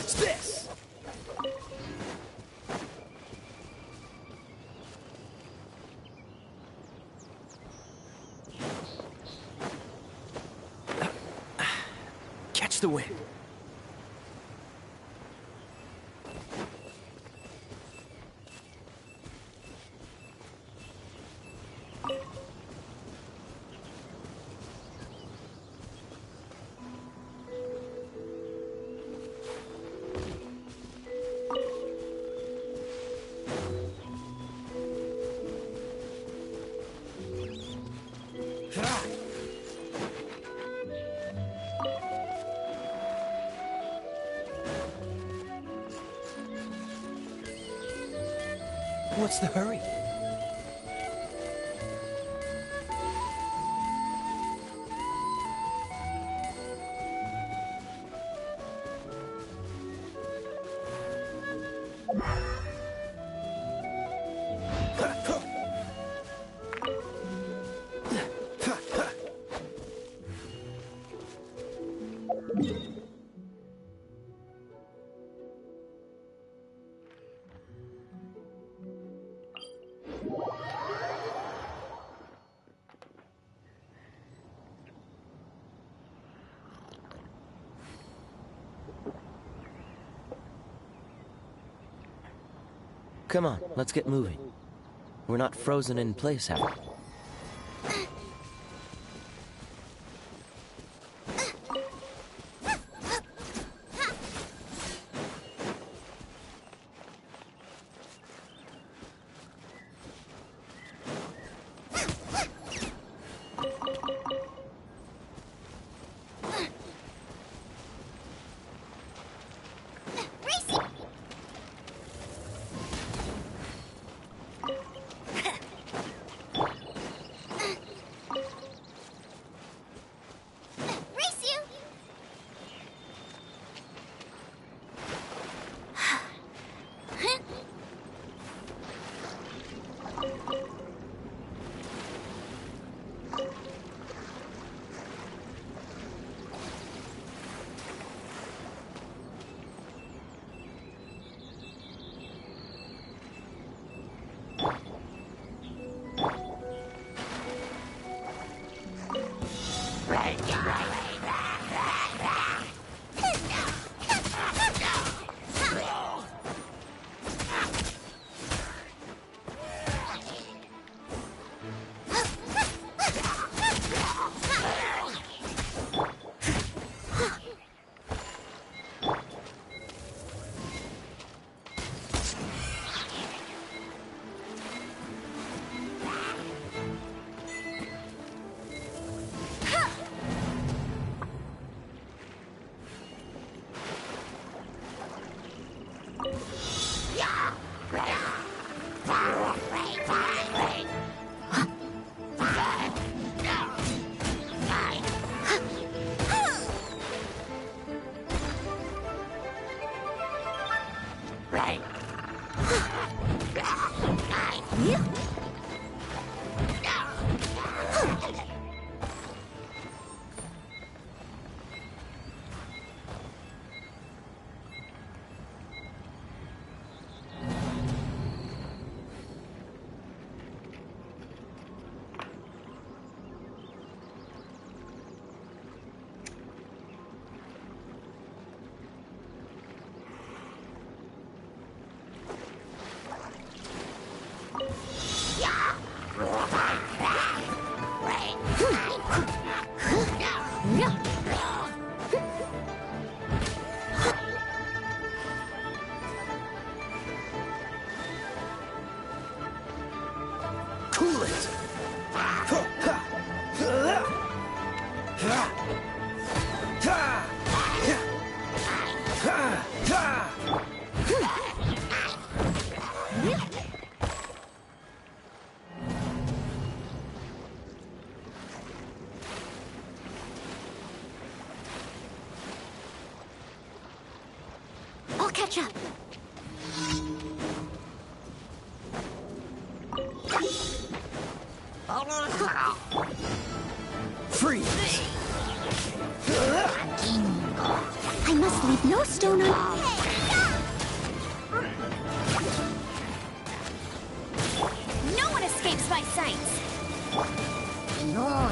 What's this? Catch the wind. What's the hurry? Come on, let's get moving. We're not frozen in place, have we? Catch up. Freeze! I must leave no stone unturned. No one escapes my sights. No.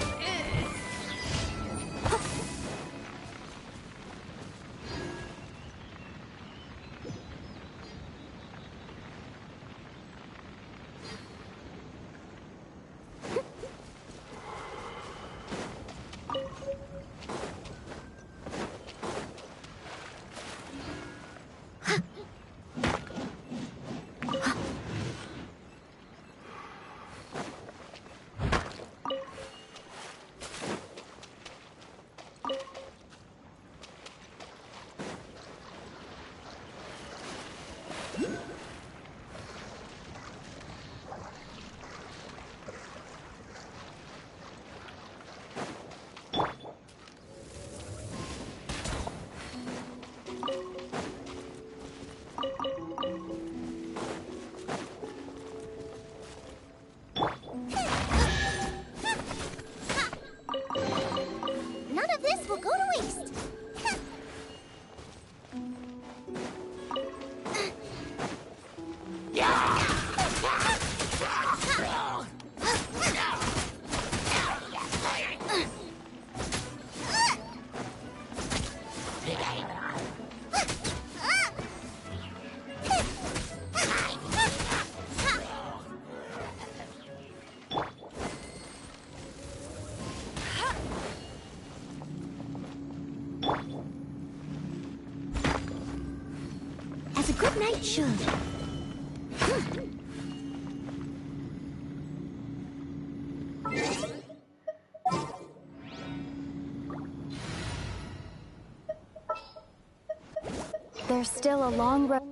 None of this will go to waste. As a good knight should. There's still a long road.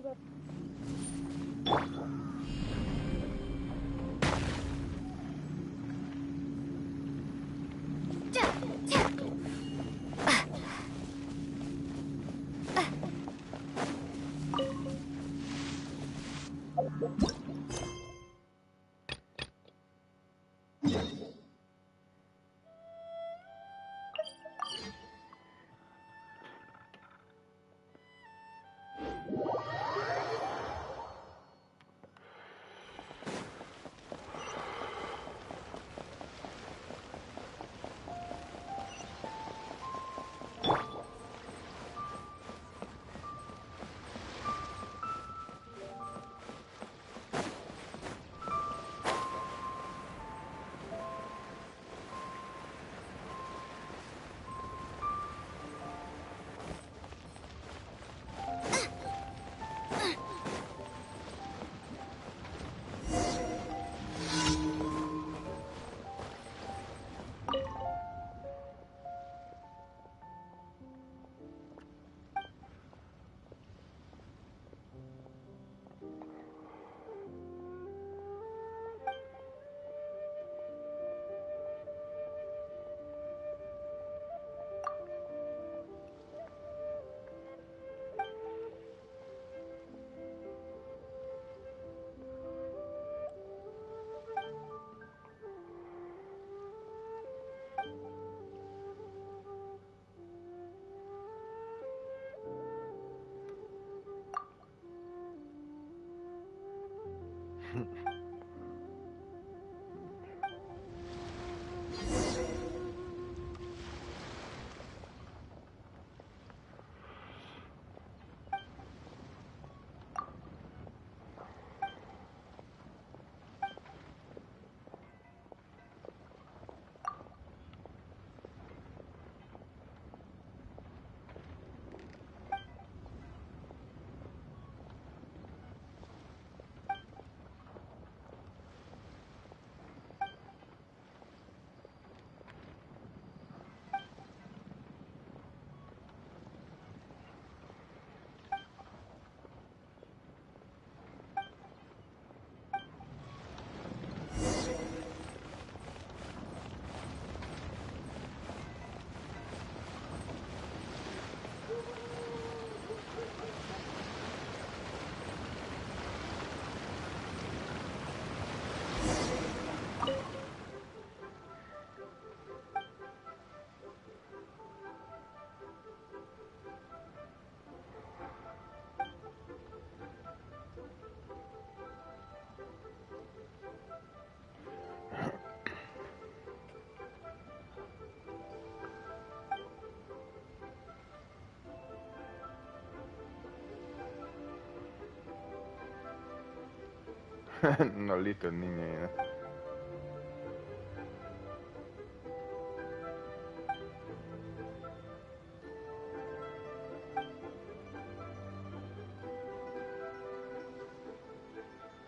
No, listo el niño ahí, ¿no?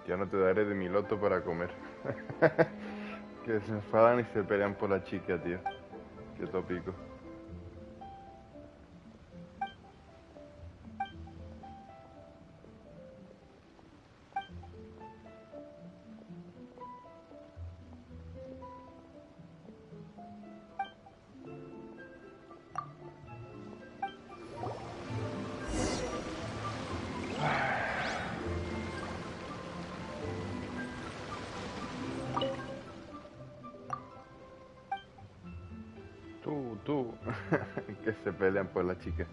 Ya no te daré de mi loto para comer. Que se enfadan y se pelean por la chica, tío. Qué tópico. Tú. Que se pelean por la chica.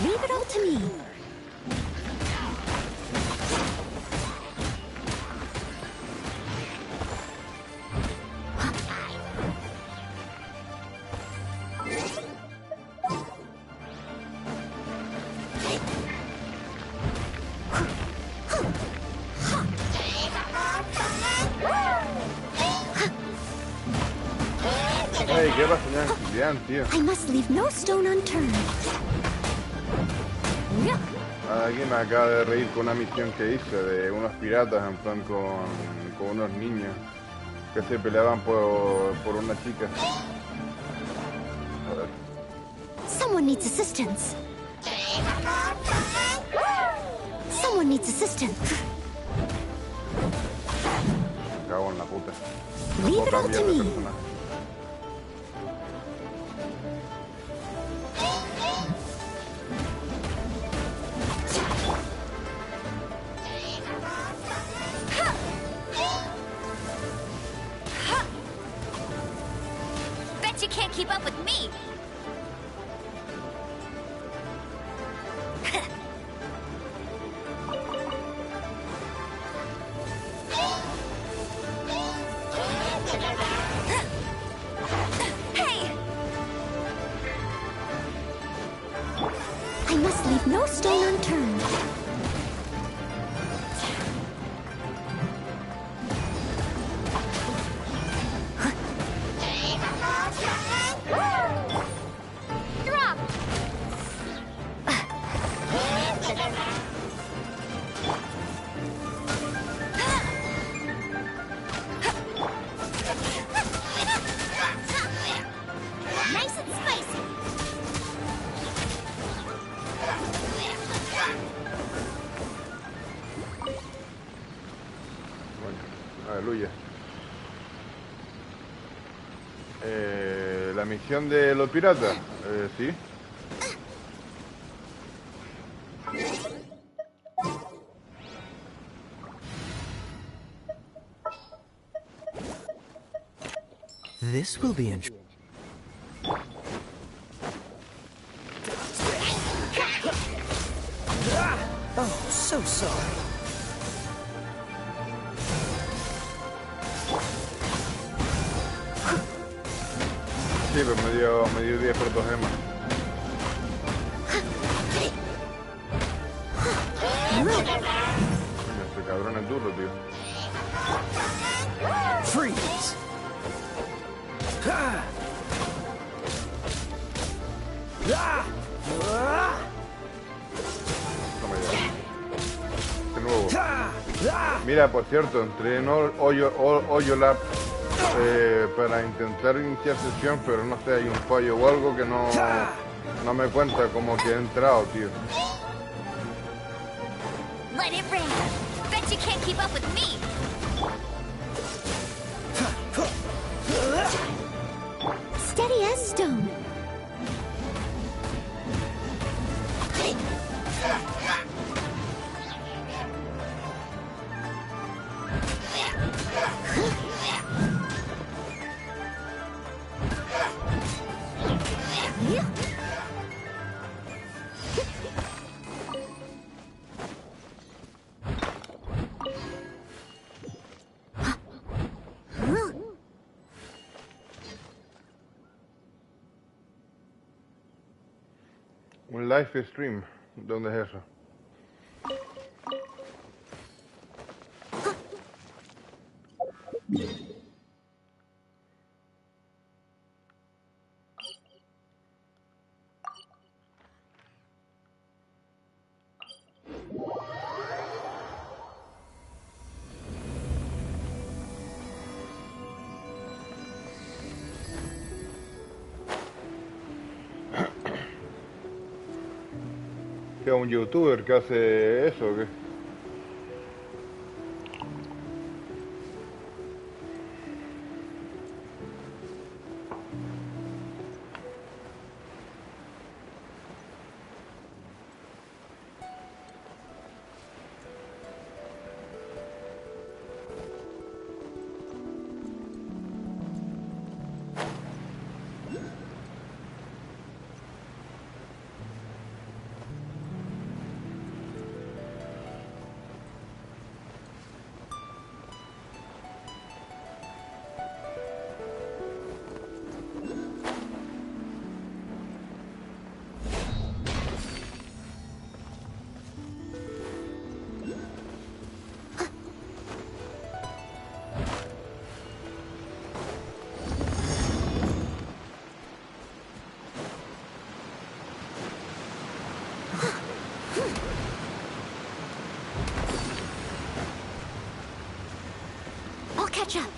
Leave it all to me. Hey, ¿qué pasa, señor Julián, tío? I must leave no stone unturned. Alguien me acaba de reír con una misión que hice de unos piratas, en plan con unos niños que se peleaban por una chica. A ver. Someone needs assistance. Someone needs assistance. Me cago en la puta. No Leave puedo it all cambiar to de me. personaje. Bet you can't keep up with me. Hey! I must leave no stone unturned. Drop! Nice and spicy. Bueno, aleluya. La misión de los piratas, sí. This will be interesting. Oh, so sorry. sorry. Sí, pues me dio 10 protogemas. Este cabrón es duro, tío. Freeze. Ah. Ah. Ah. Toma ya. De nuevo. Ah. Ah. Mira, por cierto, entré en Hoyo Lab para intentar iniciar sesión, pero no sé, hay un fallo o algo que no me cuenta como que he entrado, tío. Let it rain. Bet you can't keep up with me. Steady as stone. Un live stream. ¿Dónde es eso? ¿Que un youtuber que hace eso o qué? I'll catch up.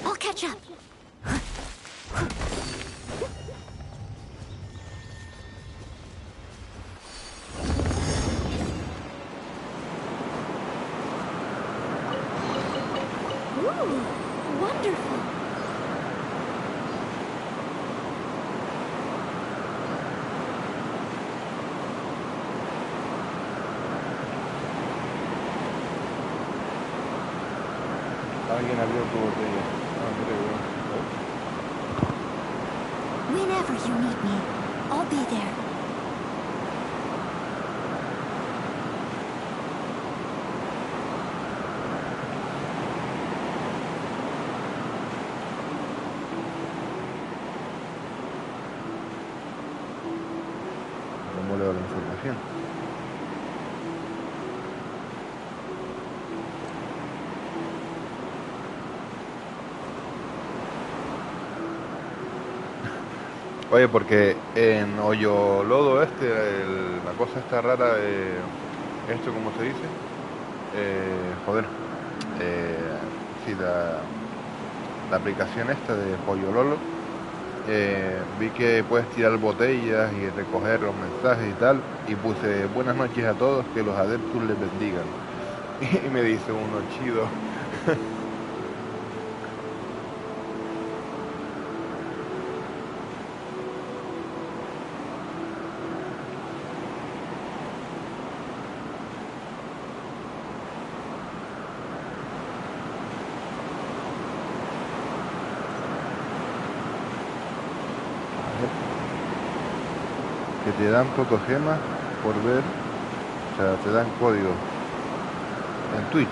I'll catch up. Ooh, wonderful. Alguien abrió tu botella. Ah, mira, bueno. Whenever you need me, I'll be there. ¿Cómo leo la información? Oye, porque en Hoyo Lodo la cosa está rara, esto como se dice, joder, sí, la aplicación esta de Pollo Lolo, vi que puedes tirar botellas y recoger los mensajes y tal, y puse buenas noches a todos, que los adeptos les bendigan. Y me dice uno chido. Que te dan protogemas por ver, o sea, te dan código en Twitch.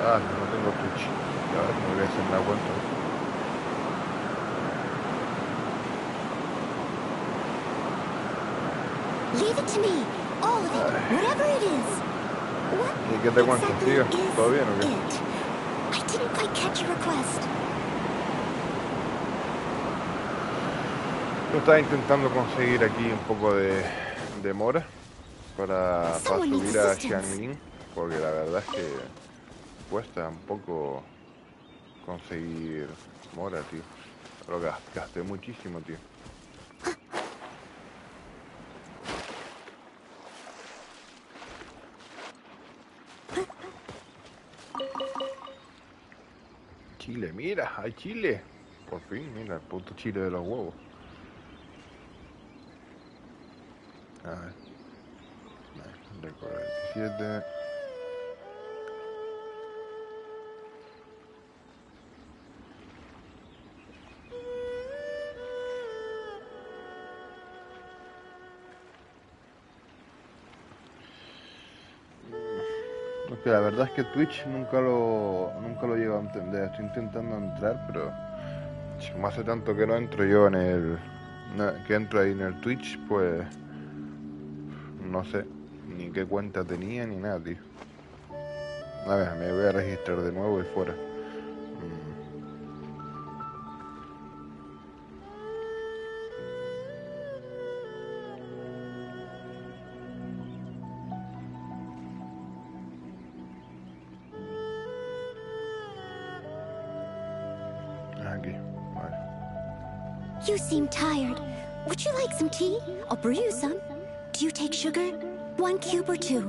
Ah, no tengo Twitch. A ver, me voy a hacer la cuenta. Leave it to me. All of it. Whatever it is. What ¿Y qué te cuentas, exactly tío? is ¿Todo bien o qué? it? I didn't quite catch your request. Yo estaba intentando conseguir aquí un poco de mora para subir a Xianglin, porque la verdad es que cuesta un poco conseguir mora, tío. Pero gasté muchísimo, tío. Chile, mira, hay chile. Por fin, mira, el puto chile de los huevos. A ver. De 47. Es que la verdad es que Twitch nunca lo llego a entender. Estoy intentando entrar, pero como hace tanto que no entro yo en el... que entro ahí en el Twitch, pues... no sé ni qué cuenta tenía ni nada, tío. A ver, me voy a registrar de nuevo y fuera. Aquí, vale. You seem tired. Would you like some tea? I'll brew you some. Do you take sugar? 1 cube or 2?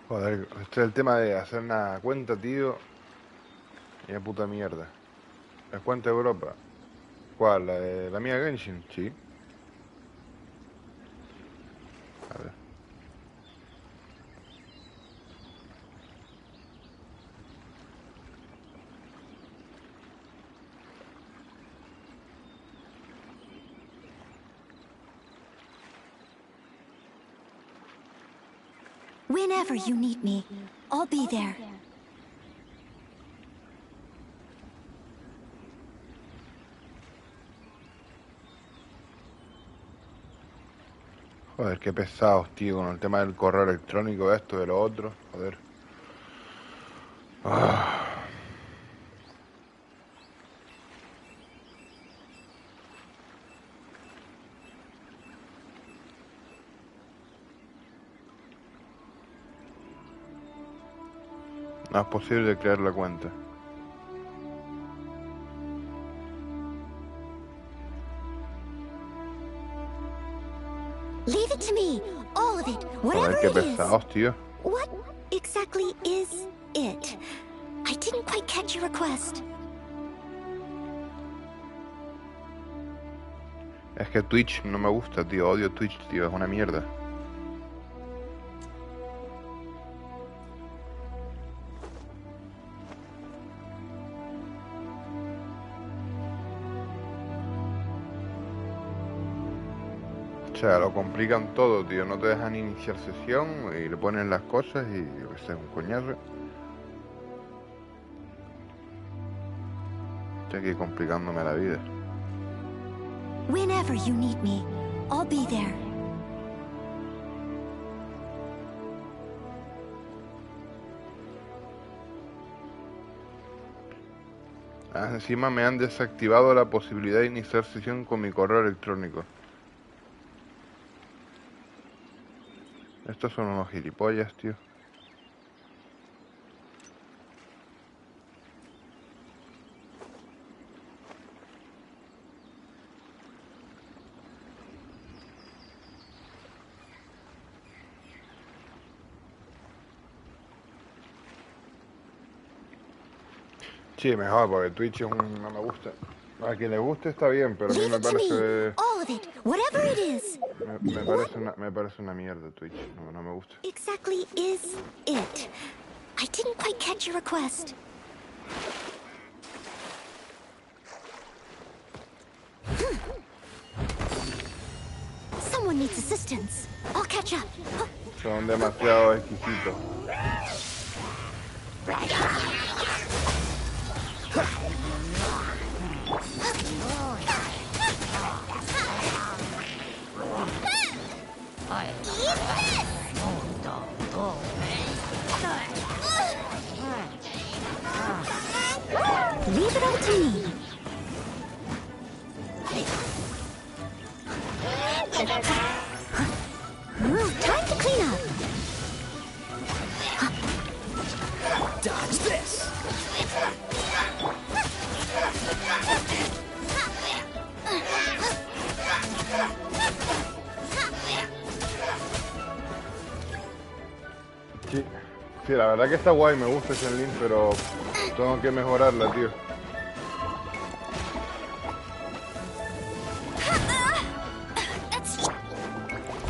Joder, este es el tema de hacer una cuenta, tío. Y puta mierda. ¿La cuenta de Europa? ¿Cuál? ¿La de la mía Genshin? Sí. A ver. Whenever you need me, I'll be there. Joder, qué pesados, tío, con el tema del correo electrónico, esto, de lo otro. Joder. Ah. No es posible crear la cuenta. Leave it to me. All of it. Whatever Joder, qué it is. pesados, tío. What exactly is it? I didn't quite catch your request. Es que Twitch no me gusta, tío. Odio Twitch, tío. Es una mierda. O sea, lo complican todo, tío. No te dejan iniciar sesión y le ponen las cosas y yo qué sé, un coñazo. Estoy aquí complicándome la vida. Whenever you need me, I'll be there. Ah, encima me han desactivado la posibilidad de iniciar sesión con mi correo electrónico. Estos son unos gilipollas, tío. Sí, mejor, porque Twitch es un... no me gusta. A quien le guste está bien, pero a mí Leave me it to me. parece... All of it. Whatever it is. me parece una mierda Twitch. No, no me gusta. Exactly is it? I didn't quite catch your request. Someone needs assistance. I'll catch up. Son demasiado exquisitos. Leave it all to me. Time to clean up. Dodge this. Sí. Sí, la verdad que está guay, me gusta ese link, pero tengo que mejorarla, tío.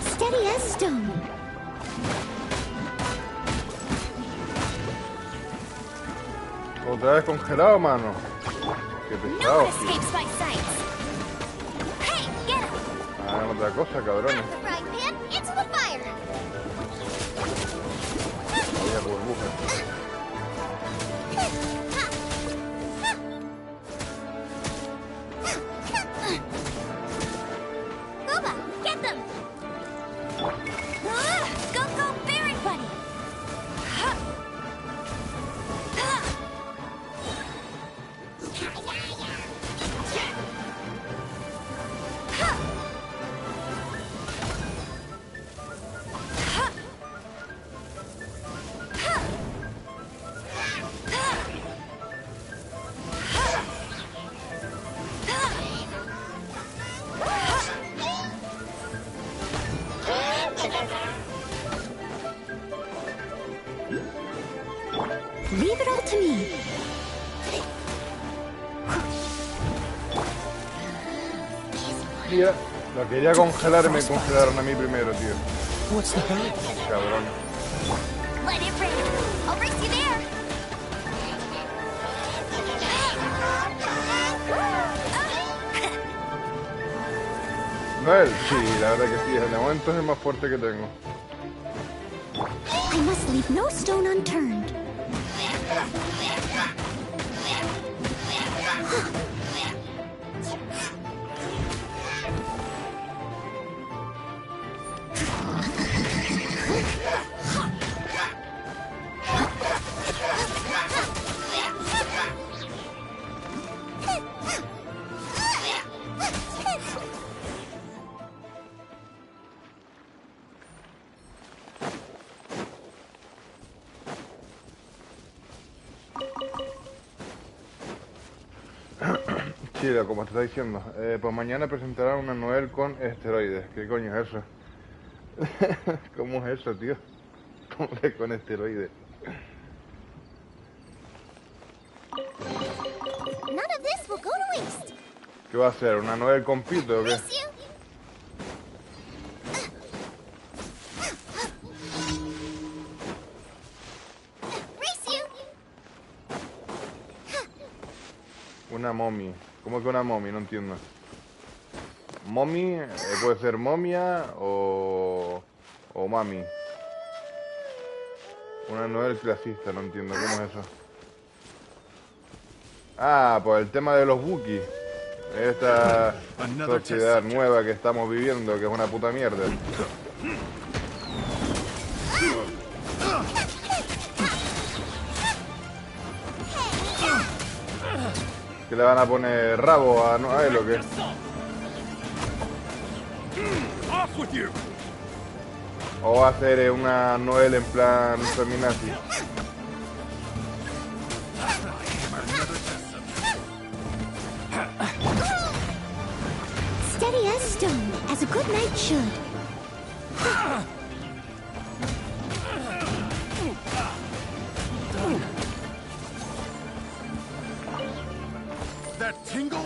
Steady as stone. Otra vez congelado, mano. Qué No pesado, one tío. escapes my sight. Hey, get him! Hagan otra cosa, cabrones. The frying pan into the fire. Vaya burbuja. Boba, get them! Go, go, berry bunny! Leave it all to me. Mira, lo quería congelar y me congelaron a mí primero, tío. What's the hurry? Cabrón. Let it rain. I'll race you there. Noel, sí, la verdad que sí, de momento es el más fuerte que tengo. I must leave no stone unturned. Chile, como te está diciendo, pues mañana presentarán una Noel con esteroides. ¿Qué coño es eso? ¿Cómo es eso, tío? ¿Cómo que con esteroides? None of this will go to waste. ¿Qué va a hacer? ¿Una Noel con pito o qué? Race you. Race you. Una mommy. ¿Cómo que una mommy? No entiendo. Mommy puede ser momia o mami. Una Noel clasista, no entiendo cómo es eso. Ah, por el tema de los Wookiees. Esta sociedad nueva que estamos viviendo, que es una puta mierda. ¿Que le van a poner rabo a él o qué? Off with you. O va a hacer una Noel en plan feminazi. Steady as stone, as a good knight should. That tingle?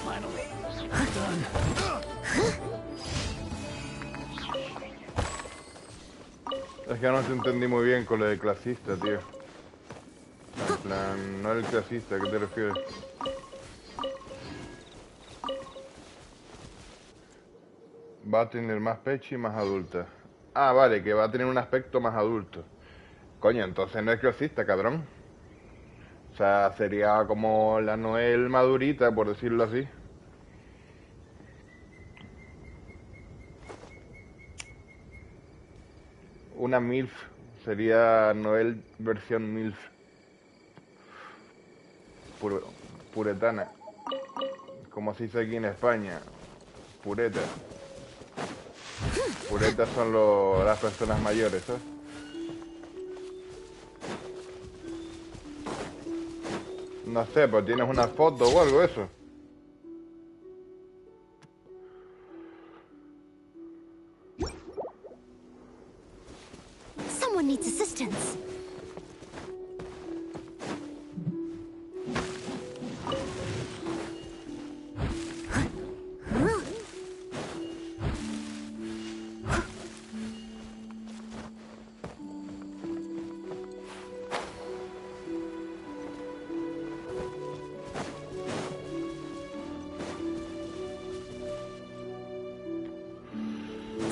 Finally. Done. Es que no te entendí muy bien con lo de clasista, tío. En plan, no el clasista, ¿a qué te refieres? Va a tener más pecho y más adulta. Ah, vale, que va a tener un aspecto más adulto. Coño, entonces no es clasista, cabrón. O sea, sería como la Noel madurita, por decirlo así. Una MILF. Sería Noel versión MILF. Puretana. Como se dice aquí en España. Pureta. Puretas son las personas mayores, ¿sabes? No sé, pero tienes una foto o algo eso. Someone needs assistance.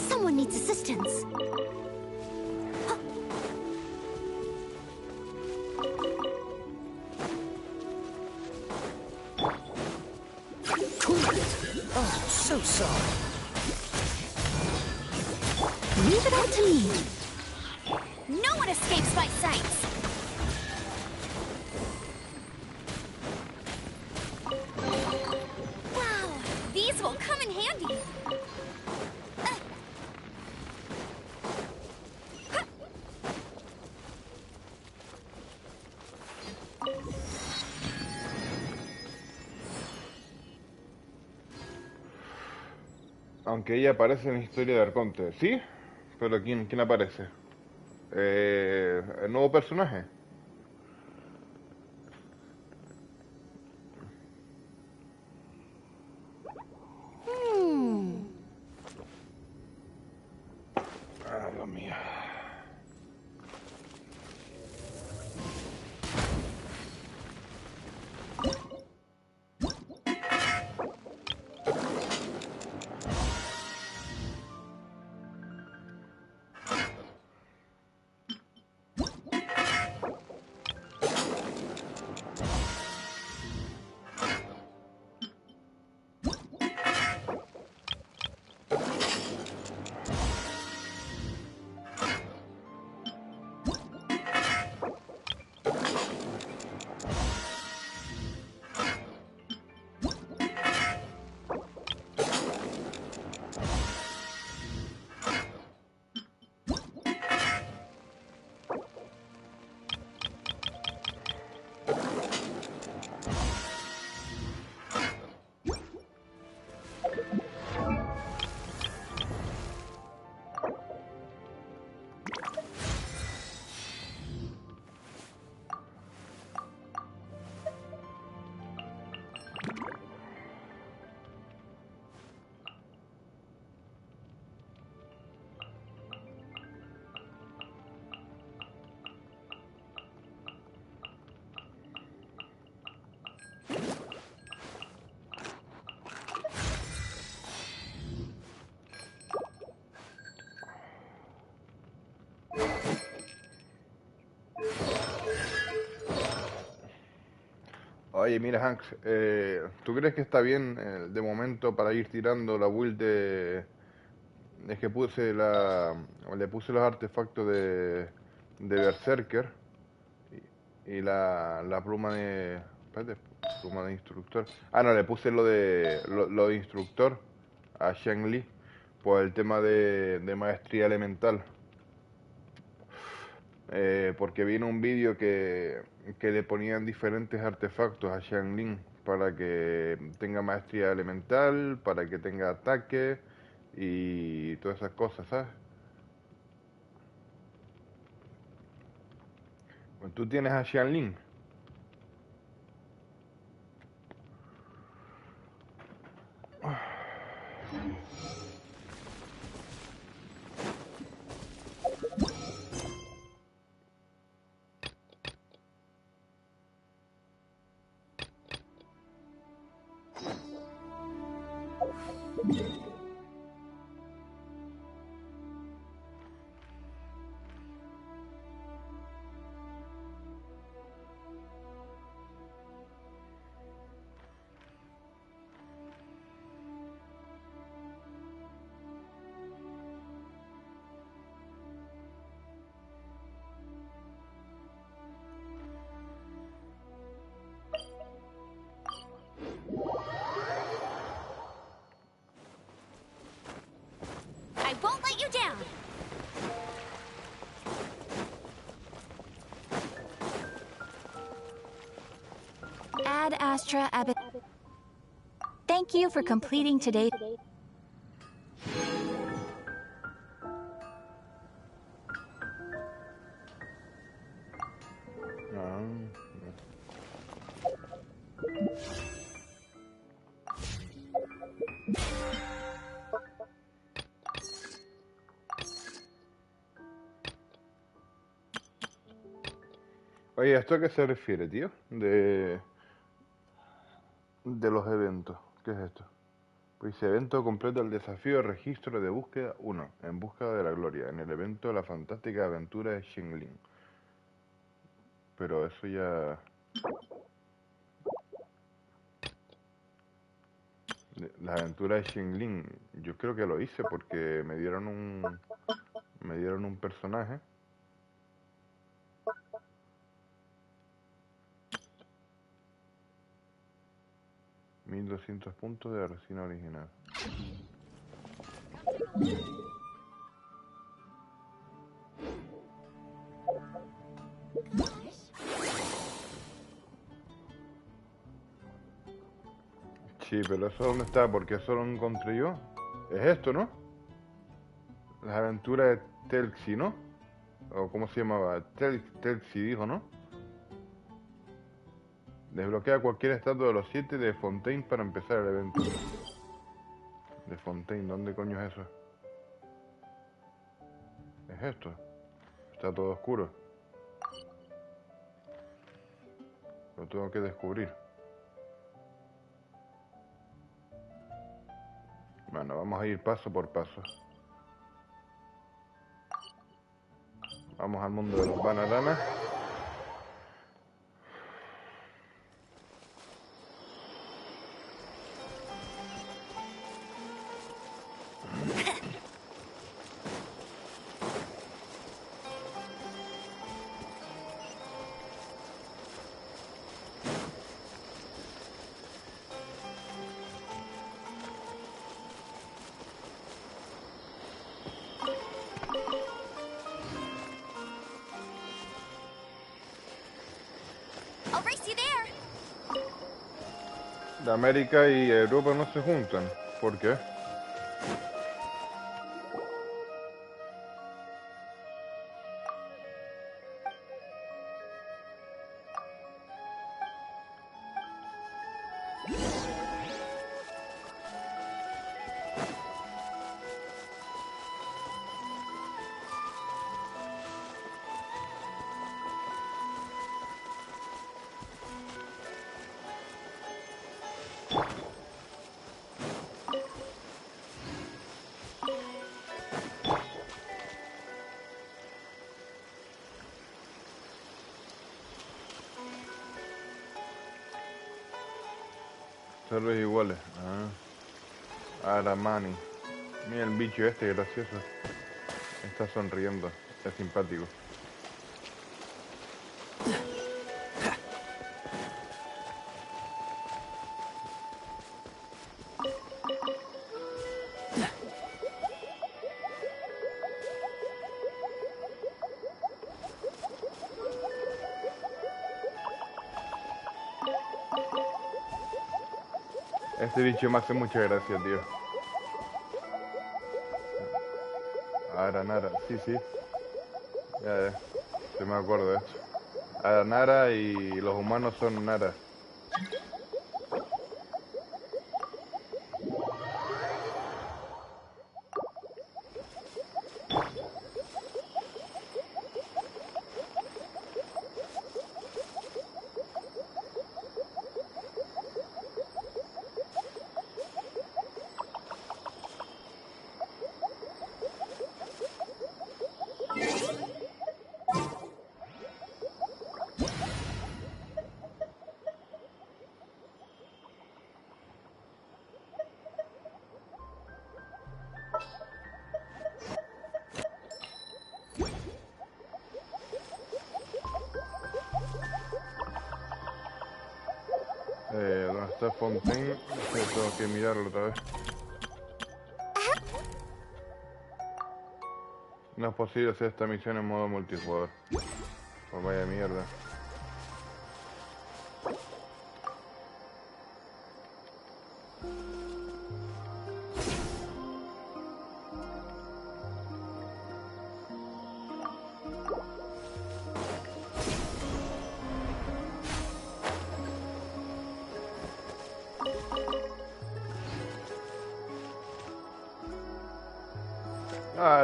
Someone needs assistance. Oh, so sorry. Leave it up to me. No one escapes my sights! Wow, these will come in handy. Aunque ella aparece en la historia de Arconte. ¿Sí? Pero ¿quién aparece? ¿El nuevo personaje? Ah, Dios mío. Oye, mira, Hanks, ¿tú crees que está bien de momento para ir tirando la build de... Es que le puse los artefactos de Berserker y la pluma de... Espérate, pluma de instructor. Ah, no, le puse lo de instructor a Shang Li por el tema de maestría elemental. Porque vi en un vídeo que le ponían diferentes artefactos a Xianlin para que tenga maestría elemental, para que tenga ataque y todas esas cosas, ¿sabes? Pues tú tienes a Xianlin. I won't let you down. Ad Astra Abbot. Thank you for completing today. Ah, oye, ¿esto a qué se refiere, tío? De los eventos. ¿Qué es esto? Pues evento completa el desafío de registro de búsqueda 1, en búsqueda de la gloria, en el evento de la fantástica aventura de Xingling. Pero eso ya... La aventura de Xingling, yo creo que lo hice porque me dieron un personaje. $1200 puntos de resina original. Sí, pero eso dónde está, porque eso lo encontré yo. Es esto, ¿no? Las aventuras de Telxi, ¿no? O cómo se llamaba, Telxi dijo, ¿no? Desbloquea cualquier estatua de los 7 de Fontaine para empezar el evento. De Fontaine, ¿dónde coño es eso? Es esto. Está todo oscuro. Lo tengo que descubrir. Bueno, vamos a ir paso por paso. Vamos al mundo de los banananas. I'll race you there. De América y Europa no se juntan. ¿Por qué? Cerros iguales. Ah. Aramani. Mira el bicho este, gracioso. Está sonriendo. Es simpático. Este bicho me hace mucha gracia, tío. Nara, sí, sí. Ya, se me acuerdo de esto. Nara y los humanos son Nara. ¿Dónde está Fontaine? Tengo que mirarlo otra vez. No es posible hacer esta misión en modo multijugador. Pues vaya mierda.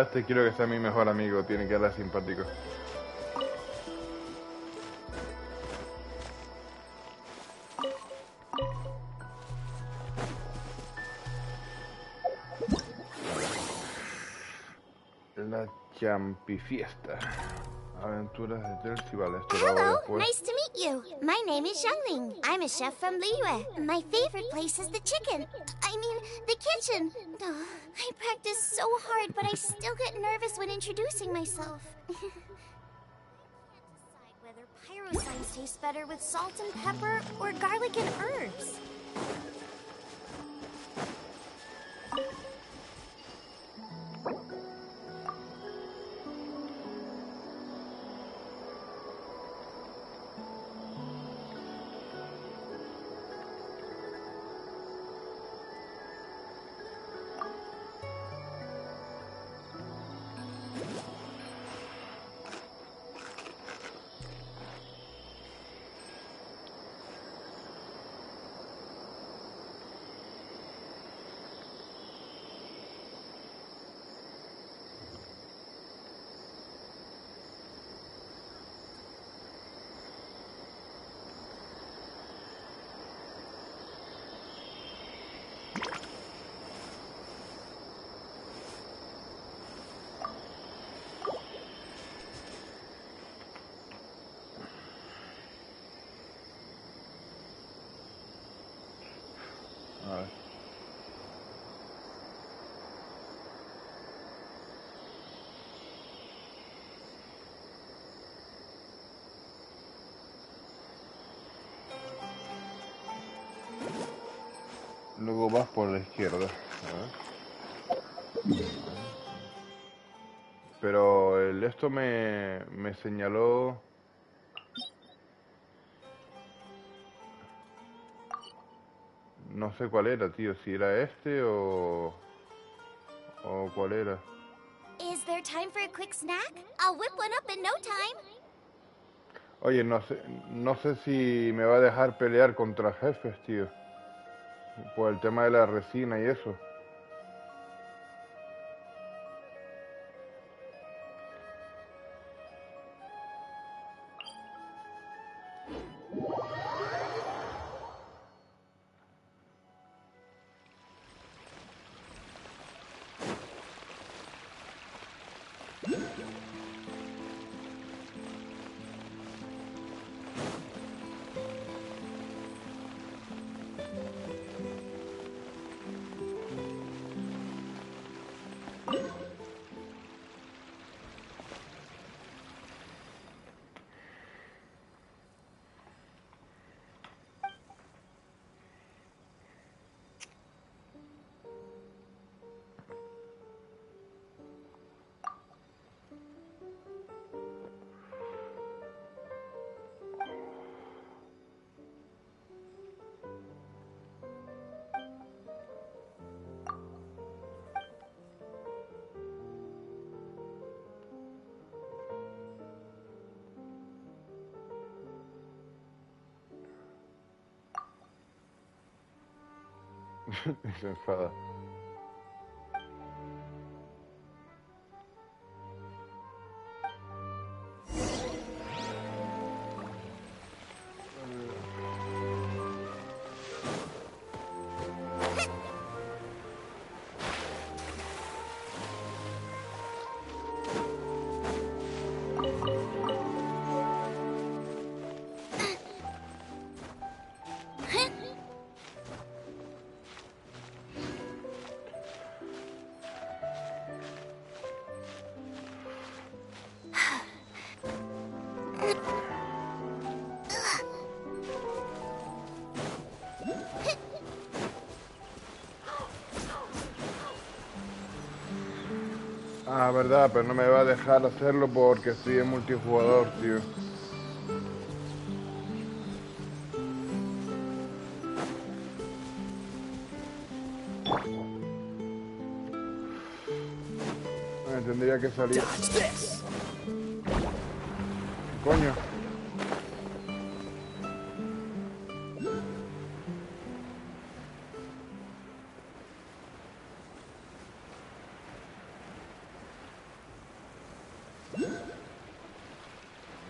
Este quiero que sea mi mejor amigo, tiene que ser simpático. La champifiesta. Aventuras de Telsi, vale, esto lo hago Hello, después. nice to meet you. My name is Xiangling. I'm a chef from Liyue. My favorite place is the the kitchen. Oh, I practice so hard, but I still get nervous when introducing myself. I can't decide whether pyroscience tastes better with salt and pepper or garlic and herbs. A ver. Luego vas por la izquierda. A ver. Pero esto me señaló... No sé cuál era, tío. Si era este o cuál era. Is there time for a quick snack? I'll whip one up in no time. Oye, no sé si me va a dejar pelear contra jefes, tío. Por el tema de la resina y eso. Y se enfada. Ah, verdad, pero no me va a dejar hacerlo porque estoy en multijugador, tío. Me tendría que salir. Coño.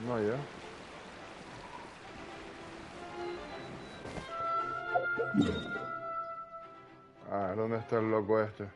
No, ya. Ah, ¿dónde está el loco este?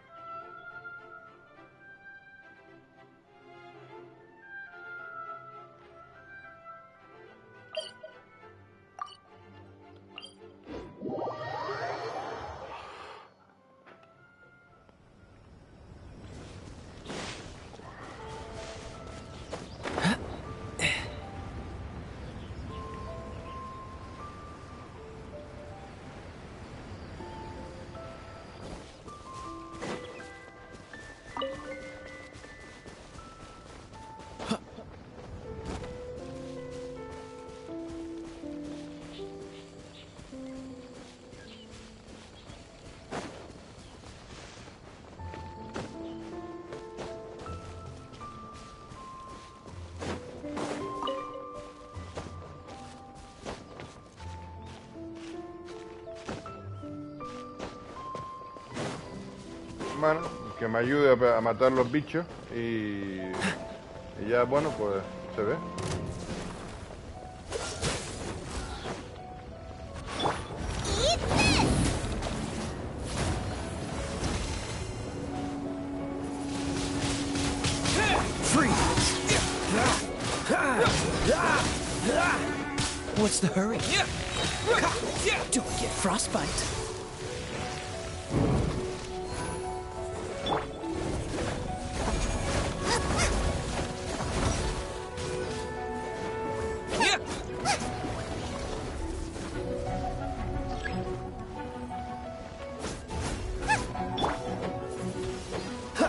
Bueno, que me ayude a matar los bichos y ya, bueno, pues se ve. What's the hurry? Don't get frostbite.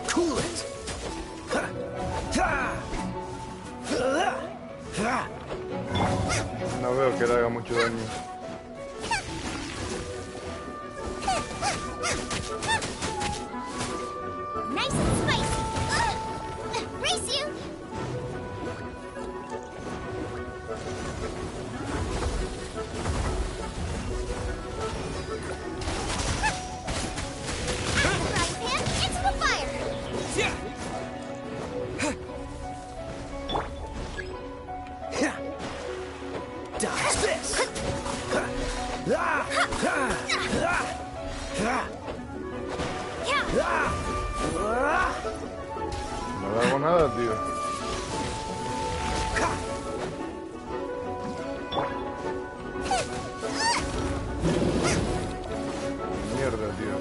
Cool it. No veo que le haga mucho daño. Nice and spicy. Race you. Frying pan into the fire. Dodge this. No le hago nada, tío. Mierda, tío.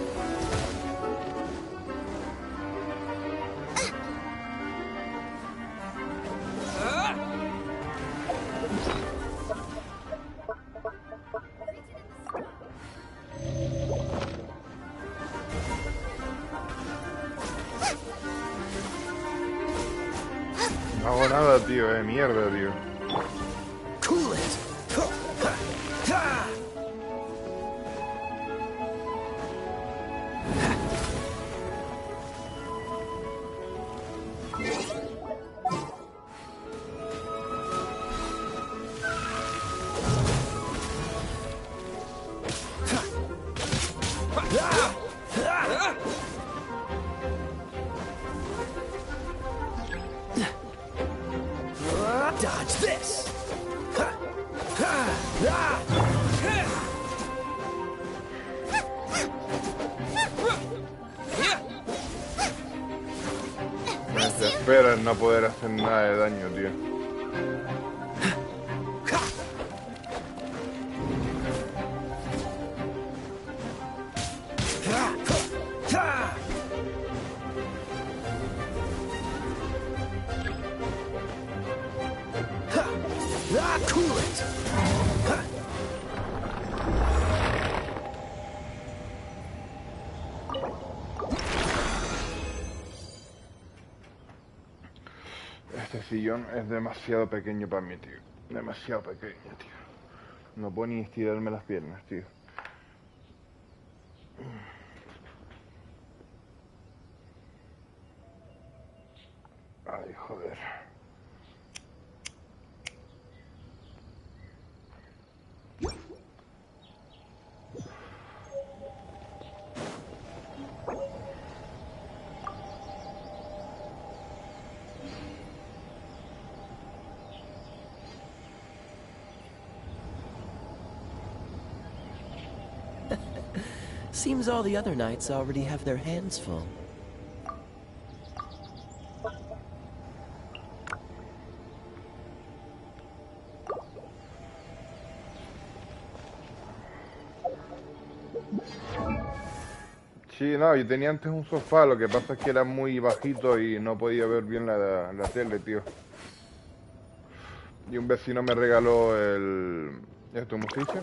No hago nada, tío, mierda, tío. Cool it. Dodge this! Me desespera el no poder hacer nada de daño, tío. Cool it! Este sillón es demasiado pequeño para mí, tío. Demasiado pequeño, tío. No puedo ni estirarme las piernas, tío. Ay, joder. Seems all the other knights already have their hands full. Sí, no, yo tenía antes un sofá, lo que pasa es que era muy bajito y no podía ver bien la tele, tío. Y un vecino me regaló ¿esto cómo se dice?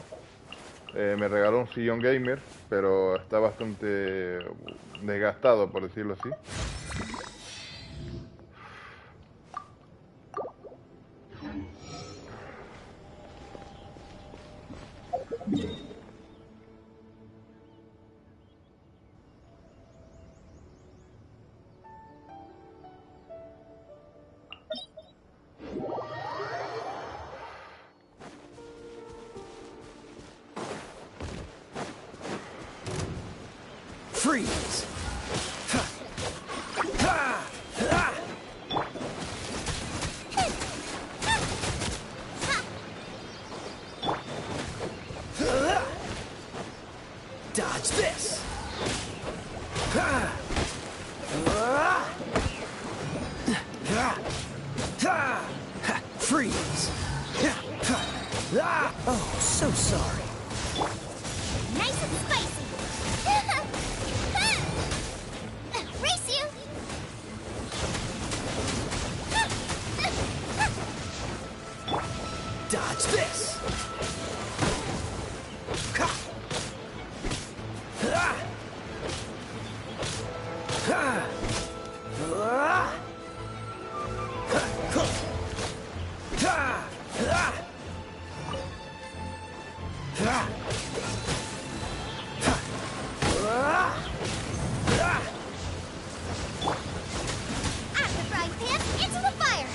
Me regaló un sillón gamer, pero está bastante desgastado, por decirlo así. Freeze! Dodge this! Freeze! Oh, so sorry. Nice and spicy. Race you. Dodge this! Out of the frying pan, into the fire.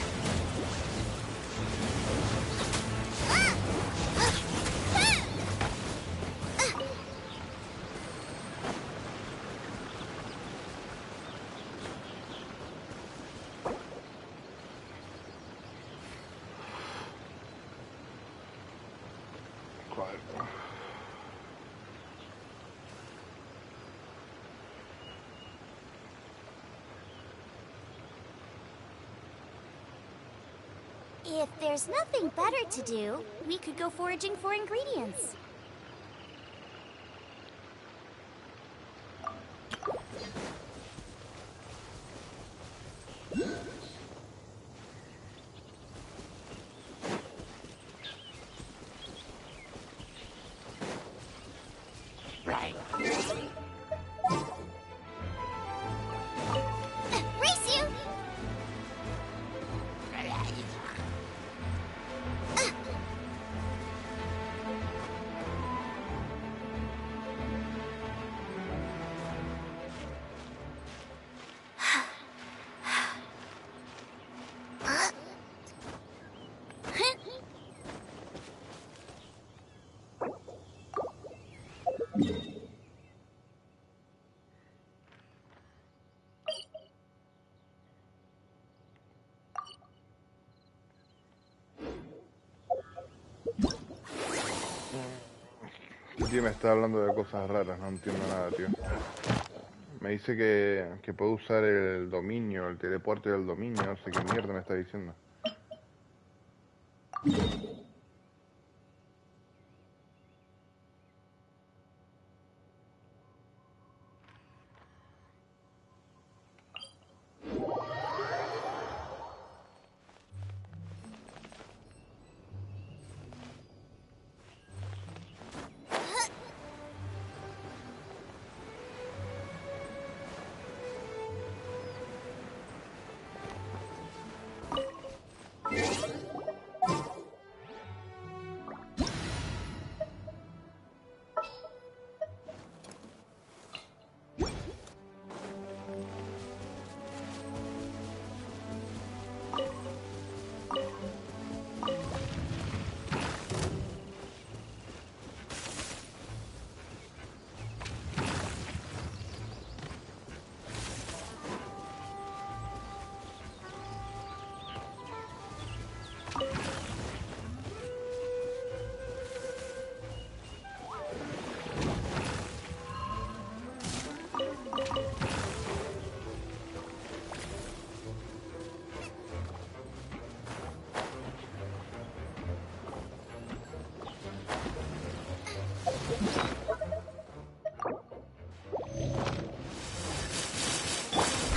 Joder. If there's nothing better to do, we could go foraging for ingredients. Right. Race you! tío me está hablando de cosas raras, no entiendo nada, tío. Me dice que puedo usar el dominio, el teleporte del dominio, no sé qué mierda me está diciendo.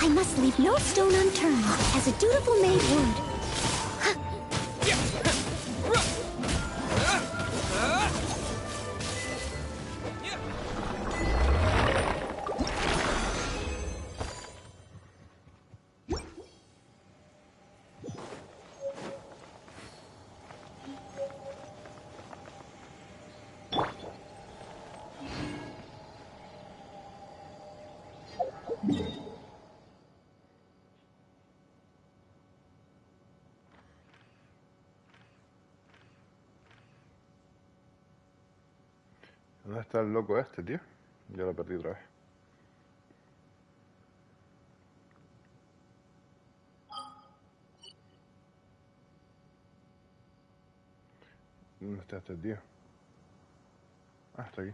I must leave no stone unturned, as a dutiful maid would. ¿Dónde está el loco este, tío? Ya lo perdí otra vez. ¿Dónde está este tío? Ah, está aquí.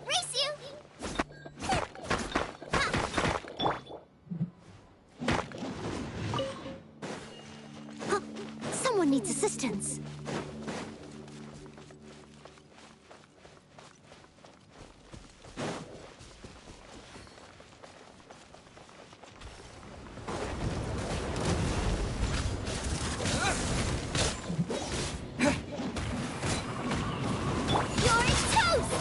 Race you! Someone needs assistance. You're toast!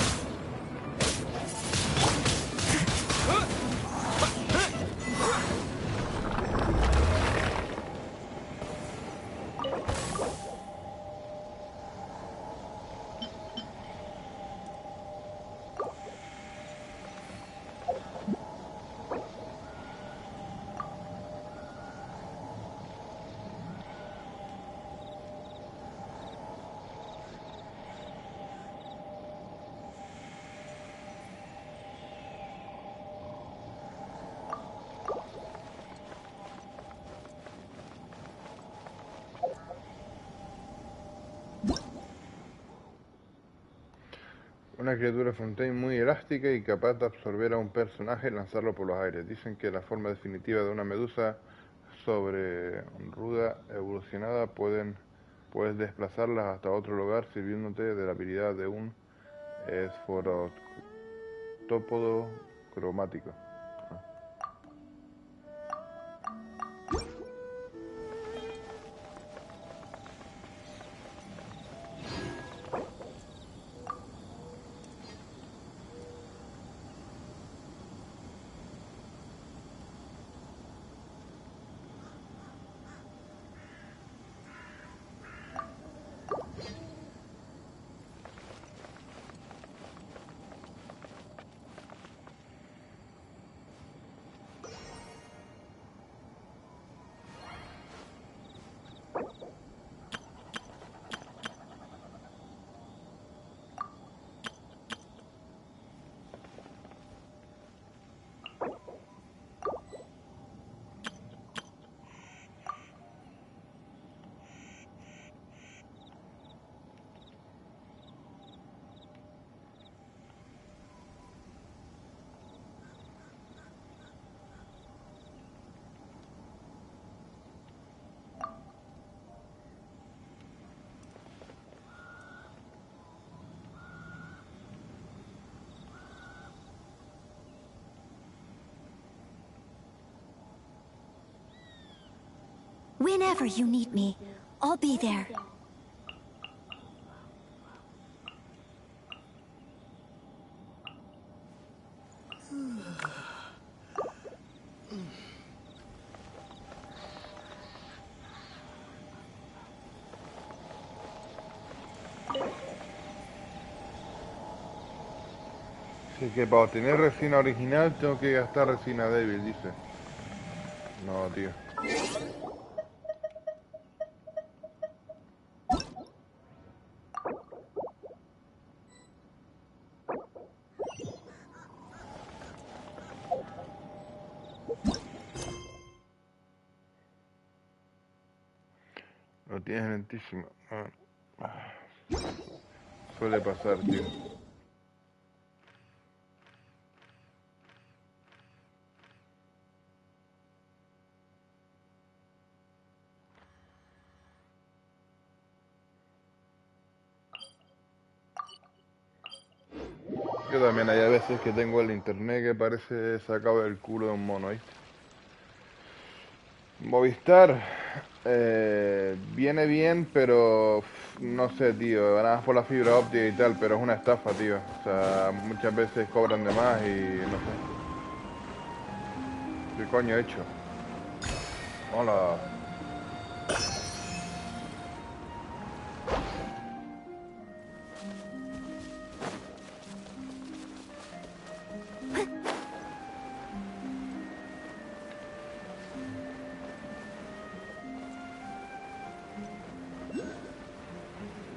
Una criatura Fontaine muy elástica y capaz de absorber a un personaje y lanzarlo por los aires. Dicen que la forma definitiva de una medusa sobre ruda evolucionada puedes desplazarlas hasta otro lugar sirviéndote de la habilidad de un esforotópodo cromático. Whenever you need me, I'll be there. Así que para obtener resina original tengo que gastar resina débil, dice. No, tío. Lo tienes lentísimo. Suele pasar, tío. Yo también hay a veces que tengo el internet que parece sacado del culo de un mono, ¿viste? Movistar viene bien, pero no sé, tío, nada más por la fibra óptica y tal, pero es una estafa, tío. O sea, muchas veces cobran de más y no sé. ¿Qué coño he hecho? Hola.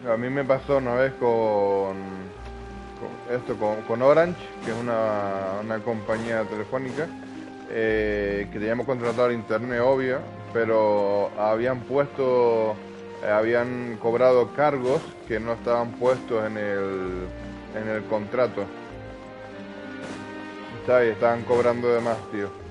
A mí me pasó una vez con Orange, que es una compañía telefónica, que teníamos contratado el internet, obvio, pero habían cobrado cargos que no estaban puestos en el contrato. ¿Sabes? Estaban cobrando de más, tío.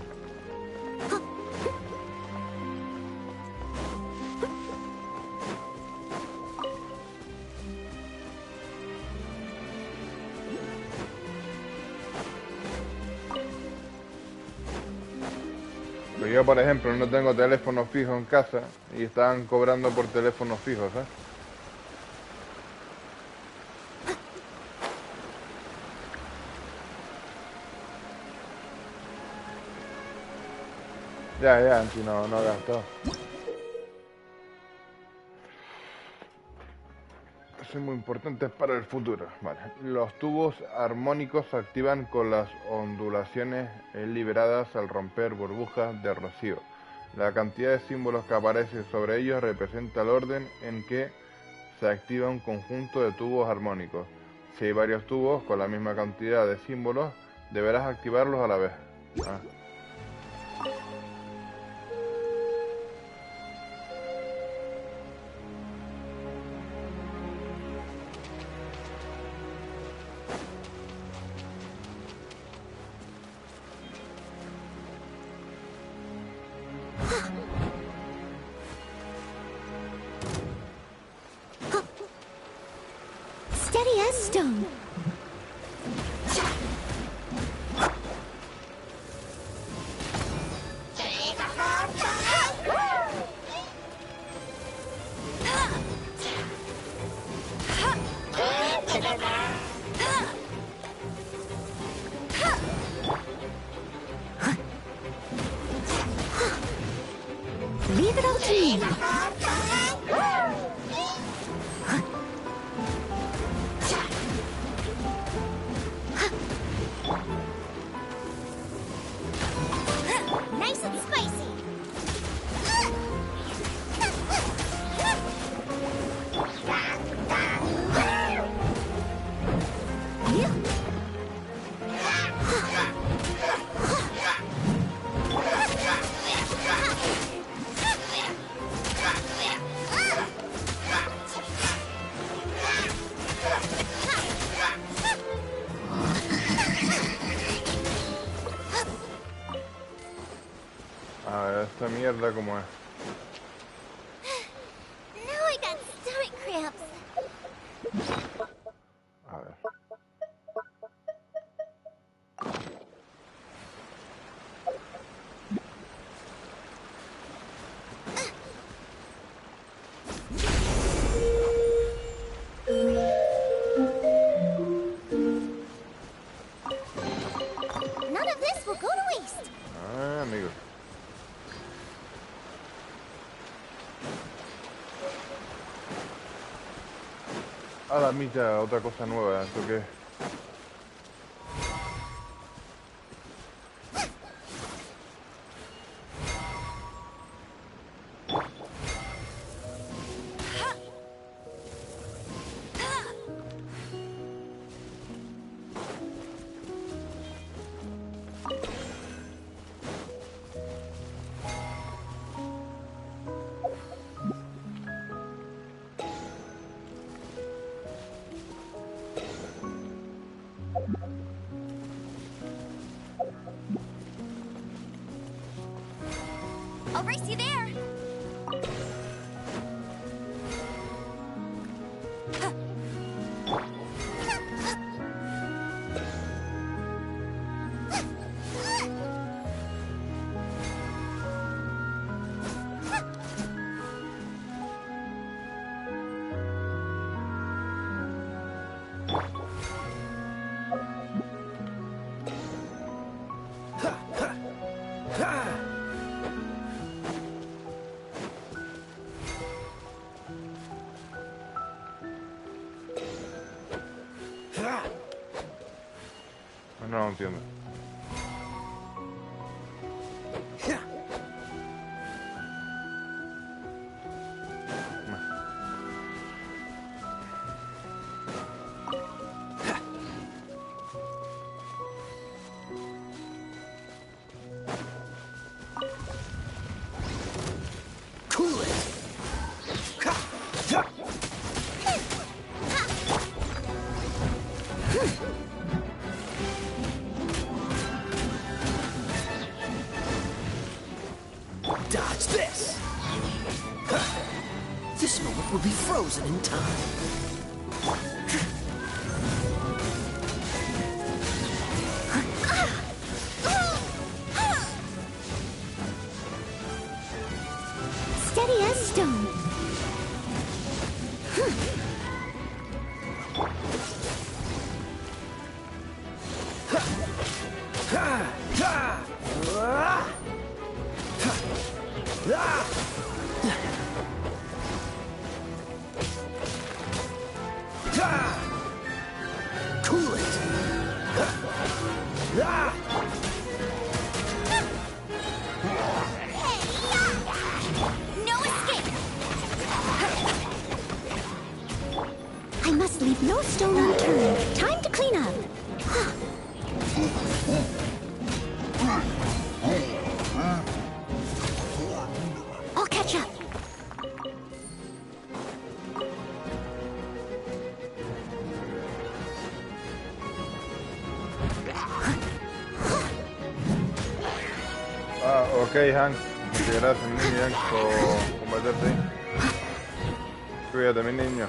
Yo, por ejemplo, no tengo teléfono fijo en casa y estaban cobrando por teléfonos fijos, ¿eh? Ya, si no he gastado. Eso es muy importante para el futuro. Vale. Los tubos armónicos se activan con las ondulaciones liberadas al romper burbujas de rocío. La cantidad de símbolos que aparecen sobre ellos representa el orden en que se activa un conjunto de tubos armónicos. Si hay varios tubos con la misma cantidad de símbolos, deberás activarlos a la vez. Steady as stone. Leave it all to me. Nice and spicy. A ver, esta mierda como es. Now I got stomach cramps. A ver. A la mitad, otra cosa nueva, ¿esto qué? I'll race you there. No lo entiendo. Cool it. Dodge this. This moment will be frozen in time. Steady as stone. Cool it. No escape. I must leave no stone unturned. Time to clean up. I'll catch up. Ah, ok, Hank. Muchas gracias, niño, Hank, por meterte ahí. Cuídate, mi niño.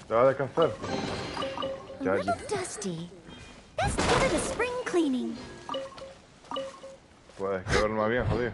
¿Te vas a descansar? A Ya, little dusty. Best give it a spring cleaning. Pues que duerma bien, jodido.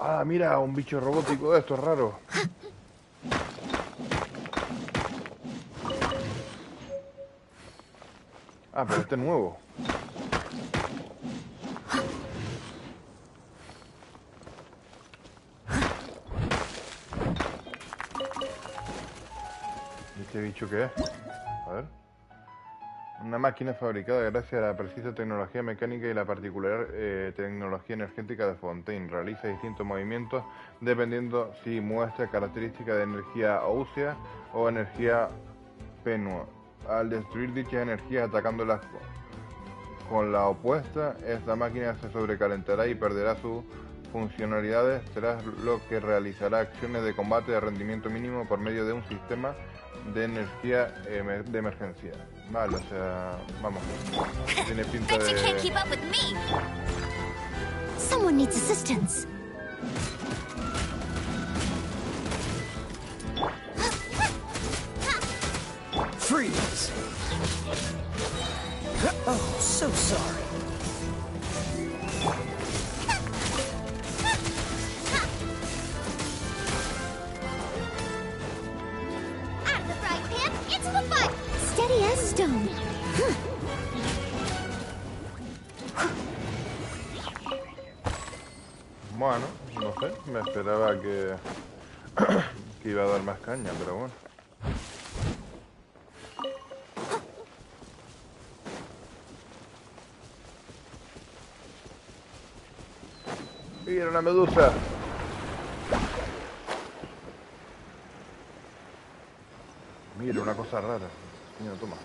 Ah, mira, un bicho robótico de estos raros. Ah, pero este es nuevo. ¿Y este bicho qué es? A ver. Una máquina fabricada gracias a la precisa tecnología mecánica y la particular tecnología energética de Fontaine. Realiza distintos movimientos dependiendo si muestra características de energía ósea o energía penua. Al destruir dichas energías atacándolas con la opuesta, esta máquina se sobrecalentará y perderá sus funcionalidades, tras lo que realizará acciones de combate de rendimiento mínimo por medio de un sistema de energía de emergencia. Vale, o sea, vamos. Tiene pinta Bet you can't de... keep up with me. Someone needs assistance. Freeze! Oh, so sorry. Out of the frying pan, into the fire. Steady as stone. Bueno, no sé, me esperaba que, que iba a dar más caña, pero bueno. ¡Mira una medusa! Mira, una cosa rara. Mira, toma.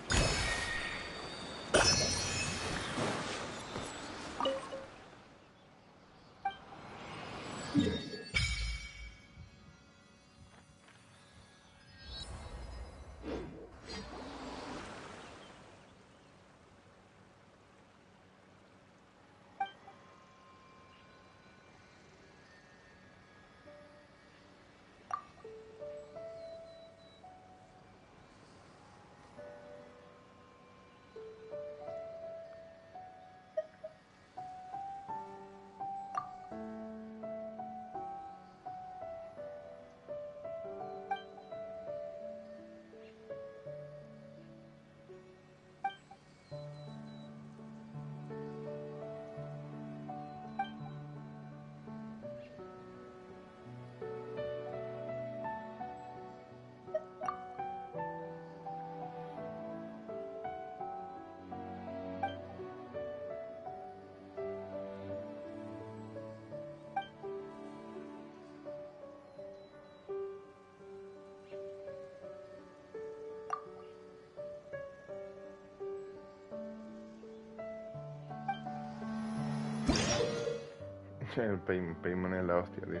El Paimon es la hostia, tío.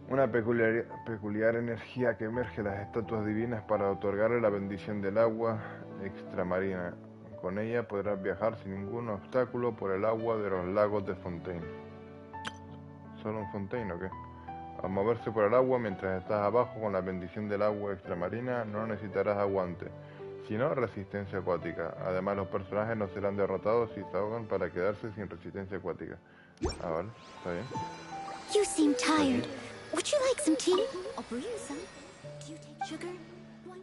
Una peculiar energía que emerge de las estatuas divinas para otorgarle la bendición del agua extramarina. Con ella podrás viajar sin ningún obstáculo por el agua de los lagos de Fontaine. ¿Solo un Fontaine o qué? Al moverse por el agua mientras estás abajo con la bendición del agua extramarina no necesitarás aguante, sino resistencia acuática. Además los personajes no serán derrotados si se ahogan para quedarse sin resistencia acuática. Ah, vale, está bien. You seem tired. Would you like some tea? I'll brew you some. Do you take sugar? One...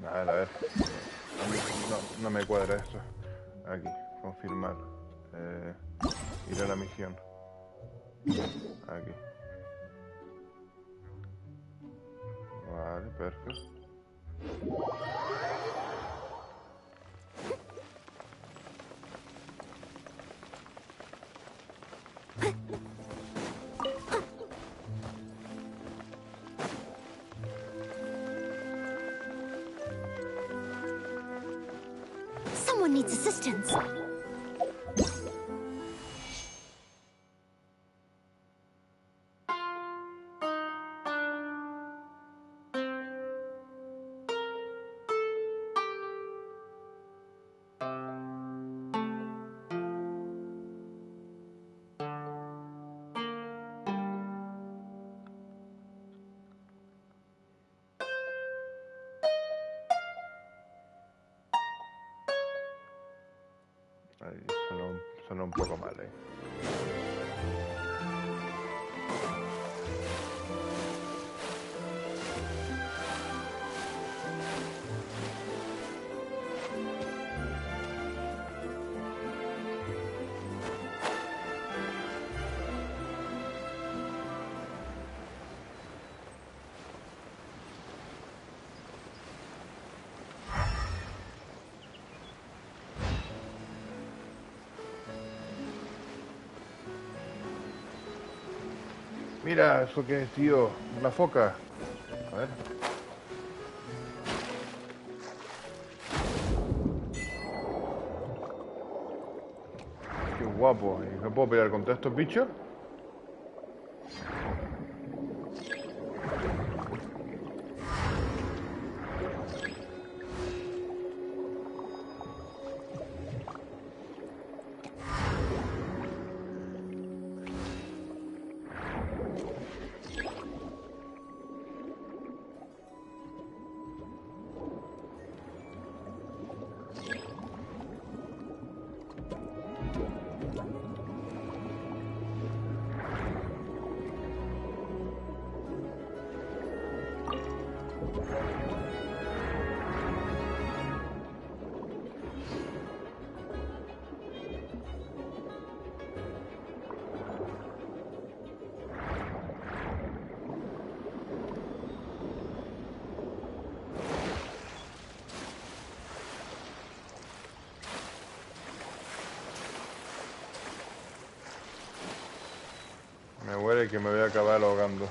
A ver. No me cuadra esto. Aquí, confirmar. Ir a la misión. Aquí. Vale, perfecto. Someone needs assistance. Ahí sonó un poco mal, Mira, eso que es, tío. Una foca. A ver. Qué guapo. ¿Y no puedo pelear contra estos bichos? Me huele que me voy a acabar ahogando.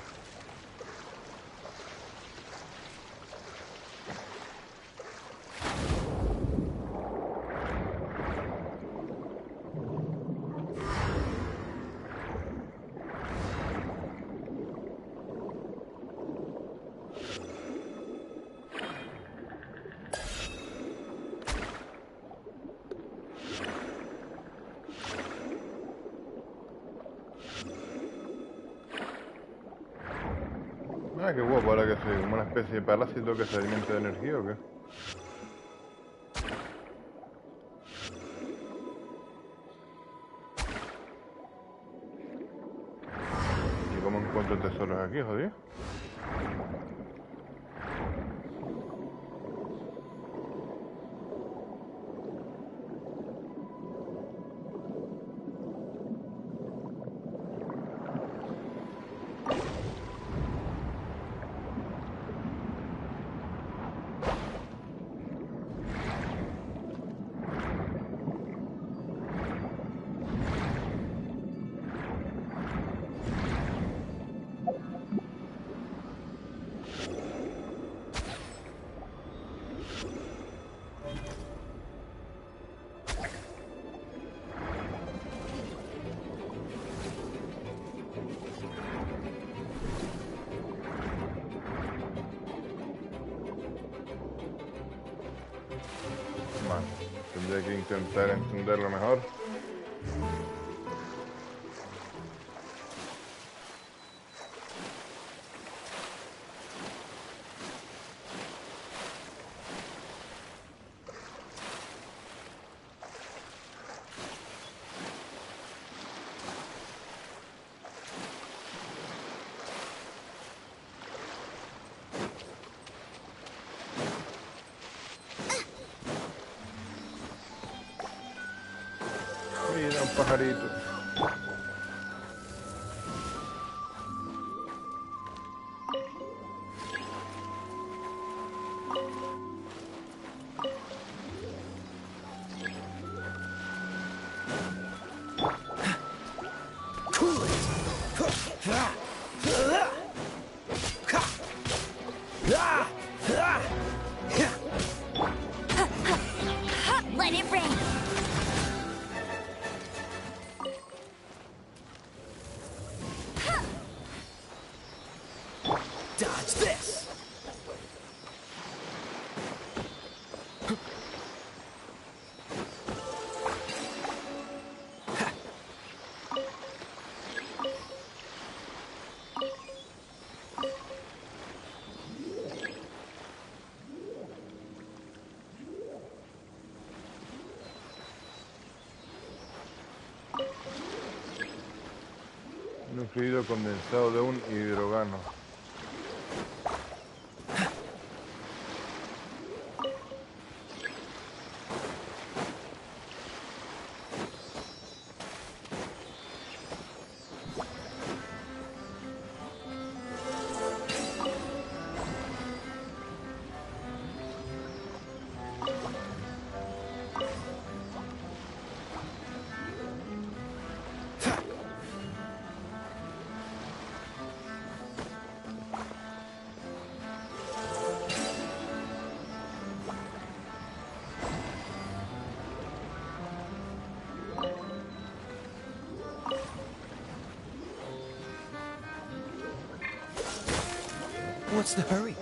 Ah, qué guapo, ahora que soy como una especie de parásito que se alimenta de energía, ¿o qué? ¿Y cómo encuentro tesoros aquí, jodido? Vale, tendré que intentar entenderlo mejor. Mira, un pajarito. Let it rain. Dodge this! Un fluido condensado de un hidrogano. What's the hurry?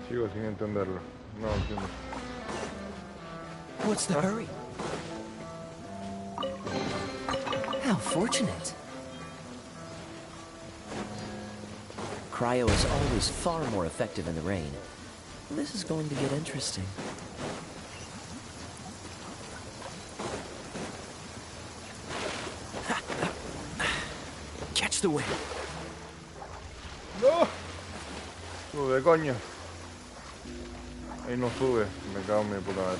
Sigo sin entenderlo. No lo entiendo. What's the hurry? How fortunate. Cryo is always far more effective in the rain. This is going to get interesting. Catch the wind. ¡No! Sube, coño. Ahí no sube. Me cago en mi puta madre.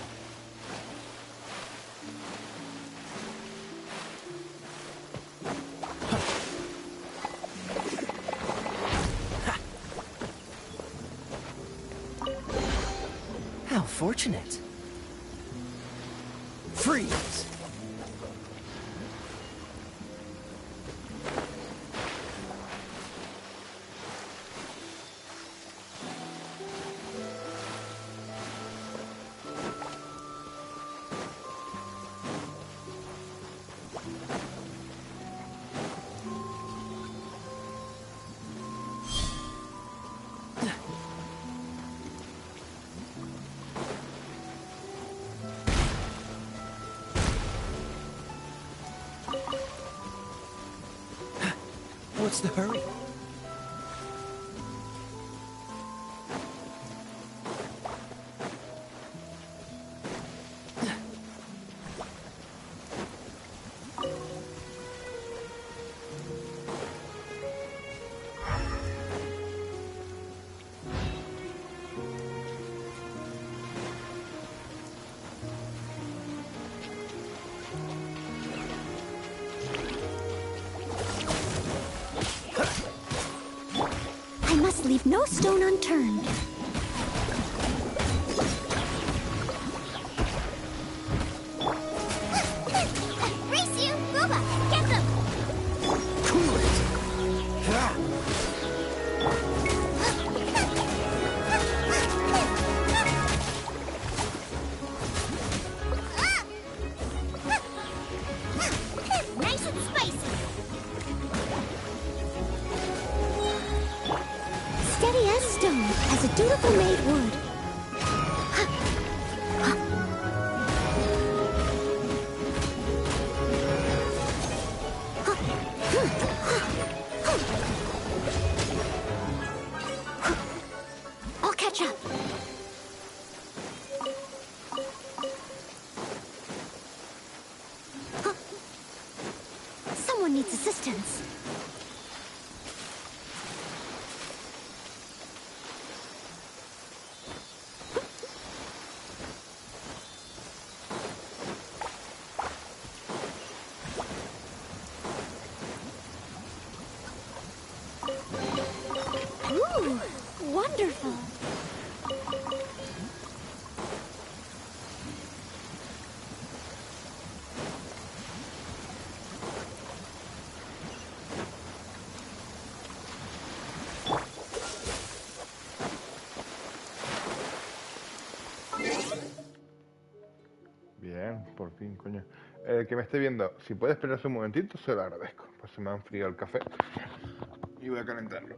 How fortunate. Freeze! What's the hurry? I must leave no stone unturned. Race you! Booba! Get them! Cool it! Nice and spicy! Steady as stone, as a dutiful maid would. I'll catch up. Someone needs assistance. Ooh, wonderful. Bien, por fin, coño. Que me esté viendo, si puede esperarse un momentito, se lo agradezco. Pues se me ha enfriado el café y voy a calentarlo.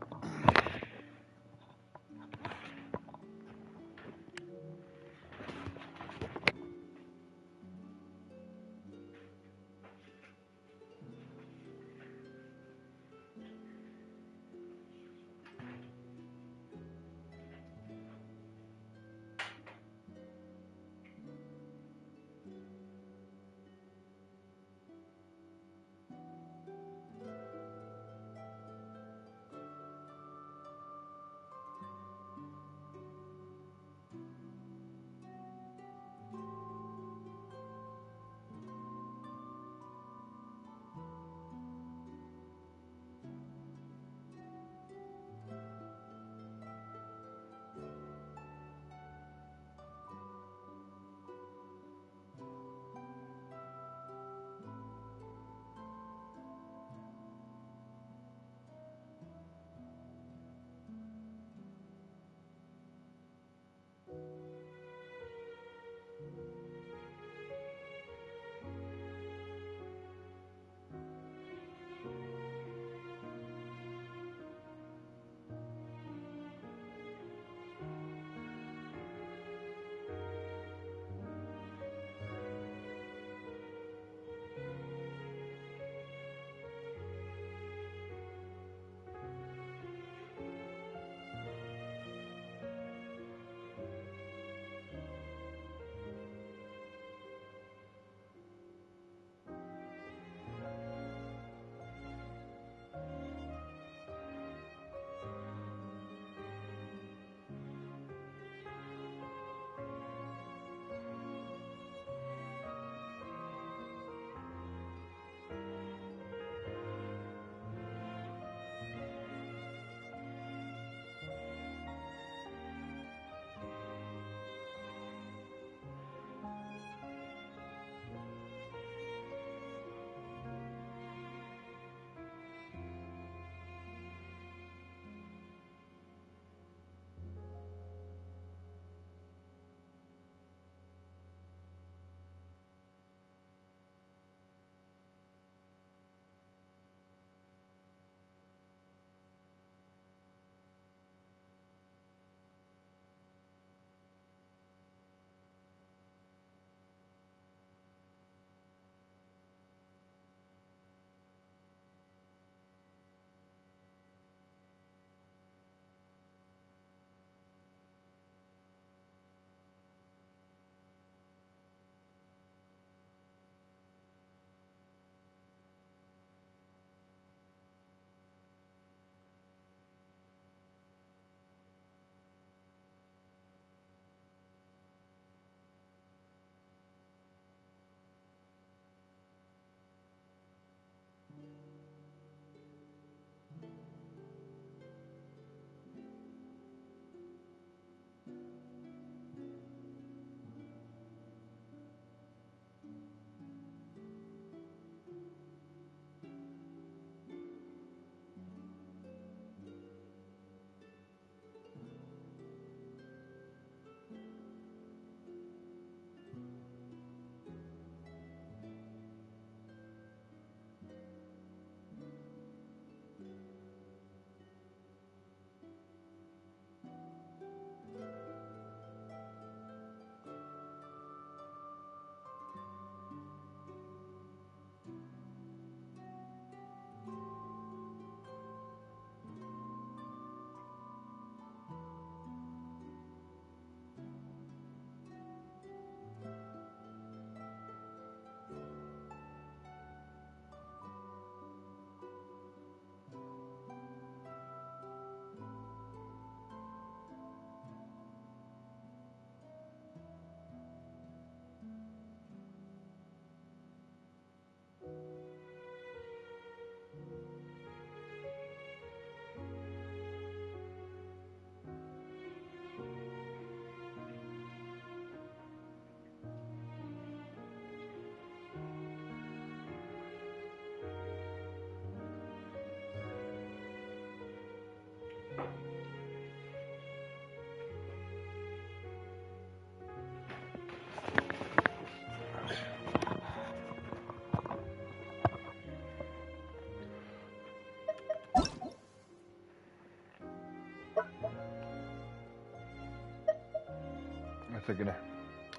sé quién es.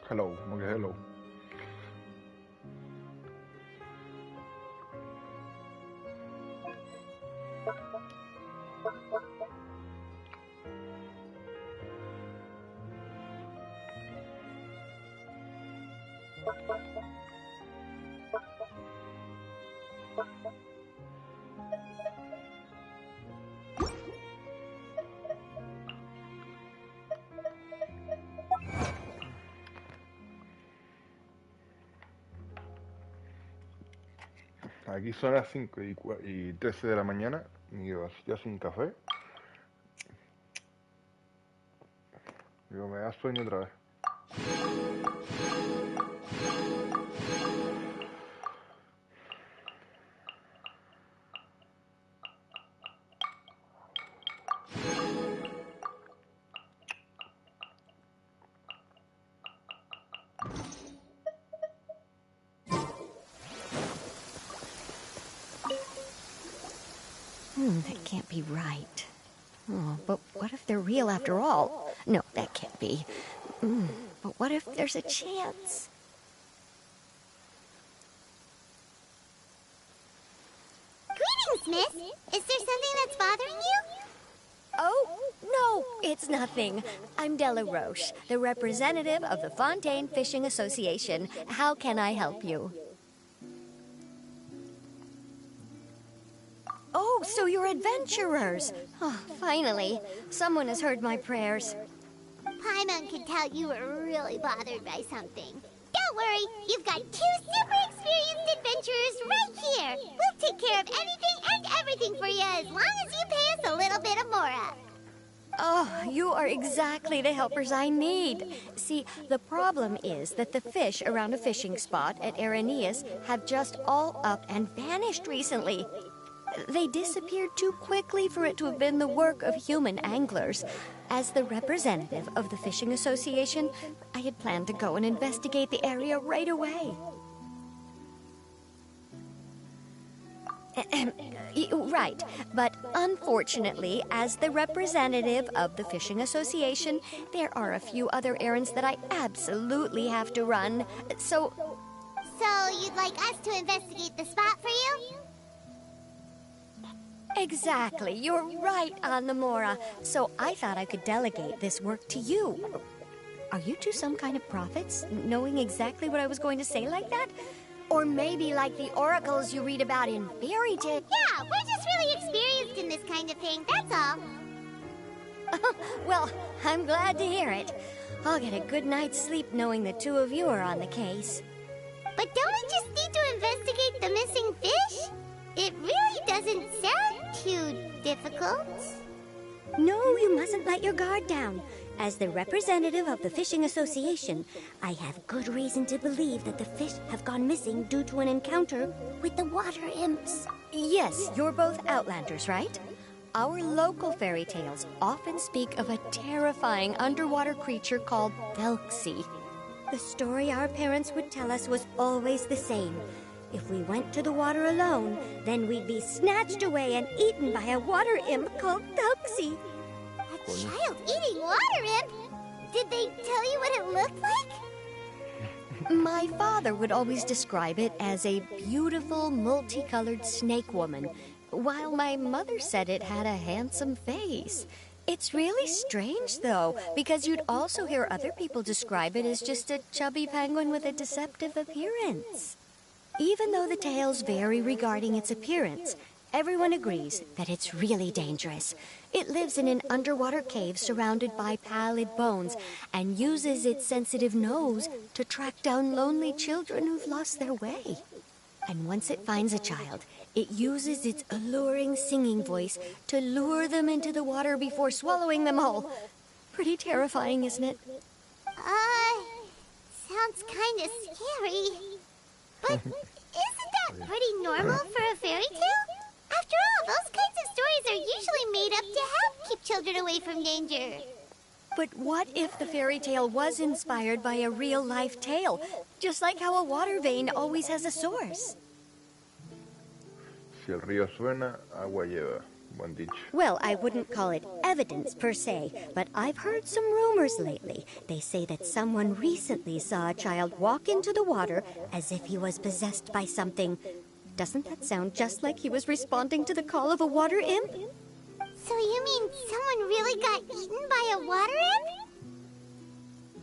Hello, como que hello. Aquí son las 5:13 de la mañana y ya sin café. Digo, me da sueño otra vez. That can't be right. Oh, but what if they're real after all? No, that can't be. But what if there's a chance? Greetings, miss. Is there something that's bothering you? Oh, no, it's nothing. I'm Della Roche, the representative of the Fontaine Fishing Association. How can I help you? Oh, so you're adventurers. Oh, finally. Someone has heard my prayers. Paimon could tell you were really bothered by something. Don't worry, you've got 2 super experienced adventurers right here. We'll take care of anything and everything for you as long as you pay us a little bit of mora. Oh, you are exactly the helpers I need. See, the problem is that the fish around a fishing spot at Araneus have just all up and vanished recently. They disappeared too quickly for it to have been the work of human anglers. As the representative of the Fishing Association, I had planned to go and investigate the area right away. Right, but unfortunately, as the representative of the Fishing Association, there are a few other errands that I absolutely have to run. So you'd like us to investigate the spot for you? exactly, you're right on the Mora. So I thought I could delegate this work to you. Are you two some kind of prophets, knowing exactly what I was going to say like that? Or maybe like the oracles you read about in fairy tales. Yeah, we're just really experienced in this kind of thing, that's all. Well, I'm glad to hear it. I'll get a good night's sleep knowing the two of you are on the case. But don't we just need to investigate the missing fish? It really doesn't sound too difficult. No, you mustn't let your guard down. As the representative of the Fishing Association, I have good reason to believe that the fish have gone missing due to an encounter with the water imps. Yes, you're both Outlanders, right? Our local fairy tales often speak of a terrifying underwater creature called Thelxie. The story our parents would tell us was always the same. If we went to the water alone, then we'd be snatched away and eaten by a water imp called Thelxie. A child-eating water imp? Did they tell you what it looked like? My father would always describe it as a beautiful, multicolored snake woman, while my mother said it had a handsome face. It's really strange, though, because you'd also hear other people describe it as just a chubby penguin with a deceptive appearance. Even though the tales vary regarding its appearance, everyone agrees that it's really dangerous. It lives in an underwater cave surrounded by pallid bones and uses its sensitive nose to track down lonely children who've lost their way. And once it finds a child, it uses its alluring singing voice to lure them into the water before swallowing them whole. Pretty terrifying, isn't it? Sounds kind of scary. But isn't that pretty normal for a fairy tale? After all, those kinds of stories are usually made up to help keep children away from danger. But what if the fairy tale was inspired by a real-life tale? Just like how a water vein always has a source. Si el río suena, agua lleva. Buen dicho. Well, I wouldn't call it evidence per se, but I've heard some rumors lately. They say that someone recently saw a child walk into the water as if he was possessed by something. Doesn't that sound just like he was responding to the call of a water imp? So you mean someone really got eaten by a water imp?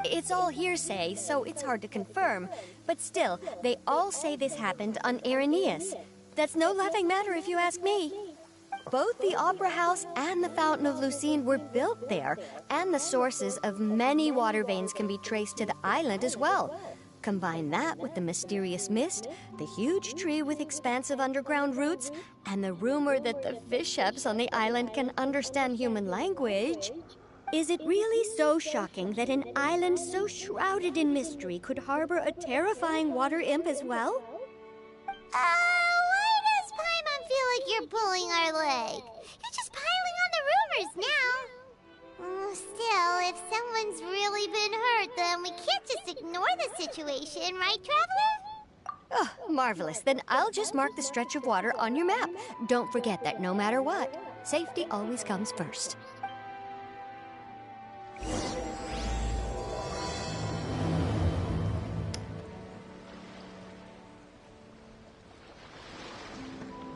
It's all hearsay, so it's hard to confirm. But still, they all say this happened on Irenaeus. That's no laughing matter if you ask me. Both the Opera House and the Fountain of Lucine were built there, and the sources of many water veins can be traced to the island as well. Combine that with the mysterious mist, the huge tree with expansive underground roots, and the rumor that the fish chefs on the island can understand human language. Is it really so shocking that an island so shrouded in mystery could harbor a terrifying water imp as well? Why does Paimon feel like you're pulling our leg? You're just piling on the rumors now. Still, if someone's really been hurt, then we can't just ignore the situation, right, Traveler? Oh, marvelous. Then I'll just mark the stretch of water on your map. Don't forget that no matter what, safety always comes first.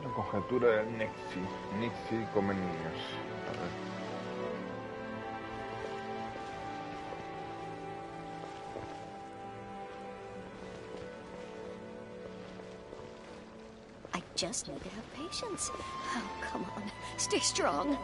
La conjetura del Nixie. Nixie come niños. A ver. I just need to have patience. Oh, come on. Stay strong.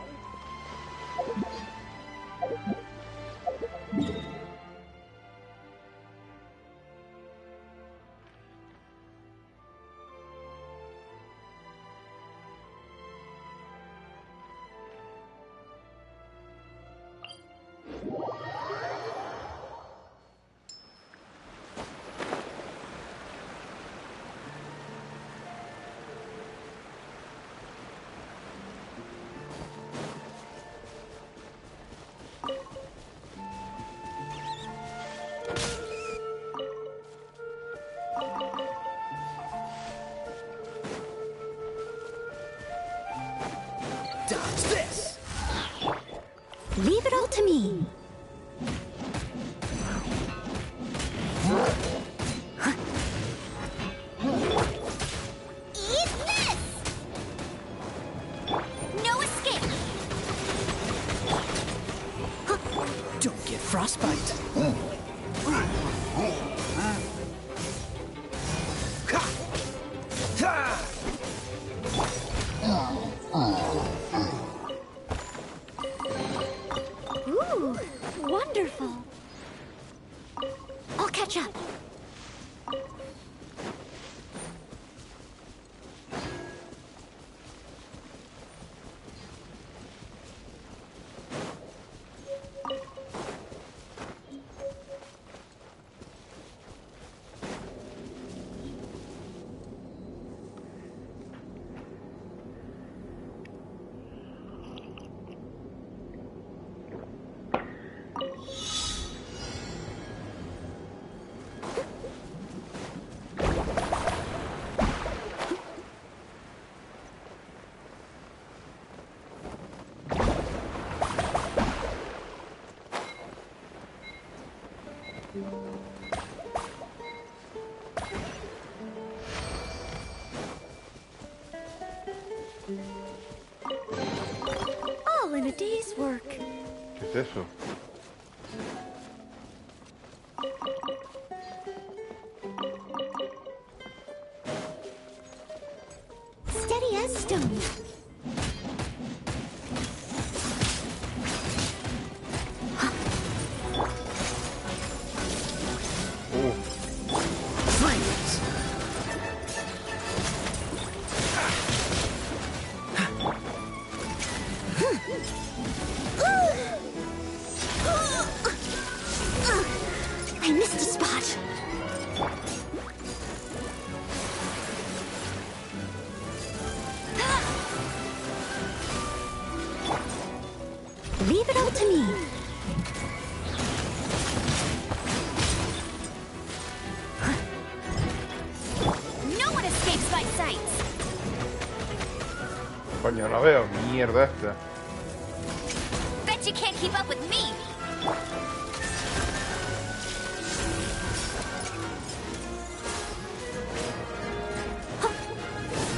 Dodge this! Leave it all to me. Eat this! No escape! Don't get frostbite. Ooh, wonderful. I'll catch up. All in a day's work. ¿Qué es eso? Steady as stone. Flames! I missed a spot. Leave it all to me. No one escapes my sight! Coño, no veo mierda esta. Bet you can't keep up with me.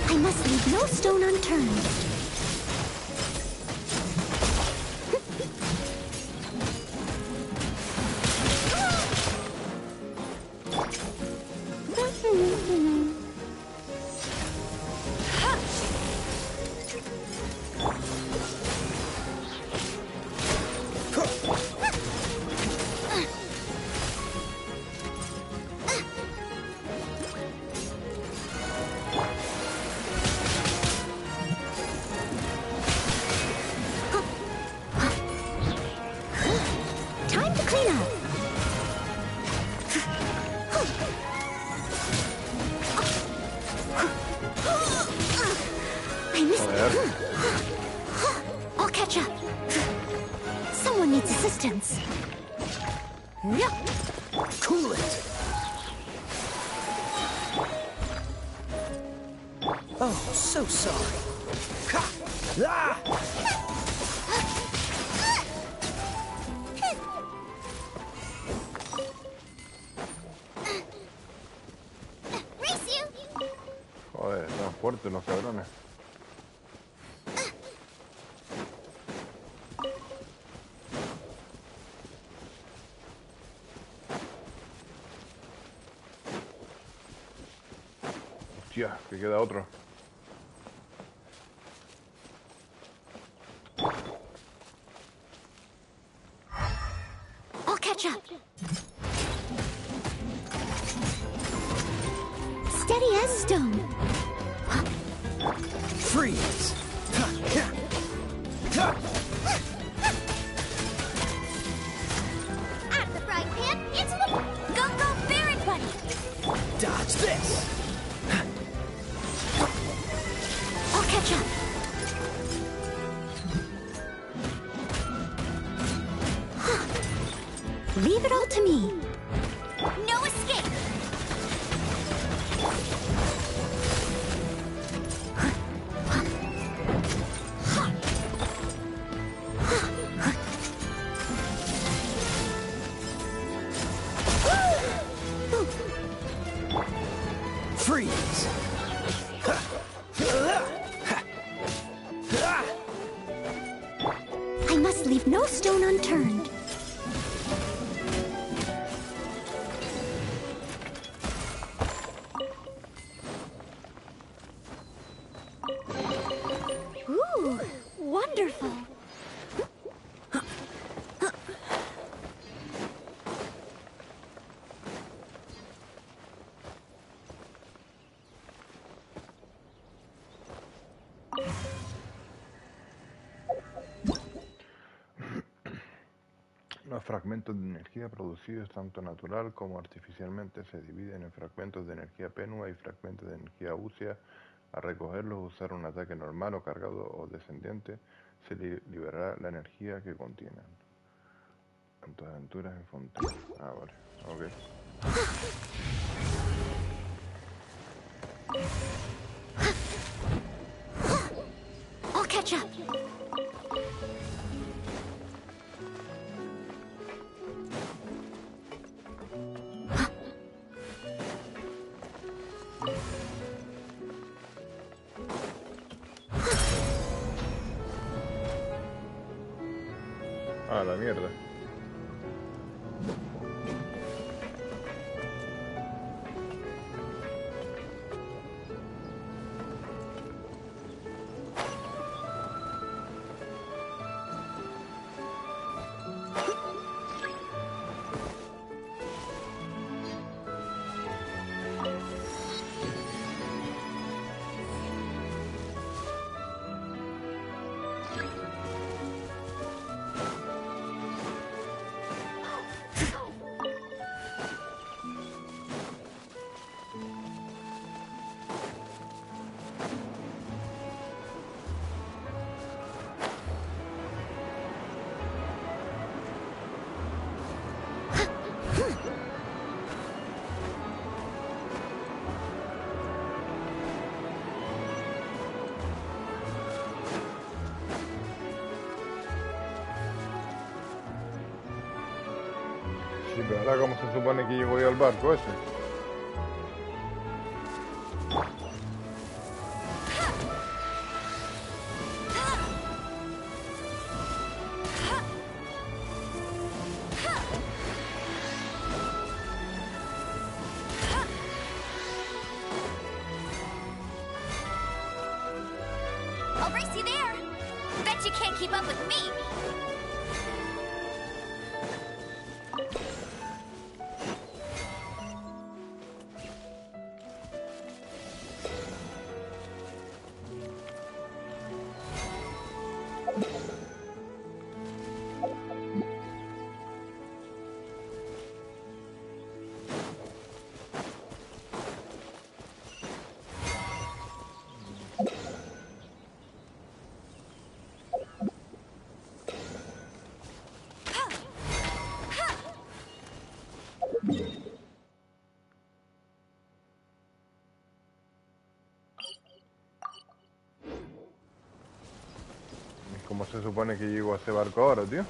I must leave no stone unturned. Time to clean up. I missed it. I'll catch up. Someone needs assistance. Cool it! Oh, so sorry. Ha! Ah! Race you! Joder, están fuertes los cabrones. Hostia, que queda otro. I'll catch up. Steady as stone. Freeze! Out of the frying pan, into the go-go Barrett buddy. Dodge this! I'll catch up. Leave it all to me. No escape. Freeze! I must leave no stone unturned. Ooh, wonderful. Los fragmentos de energía producidos tanto natural como artificialmente se dividen en fragmentos de energía penua y fragmentos de energía úsea. Al recogerlos, usar un ataque normal o cargado o descendiente, se liberará la energía que contienen. En tus aventuras en Fontaine. Ah, vale. Ok. I'll catch up. Ah, la mierda. Sí, pero ahora cómo se supone que llego yo al barco ese. I'll race you there. Bet you can't keep up with me. ¿Cómo se supone que llego a ese barco ahora, tío?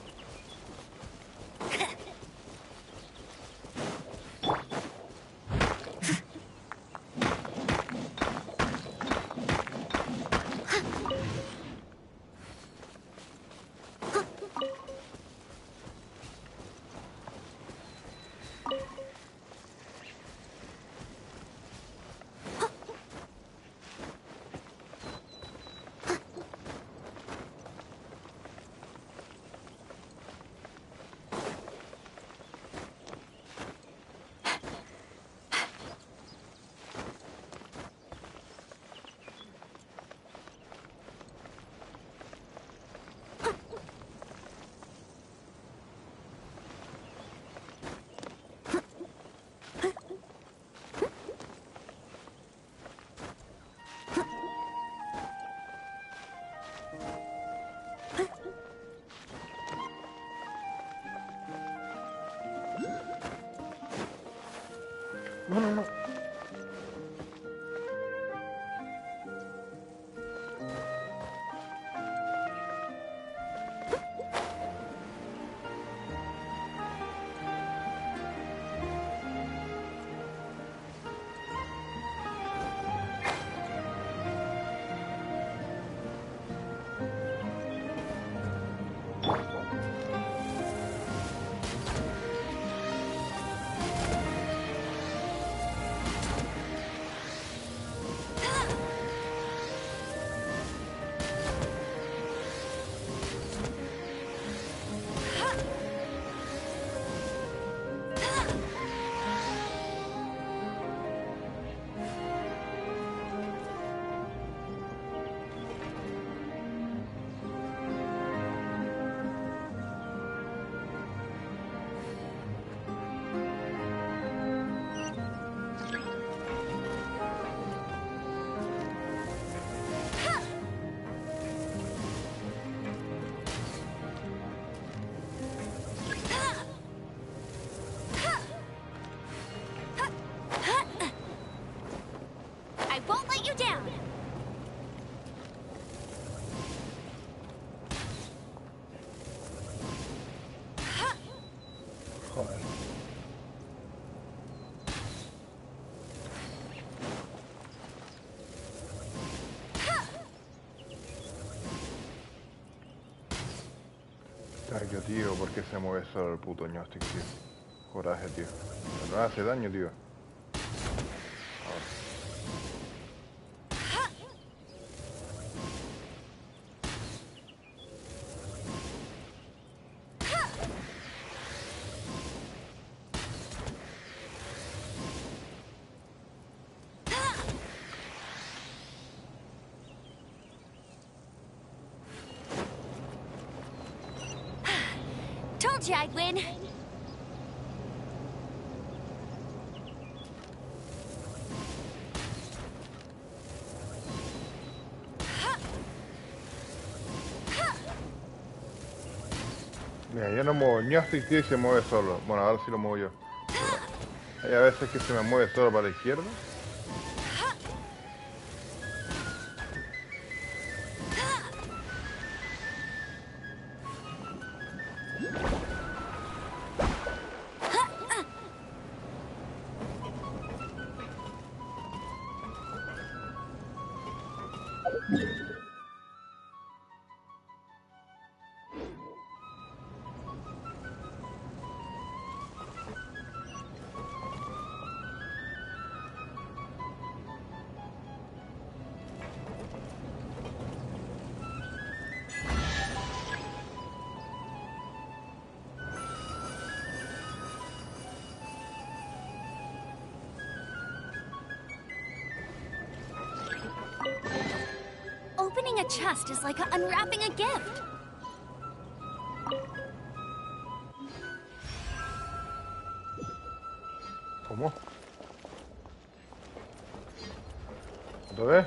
No, no, no. I won't let you down. Joder. Cargo, tío, ¿por qué se mueve solo el puto joystick, tío? Coraje, tío. No hace daño, tío. Told you I'd win. Mira, yo no muevo el joystick, tío, y se mueve solo. Bueno, ahora sí lo muevo yo. Hay a veces que se me mueve solo para la izquierda. Opening a chest is like unwrapping a gift. ¿Cómo? ¿Otra vez?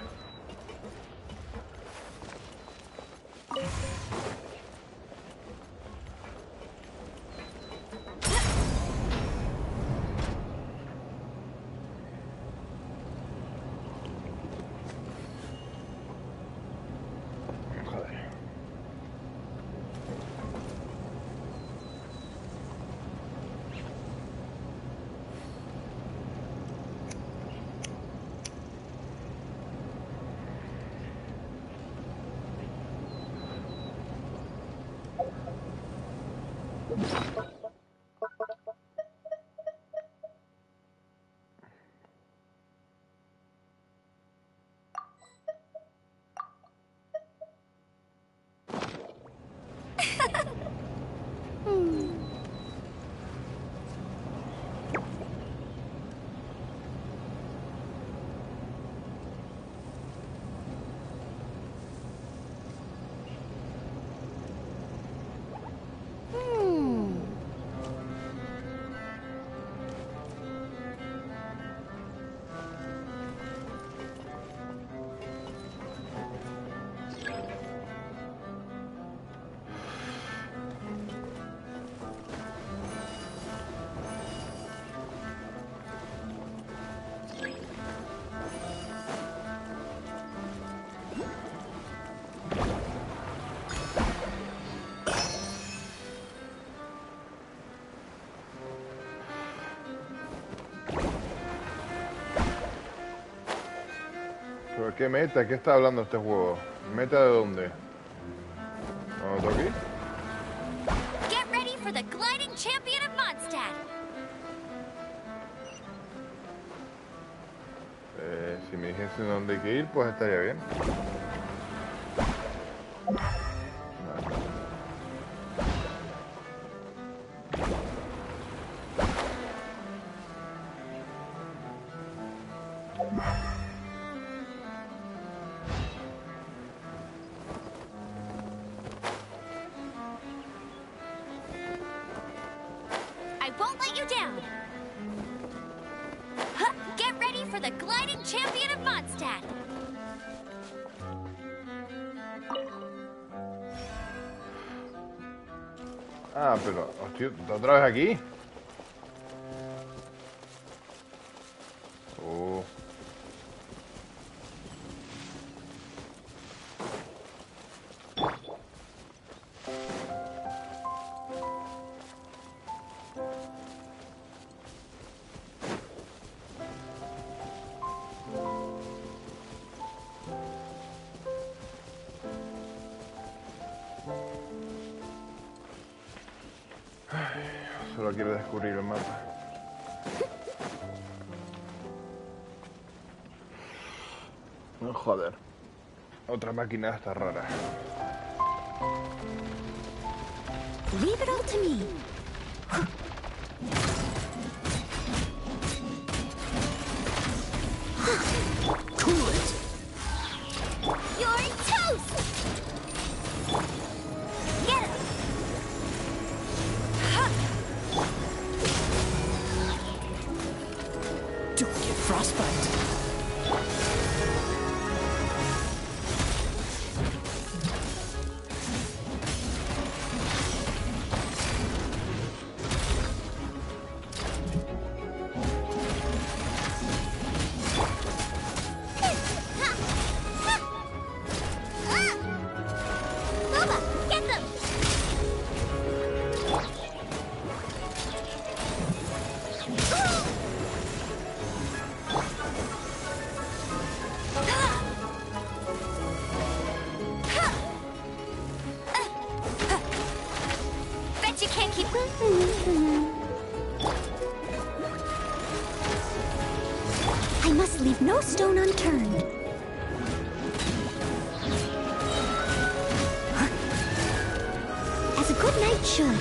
Joder. ¿Pero qué meta? ¿Qué está hablando este juego? ¿Meta de dónde? ¿Vamos aquí? Get ready for the gliding champion of Mondstadt. Si me dijesen dónde hay que ir, pues estaría bien. I won't let you down. Huh, get ready for the gliding champion of Mondstadt. Ah, pero... Hostia, ¿está otra vez aquí? Oh. Solo quiero descubrir el mapa. No, joder. Otra máquina está rara. Leave it all to me. Cool it. You're toast! Get him! Don't get frostbite. Loba, get them! Bet you can't keep... I must leave no stone unturned. As a good knight should.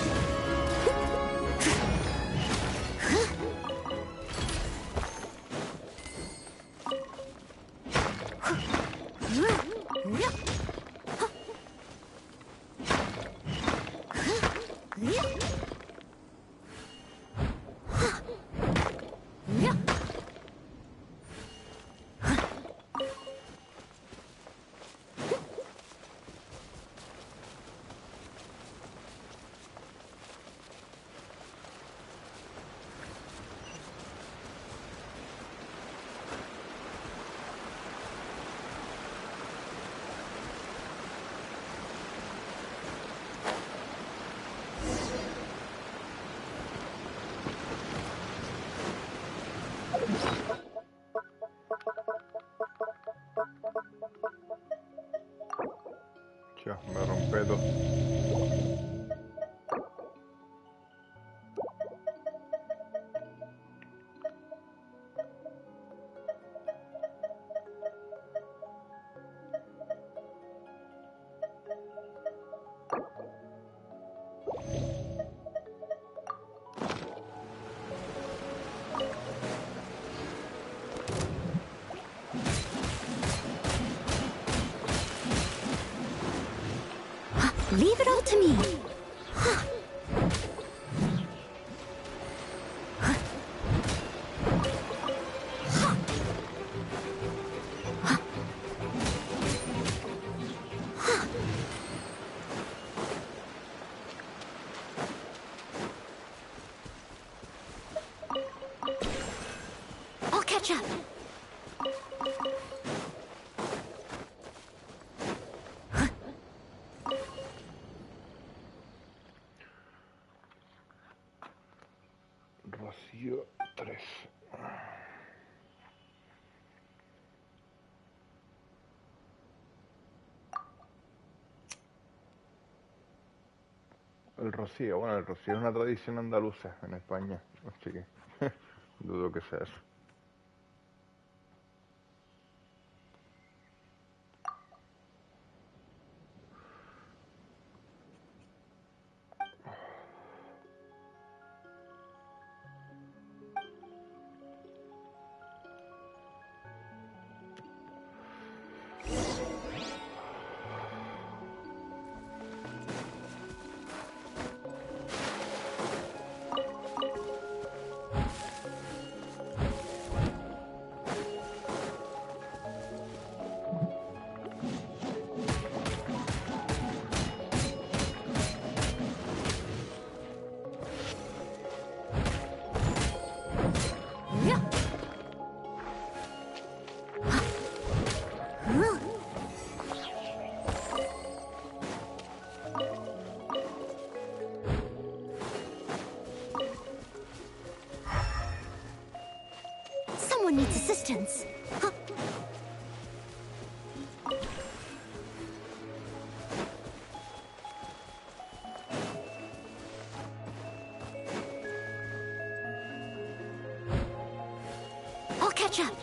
Hostia, me rompe todo. Leave it all to me. I'll catch up. Rocío 3. El rocío, bueno, el rocío es una tradición andaluza en España, así que dudo que sea eso. Someone needs assistance. Huh? I'll catch up.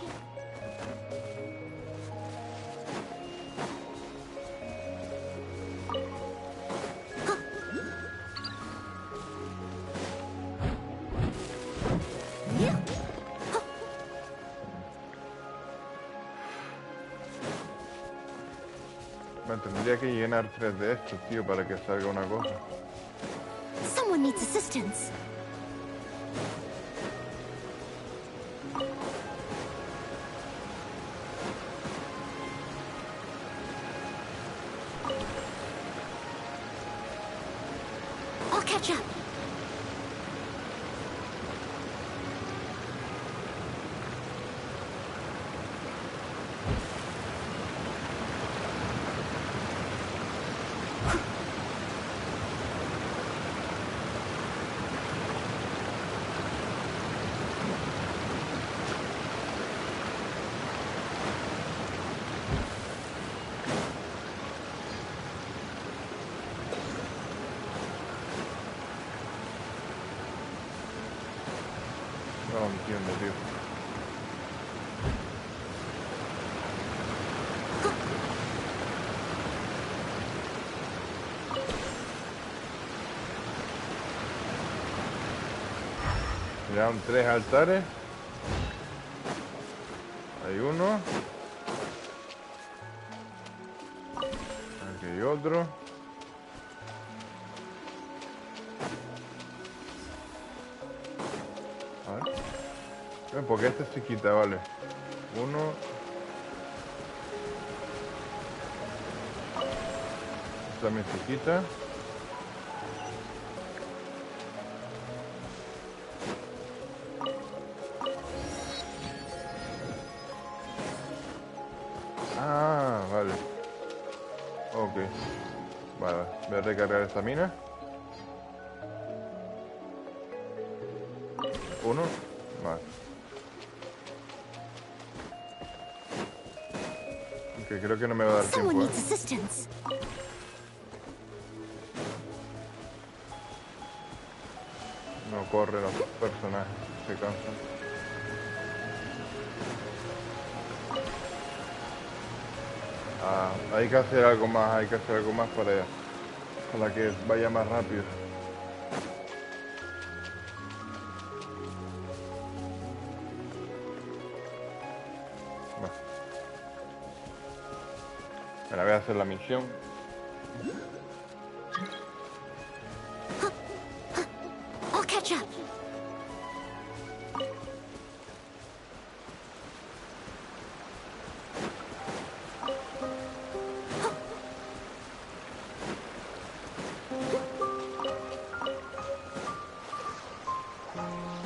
Me tendría que llenar 3 de estos, tío, para que salga una cosa. Someone needs assistance. I'll catch up. No entiendo, tío. Miraron 3 altares. Hay uno. Aquí hay otro. A ver. Porque este se quita, vale. Uno. Este también se quita. Ah, vale. Ok. Vale, voy a recargar esta mina. Uno. Vale. Ok, creo que no me va a dar Someone tiempo, needs assistance. No corren los personajes, se cansan. Hay que hacer algo más, para que vaya más rápido. Bueno. Ahora voy a hacer la misión. I'll catch up.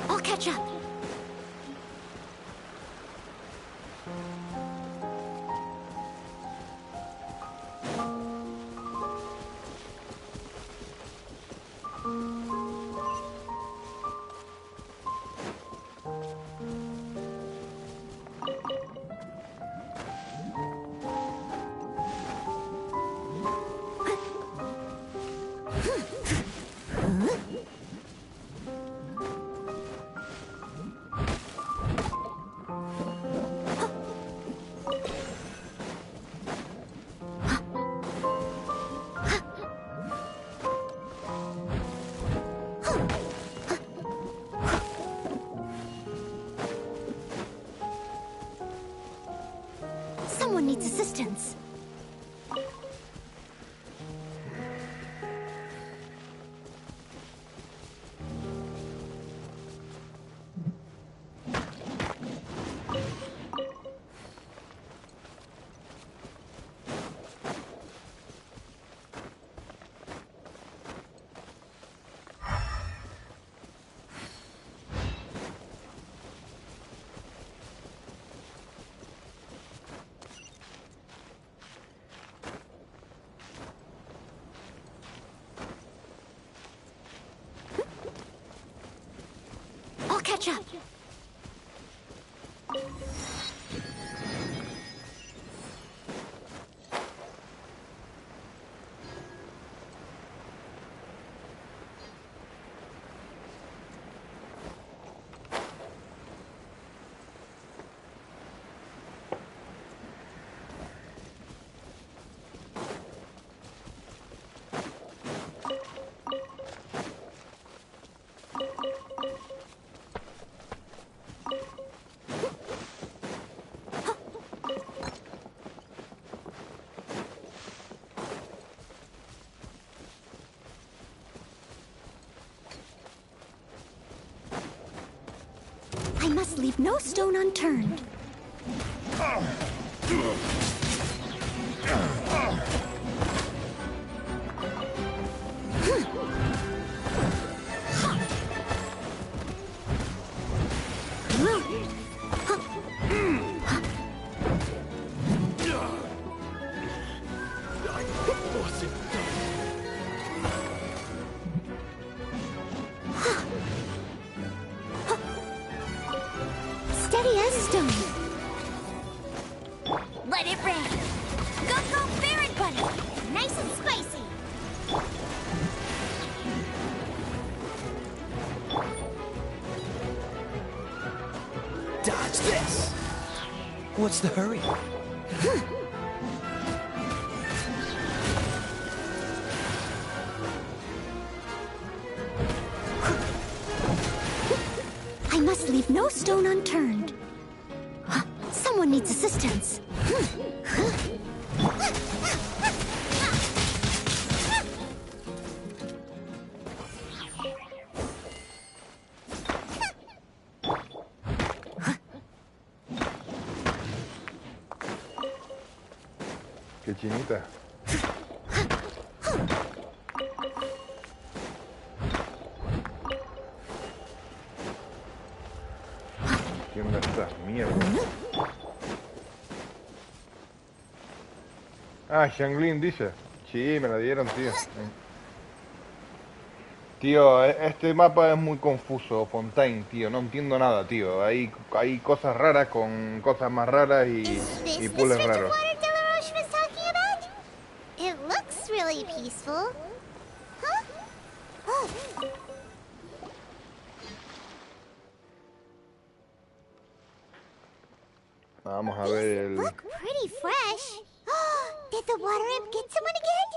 I'll catch up. Someone needs assistance. I'll catch up. I must leave no stone unturned. Steady as stone. Let it rain. Go, go, Baron Bunny. Nice and spicy. Dodge this! What's the hurry? I must leave no stone unturned. Someone needs assistance. Qué chinita. ¿Quién está? Mierda. Ah, Xianglin dice. Sí, me la dieron, tío. Tío, este mapa es muy confuso, Fontaine, tío. No entiendo nada, tío. Hay cosas raras con cosas más raras y puzzles raros. It looks really peaceful. Huh? Oh. Vamos a ver el... Look pretty fresh. Did the water imp get someone again?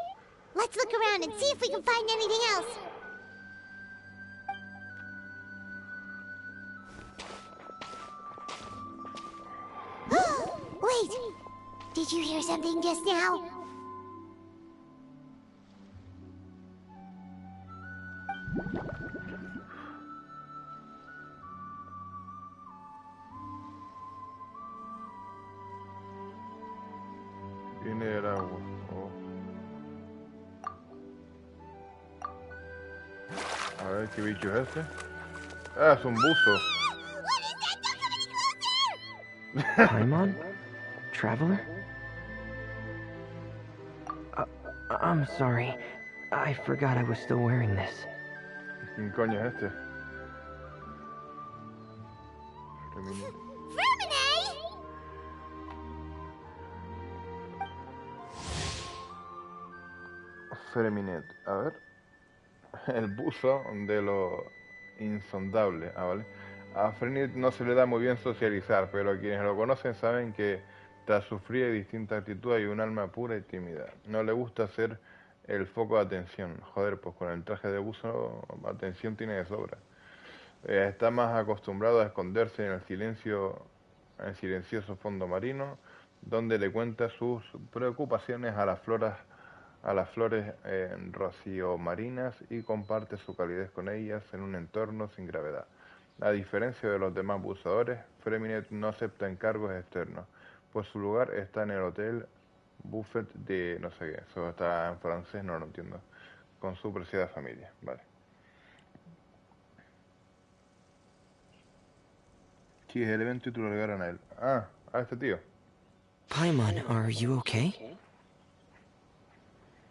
Let's look around and see if we can find anything else. Wait, did you hear something just now? Viene del agua. Oh. A ver qué bicho es este. Ah, es un buzo. What is that? Don't come any closer! Paimon? Traveler? I'm sorry. I forgot I was still wearing this. ¿Quién coño es este? Verminae! Freminet, a ver. El buzo de lo insondable, ¿vale? A Freminet no se le da muy bien socializar, pero quienes lo conocen saben que tras su fría y distinta actitud hay un alma pura y tímida. No le gusta ser el foco de atención. Joder, pues con el traje de buzo atención tiene de sobra. Está más acostumbrado a esconderse en el silencioso fondo marino, donde le cuenta sus preocupaciones a las flores rocío marinas y comparte su calidez con ellas en un entorno sin gravedad. A diferencia de los demás buzadores, Freminet no acepta encargos externos, pues su lugar está en el hotel Buffet de no sé qué, eso está en francés, no lo entiendo, con su preciada familia, vale. Sí, es el evento y te lo regalan a él. A este tío. Paimon, are you okay?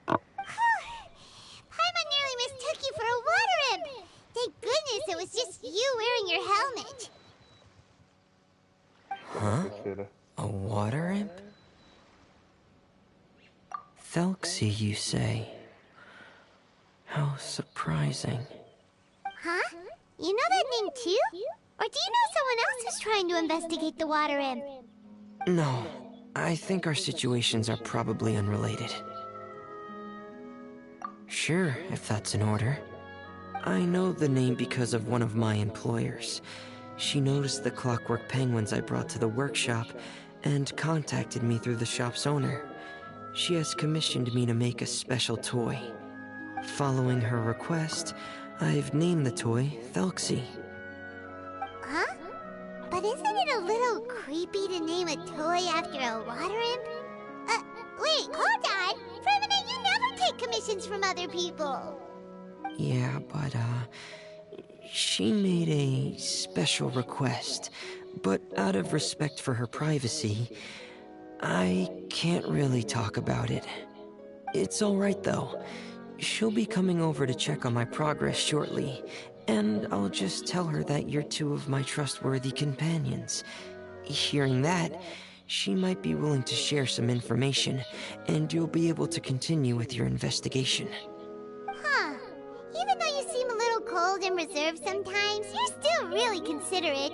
Paimon nearly mistook you for a water imp! Thank goodness it was just you wearing your helmet. Huh? ¿Qué será? A water imp? Thelxie, you say? How surprising. Huh? You know that name too? Or do you know someone else who's trying to investigate the water imp? No, I think our situations are probably unrelated. Sure, if that's in order. I know the name because of one of my employers. She noticed the clockwork penguins I brought to the workshop and contacted me through the shop's owner. She has commissioned me to make a special toy. Following her request, I've named the toy Thelxie. Huh? But isn't it a little creepy to name a toy after a water imp? Wait, hold on! Verminae, you never take commissions from other people! Yeah, but, she made a special request, but out of respect for her privacy, I can't really talk about it. It's alright though. She'll be coming over to check on my progress shortly, and I'll just tell her that you're two of my trustworthy companions. Hearing that, she might be willing to share some information, and you'll be able to continue with your investigation. Huh. Even though you seem a little cold and reserved sometimes, you're still really considerate.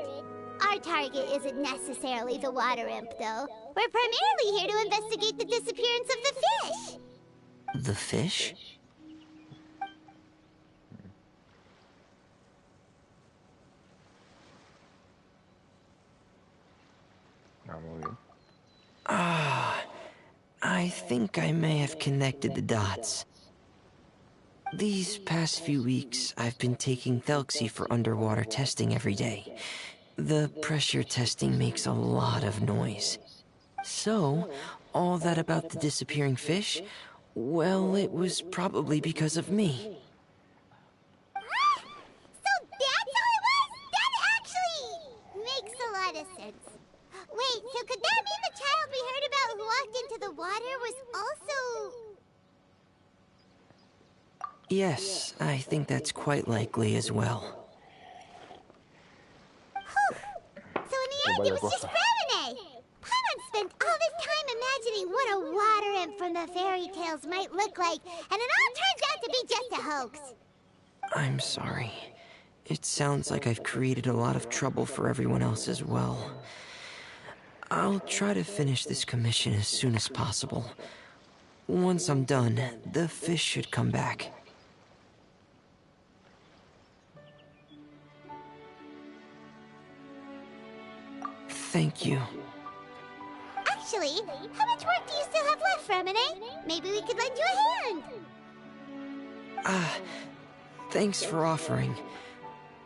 Our target isn't necessarily the water imp, though. We're primarily here to investigate the disappearance of the fish. The fish? Muy bien. I think I may have connected the dots. These past few weeks, I've been taking Thelxie for underwater testing every day. The pressure testing makes a lot of noise. So, all that about the disappearing fish? Well, it was probably because of me. So that's all it was? That actually makes a lot of sense. Wait, so could that mean the child we heard about who walked into the water was also... Yes, I think that's quite likely as well. So in the end, it was just Verminae! Paimon spent all this time imagining what a water imp from the fairy tales might look like, and it all turns out to be just a hoax. I'm sorry. It sounds like I've created a lot of trouble for everyone else as well. I'll try to finish this commission as soon as possible. Once I'm done, the fish should come back. Thank you. Actually, how much work do you still have left, Remine? Maybe we could lend you a hand. Thanks for offering.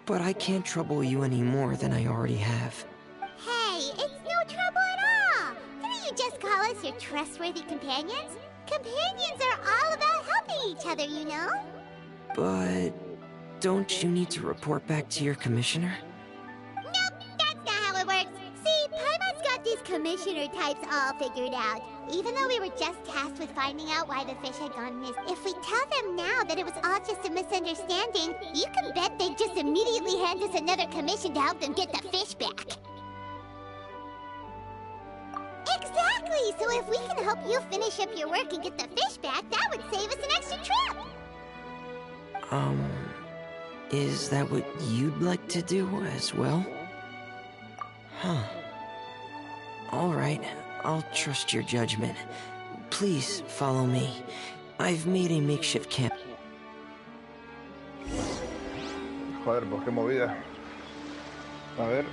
But I can't trouble you any more than I already have. Hey, it's no trouble at all. Didn't you just call us your trustworthy companions? Companions are all about helping each other, you know? But don't you need to report back to your commissioner? Nope, that's not how it works. See, Paimon's got these commissioner types all figured out. Even though we were just tasked with finding out why the fish had gone missing, if we tell them now that it was all just a misunderstanding, you can bet they'd just immediately hand us another commission to help them get the fish back. Exactly! So if we can help you finish up your work and get the fish back, that would save us an extra trip! Is that what you'd like to do as well? Huh. Alright, I'll trust your judgment. Please follow me. I've made a makeshift camp. Joder, pues qué movida. A ver,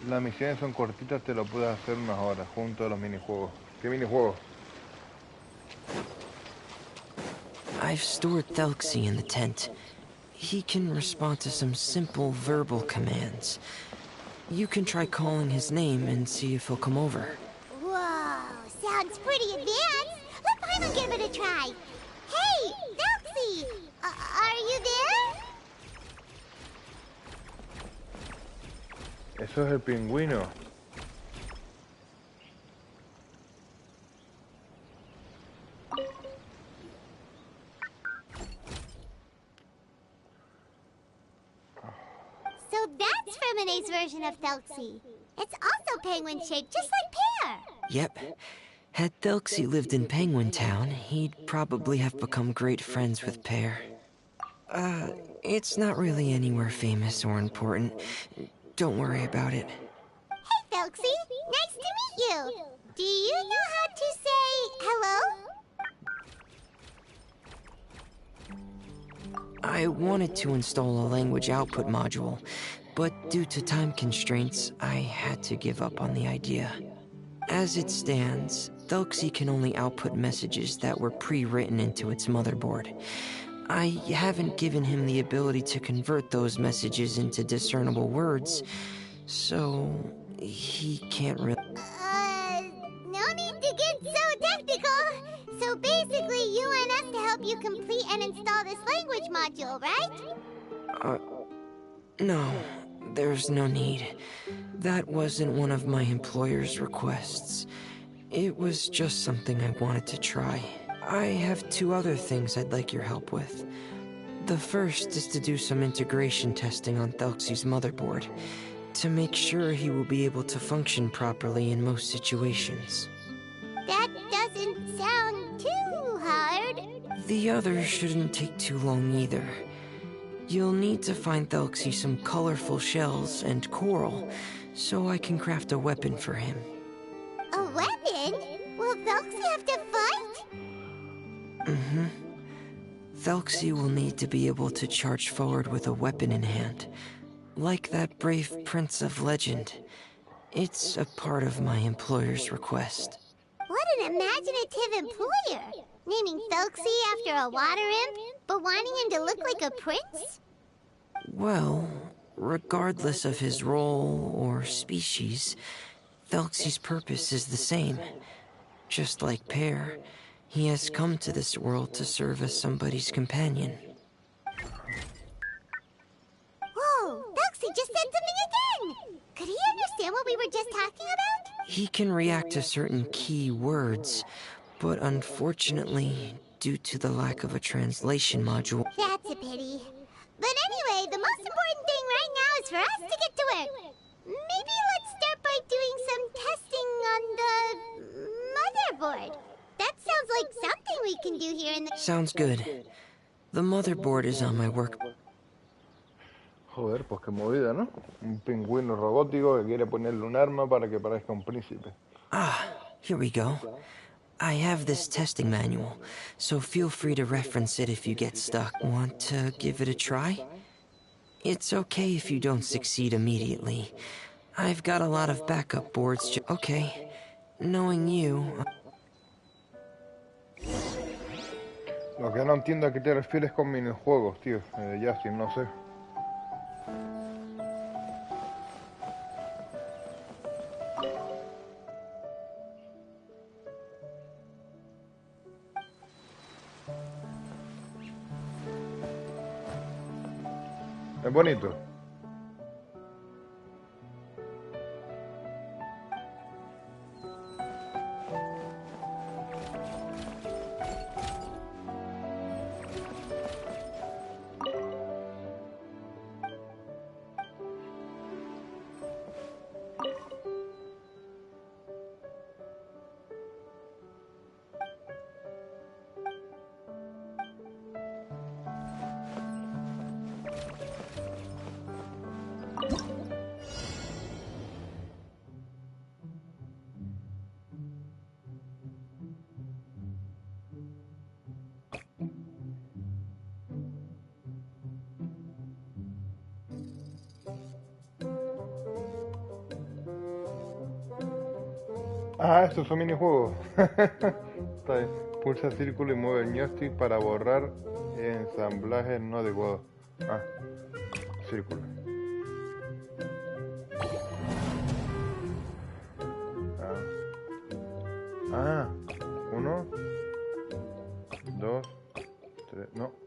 las misiones son cortitas, te lo puedes hacer unas horas, junto a los minijuegos. ¿Qué minijuegos? I've stored Thelxie in the tent. He can respond to some simple verbal commands. You can try calling his name and see if he'll come over. Whoa, sounds pretty advanced. Let Paimon give it a try. Hey, Thelxie! Are you there? Eso es el pingüino. So that's Remine's version of Thelxie. It's also penguin-shaped, just like Pear. Yep. Had Thelxie lived in Penguin Town, he'd probably have become great friends with Pear. It's not really anywhere famous or important. Don't worry about it. Hey, Thelxie. Nice to meet you. Do you know how to say hello? I wanted to install a language output module, but due to time constraints, I had to give up on the idea. As it stands, Thelxie can only output messages that were pre-written into its motherboard. I haven't given him the ability to convert those messages into discernible words, so he can't really... No need to get so technical. So basically, you want us to help you complete and install this language module, right? No, there's no need. That wasn't one of my employer's requests. It was just something I wanted to try. I have two other things I'd like your help with. The first is to do some integration testing on Thelxie's motherboard, to make sure he will be able to function properly in most situations. That doesn't sound too hard. The other shouldn't take too long either. You'll need to find Thelxie some colorful shells and coral, so I can craft a weapon for him. A weapon? Will Thelxie have to fight? Mm-hmm. Thelxie will need to be able to charge forward with a weapon in hand, like that brave prince of legend. It's a part of my employer's request. What an imaginative employer! Naming Thelxie after a water imp, but wanting him to look like a prince? Well, regardless of his role or species, Thelxie's purpose is the same. Just like Pear, he has come to this world to serve as somebody's companion. Whoa, Thelxie just said something again! Could he understand what we were just talking about? He can react to certain key words, but unfortunately, due to the lack of a translation module... That's a pity. But anyway, the most important thing right now is for us to get to work. Maybe let's start by doing some testing on the motherboard. That sounds like something we can do here in the... Sounds good. The motherboard is on my work... Joder, pues qué movida, ¿no? Un pingüino robótico que quiere ponerle un arma para que parezca un príncipe. Ah, here we go. I have this testing manual, so feel free to reference it if you get stuck. Want to give it a try? It's okay if you don't succeed immediately. I've got a lot of backup boards. Okay, knowing you. Lo que no entiendo a qué te refieres con minijuegos, tío. Justin, no sé. Es bonito. Ah, estos son minijuegos. Está bien. Pulsa círculo y mueve el joystick para borrar ensamblajes no adecuados. Ah, círculo. Ah, 1, 2, 3, no.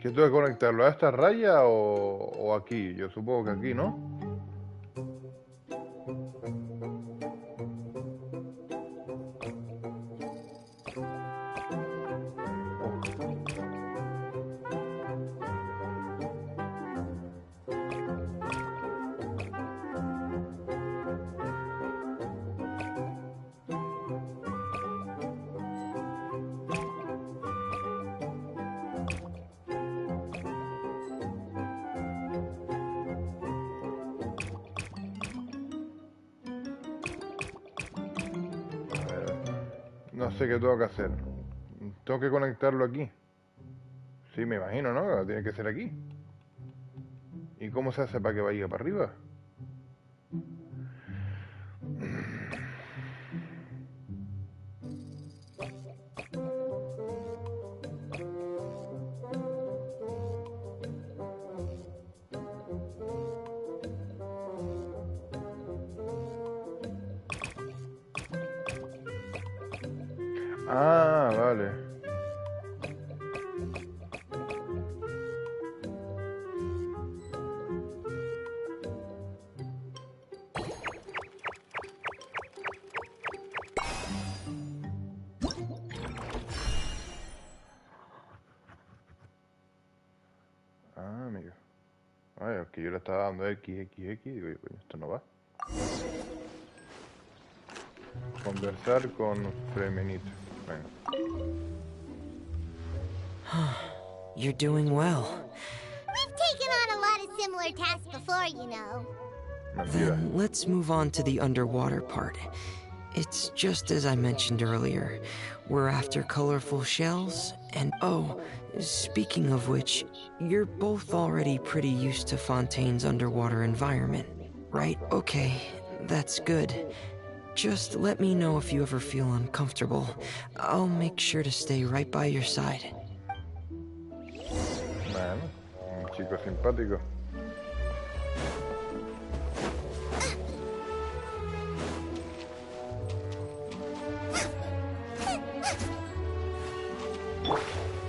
¿Que tengo que conectarlo a esta raya o aquí? Yo supongo que aquí, ¿no? No sé qué tengo que hacer. Tengo que conectarlo aquí. Sí, me imagino, ¿no? Tiene que ser aquí. ¿Y cómo se hace para que vaya para arriba? Ah, vale. Ah, amigo. Ay, es que yo le estaba dando X. Digo, coño, esto no va. Conversar con Fremenito. Venga. You're doing well. We've taken on a lot of similar tasks before, you know. Mentira. Then let's move on to the underwater part. It's just as I mentioned earlier. We're after colorful shells, and oh, speaking of which, you're both already pretty used to Fontaine's underwater environment, right? Okay, that's good. Just let me know if you ever feel uncomfortable. I'll make sure to stay right by your side. Bueno, un chico simpático.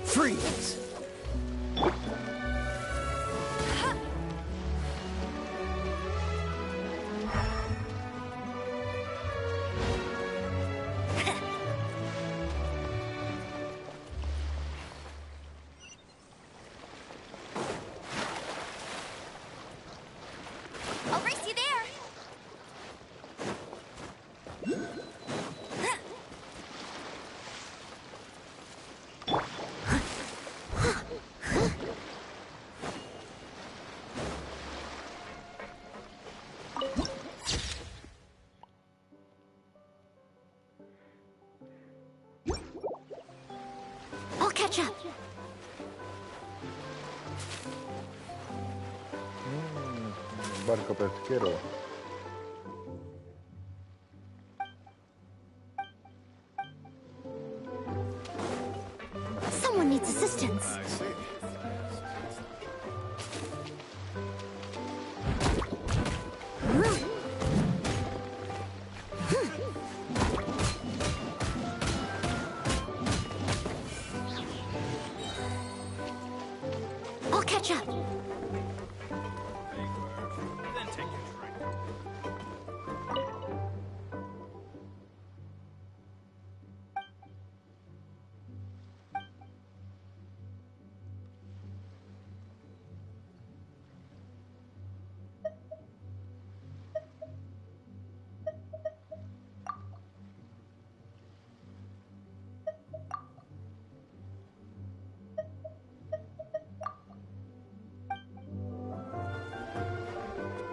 Freeze! I'll race you there. barco pesquero. Someone needs assistance. I see. I'll catch up. Then take your drink.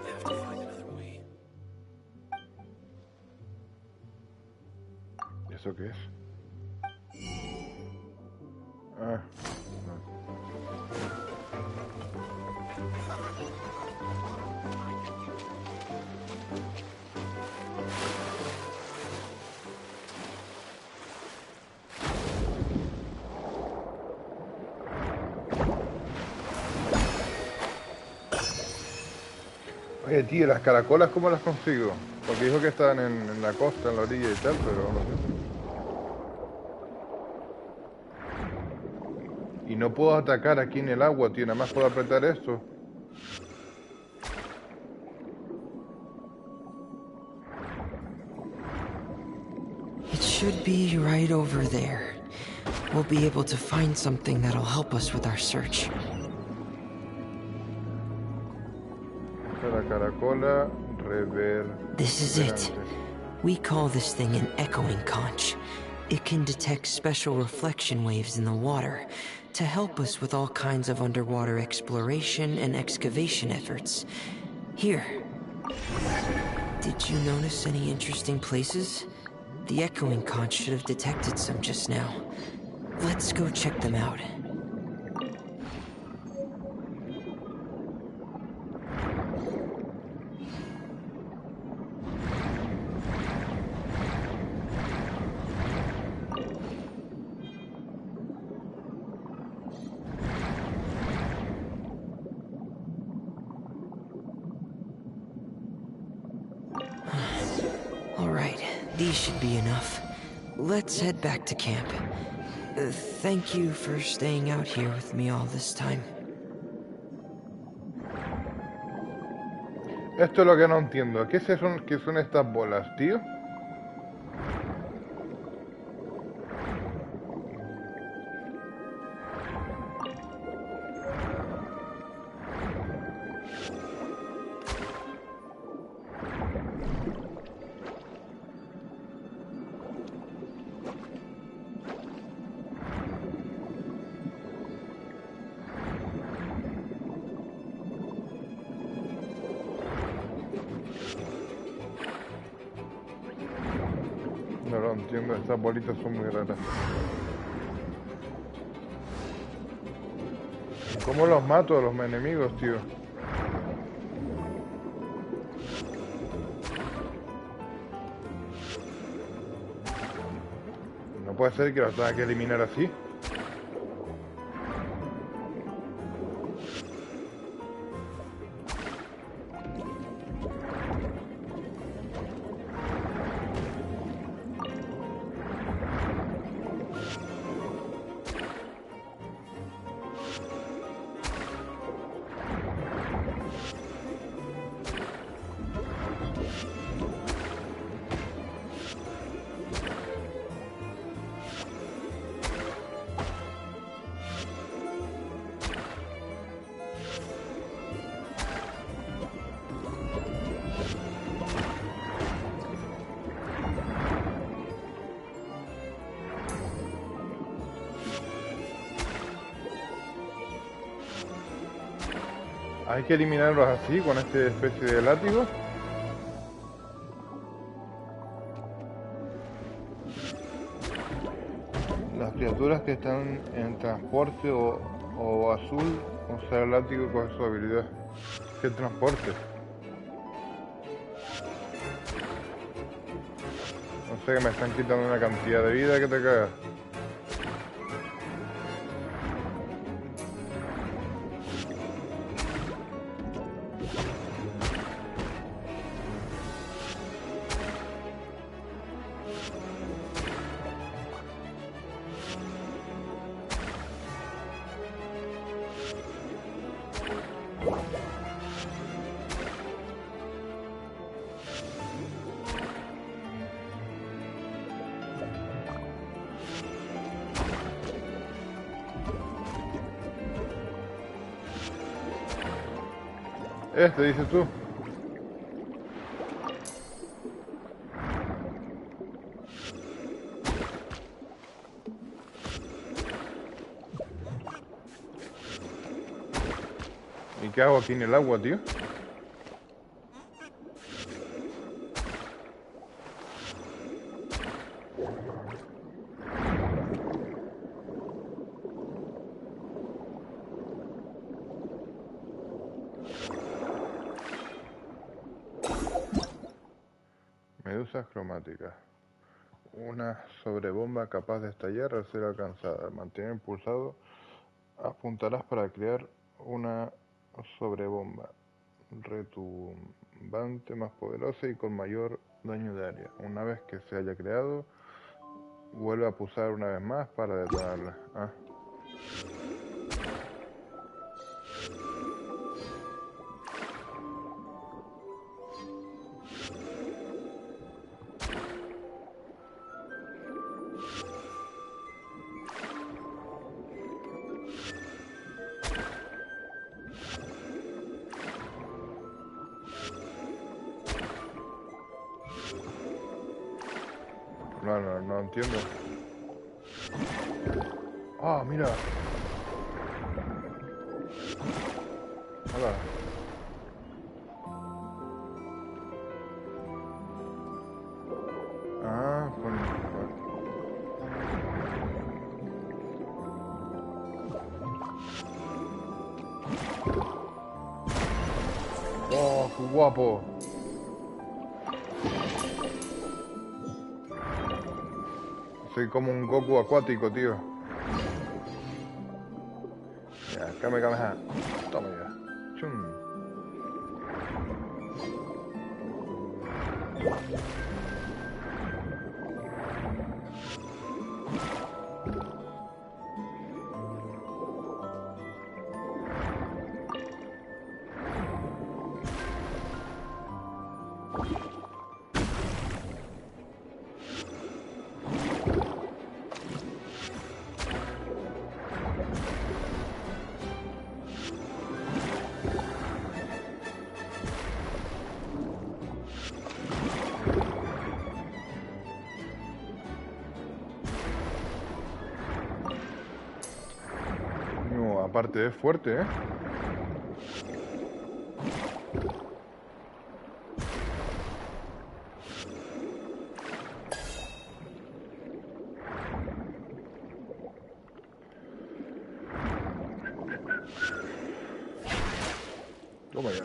Have to find another way. ¿Y eso qué es? Ah, no. Oye, tío, ¿las caracolas cómo las consigo? Porque dijo que estaban en la costa, en la orilla y tal, pero no sé. Y no puedo atacar aquí en el agua, tío, nada más puedo apretar esto. It should be right over there. We'll be able to find something that'll help us with our search. Esta es la caracola, This is it. We call this thing an echoing conch. It can detect special reflection waves in the water to help us with all kinds of underwater exploration and excavation efforts. Here. Did you notice any interesting places? The echoing conch should have detected some just now. Let's go check them out. Alright, these should be enough. Let's head back to camp. Thank you for staying out here with me all this time. Esto es lo que no entiendo. ¿Qué son estas bolas, tío? No lo entiendo, estas bolitas son muy raras. ¿Cómo los mato a los enemigos, tío? No puede ser que los tenga que eliminar así. Hay que eliminarlos así, con esta especie de látigo. Las criaturas que están en transporte o azul, usar el látigo con su habilidad. ¿Qué transporte? No sé, que me están quitando una cantidad de vida que te cagas. Dices tú. ¿Y qué hago aquí en el agua, tío? Medusas cromáticas. Una sobrebomba capaz de estallar al ser alcanzada. Al mantener pulsado, apuntarás para crear una sobrebomba retumbante más poderosa y con mayor daño de área. Una vez que se haya creado, vuelve a pulsar una vez más para detonarla. No entiendo. Ah, mira. Hola. Coño. Oh, qué guapo. Soy como un Goku acuático, tío. Ya, Kamehameha. Toma ya. Chum. No, aparte es fuerte, ¿eh? Toma ya.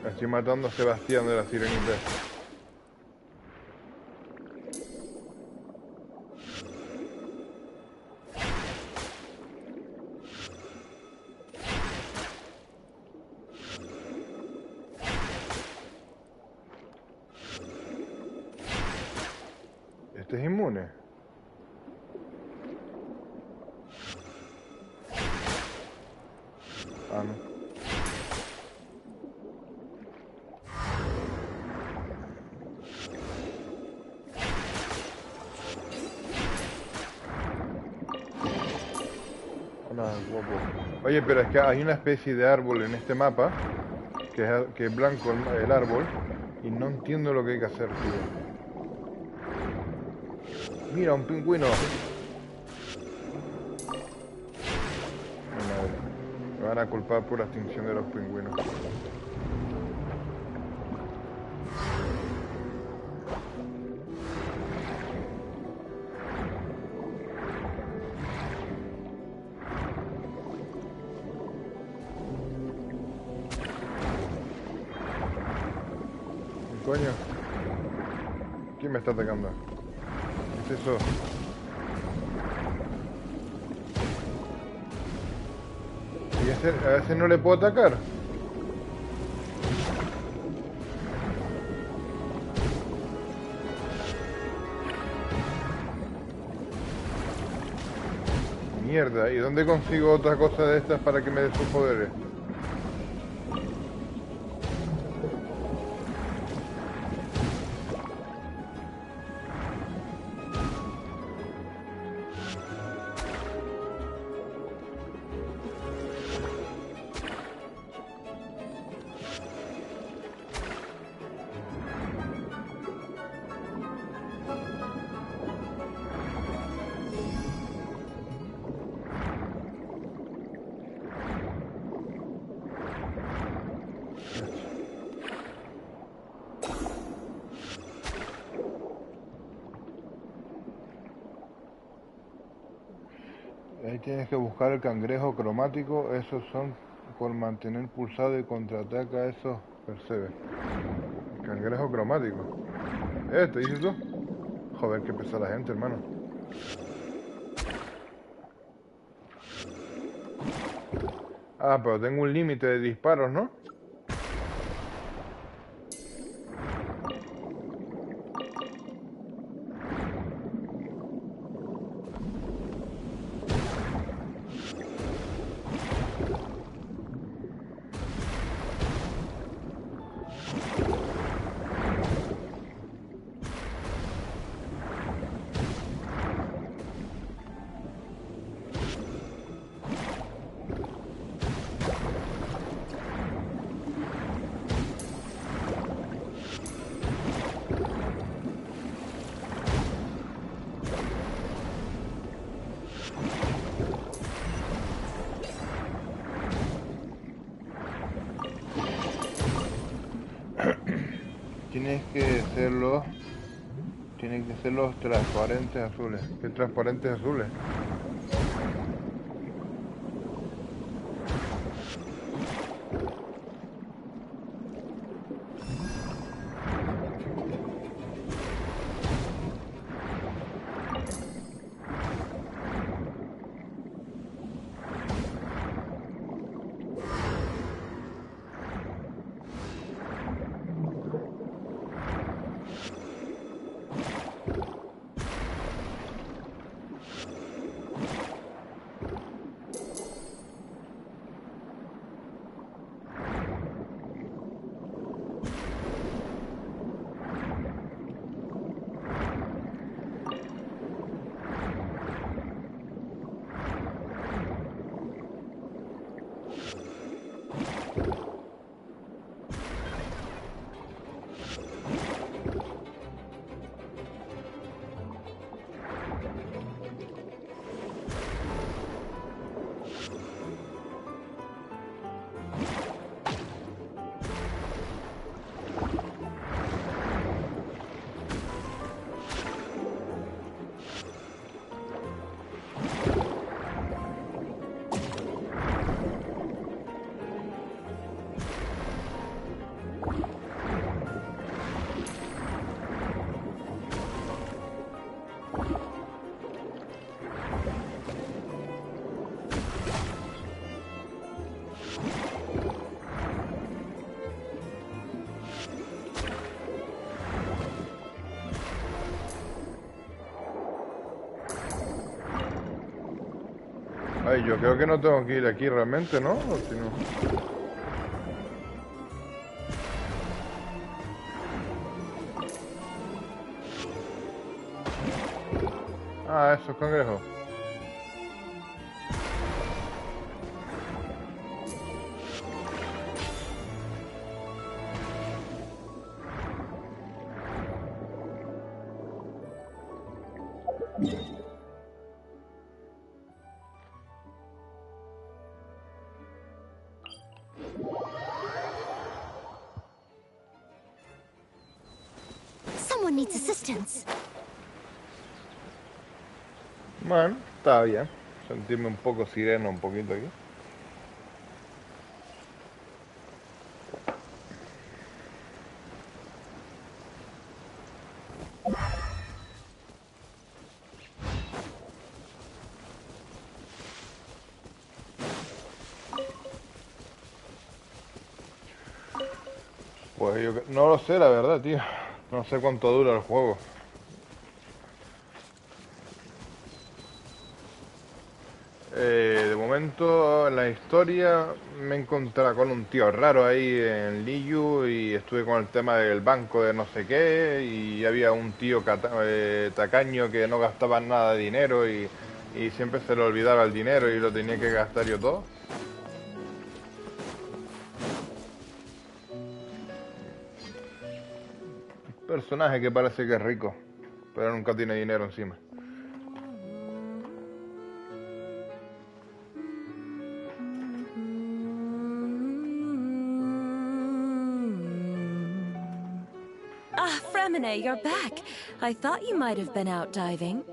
Estoy matando a Sebastián de la Sirenita. Este es inmune. Ah, no. Hola, guapo. Oye, pero es que hay una especie de árbol en este mapa que es blanco el árbol y no entiendo lo que hay que hacer, tío. Mira, un pingüino. Mi madre. Me van a culpar por la extinción de los pingüinos. Coño. ¿Quién me está atacando? ¿Qué es eso? ¿Y a ese no le puedo atacar? Mierda, ¿y dónde consigo otra cosa de estas para que me dé sus poderes? Ahí tienes que buscar el cangrejo cromático. Esos son por mantener pulsado y contraataca a esos percebes. Cangrejo cromático. ¿Te dices tú? Joder, qué pesa la gente, hermano. Ah, pero tengo un límite de disparos, ¿no? Tienen que ser los transparentes azules. ¿Qué transparentes azules? Ay, yo creo que no tengo que ir aquí realmente, ¿no? O si no... Ah, esos cangrejos. Someone needs assistance. Bueno, está bien. Sentirme un poco sireno un poquito aquí. Pues yo no lo sé, la verdad, tío. No sé cuánto dura el juego. De momento, en la historia me he encontrado con un tío raro ahí en Liu y estuve con el tema del banco de no sé qué y había un tío tacaño que no gastaba nada de dinero y siempre se le olvidaba el dinero y lo tenía que gastar yo todo. Un personaje que parece que es rico, pero nunca tiene dinero encima. Ah, Fremine, you're back. I thought you might have been out diving.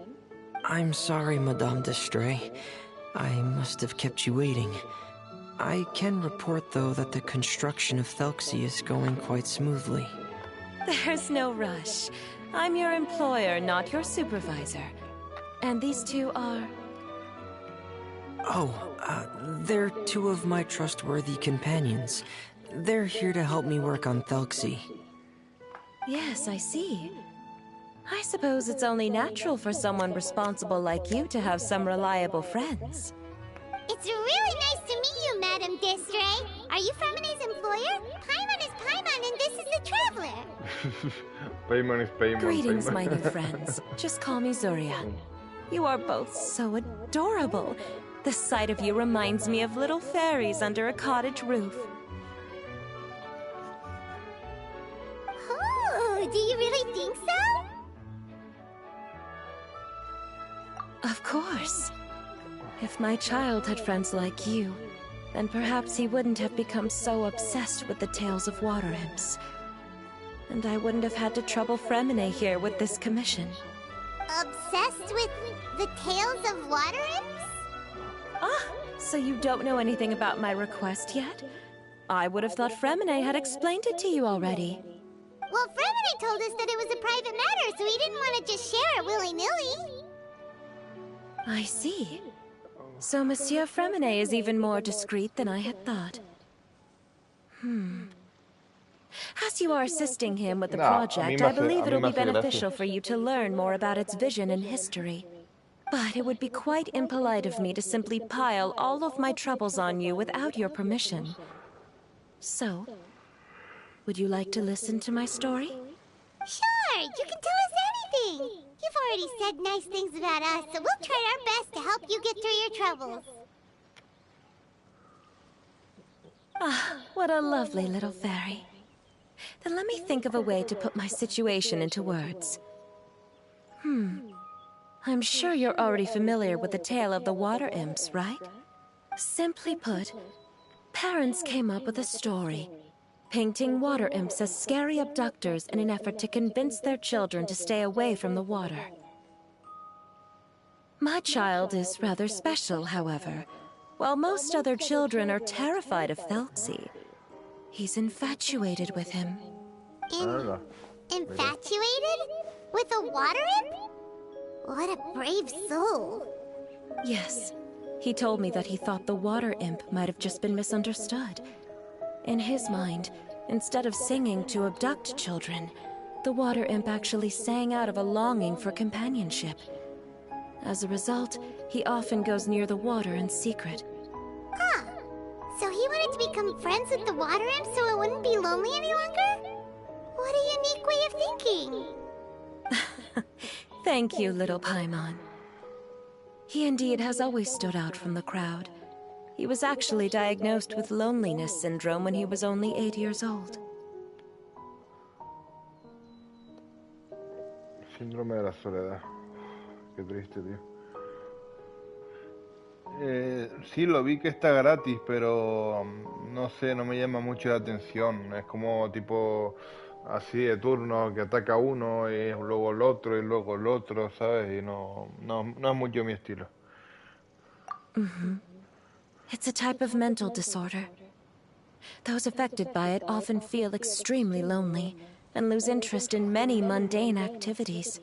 I'm sorry, Madame d'Estray. I must have kept you waiting. I can report, though, that the construction of Thelxie is going quite smoothly. There's no rush. I'm your employer, not your supervisor. And these two are... Oh, they're two of my trustworthy companions. They're here to help me work on Thelxie. Yes, I see. I suppose it's only natural for someone responsible like you to have some reliable friends. It's really nice to meet you, Madame d'Estray. Are you Fremine's employer? Paimon is Paimon, and this is the Traveler. Paimon is Paimon. Greetings, Paimon. my new friends. Just call me Zuria. You are both so adorable. The sight of you reminds me of little fairies under a cottage roof. Oh, do you really think so? Of course. If my child had friends like you, then perhaps he wouldn't have become so obsessed with the tales of water imps. And I wouldn't have had to trouble Fremine here with this commission. Obsessed with the tales of water imps? Ah, so you don't know anything about my request yet? I would have thought Fremine had explained it to you already. Well, Fremine told us that it was a private matter, so he didn't want to just share it willy-nilly. I see. So Monsieur Fremine is even more discreet than I had thought. As you are assisting him with the project, I believe it'll be beneficial for you to learn more about its vision and history. But it would be quite impolite of me to simply pile all of my troubles on you without your permission. So, would you like to listen to my story? Sure, you can tell us anything. You've already said nice things about us, so we'll try our best to help you get through your troubles. Ah, what a lovely little fairy. Then let me think of a way to put my situation into words. I'm sure you're already familiar with the tale of the water imps, right? Simply put, parents came up with a story, painting water imps as scary abductors in an effort to convince their children to stay away from the water. My child is rather special, however. While most other children are terrified of Thelxie, he's infatuated with him. Infatuated? With a water imp? What a brave soul. Yes, he told me that he thought the water imp might have just been misunderstood. In his mind, instead of singing to abduct children, the water imp actually sang out of a longing for companionship. As a result, he often goes near the water in secret. Huh. So he wanted to become friends with the water imp so it wouldn't be lonely any longer? What a unique way of thinking. Thank you, little Paimon. He indeed has always stood out from the crowd. He was actually diagnosed with loneliness syndrome when he was only 8 years old. Síndrome de la soledad. Qué triste, tío. Sí, lo vi que está gratis, pero no sé, no me llama mucho la atención. Es como tipo así de turno, que ataca uno y luego el otro y luego el otro, ¿sabes? Y no es mucho mi estilo. It's a type of mental disorder. Those affected by it often feel extremely lonely and lose interest in many mundane activities.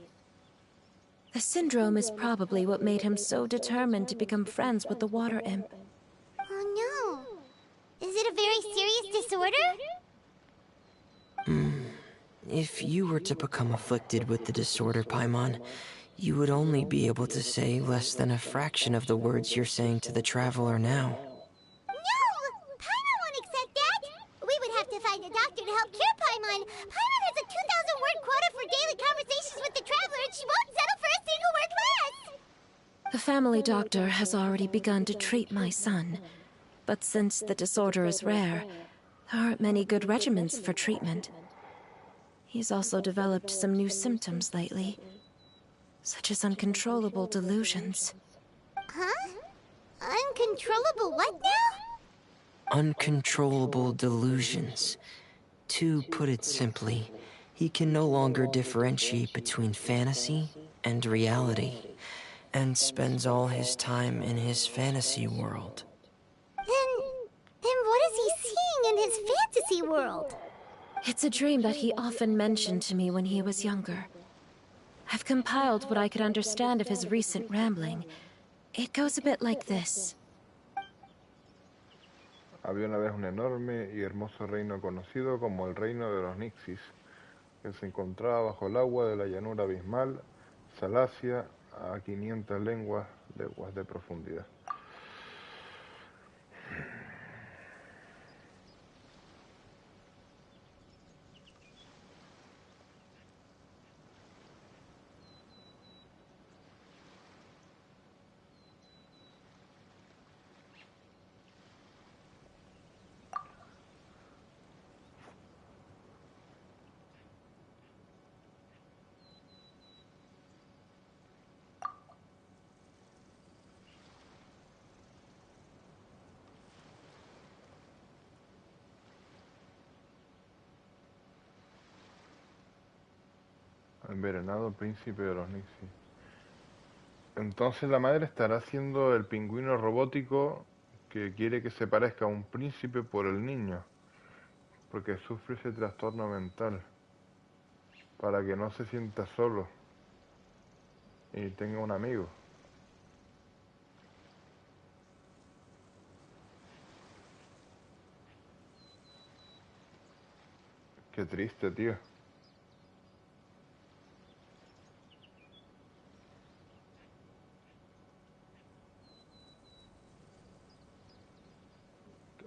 The syndrome is probably what made him so determined to become friends with the water imp. Oh no. Is it a very serious disorder? If you were to become afflicted with the disorder, Paimon, you would only be able to say less than a fraction of the words you're saying to the traveler now. No! Paimon won't accept that! We would have to find a doctor to help cure Paimon. Paimon has a 2,000-word quota for daily conversations with the traveler, and she won't settle for a single word less! The family doctor has already begun to treat my son. But since the disorder is rare, there aren't many good regimens for treatment. He's also developed some new symptoms lately, such as uncontrollable delusions. Huh? Uncontrollable what now? Uncontrollable delusions. To put it simply, he can no longer differentiate between fantasy and reality, and spends all his time in his fantasy world. Then what is he seeing in his fantasy world? It's a dream that he often mentioned to me when he was younger. I've compiled what I could understand of his recent rambling. It goes a bit like this. Había una vez un enorme y hermoso reino conocido como el reino de los Nixis, que se encontraba bajo el agua de la llanura abismal, Salacia, a 500 leguas de profundidad. Envenenado príncipe de los Nixis. Entonces la madre estará siendo el pingüino robótico que quiere que se parezca a un príncipe por el niño, porque sufre ese trastorno mental, para que no se sienta solo y tenga un amigo. Qué triste, tío.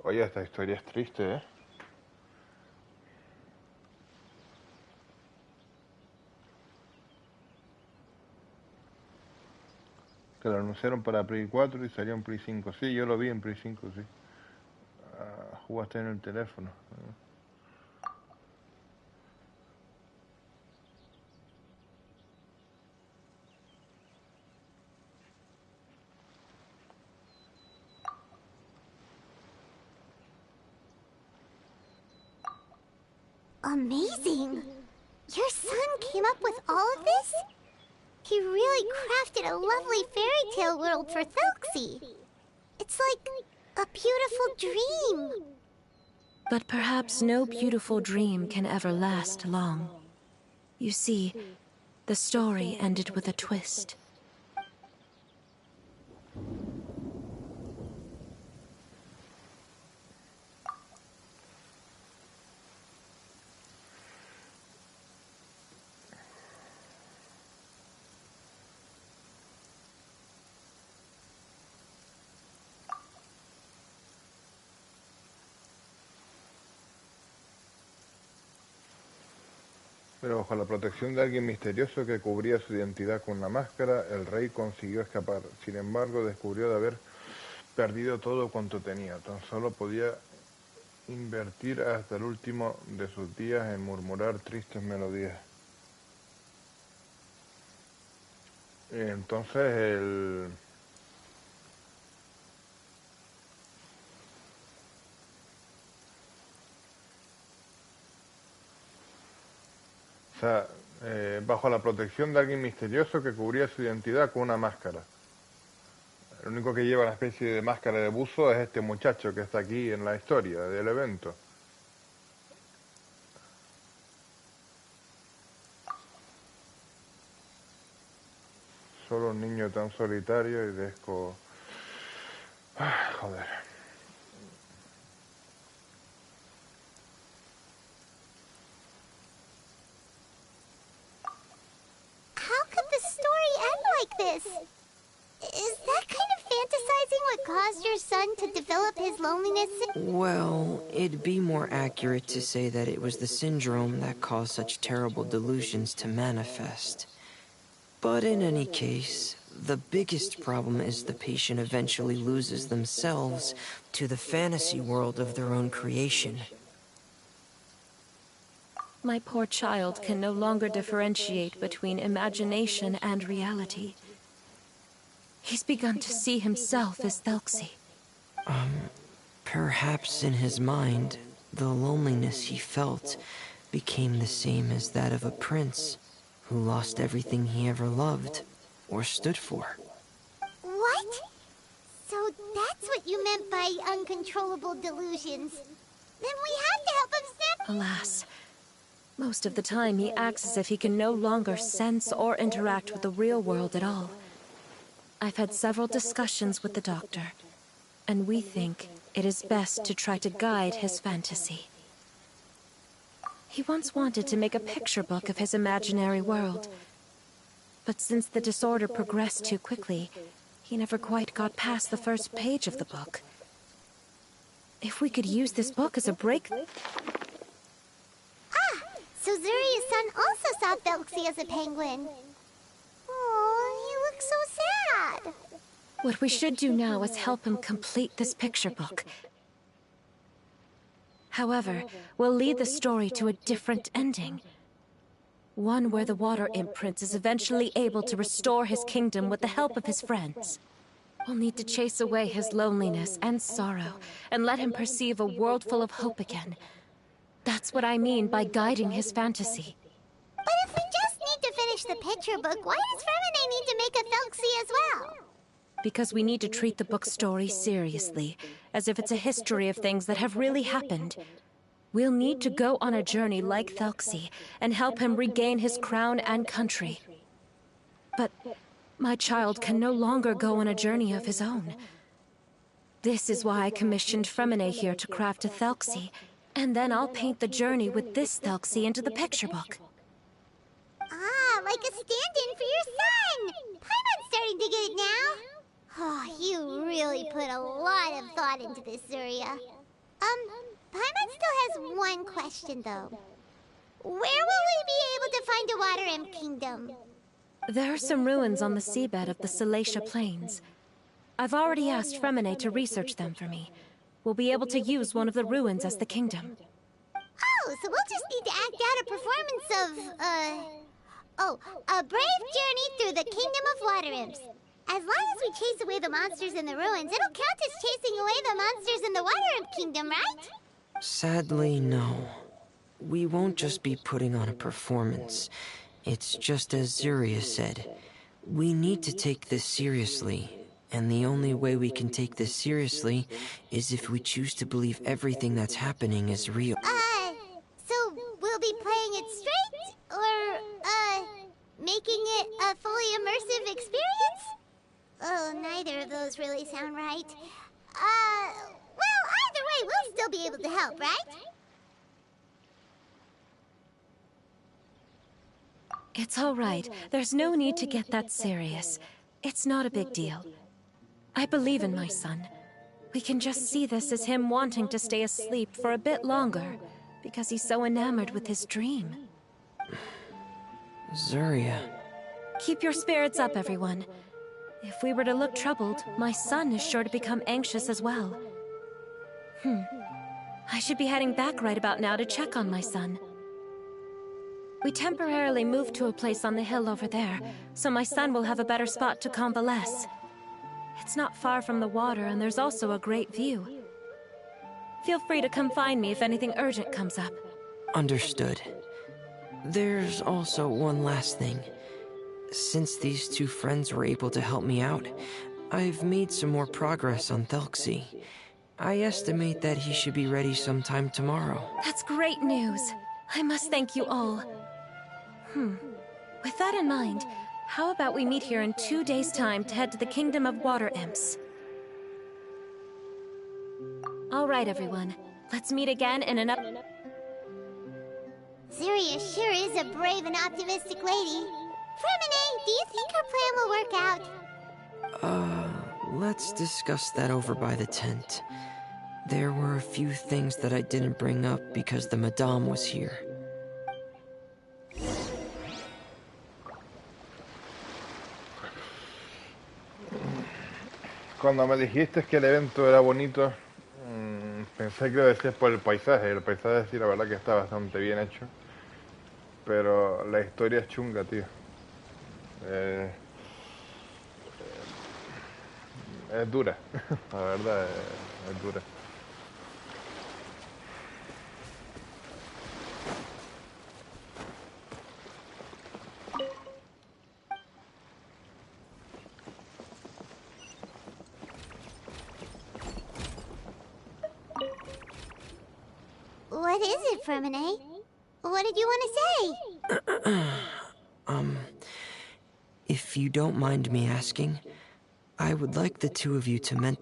Oye, esta historia es triste, ¿eh? Que lo anunciaron para Play 4 y salió en Play 5. Sí, yo lo vi en Play 5, sí. Jugaste en el teléfono. Amazing! Your son came up with all of this? He really crafted a lovely fairy tale world for Thelxie. It's like a beautiful dream. But perhaps no beautiful dream can ever last long. You see, the story ended with a twist. Pero bajo la protección de alguien misterioso que cubría su identidad con una máscara, el rey consiguió escapar. Sin embargo, descubrió de haber perdido todo cuanto tenía. Tan solo podía invertir hasta el último de sus días en murmurar tristes melodías. Entonces o sea, bajo la protección de alguien misterioso que cubría su identidad con una máscara. El único que lleva una especie de máscara de buzo es este muchacho que está aquí en la historia del evento. Solo un niño tan solitario y joder. Sirius, is that kind of fantasizing what caused your son to develop his loneliness? Well, it'd be more accurate to say that it was the syndrome that caused such terrible delusions to manifest. But in any case, the biggest problem is the patient eventually loses themselves to the fantasy world of their own creation. My poor child can no longer differentiate between imagination and reality. He's begun to see himself as Thelxie. Perhaps in his mind, the loneliness he felt became the same as that of a prince who lost everything he ever loved or stood for. What? So that's what you meant by uncontrollable delusions. Then we have to help him snap. Alas, most of the time he acts as if he can no longer sense or interact with the real world at all. I've had several discussions with the doctor, and we think it is best to try to guide his fantasy. He once wanted to make a picture book of his imaginary world, but since the disorder progressed too quickly, he never quite got past the first page of the book. If we could use this book as a break... So Zuria's son also saw Thelxie as a penguin. Oh, he looks so sad. What we should do now is help him complete this picture book. However, we'll lead the story to a different ending. One where the Water Imp Prince is eventually able to restore his kingdom with the help of his friends. We'll need to chase away his loneliness and sorrow, and let him perceive a world full of hope again. That's what I mean by guiding his fantasy. But if we just need to finish the picture book, why does Fremine need to make a Thelxie as well? Because we need to treat the book's story seriously, as if it's a history of things that have really happened. We'll need to go on a journey like Thelxie, and help him regain his crown and country. But my child can no longer go on a journey of his own. This is why I commissioned Fremine here to craft a Thelxie, and then I'll paint the journey with this Thelxie into the picture book. Ah, like a stand-in for your son! Paimon's starting to get it now. Oh, you really put a lot of thought into this, Zuria. Paimon still has one question, though. Where will we be able to find a Water Imp Kingdom? There are some ruins on the seabed of the Salacia Plains. I've already asked Fremine to research them for me. We'll be able to use one of the ruins as the kingdom. Oh, so we'll just need to act out a performance of, a brave journey through the Kingdom of Water Imps. As long as we chase away the monsters in the ruins, it'll count as chasing away the monsters in the Water Imp Kingdom, right? Sadly, no. We won't just be putting on a performance. It's just as Zuria said. We need to take this seriously. And the only way we can take this seriously is if we choose to believe everything that's happening is real. So we'll be playing it straight? Or, making it a fully immersive experience? Oh, neither of those really sound right. Well, either way, we'll still be able to help, right? It's all right. There's no need to get that serious. It's not a big deal. I believe in my son. We can just see this as him wanting to stay asleep for a bit longer, because he's so enamored with his dream. Zuria. Keep your spirits up, everyone. If we were to look troubled, my son is sure to become anxious as well. I should be heading back right about now to check on my son. We temporarily moved to a place on the hill over there, so my son will have a better spot to convalesce. It's not far from the water, and there's also a great view. Feel free to come find me if anything urgent comes up. Understood. There's also one last thing. Since these two friends were able to help me out, I've made some more progress on Thelxie. I estimate that he should be ready sometime tomorrow. That's great news. I must thank you all. With that in mind, how about we meet here in 2 days' time to head to the Kingdom of Water Imps? All right, everyone. Let's meet again in Zuria sure is a brave and optimistic lady. Fremine, do you think our plan will work out? Let's discuss that over by the tent. There were a few things that I didn't bring up because the Madame was here. Cuando me dijiste que el evento era bonito, pensé que lo decías por el paisaje. El paisaje sí, la verdad que está bastante bien hecho. Pero la historia es chunga, tío. Es dura, la verdad, es dura. What is it, Fremine? What did you want to say? If you don't mind me asking, I would like the two of you to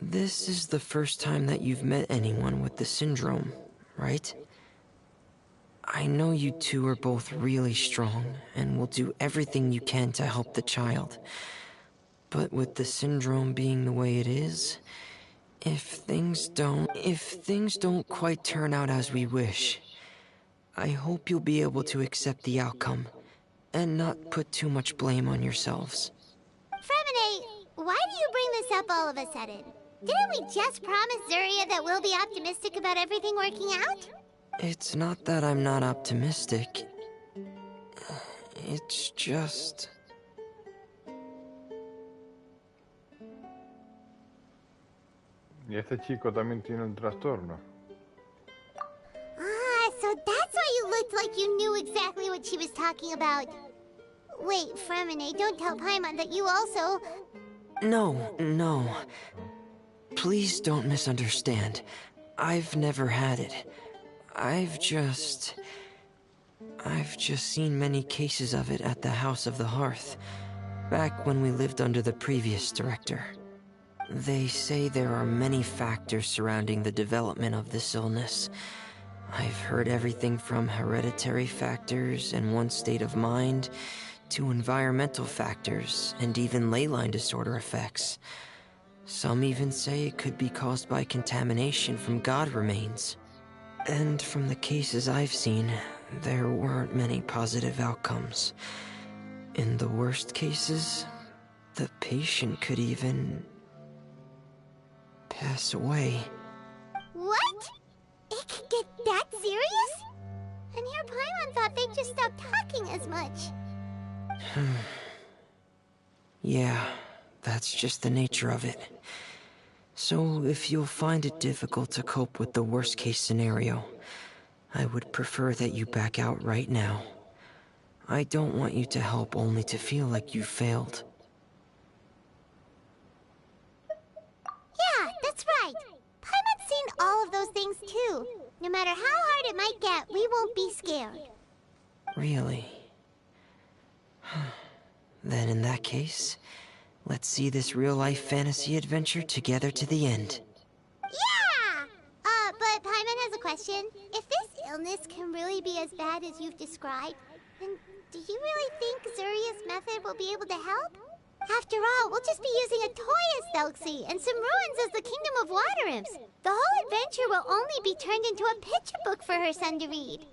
This is the first time that you've met anyone with the syndrome, right? I know you two are both really strong and will do everything you can to help the child. But with the syndrome being the way it is, if things don't quite turn out as we wish, I hope you'll be able to accept the outcome and not put too much blame on yourselves. Fremine, why do you bring this up all of a sudden? Didn't we just promise Zuria that we'll be optimistic about everything working out? It's not that I'm not optimistic. It's just... Y este chico también tiene un trastorno. Ah, so that's why you looked like you knew exactly what she was talking about. Wait, Fremine, don't tell Paimon that you also... No. Please don't misunderstand. I've never had it. I've just seen many cases of it at the House of the Hearth, back when we lived under the previous director. They say there are many factors surrounding the development of this illness. I've heard everything from hereditary factors and one's state of mind, to environmental factors, and even ley line disorder effects. Some even say it could be caused by contamination from god remains. And from the cases I've seen, there weren't many positive outcomes. In the worst cases, the patient could even... pass away. What? It could get that serious? And here Paimon thought they'd just stop talking as much. Yeah, that's just the nature of it. So if you'll find it difficult to cope with the worst case scenario, I would prefer that you back out right now. I don't want you to help only to feel like you failed. Yeah, that's right. Paimon's seen all of those things too. No matter how hard it might get, we won't be scared. Really? Then in that case, let's see this real-life fantasy adventure together to the end. Yeah! But Paimon has a question. If this illness can really be as bad as you've described, then do you really think Zuria's method will be able to help? After all, we'll just be using a toy as Thelxie and some ruins as the Kingdom of Water Imps. The whole adventure will only be turned into a picture book for her son to read.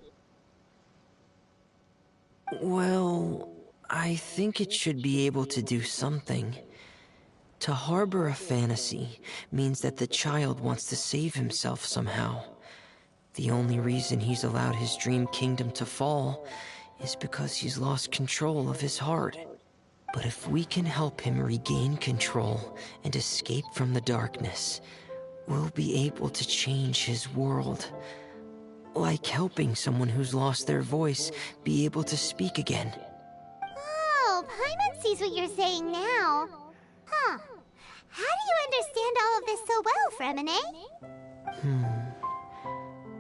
Well, I think it should be able to do something. To harbor a fantasy means that the child wants to save himself somehow. The only reason he's allowed his dream kingdom to fall is because he's lost control of his heart. But if we can help him regain control and escape from the darkness, we'll be able to change his world. Like helping someone who's lost their voice be able to speak again. Oh, Paimon sees what you're saying now. Huh. How do you understand all of this so well, Fremine?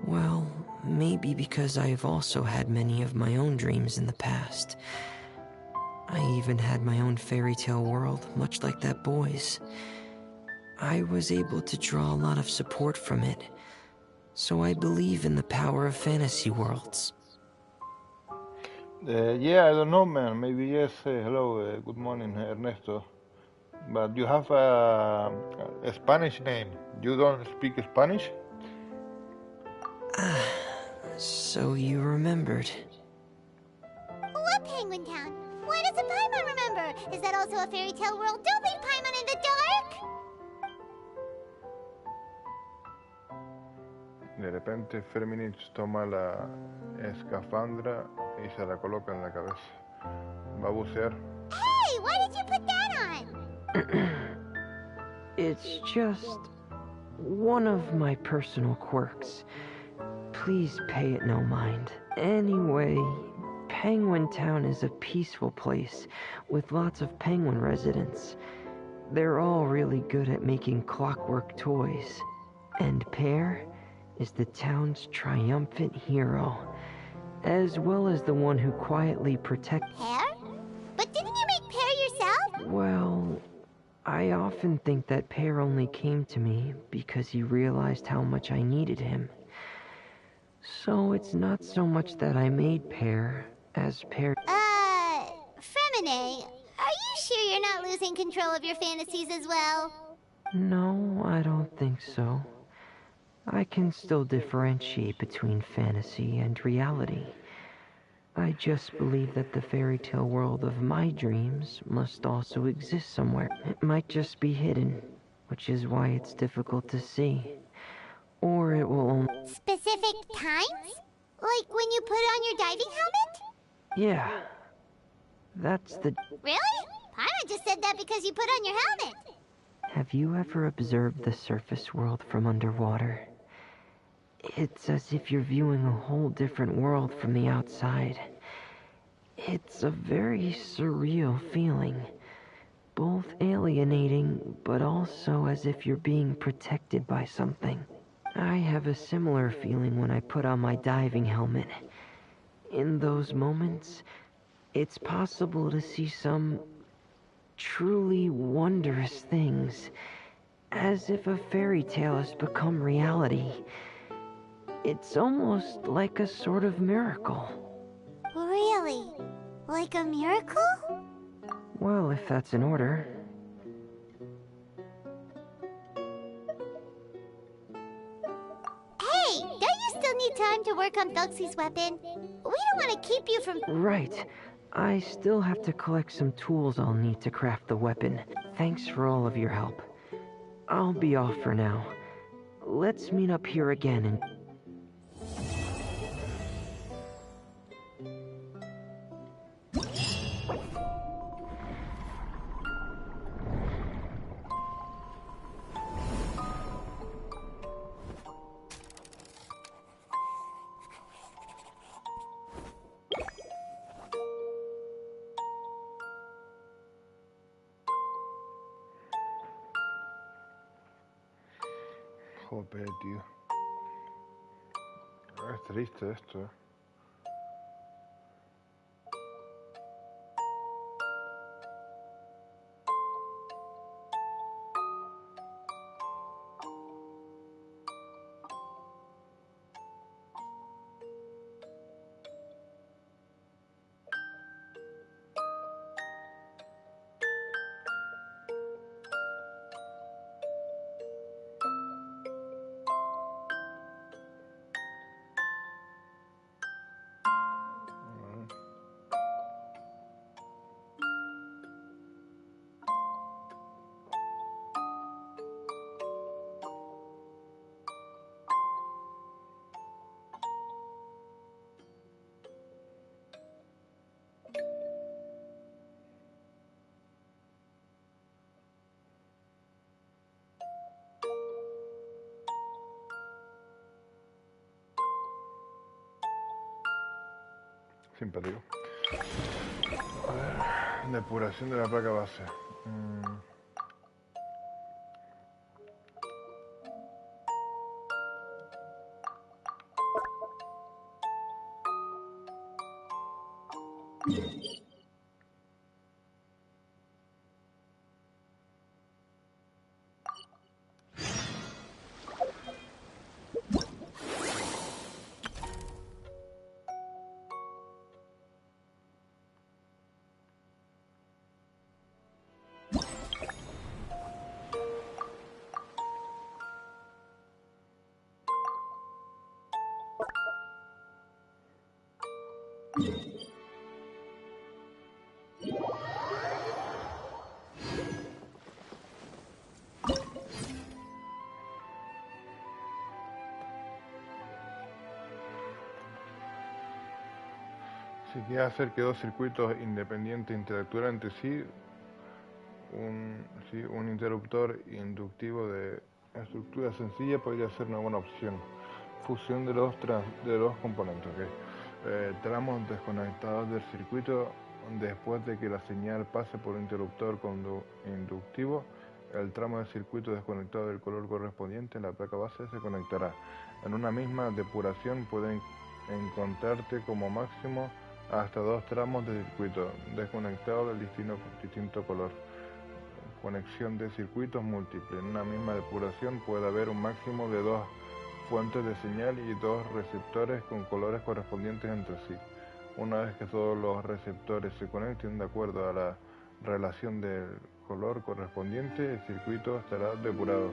Well, maybe because I've also had many of my own dreams in the past. I even had my own fairy tale world, much like that boy's. I was able to draw a lot of support from it, so I believe in the power of fantasy worlds. Yeah, I don't know, man. Maybe yes. Hello, good morning, Ernesto. But you have a Spanish name. You don't speak Spanish? So you remembered. What Penguin Town? Why does a Paimon remember? Is that also a fairy tale world? Don't leave Paimon in the dark! De repente Firminich toma la escafandra y se la coloca en la cabeza. Va a bucear. Hey, why did you put that on? It's just one of my personal quirks. Please pay it no mind. Anyway, Penguin Town is a peaceful place with lots of penguin residents. They're all really good at making clockwork toys. And Pear is the town's triumphant hero, as well as the one who quietly protects. Pear? But didn't you make Pear yourself? Well, I often think that Pear only came to me because he realized how much I needed him. So it's not so much that I made Pear as Pear. Fremine, are you sure you're not losing control of your fantasies as well? No, I don't think so. I can still differentiate between fantasy and reality. I just believe that the fairy tale world of my dreams must also exist somewhere. It might just be hidden, which is why it's difficult to see. Or it will only... Specific times? Like when you put on your diving helmet? Yeah. That's the... Really? Paimon just said that because you put on your helmet. Have you ever observed the surface world from underwater? It's as if you're viewing a whole different world from the outside. It's a very surreal feeling. Both alienating, but also as if you're being protected by something. I have a similar feeling when I put on my diving helmet. In those moments, it's possible to see some truly wondrous things, as if a fairy tale has become reality. It's almost like a sort of miracle. Really? Like a miracle? Well, if that's in order. Hey, don't you still need time to work on Thuxie's weapon? We don't want to keep you from... Right. I still have to collect some tools I'll need to craft the weapon. Thanks for all of your help. I'll be off for now. Let's meet up here again and... Joder, tío. Es triste esto, eh. Simpático. A ver, depuración de la placa base. Si quieres hacer que dos circuitos independientes interactúen entre sí, un interruptor inductivo de estructura sencilla podría ser una buena opción. Fusión de los componentes. ¿Okay? Tramos desconectados del circuito. Después de que la señal pase por un interruptor inductivo, el tramo del circuito desconectado del color correspondiente en la placa base se conectará. En una misma depuración pueden encontrarte como máximo hasta dos tramos de circuito desconectados del distinto color. Conexión de circuitos múltiples. En una misma depuración puede haber un máximo de dos fuentes de señal y dos receptores con colores correspondientes entre sí. Una vez que todos los receptores se conecten de acuerdo a la relación del color correspondiente, el circuito estará depurado.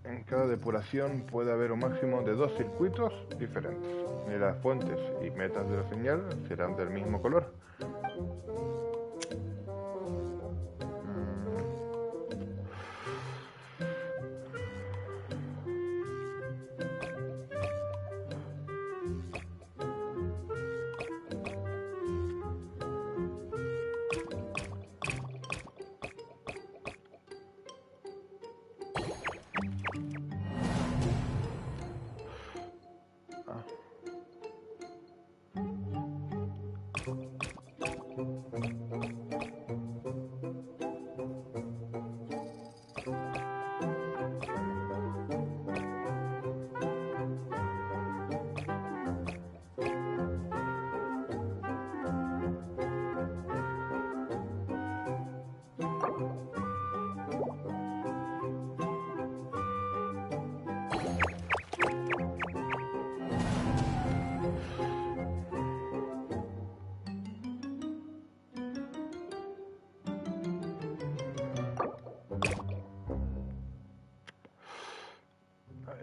En cada depuración puede haber un máximo de dos circuitos diferentes, y las fuentes y metas de la señal serán del mismo color.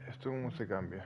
Esto cómo se cambia.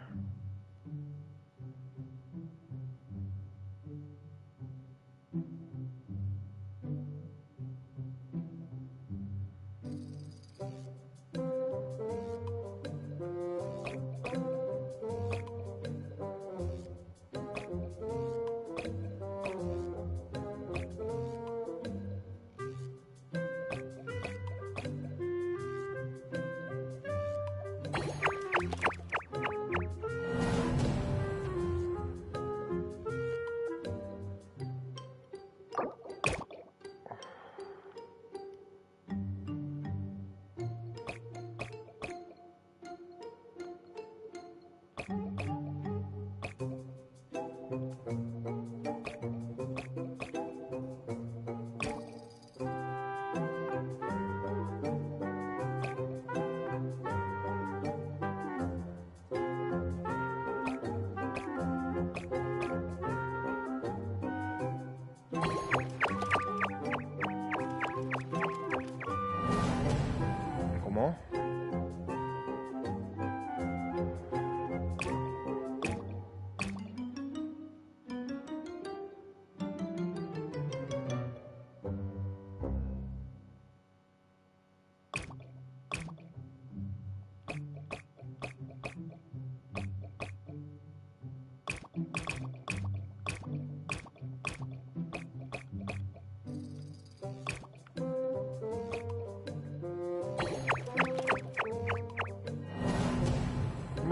¿Cómo?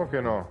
¿Cómo que no?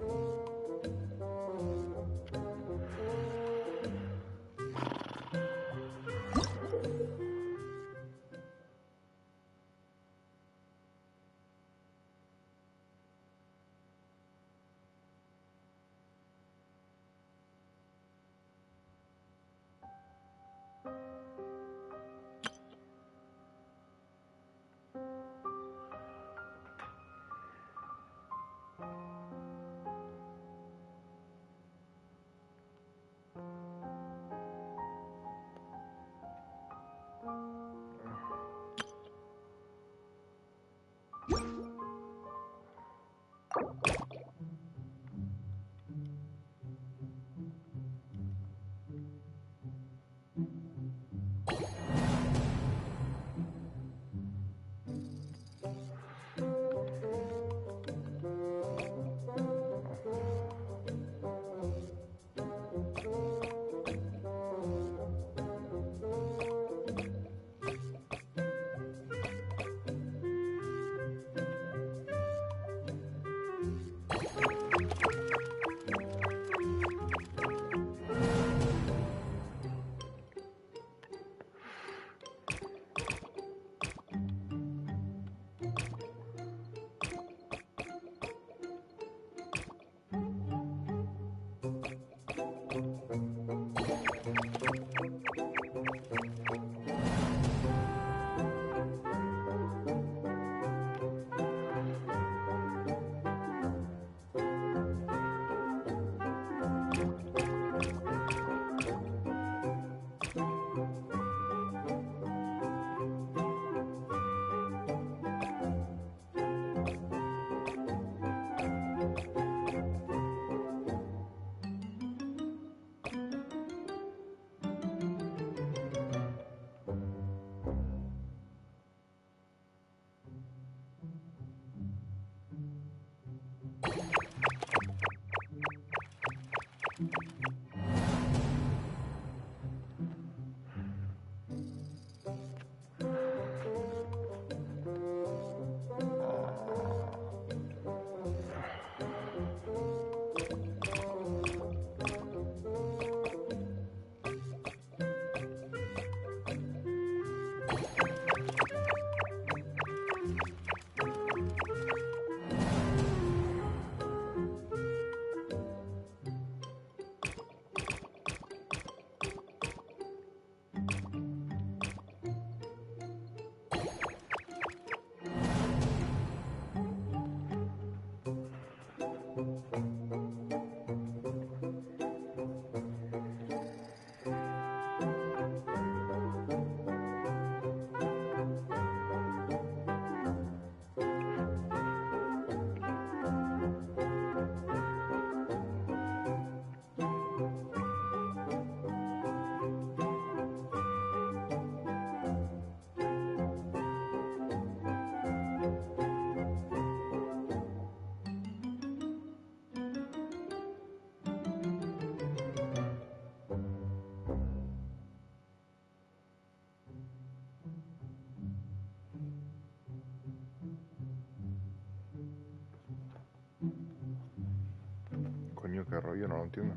Pero yo no lo entiendo.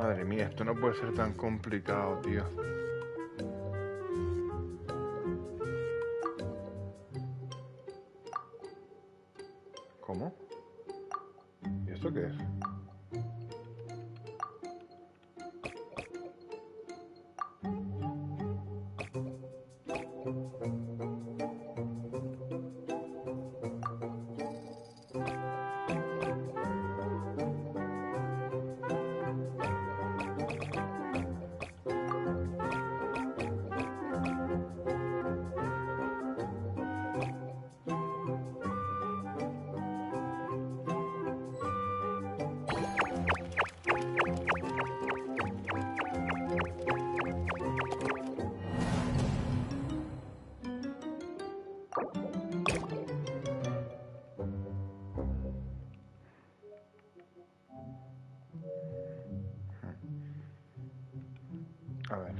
Madre mía, esto no puede ser tan complicado, tío. ¿Cómo? ¿Y esto qué es? A ver.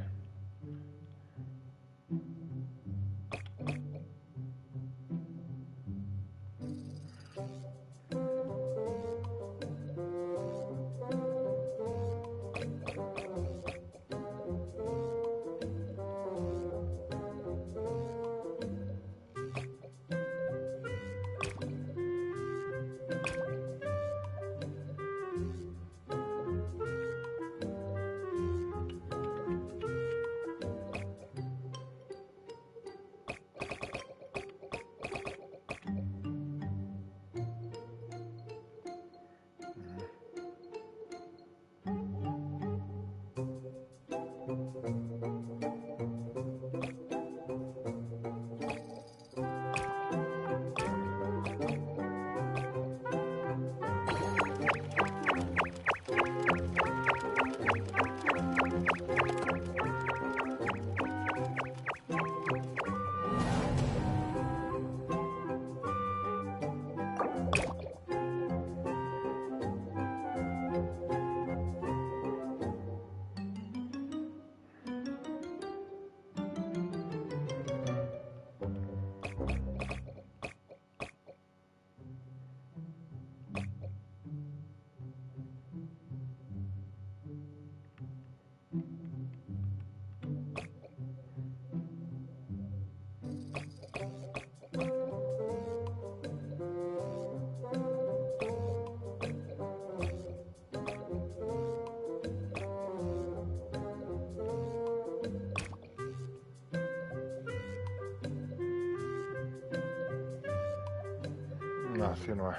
No, así no es.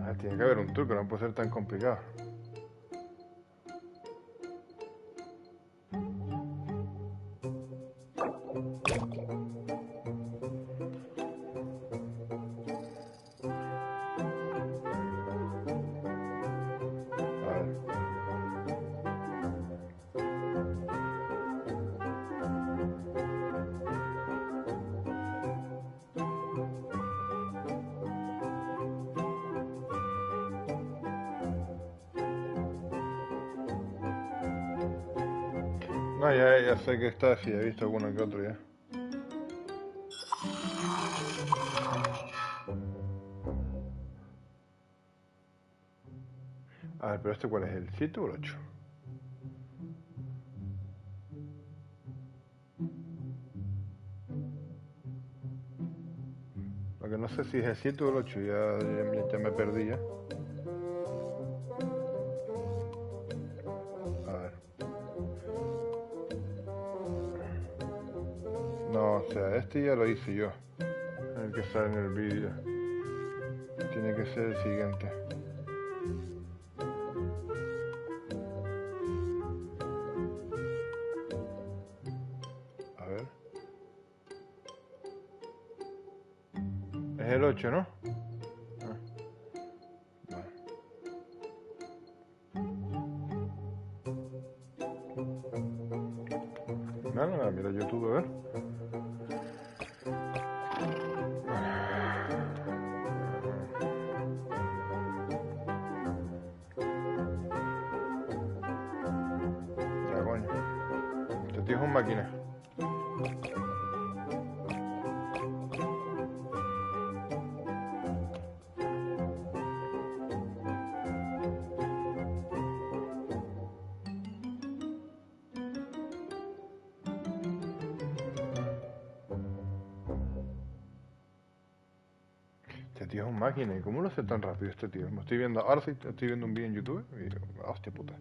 Ah, tiene que haber un truco, no puede ser tan complicado. A ver. No, ya sé que está así, he visto alguno que otro ya. A ver, pero ¿este cuál es? ¿El 7 o el 8? Lo que no sé si es el 7 o el 8, ya me perdí ya. A ver. No, o sea, este ya lo hice yo. El que sale en el vídeo. Tiene que ser el siguiente. A ver. Es el 8, ¿no? No, mira YouTube, a ver. Ya, coño. Este tío es un máquina. Este tío es un máquina. ¿Y cómo lo hace tan rápido este tío? Me estoy viendo, ahora sí estoy viendo un vídeo en YouTube y digo, hostia puta.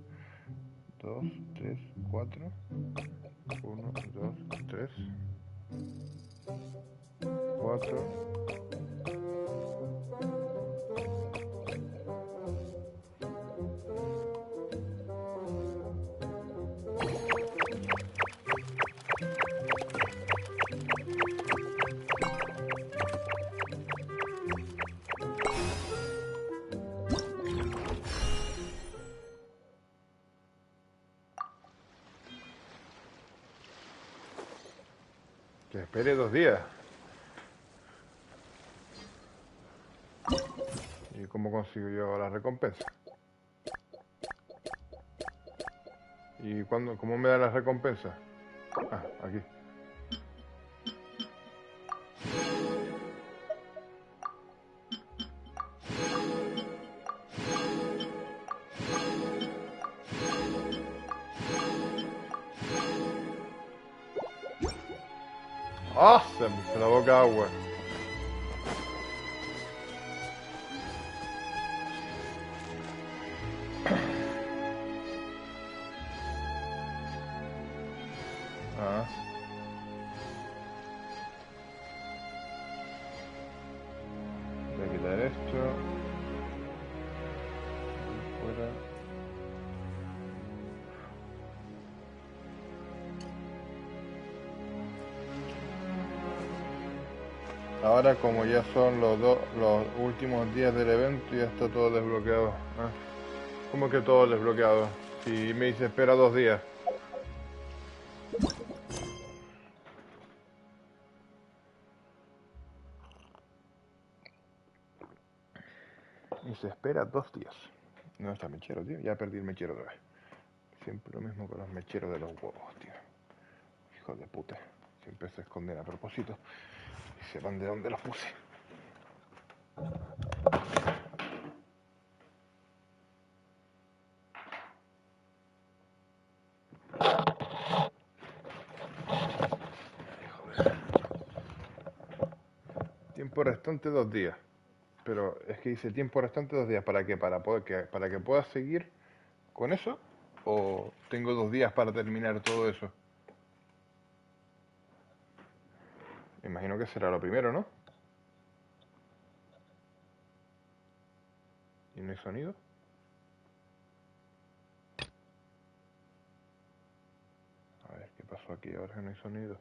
2, 3, 4. 1, 2, 3, 4. Que espere 2 días. ¿Y cómo consigo yo la recompensa? ¿Y cuándo, cómo me da la recompensa? Ah, aquí. ¡Ah! Se me hizo la boca agua. Ah. Voy a quitar esto. Fuera. Ahora como ya son los últimos días del evento, ya está todo desbloqueado. Ah. ¿Cómo que todo desbloqueado? Si me dice espera 2 días. Y se espera 2 días. No está el mechero, tío. Ya perdí el mechero otra vez. Siempre lo mismo con los mecheros de los huevos, tío. Hijos de puta. Siempre se esconden a propósito. Y sepan de dónde los puse. Tiempo restante 2 días. Pero es que dice tiempo restante 2 días. ¿Para qué? Para que pueda seguir con eso. ¿O tengo 2 días para terminar todo eso? Me imagino que será lo primero, ¿no? ¿Y no hay sonido? A ver, ¿qué pasó aquí? Ahora que no hay sonido.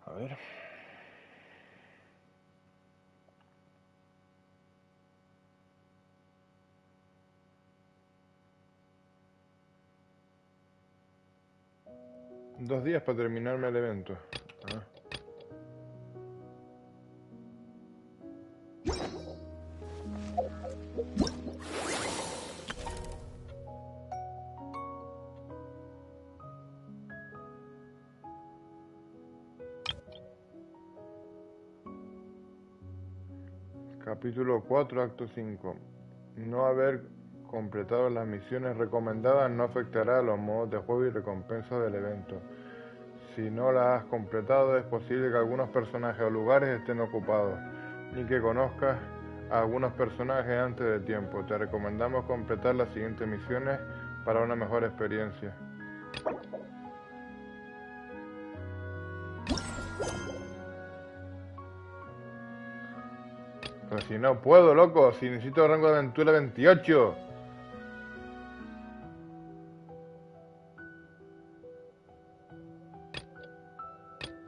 A ver. Dos días para terminarme el evento. Ah. Capítulo 4, acto 5. No haber completado las misiones recomendadas no afectará a los modos de juego y recompensas del evento. Si no las has completado, es posible que algunos personajes o lugares estén ocupados, ni que conozcas a algunos personajes antes de tiempo. Te recomendamos completar las siguientes misiones para una mejor experiencia. Pero si no puedo, loco, si necesito rango de aventura 28.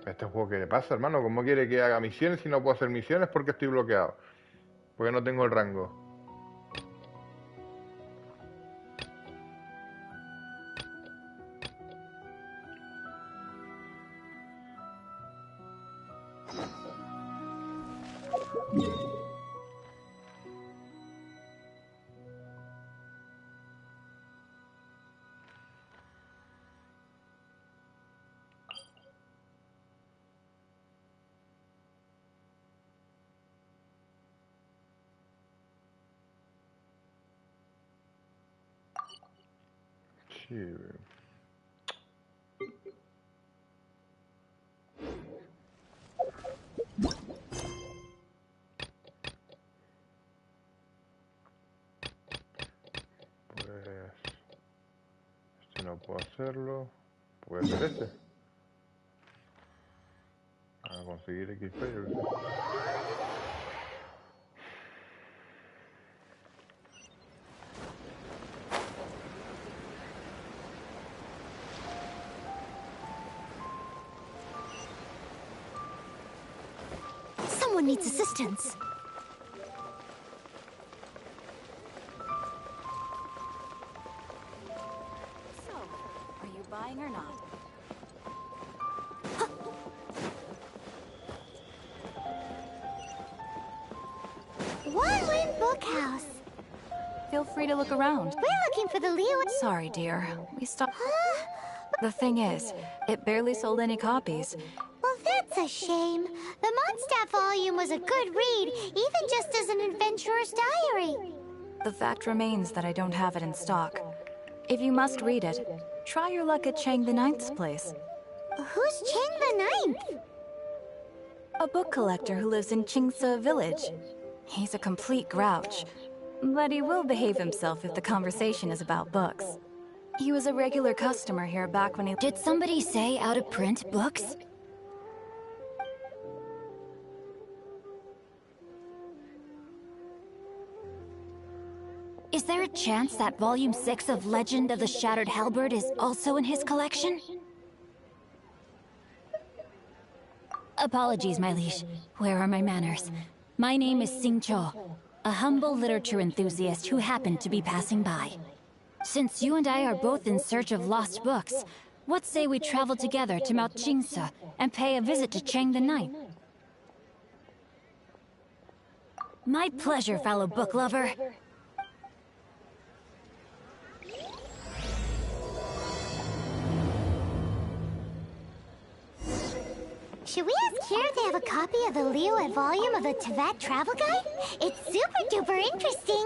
¿Este juego qué le pasa, hermano? ¿Cómo quiere que haga misiones si no puedo hacer misiones porque estoy bloqueado? Porque no tengo el rango. Sí. Puedo hacerlo. Puedo hacer este. A conseguir XP, yo qué sé. Someone needs assistance. So, are you buying or not? One-Win Bookhouse. Feel free to look around. We're looking for the Leo. Sorry, dear. We stopped. The thing is, it barely sold any copies. Well, that's a shame. The Mondstadt volume was a good read, even just as an adventurer's diary. The fact remains that I don't have it in stock. If you must read it, try your luck at Chang the Ninth's place. Who's Chang the Ninth? A book collector who lives in Qingse village. He's a complete grouch, but he will behave himself if the conversation is about books. He was a regular customer here back when he— Did somebody say out-of-print books? Is there a chance that Volume 6 of Legend of the Shattered Halberd is also in his collection? Apologies, my liege. Where are my manners? My name is Sing Cho, a humble literature enthusiast who happened to be passing by. Since you and I are both in search of lost books, what say we travel together to Mount Qingse and pay a visit to Chang the Ninth? My pleasure, fellow book lover. Should we ask here if they have a copy of the Liyue volume of the Teyvat Travel Guide? It's super duper interesting.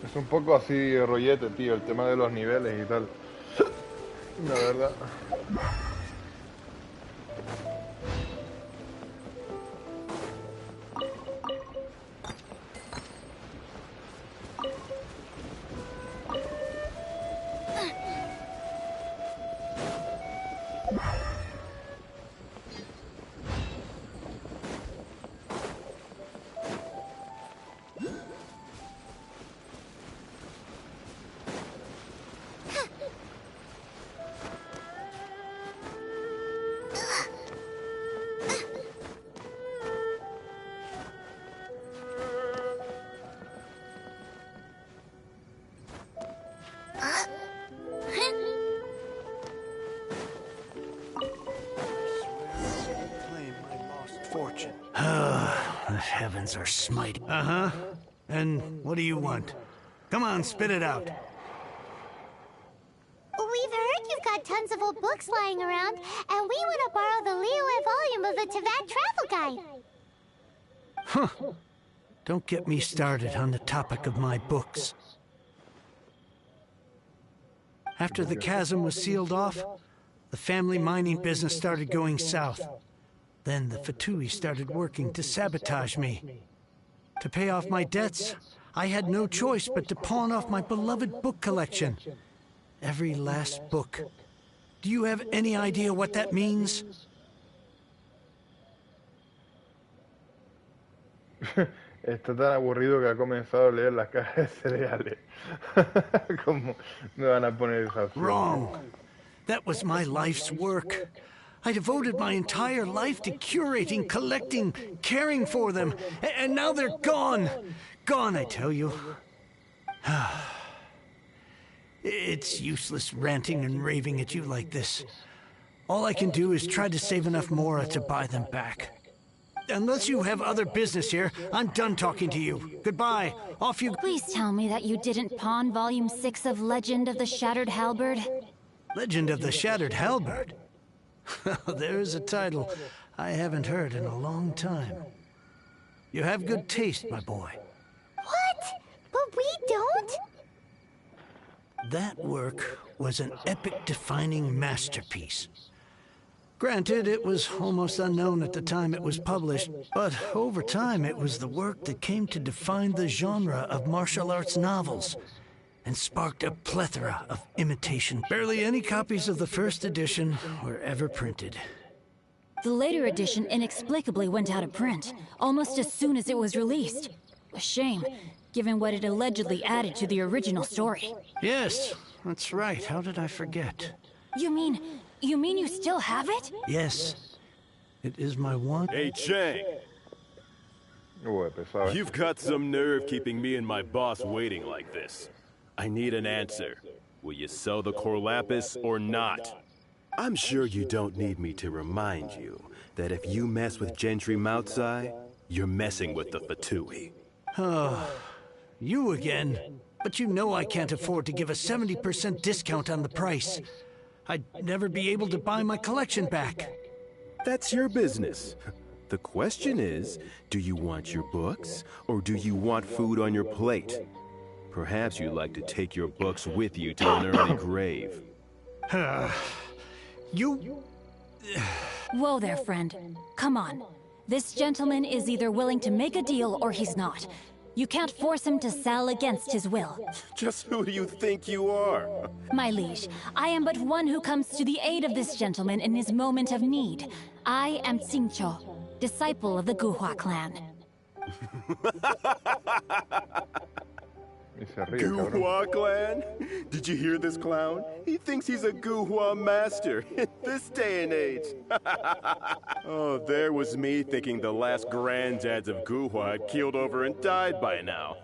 Es un poco así rollete, tío, el tema de los niveles y tal. La verdad. Claim my lost fortune. The heavens are smiting. Uh-huh. And what do you want? Come on, spit it out. We've heard you've got tons of old books lying around, and we want to borrow the Liyue volume of the Teyvat Travel Guide. Huh. Don't get me started on the topic of my books. After the chasm was sealed off, the family mining business started going south. Then the Fatui started working to sabotage me. To pay off my debts, I had no choice but to pawn off my beloved book collection. Every last book. Do you have any idea what that means? Está tan aburrido que ha comenzado a leer las cajas de cereales. ¿Cómo me van a poner esa opción? Wrong. That was my life's work. I devoted my entire life to curating, collecting, caring for them, and now they're gone. gone, I tell you. It's useless ranting and raving at you like this. All I can do is try to save enough Mora to buy them back. Unless you have other business here, I'm done talking to you. Goodbye. Off you... Please tell me that you didn't pawn Volume 6 of Legend of the Shattered Halberd? Legend of the Shattered Halberd? There's a title I haven't heard in a long time. You have good taste, my boy. What? But we don't? That work was an epic-defining masterpiece. Granted, it was almost unknown at the time it was published, but over time it was the work that came to define the genre of martial arts novels and sparked a plethora of imitation. Barely any copies of the first edition were ever printed. The later edition inexplicably went out of print, almost as soon as it was released. A shame, given what it allegedly added to the original story. Yes, that's right. How did I forget? You mean you still have it? Yes. It is my one... Hey, Chang! Pesado. You've got some nerve keeping me and my boss waiting like this. I need an answer. Will you sell the core lapis or not? I'm sure you don't need me to remind you that if you mess with Gentry Moutsai, you're messing with the Fatui. Oh, you again. But you know I can't afford to give a 70% discount on the price. I'd never be able to buy my collection back. That's your business. The question is, do you want your books, or do you want food on your plate? Perhaps you'd like to take your books with you to an early grave. You... Whoa there, friend. Come on. This gentleman is either willing to make a deal or he's not. You can't force him to sell against his will. Just who do you think you are? My liege, I am but one who comes to the aid of this gentleman in his moment of need. I am Xingqiu, disciple of the Guhua clan. Guhua clan? Did you hear this clown? He thinks he's a Guhua master in this day and age. Oh, there was me thinking the last granddads of Guhua had keeled over and died by now.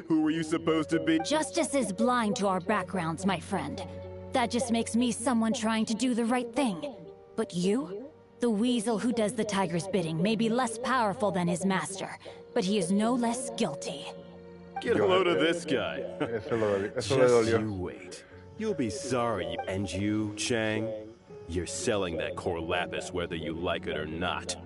Who were you supposed to be? Justice is blind to our backgrounds, my friend. That just makes me someone trying to do the right thing. But you? The weasel who does the tiger's bidding may be less powerful than his master, but he is no less guilty. Get a load of this guy. Eso le Just dolió. you wait. You'll be sorry. And you, Chang, you're selling that core lapis whether you like it or not.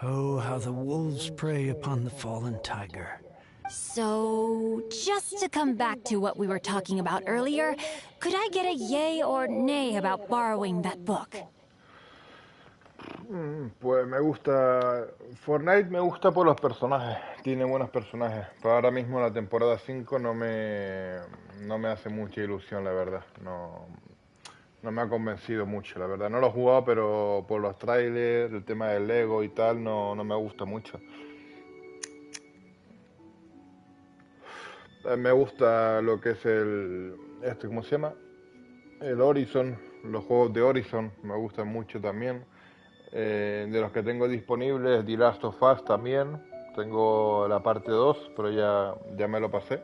Oh, how the wolves prey upon the fallen tiger. So, just to come back to what we were talking about earlier, could I get a yay or nay about borrowing that book? Pues me gusta... Fortnite me gusta por los personajes. Tiene buenos personajes. Pero ahora mismo la temporada 5 no me hace mucha ilusión, la verdad. No me ha convencido mucho, la verdad. No lo he jugado, pero por los trailers, el tema del Lego y tal, no me gusta mucho. Me gusta lo que es ¿cómo se llama? El Horizon, los juegos de Horizon me gustan mucho también. De los que tengo disponibles, The Last of Us también. Tengo la parte 2, pero ya me lo pasé.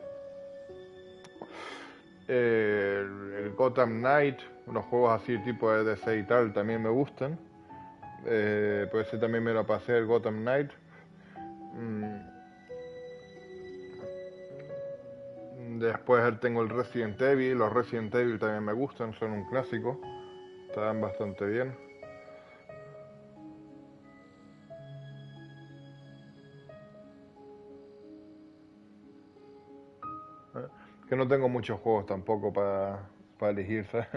El Gotham Knight, unos juegos así tipo de DC y tal, también me gustan. Pues ese también me lo pasé, el Gotham Knight. Después tengo el Resident Evil. Los Resident Evil también me gustan, son un clásico. Están bastante bien. Que no tengo muchos juegos tampoco para elegir, ¿sabes?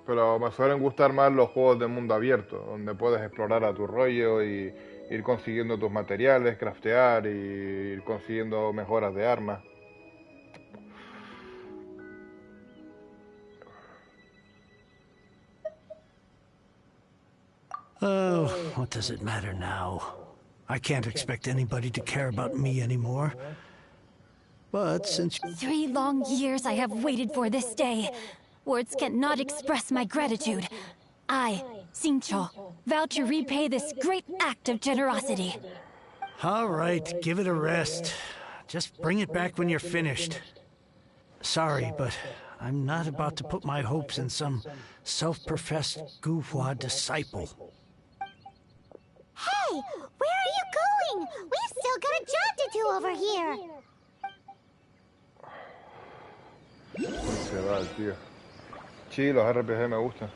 Pero me suelen gustar más los juegos de mundo abierto, donde puedes explorar a tu rollo y ir consiguiendo tus materiales, craftear y ir consiguiendo mejoras de armas. Oh, what does it matter now? I can't expect anybody to care about me anymore. But since... 3 long years I have waited for this day. Words cannot express my gratitude. I Xingqiu, vow to repay this great act of generosity. All right, give it a rest. Just bring it back when you're finished. Sorry, but I'm not about to put my hopes in some self-professed Guhua disciple. Hey, where are you going? We've still got a job to do over here. Se va el tío. Sí, los RPG me gustan.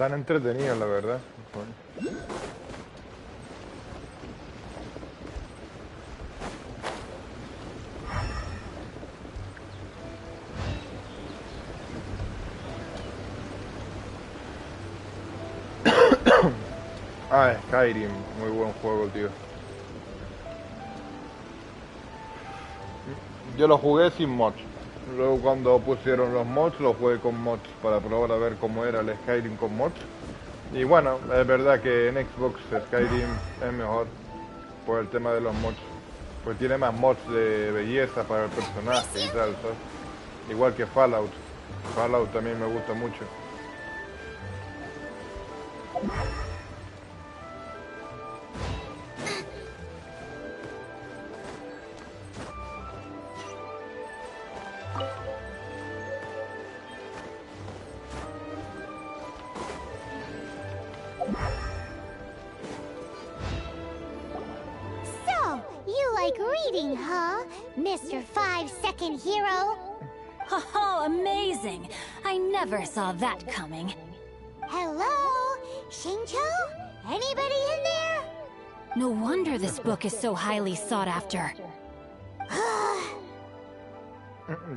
Están entretenidos, la verdad. Ah, Skyrim, muy buen juego, tío. Yo lo jugué sin mods. Luego cuando pusieron los mods, lo jugué con mods para probar a ver cómo era el Skyrim con mods. Y bueno, es verdad que en Xbox Skyrim es mejor por el tema de los mods. Pues tiene más mods de belleza para el personaje y tal, ¿sabes? Igual que Fallout. Fallout también me gusta mucho. Reading, huh? Mr. 5-second hero? Oh, amazing! I never saw that coming. Hello? Xingqiu? Anybody in there? No wonder this book is so highly sought after.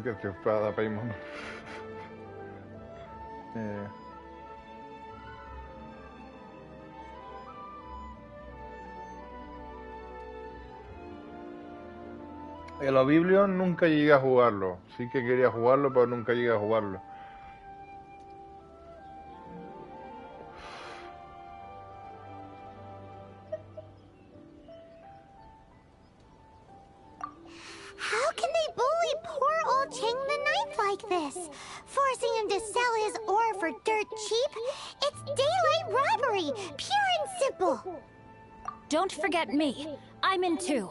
Que se enfada, Paimon. El Oblivion nunca llegué a jugarlo. Sí que quería jugarlo, pero nunca llegué a jugarlo. How can they bully poor old Cheng the Ninth like this? Forcing him to sell his ore for dirt cheap? It's daylight robbery, pure and simple. Don't forget me. I'm in too.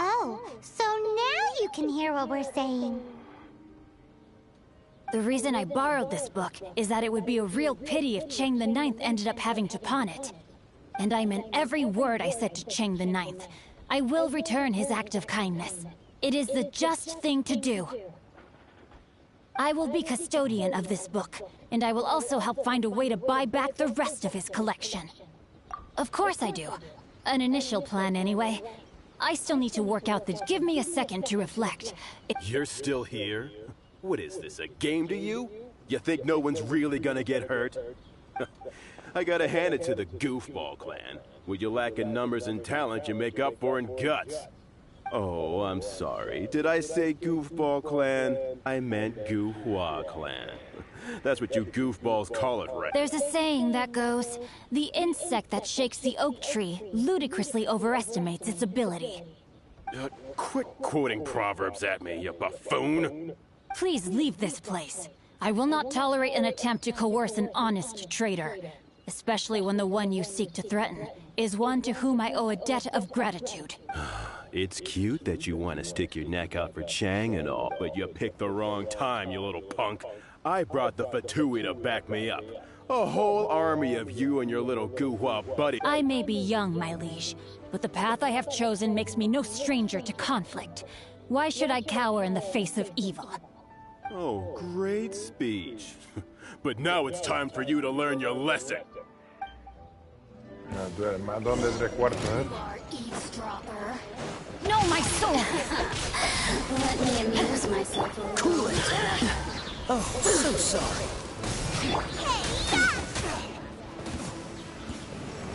Oh, so now you can hear what we're saying. The reason I borrowed this book is that it would be a real pity if Cheng the Ninth ended up having to pawn it. And I meant every word I said to Cheng the Ninth. I will return his act of kindness. It is the just thing to do. I will be custodian of this book, and I will also help find a way to buy back the rest of his collection. Of course I do. An initial plan anyway. I still need to work out the... Give me a second to reflect. You're still here? What is this, a game to you? You think no one's really gonna get hurt? I gotta hand it to the Goofball clan. What you lack in numbers and talent, you make up for in guts. Oh, I'm sorry. Did I say Goofball clan? I meant Guhua clan. That's what you goofballs call it, right? There's a saying that goes, the insect that shakes the oak tree ludicrously overestimates its ability. Quit quoting proverbs at me, you buffoon! Please leave this place. I will not tolerate an attempt to coerce an honest trader, especially when the one you seek to threaten is one to whom I owe a debt of gratitude. It's cute that you want to stick your neck out for Chang and all, but you picked the wrong time, you little punk. I brought the Fatui to back me up. A whole army of you and your little Guhua buddy. I may be young, my liege, but the path I have chosen makes me no stranger to conflict. Why should I cower in the face of evil? Oh, great speech. But now it's time for you to learn your lesson. No, tú eres matón de 3/4, ¿eh? Eavesdropper. No, my soul! Let me amuse myself a little. Cool it. Oh, so sorry.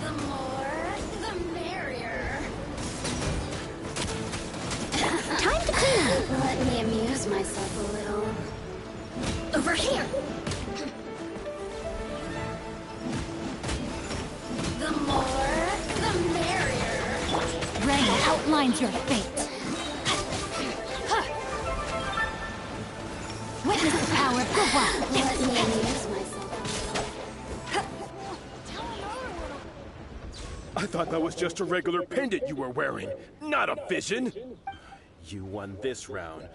The more myself a little. Over here! The more, the merrier. Rain outlines your fate. Witness the power of Guhua. Let me amuse myself. I thought that was just a regular pendant you were wearing, not a vision. You won this round,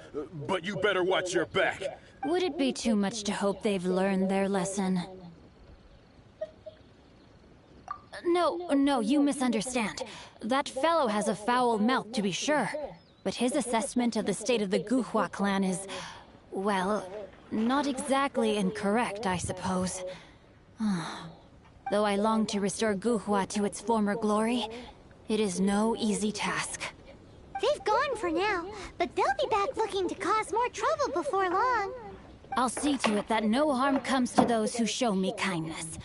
but you better watch your back. Would it be too much to hope they've learned their lesson? No, you misunderstand. That fellow has a foul mouth, to be sure. But his assessment of the state of the Guhua clan is, well, not exactly incorrect, I suppose. Though I long to restore Guhua to its former glory, it is no easy task. They've gone for now, but they'll be back looking to cause more trouble before long. I'll see to it that no harm comes to those who show me kindness.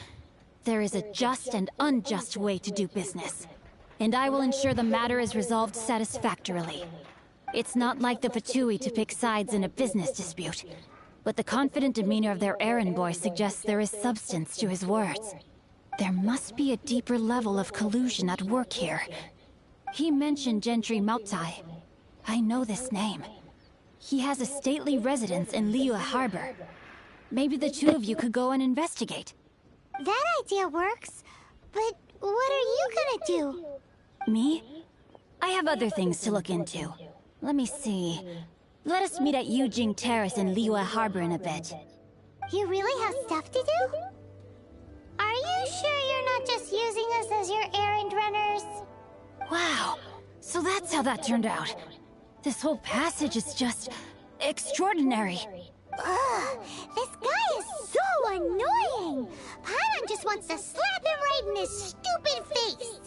There is a just and unjust way to do business, and I will ensure the matter is resolved satisfactorily. It's not like the Fatui to pick sides in a business dispute, but the confident demeanor of their errand boy suggests there is substance to his words. There must be a deeper level of collusion at work here. He mentioned Gentry Mautai. I know this name. He has a stately residence in Liyue Harbor. Maybe the two of you could go and investigate. That idea works, but what are you gonna do? Me? I have other things to look into. Let me see. Let us meet at Yujing Terrace in Liyue Harbor in a bit. You really have stuff to do? Are you sure you're not just using us as your errand runners? Wow, so that's how that turned out. This whole passage is just extraordinary. Ugh, this guy is so annoying! Paimon just wants to slap him right in his stupid face!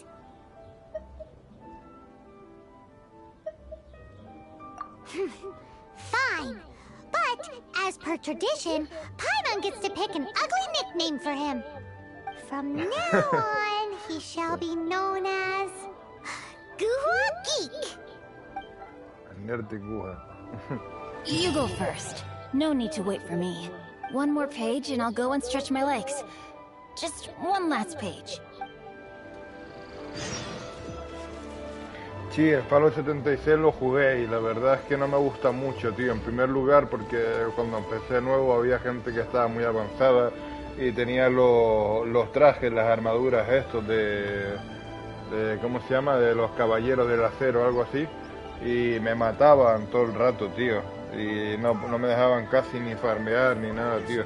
Fine, but as per tradition, Paimon gets to pick an ugly nickname for him. From now on, he shall be known as Guhua Geek. Nerd de Guha. You go first. No need to wait for me. One more page and I'll go and stretch my legs. Just one last page. Sí, el Fallout 76 lo jugué y la verdad es que no me gusta mucho, tío. En primer lugar porque cuando empecé de nuevo había gente que estaba muy avanzada y tenía los trajes, las armaduras estos de ¿cómo se llama? De los caballeros del acero o algo así. Y me mataban todo el rato, tío. Y no me dejaban casi ni farmear ni nada, tío.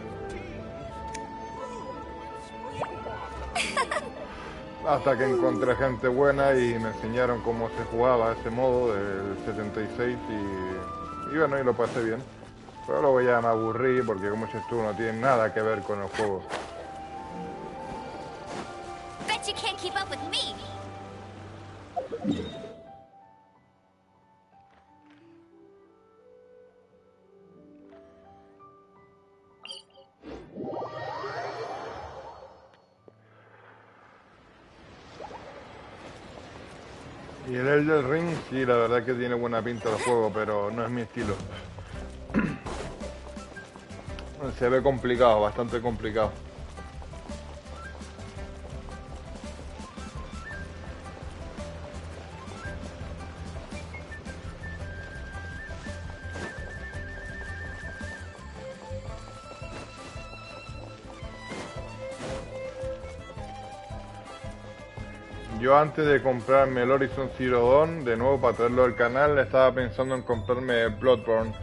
Hasta que encontré gente buena y me enseñaron cómo se jugaba ese modo del 76 y bueno, y lo pasé bien. Pero luego ya me aburrí porque como dices tú, no tiene nada que ver con el juego. Bet you can't keep up with me. Y el Elden Ring, sí, la verdad que tiene buena pinta el juego, pero no es mi estilo. Se ve complicado, bastante complicado. Yo antes de comprarme el Horizon Zero Dawn, de nuevo para traerlo al canal, estaba pensando en comprarme Bloodborne.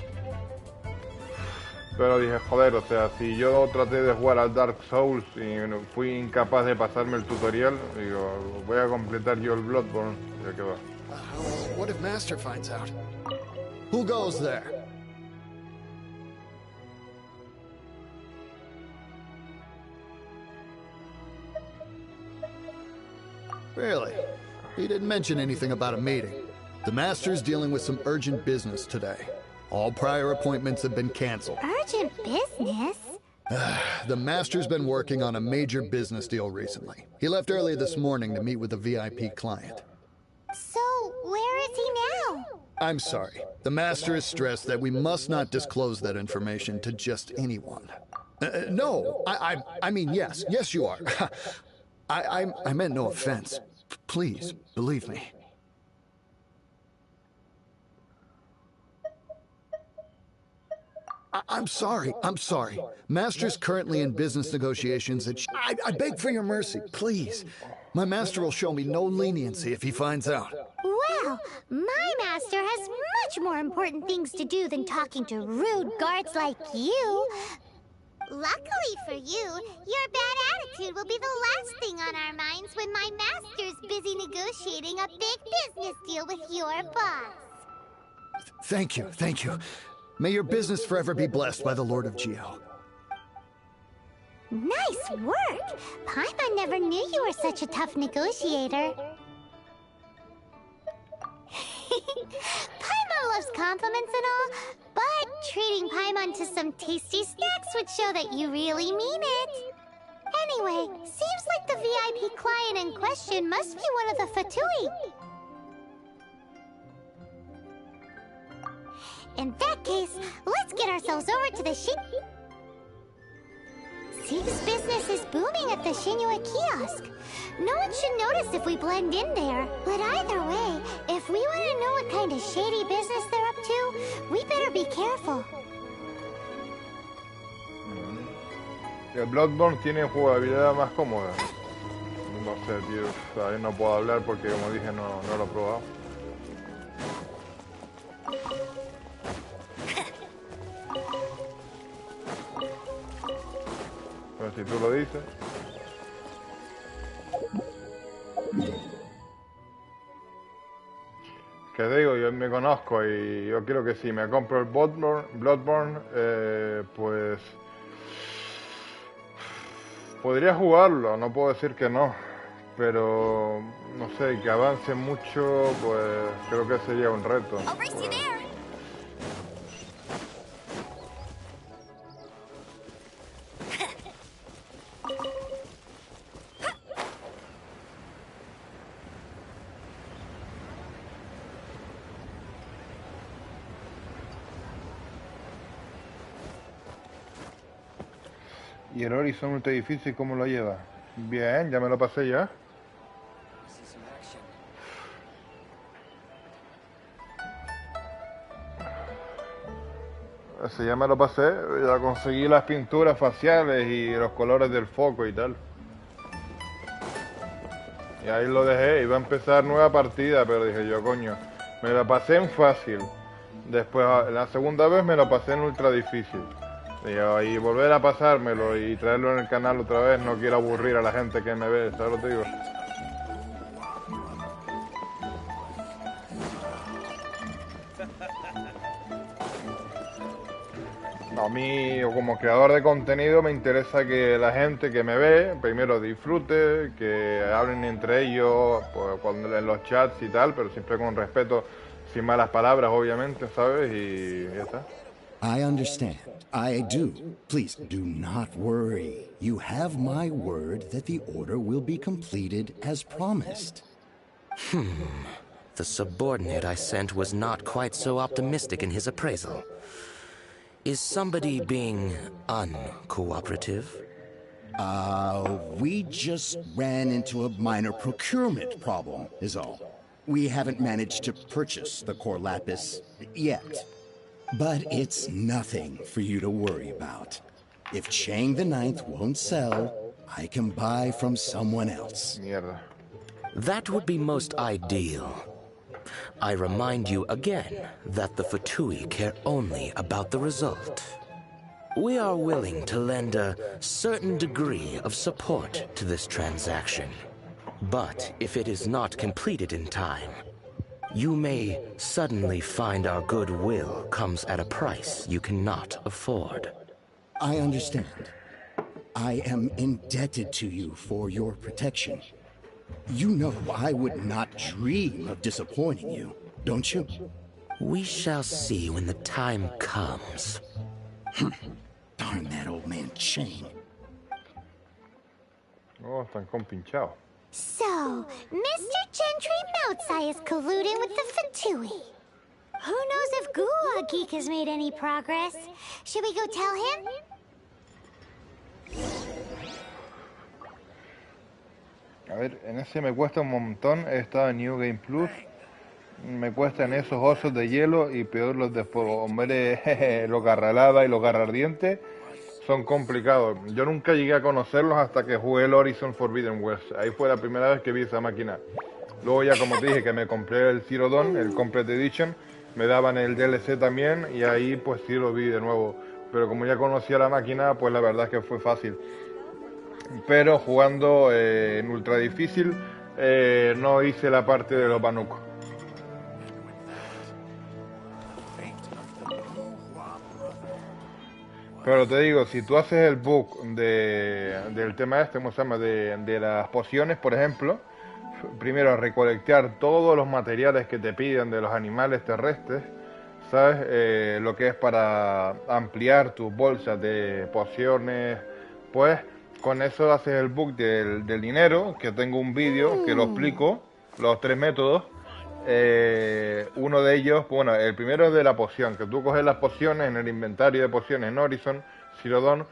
Pero dije, joder, o sea, si yo traté de jugar al Dark Souls y fui incapaz de pasarme el tutorial, digo, voy a completar yo el Bloodborne. Ya que va. What if Master finds out? Who goes there? Really? He didn't mention anything about a meeting. The Master's dealing with some urgent business today. All prior appointments have been canceled. Urgent business? The Master's been working on a major business deal recently. He left early this morning to meet with a VIP client. So, where is he now? I'm sorry. The Master has stressed that we must not disclose that information to just anyone. No, I mean, yes. Yes, you are. I meant no offense. Please, believe me. I'm sorry. Master's currently in business negotiations and I beg for your mercy, please. My master will show me no leniency if he finds out. Well, my master has much more important things to do than talking to rude guards like you. Luckily for you, your bad attitude will be the last thing on our minds when my master's busy negotiating a big business deal with your boss. Thank you. May your business forever be blessed by the Lord of Geo. Nice work! Paimon never knew you were such a tough negotiator. Paimon loves compliments and all, but treating Paimon to some tasty snacks would show that you really mean it. Anyway, seems like the VIP client in question must be one of the Fatui. In that case, let's get ourselves over to the Seems business is booming at the Shinua kiosk. No one should notice if we blend in there. But either way, if we want to know what kind of shady business they're up to, we better be careful. El Bloodborne tiene jugabilidad más cómoda. No sé, tío. Ahí no puedo hablar porque, como dije, no lo he probado. Pero si tú lo dices. Que digo, yo me conozco y yo creo que si me compro el Bloodborne, pues podría jugarlo, no puedo decir que no, pero no sé, que avance mucho, pues creo que sería un reto. ¿Y el Horizon Ultra difícil cómo lo lleva? Bien, ya me lo pasé ya. Ese ya me lo pasé, ya conseguí las pinturas faciales y los colores del foco y tal. Y ahí lo dejé, iba a empezar nueva partida, pero dije yo, coño, me lo pasé en fácil. Después, la segunda vez me lo pasé en ultra difícil. Y volver a pasármelo y traerlo en el canal otra vez, no quiero aburrir a la gente que me ve, ¿sabes lo que digo? A mí, como creador de contenido, me interesa que la gente que me ve, primero disfrute, que hablen entre ellos, pues, cuando en los chats y tal, pero siempre con respeto, sin malas palabras, obviamente, ¿sabes? Y ya está. I understand. I do. Please, do not worry. You have my word that the order will be completed as promised. The subordinate I sent was not quite so optimistic in his appraisal. Is somebody being uncooperative? We just ran into a minor procurement problem, is all. We haven't managed to purchase the core lapis yet. But it's nothing for you to worry about. If Chang the Ninth won't sell, I can buy from someone else. Mierda. That would be most ideal. I remind you again that the Fatui care only about the result. We are willing to lend a certain degree of support to this transaction. But if it is not completed in time, you may suddenly find our goodwill comes at a price you cannot afford. I understand. I am indebted to you for your protection. You know I would not dream of disappointing you, don't you? We shall see when the time comes. Darn that old man Chang. Oh, están compinchados. So, Mr. Gentry Moutsai is colluding with the Fatui. Who knows if Gua Geek has made any progress? Should we go tell him? A ver, en ese me cuesta un montón. He estado en New Game Plus. Me cuestan esos osos de hielo y peor los de fuego. Hombre, los garralada y los garrardientes son complicados. Yo nunca llegué a conocerlos hasta que jugué el Horizon Forbidden West. Ahí fue la primera vez que vi esa máquina. Luego ya, como te dije, que me compré el Zero Dawn, el Complete Edition. Me daban el DLC también y ahí pues sí lo vi de nuevo. Pero como ya conocía la máquina, pues la verdad es que fue fácil. Pero jugando en ultra difícil no hice la parte de los banucos. Pero te digo, si tú haces el bug del tema este, ¿cómo se llama? De las pociones, por ejemplo, primero recolectar todos los materiales que te piden de los animales terrestres, ¿sabes? Lo que es para ampliar tus bolsas de pociones, pues con eso haces el bug del dinero, que tengo un vídeo que lo explico, los 3 métodos. Uno de ellos, bueno, el primero es de la poción, que tú coges las pociones en el inventario de pociones en Horizon, Zero Dawn,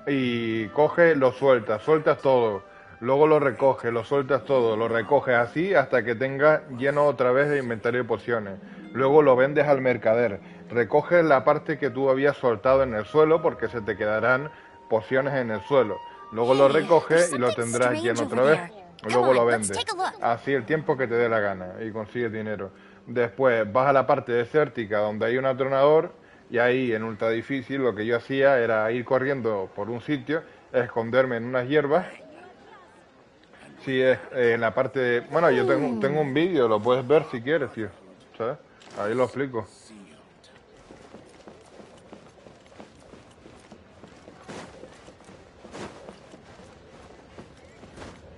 y coges, lo sueltas todo, luego lo recoges, lo sueltas todo, lo recoges así hasta que tengas lleno otra vez de inventario de pociones, luego lo vendes al mercader, recoges la parte que tú habías soltado en el suelo porque se te quedarán pociones en el suelo, luego lo recoges y lo tendrás lleno otra vez. Luego lo vendes, así el tiempo que te dé la gana y consigues dinero. Después vas a la parte desértica donde hay un atronador y ahí en ultra difícil lo que yo hacía era ir corriendo por un sitio, esconderme en unas hierbas. Sí, es en la parte de... Bueno, yo tengo un vídeo, lo puedes ver si quieres, tío, ¿sabes? Ahí lo explico.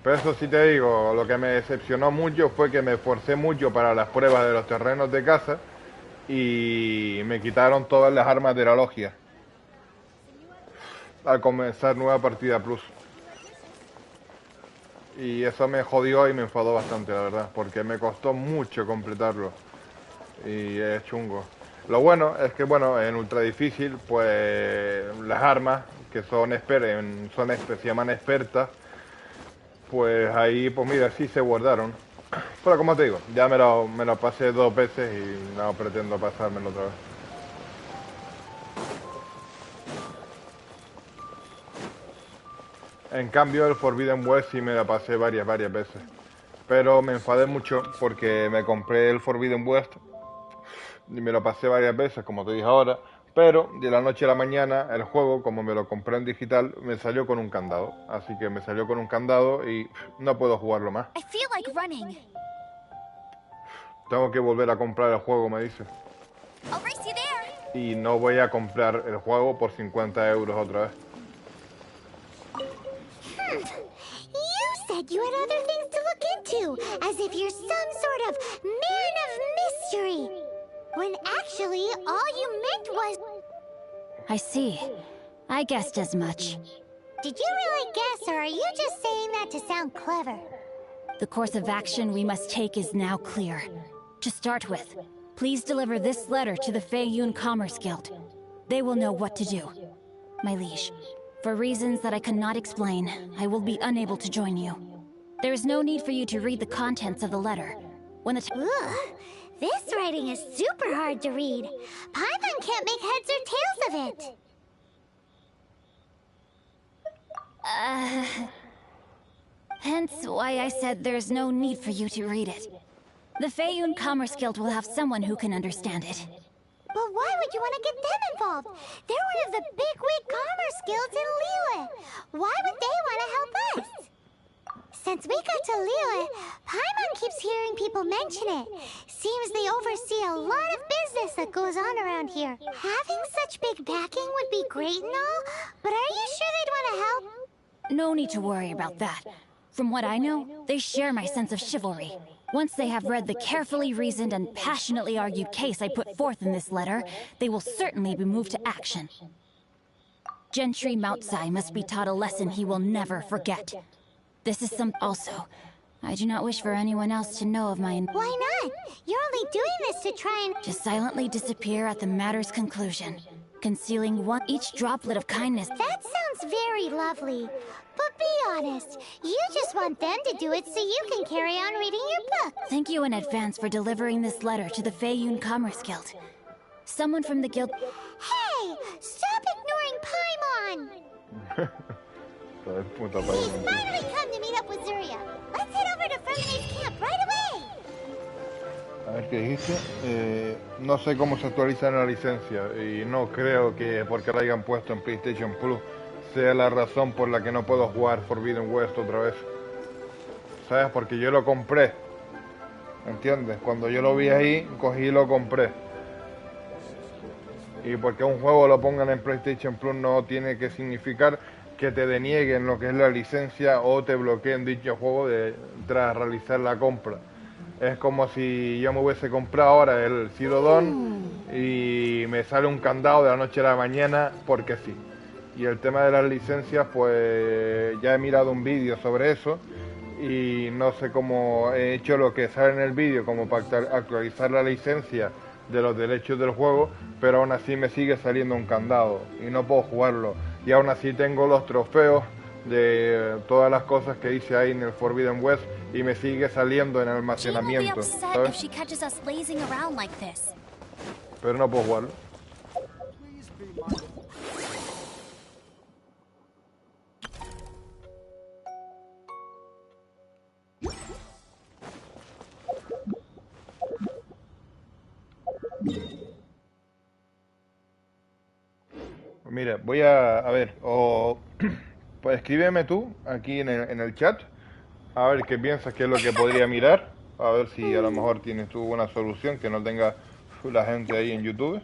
Pero eso sí te digo, lo que me decepcionó mucho fue que me esforcé mucho para las pruebas de los terrenos de caza y me quitaron todas las armas de la logia al comenzar nueva partida plus. Y eso me jodió y me enfadó bastante, la verdad, porque me costó mucho completarlo y es chungo. Lo bueno es que, bueno, en ultra difícil, pues las armas que se llaman expertas, pues ahí, pues mira, sí se guardaron. Pero como te digo, ya me lo pasé 2 veces y no pretendo pasármelo otra vez. En cambio, el Forbidden West sí me la pasé varias veces. Pero me enfadé mucho porque me compré el Forbidden West y me lo pasé varias veces, como te dije ahora. Pero de la noche a la mañana el juego, como me lo compré en digital, me salió con un candado. Así que me salió con un candado y no puedo jugarlo más. Tengo que volver a comprar el juego, me dice. Y no voy a comprar el juego por 50 euros otra vez. You said you had other things to look into, as if you're some sort of man of mystery. When actually, all you meant was... I see. I guessed as much. Did you really guess, or are you just saying that to sound clever? The course of action we must take is now clear. To start with, please deliver this letter to the Feiyun Commerce Guild. They will know what to do. My liege, for reasons that I cannot explain, I will be unable to join you. There is no need for you to read the contents of the letter. When the Ugh, this writing is super hard to read. Paimon can't make heads or tails of it. Hence why I said there's no need for you to read it. The Feiyun Commerce Guild will have someone who can understand it. But why would you want to get them involved? They're one of the bigwig commerce guilds in Liyue. Why would they want to help us? Since we got to Liyue, Paimon keeps hearing people mention it. Seems they oversee a lot of business that goes on around here. Having such big backing would be great and all, but are you sure they'd want to help? No need to worry about that. From what I know, they share my sense of chivalry. Once they have read the carefully reasoned and passionately argued case I put forth in this letter, they will certainly be moved to action. Gentry Moutsai must be taught a lesson he will never forget. This is also, I do not wish for anyone else to know of my... Why not? You're only doing this to try and... To silently disappear at the matter's conclusion, concealing each droplet of kindness. That sounds very lovely. But be honest, you just want them to do it so you can carry on reading your book. Thank you in advance for delivering this letter to the Feiyun Commerce Guild. Someone from the guild... Hey! Stop ignoring Paimon! He's finally come to meet up with Zuria. Let's head over to Ferminate's camp right away! A ver qué dijiste. No sé cómo se actualiza la licencia y no creo que porque la hayan puesto en PlayStation Plus sea la razón por la que no puedo jugar Forbidden West otra vez. ¿Sabes? Porque yo lo compré. ¿Entiendes? Cuando yo lo vi ahí, cogí y lo compré. Y porque un juego lo pongan en PlayStation Plus no tiene que significar que te denieguen lo que es la licencia o te bloqueen dicho juego tras realizar la compra. Es como si yo me hubiese comprado ahora el Zero Dawn y me sale un candado de la noche a la mañana porque sí. Y el tema de las licencias, pues ya he mirado un vídeo sobre eso y no sé cómo he hecho lo que sale en el vídeo como para actualizar la licencia de los derechos del juego, pero aún así me sigue saliendo un candado y no puedo jugarlo. Y aún así tengo los trofeos de todas las cosas que hice ahí en el Forbidden West y me sigue saliendo en almacenamiento, ¿sabes? Pero no puedo jugarlo. Mira, voy a ver, o pues escríbeme tú aquí en el chat, a ver qué piensas que es lo que podría mirar, a ver si a lo mejor tienes tú una solución que no tenga la gente ahí en YouTube.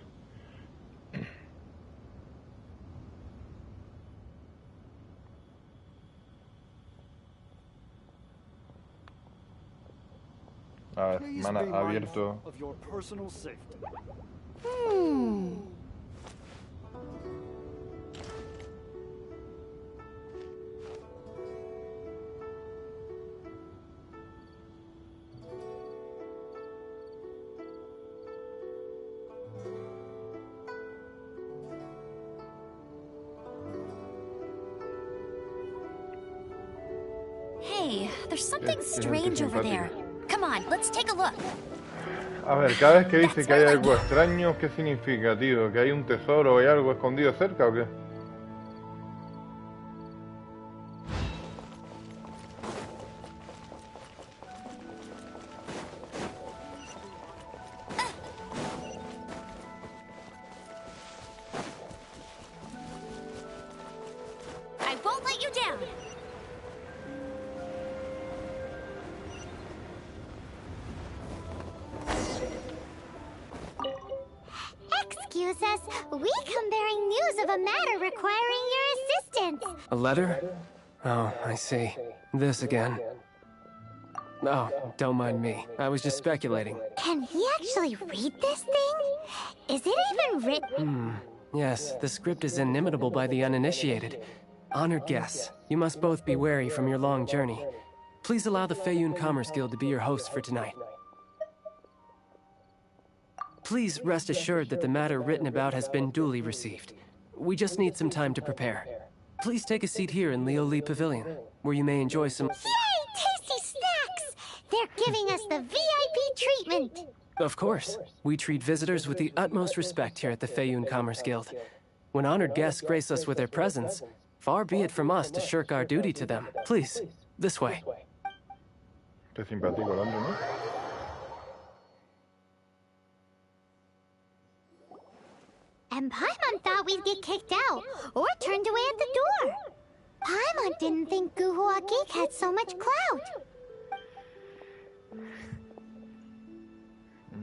A ver, me han abierto. Hey, there's something strange over there. Come on, let's take a look. A ver, cada vez que dice que hay algo extraño, ¿qué significa, tío? ¿Que hay un tesoro o hay algo escondido cerca o qué? I won't let you down. Excuse us, we come bearing news of a matter requiring your assistance. A letter? Oh, I see. This again. Oh, don't mind me. I was just speculating. Can he actually read this thing? Is it even written? Yes, the script is inimitable by the uninitiated. Honored guests, you must both be wary from your long journey. Please allow the Feiyun Commerce Guild to be your host for tonight. Please rest assured that the matter written about has been duly received. We just need some time to prepare. Please take a seat here in Leo Lee Pavilion, where you may enjoy some... Yay! Tasty snacks! They're giving us the VIP treatment! Of course. We treat visitors with the utmost respect here at the Feiyun Commerce Guild. When honored guests grace us with their presence, far be it from us to shirk our duty to them. Please, this way. Qué simpático el hombre, ¿no? And Paimon thought we'd get kicked out, or turned away at the door. Paimon didn't think Guhua Geek had so much clout.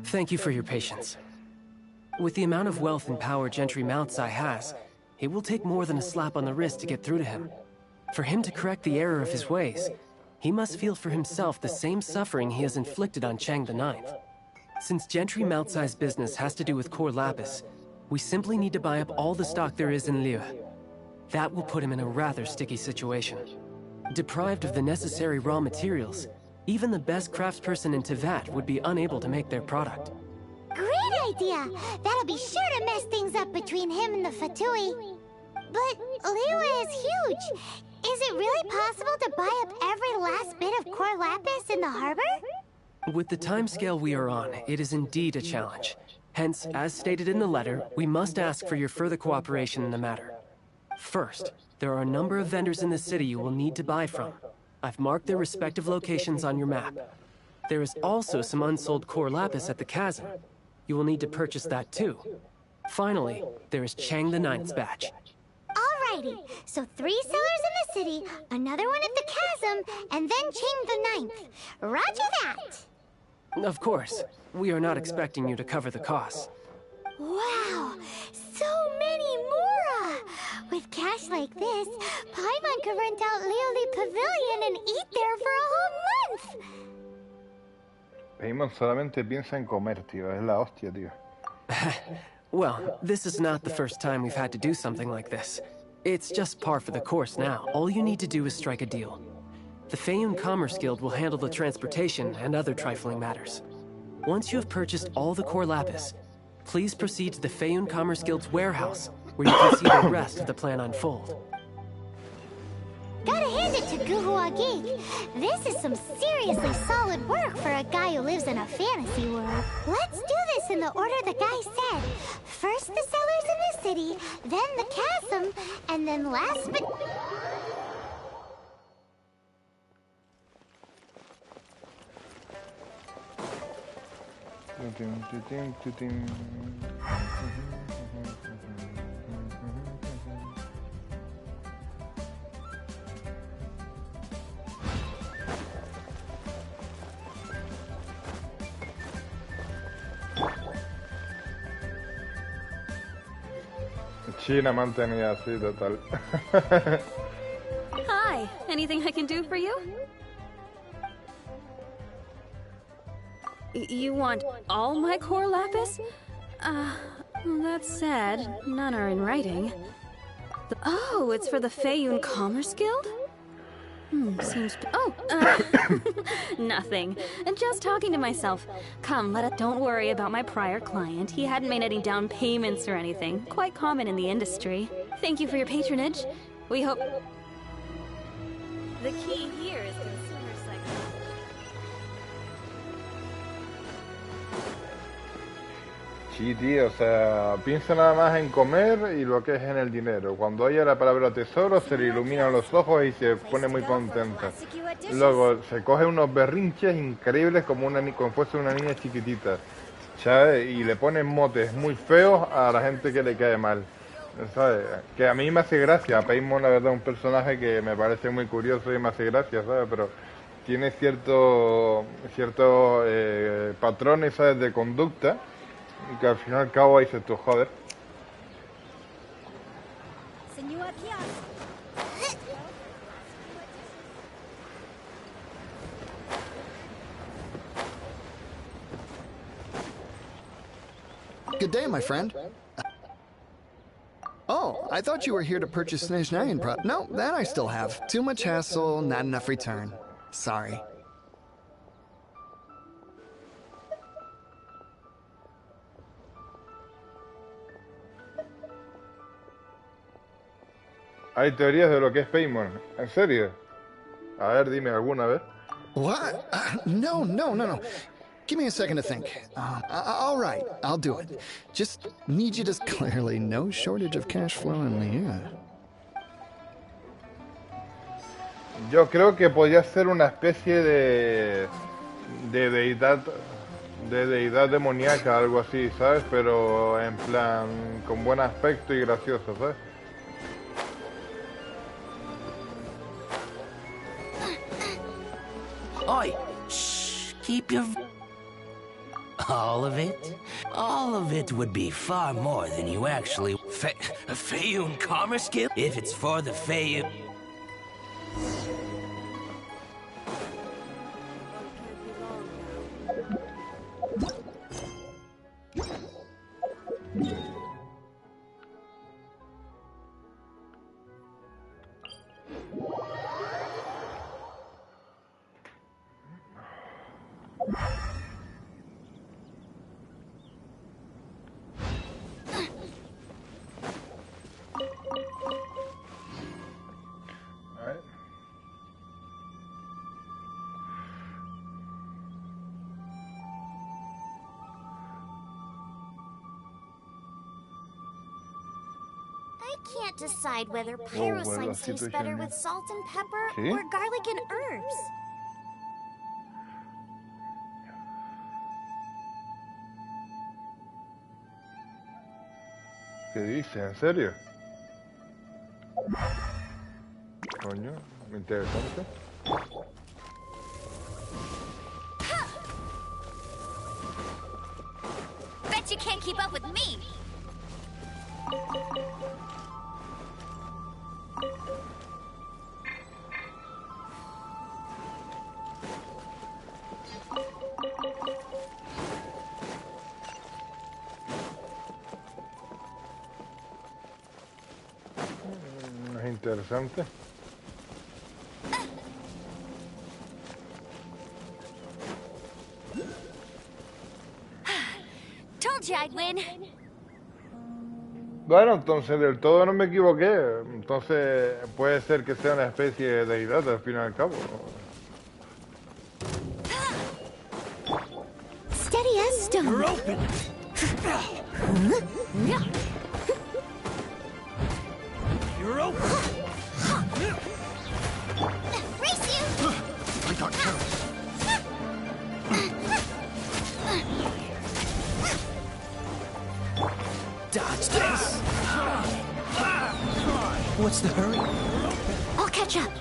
Thank you for your patience. With the amount of wealth and power Gentry Mountsai has, it will take more than a slap on the wrist to get through to him. For him to correct the error of his ways, he must feel for himself the same suffering he has inflicted on Chang the Ninth. Since Gentry Mountsai's business has to do with core lapis, we simply need to buy up all the stock there is in Liyue. That will put him in a rather sticky situation. Deprived of the necessary raw materials, Even the best craftsperson in Teyvat would be unable to make their product. Great idea! That'll be sure to mess things up between him and the Fatui. But Liyue is huge. Is it really possible to buy up every last bit of core lapis in the harbor? With the timescale we are on, it is indeed a challenge. Hence, as stated in the letter, we must ask for your further cooperation in the matter. First, there are a number of vendors in the city you will need to buy from. I've marked their respective locations on your map. There is also some unsold core lapis at the chasm. You will need to purchase that too. Finally, there is Chang the Ninth's batch. Alrighty, so 3 sellers in the city, another one at the chasm, and then Chang the Ninth. Roger that! Of course, we are not expecting you to cover the costs. Wow, so many Mora! With cash like this, Paimon could rent out Lioli Pavilion and eat there for a whole month! Paimon solamente piensa en comer, tío. Es la hostia, tío. Well, this is not the first time we've had to do something like this. It's just par for the course now. All you need to do is strike a deal. The Feiyun Commerce Guild will handle the transportation and other trifling matters. Once you have purchased all the core lapis, please proceed to the Feiyun Commerce Guild's warehouse, where you can see the rest of the plan unfold. Gotta hand it to Guhua Geek. This is some seriously solid work for a guy who lives in a fantasy world. Let's do this in the order the guy said. First the sellers in the city, then the chasm, and then last but... China mantenida así, total. Hi, anything I can do for you? You want all my core lapis? That's sad. None are in writing. Oh, it's for the Feiyun Commerce Guild? Seems... nothing. Just talking to myself. Come, don't worry about my prior client. He hadn't made any down payments or anything. Quite common in the industry. Thank you for your patronage. We hope... The key here is consumer psychology. Sí, tío, o sea, piensa nada más en comer y lo que es en el dinero. Cuando oye la palabra tesoro se le iluminan los ojos y se pone muy contenta. Luego se coge unos berrinches increíbles como fuese una niña chiquitita, ¿sabes? Y le ponen motes muy feos a la gente que le cae mal, ¿sabes? Que a mí me hace gracia. Paimon, la verdad, es un personaje que me parece muy curioso y me hace gracia, ¿sabes? Pero tiene ciertos patrones, ¿sabes?, de conducta. Y que al fin y al cabo ahí se tú, joder. Good day, my friend. Oh, I thought you were here to purchase Snezhnayan No, that I still have. Too much hassle, not enough return. Sorry. Hay teorías de lo que es Paimon. ¿En serio? A ver, dime alguna vez. What? No. Give me a second to think. All right, I'll do it. Just need you to... Clearly, no shortage of cash flow in Liyue. Yo creo que podría ser una especie de deidad demoníaca, algo así, ¿sabes? Pero en plan, con buen aspecto y gracioso, ¿sabes? Oi! Shh! Keep your... All of it? All of it would be far more than you actually... Feiyun Commerce Guild? If it's for the Feiyun... I can't decide whether pyro slime tastes better with salt and pepper or garlic and herbs. ¿Qué dice? ¿En serio? Coño, interesante. Bet you can't keep up with me. Es interesante. Told you I'd win. Bueno, entonces del todo no me equivoqué. Entonces puede ser que sea una especie de deidad al fin y al cabo. Steady as stone. You're open. You're open. Race you! I got carried. Dodge this. What's the hurry? I'll catch up.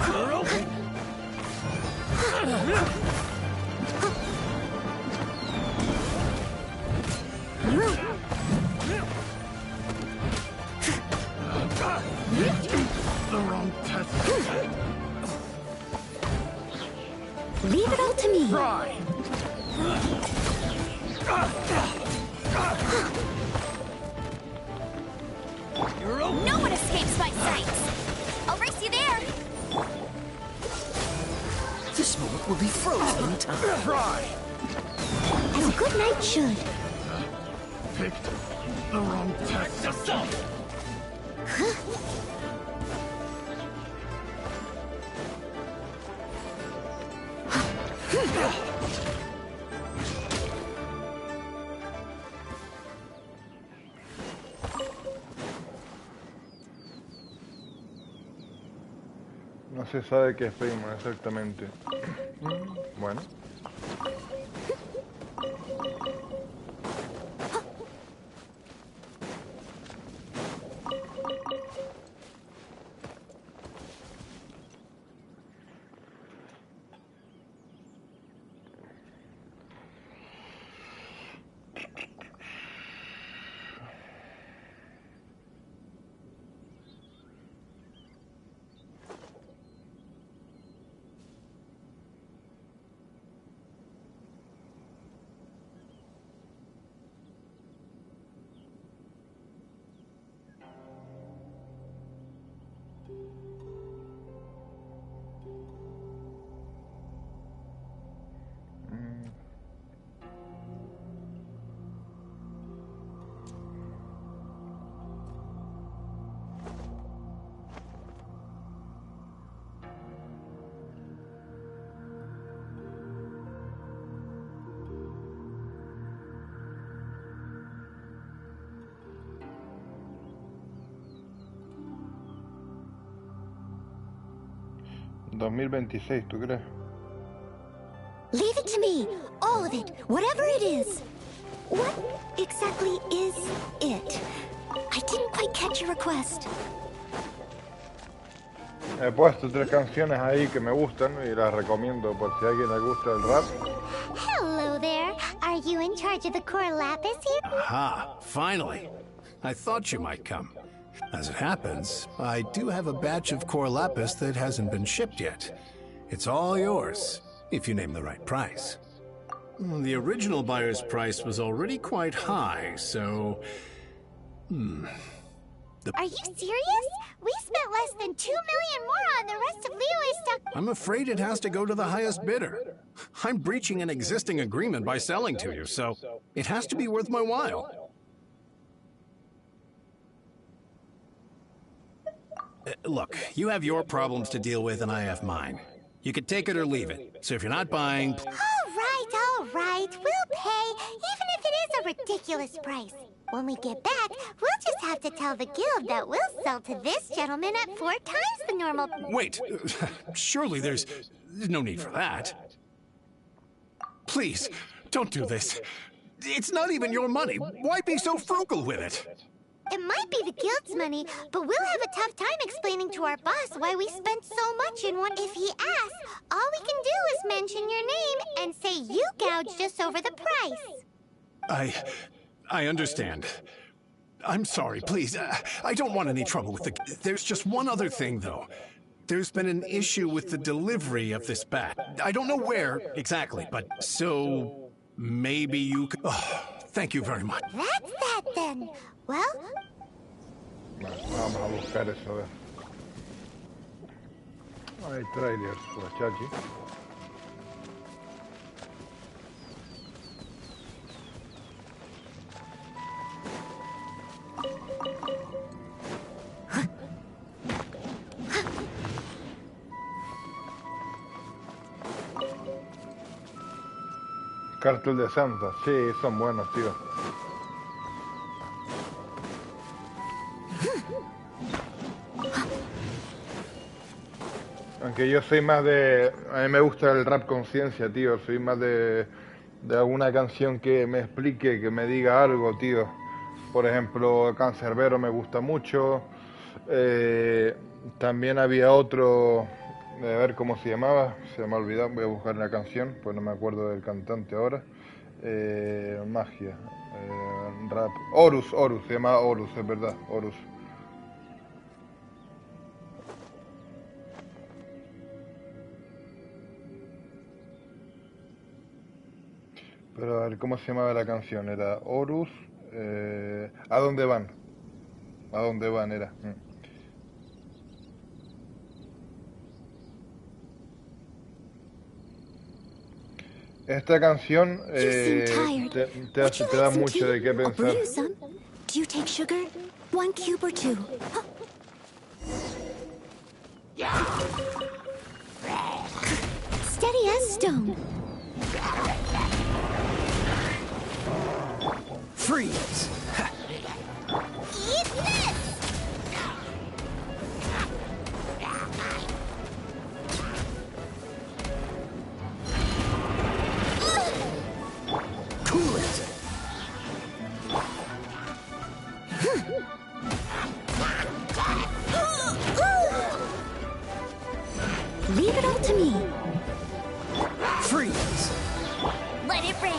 You're open. The wrong test. Leave it all to me. Try. You're open. No one escapes my sights. I'll race you there. This moment will be frozen in time. Try. As a good knight should. Picked the wrong test. No se sabe qué es primo exactamente. Bueno. ¿2026, tú crees? Leave it to me. All of it. Whatever it is. What exactly is it? I didn't quite catch your request. He puesto 3 canciones ahí que me gustan y las recomiendo por si a alguien le gusta el rap. Hello there. Are you in charge of the core lapis here? Aha, finally. I thought you might come. As it happens, I do have a batch of core lapis that hasn't been shipped yet. It's all yours, if you name the right price. The original buyer's price was already quite high, so... Are you serious? We spent less than 2 million more on the rest of Liyue's stock. I'm afraid it has to go to the highest bidder. I'm breaching an existing agreement by selling to you, so it has to be worth my while. Look, you have your problems to deal with and I have mine. You could take it or leave it. So if you're not buying... All right. We'll pay, even if it is a ridiculous price. When we get back, we'll just have to tell the guild that we'll sell to this gentleman at 4 times the normal... Wait, surely there's no need for that. Please, don't do this. It's not even your money. Why be so frugal with it? It might be the guild's money, but we'll have a tough time explaining to our boss why we spent so much in one. If he asks, all we can do is mention your name and say you gouged us over the price. I understand. I'm sorry, please. I don't want any trouble with the... There's just one other thing, though. There's been an issue with the delivery of this bat. I don't know where exactly, but so maybe you could... Oh, thank you very much. That's that, then. Well... Vamos a buscar eso, a ver. Hay trailers por aquí. Cartel de Santa, sí, son buenos, tío. Aunque yo soy más de... A mí me gusta el rap conciencia, tío. Soy más de alguna canción que me explique, que me diga algo, tío. Por ejemplo, Cancerbero me gusta mucho. También había otro... A ver cómo se llamaba. Se me ha olvidado. Voy a buscar la canción, pues no me acuerdo del cantante ahora. Magia. Rap. Horus. Se llama Horus, es verdad. Horus. Pero a ver, ¿cómo se llamaba la canción? Era Horus... ¿A dónde van? ¿A dónde van era? Esta canción te da mucho de qué pensar. Do you take sugar? 1 cube or 2? Steady as stone. Freeze! Eat this! Cool it! Leave it all to me. Freeze! Let it rain!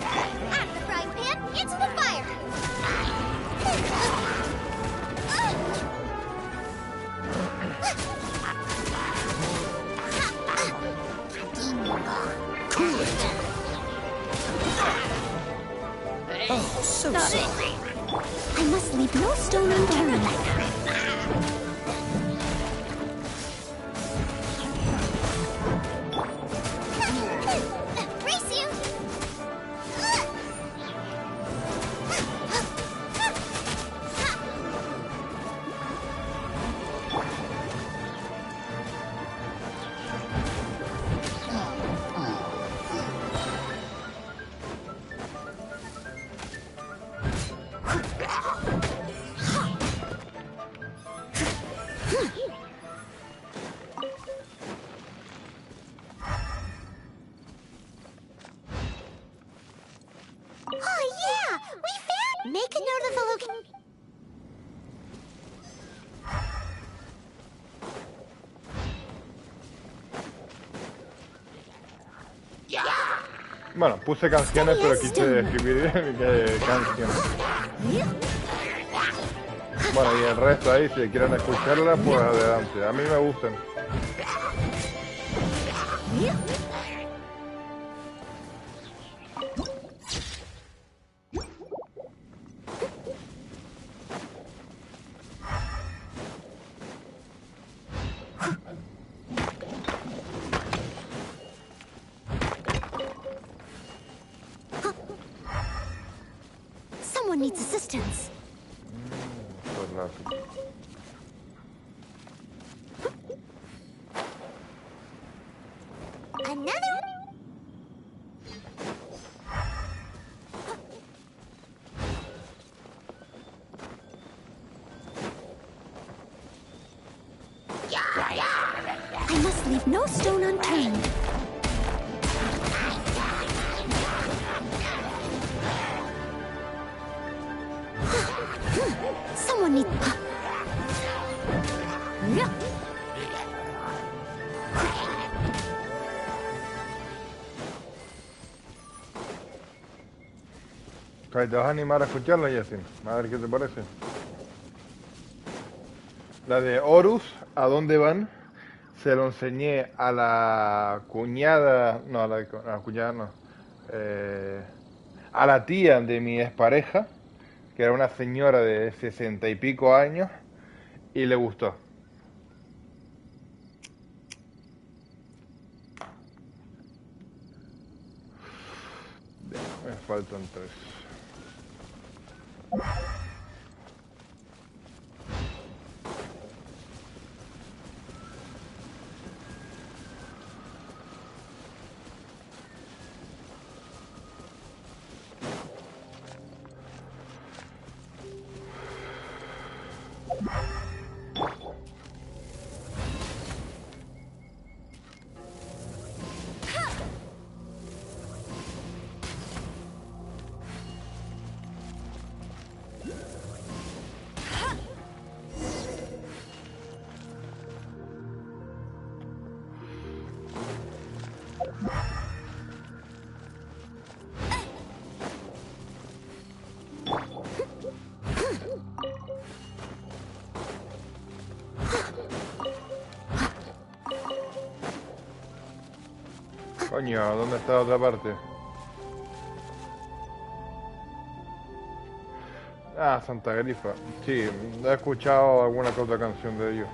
Out of the frying pan, into the fire! Cool it! Oh, so sorry. I must leave no stone unturned. Race you! Oh yeah! We found... Make a note of the location. Bueno, puse canciones, pero quise escribir canciones. Bueno, y el resto ahí, si quieren escucharla, pues adelante. A mí me gustan. Someone needs assistance. Another? I must leave no stone unturned. Someone needs... ¿Te vas a animar a escucharla, Jessin? A ver qué te parece. La de Horus, ¿a dónde van? Se lo enseñé a la cuñada... No, a la cuñada no. A la tía de mi expareja, que era una señora de 60 y pico años, y le gustó. Me faltan 3. Coño, ¿dónde está la otra parte? Ah, Santa Grifa. Sí, he escuchado alguna que otra canción de ellos.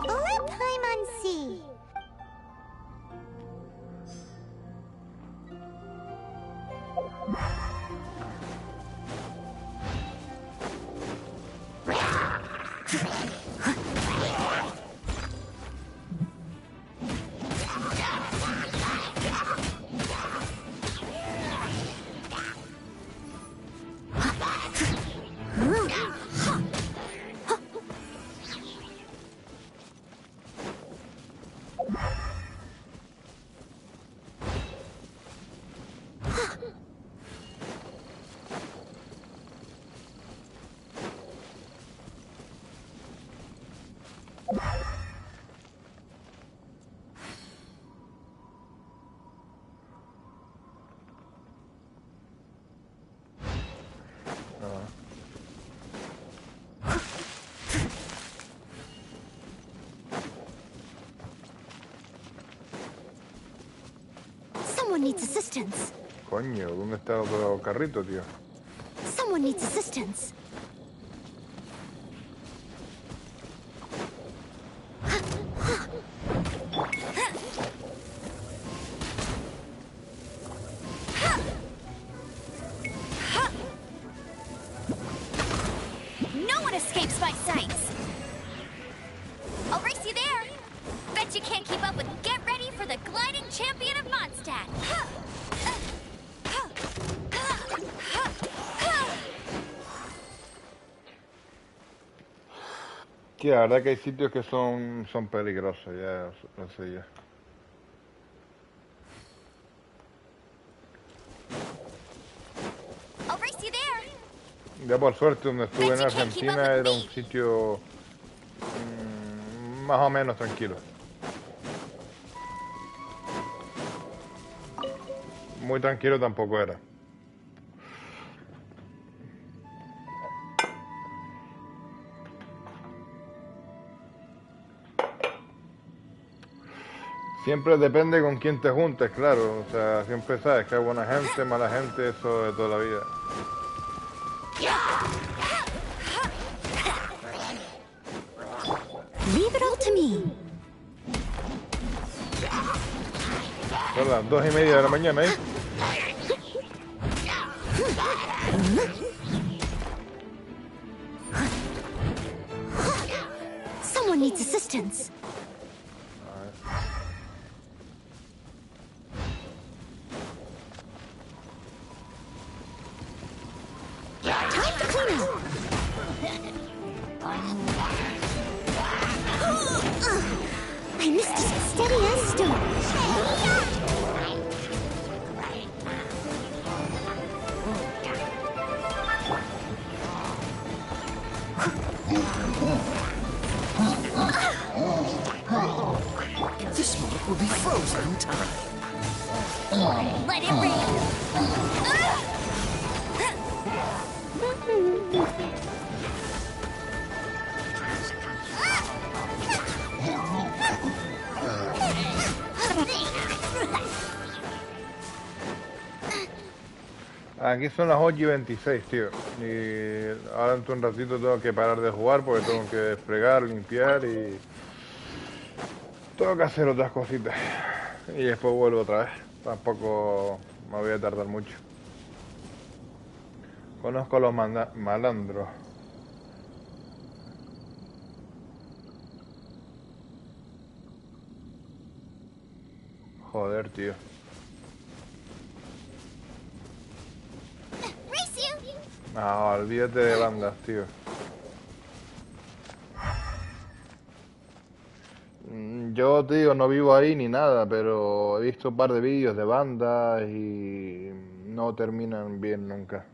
Let Paimon see. Someone needs assistance. Coño, ¿dónde está el otro carrito, tío? Someone needs assistance. No one escapes my sights! I'll race you there! Bet you can't keep up with Get Ready for the Gliding Champion of Mondstadt! Sí, la verdad que hay sitios que son peligrosos, ya lo sé ya. I'll race you there! Ya por suerte donde estuve en Argentina era un sitio más o menos tranquilo. Muy tranquilo tampoco era. Siempre depende con quién te juntes, claro. O sea, siempre sabes que hay buena gente, mala gente, eso de toda la vida. Leave it all to me. Son las 2:30 de la mañana, ¿eh? Someone needs assistance. Time to clean up. I missed it. Steady as stone. This moment will be frozen in time. Let it rain. Aquí son las 8:26, tío. Y ahora dentro de un ratito tengo que parar de jugar porque tengo que fregar, limpiar y... tengo que hacer otras cositas. Y después vuelvo otra vez. Tampoco me voy a tardar mucho. Conozco a los malandros. Joder, tío. No, olvídate de bandas, tío. Yo, tío, no vivo ahí ni nada, pero he visto un par de vídeos de bandas y no terminan bien nunca.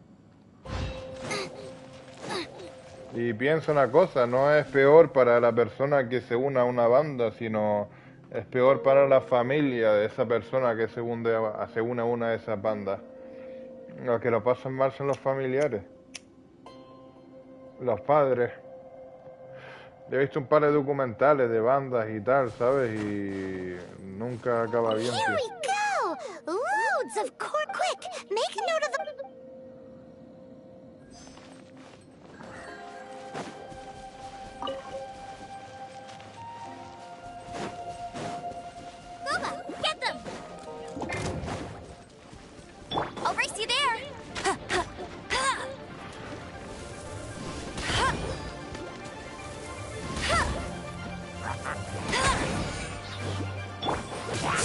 Y pienso una cosa, no es peor para la persona que se une a una banda, sino es peor para la familia de esa persona que se une a una de esas bandas. Los que lo pasan mal son los familiares, los padres. He visto un par de documentales de bandas y tal, ¿sabes? Y nunca acaba bien. Here we go! Loads of core quick! Make a note of the... Booba, get them! I'll race you there!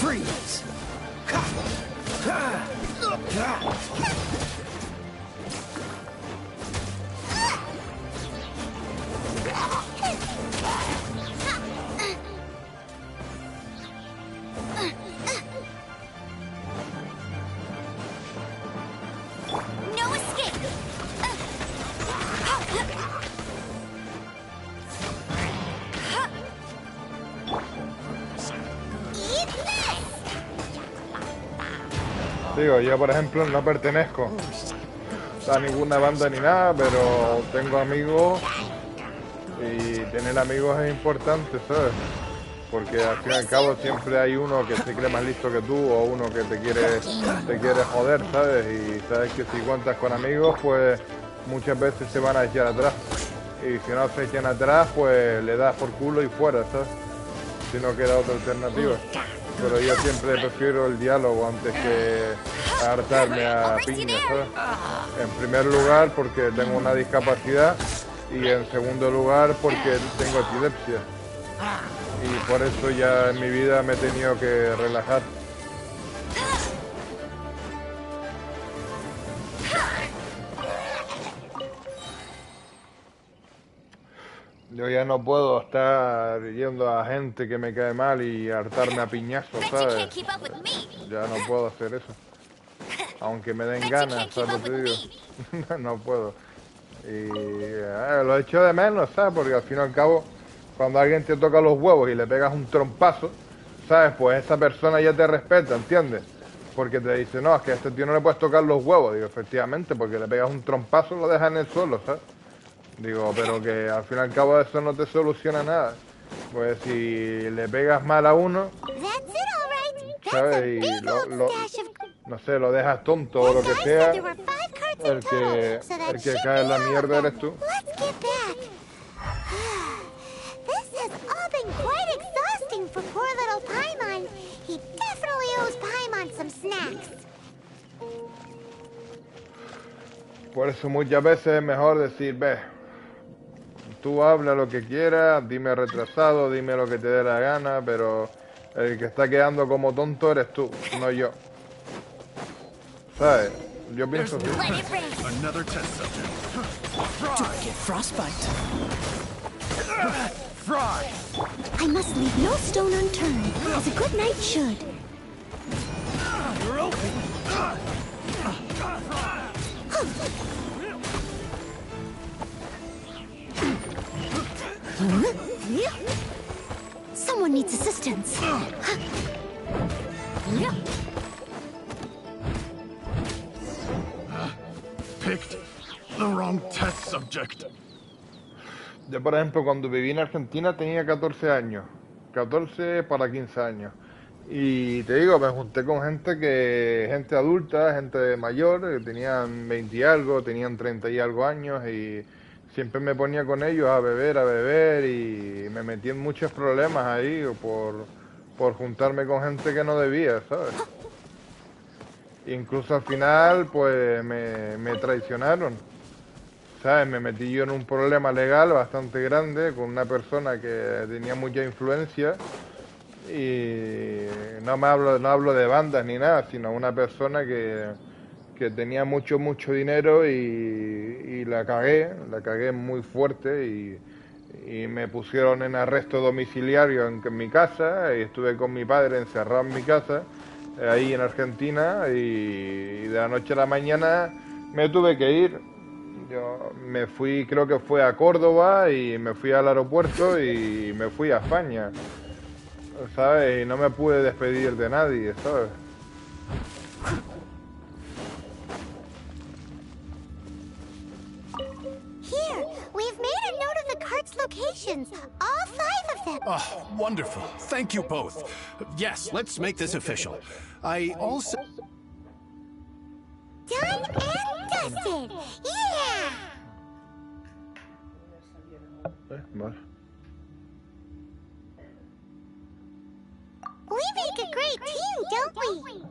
Freeze! No escape! Eat this! Digo, yo por ejemplo no pertenezco a ninguna banda ni nada, pero tengo amigos y tener amigos es importante, ¿sabes? Porque al fin y al cabo siempre hay uno que se cree más listo que tú o uno que te quiere joder, ¿sabes? Y sabes que si cuentas con amigos, pues muchas veces se van a echar atrás. Y si no se echan atrás, pues le das por culo y fuera, ¿sabes? Si no queda otra alternativa. Pero yo siempre prefiero el diálogo antes que hartarme a piñas, ¿sabes? En primer lugar porque tengo una discapacidad y en segundo lugar porque tengo epilepsia. Y por eso ya en mi vida me he tenido que relajar. Yo ya no puedo estar yendo a gente que me cae mal y hartarme a piñazos, ¿sabes? Ya no puedo hacer eso. Aunque me den ganas, ¿sabes lo que te digo? No puedo. Y lo echo de menos, ¿sabes? Porque al fin y al cabo, cuando alguien te toca los huevos y le pegas un trompazo, ¿sabes? Pues esa persona ya te respeta, ¿entiendes? Porque te dice, no, es que a este tío no le puedes tocar los huevos. Digo, efectivamente, porque le pegas un trompazo y lo dejas en el suelo, ¿sabes? Digo, pero que al fin y al cabo eso no te soluciona nada. Pues si le pegas mal a uno, That's it ¿sabes? Y no sé, lo dejas tonto o lo que sea. El que cae en la mierda eres tú. Let's get back. This has all been quite exhausting for poor little Paimon. He definitely owes Paimon some snacks. Por eso muchas veces es mejor decir, ve, tú habla lo que quieras, dime retrasado, dime lo que te dé la gana, pero el que está quedando como tonto eres tú, no yo. ¿Sabes? Yo pienso así. Another test subject. Do I get frostbite? Fry! I must leave no stone unturned, as a good knight should. You're open! Someone needs assistance. Picked the wrong test subject. Yo, por ejemplo, cuando viví en Argentina tenía 14 años. 14 para 15 años. Y te digo, me junté con gente adulta, gente mayor, que tenían 20 y algo, tenían 30 y algo años, y siempre me ponía con ellos a beber, y me metí en muchos problemas ahí por juntarme con gente que no debía, ¿sabes? Incluso al final, pues me traicionaron, ¿sabes? Me metí yo en un problema legal bastante grande con una persona que tenía mucha influencia. Y no hablo de bandas ni nada, sino una persona que tenía mucho dinero y la cagué muy fuerte, y me pusieron en arresto domiciliario en mi casa, y estuve con mi padre encerrado en mi casa, ahí en Argentina, y de la noche a la mañana me tuve que ir. Yo me fui, creo que fue a Córdoba, y me fui al aeropuerto y me fui a España, ¿sabes? Y no me pude despedir de nadie, ¿sabes? Here, we've made a note of the cart's locations. All 5 of them. Oh, wonderful. Thank you both. Yes, let's make this official. I also... Done and dusted. Yeah! Vale. We make a great team, don't we?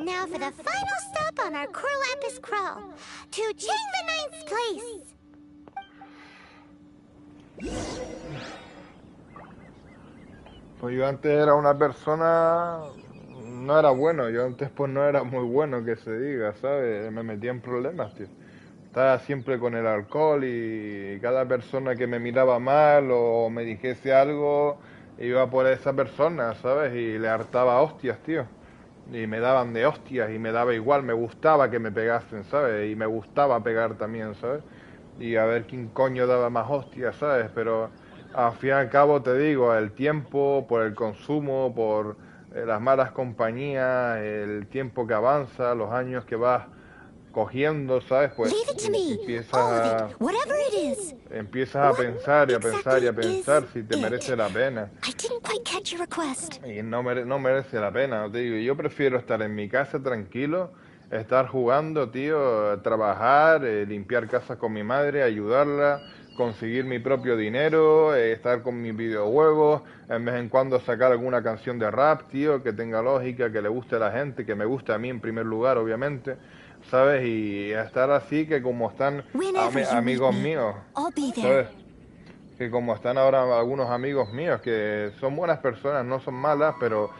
Now for the final stop on our Corlapis crawl, to Chang the Ninth's place. Pues yo antes era una persona, no era bueno, yo antes pues no era muy bueno, que se diga, ¿sabes? Me metía en problemas, tío. Estaba siempre con el alcohol, y cada persona que me miraba mal o me dijese algo, iba por esa persona, ¿sabes? Y le hartaba hostias, tío. Y me daban de hostias y me daba igual, me gustaba que me pegasen, ¿sabes? Y me gustaba pegar también, ¿sabes? Y a ver quién coño daba más hostias, ¿sabes? Pero al fin y al cabo te digo, el tiempo, por el consumo, por las malas compañías, el tiempo que avanza, los años que vas cogiendo, ¿sabes? Pues empiezas a pensar y a pensar y a pensar si te merece la pena. Y no merece la pena, te digo. Yo prefiero estar en mi casa tranquilo, estar jugando, tío, trabajar, limpiar casas con mi madre, ayudarla, conseguir mi propio dinero, estar con mis videojuegos, en vez en cuando sacar alguna canción de rap, tío, que tenga lógica, que le guste a la gente, que me guste a mí en primer lugar, obviamente, ¿sabes? Y estar así, que como están amigos míos, ¿sabes? Que como están ahora algunos amigos míos, que son buenas personas, no son malas, pero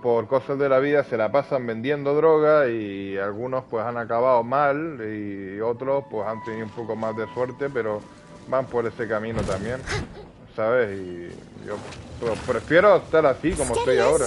por cosas de la vida se la pasan vendiendo droga, y algunos pues han acabado mal, y otros pues han tenido un poco más de suerte, pero van por ese camino también, ¿sabes? Y yo prefiero estar así como estoy ahora.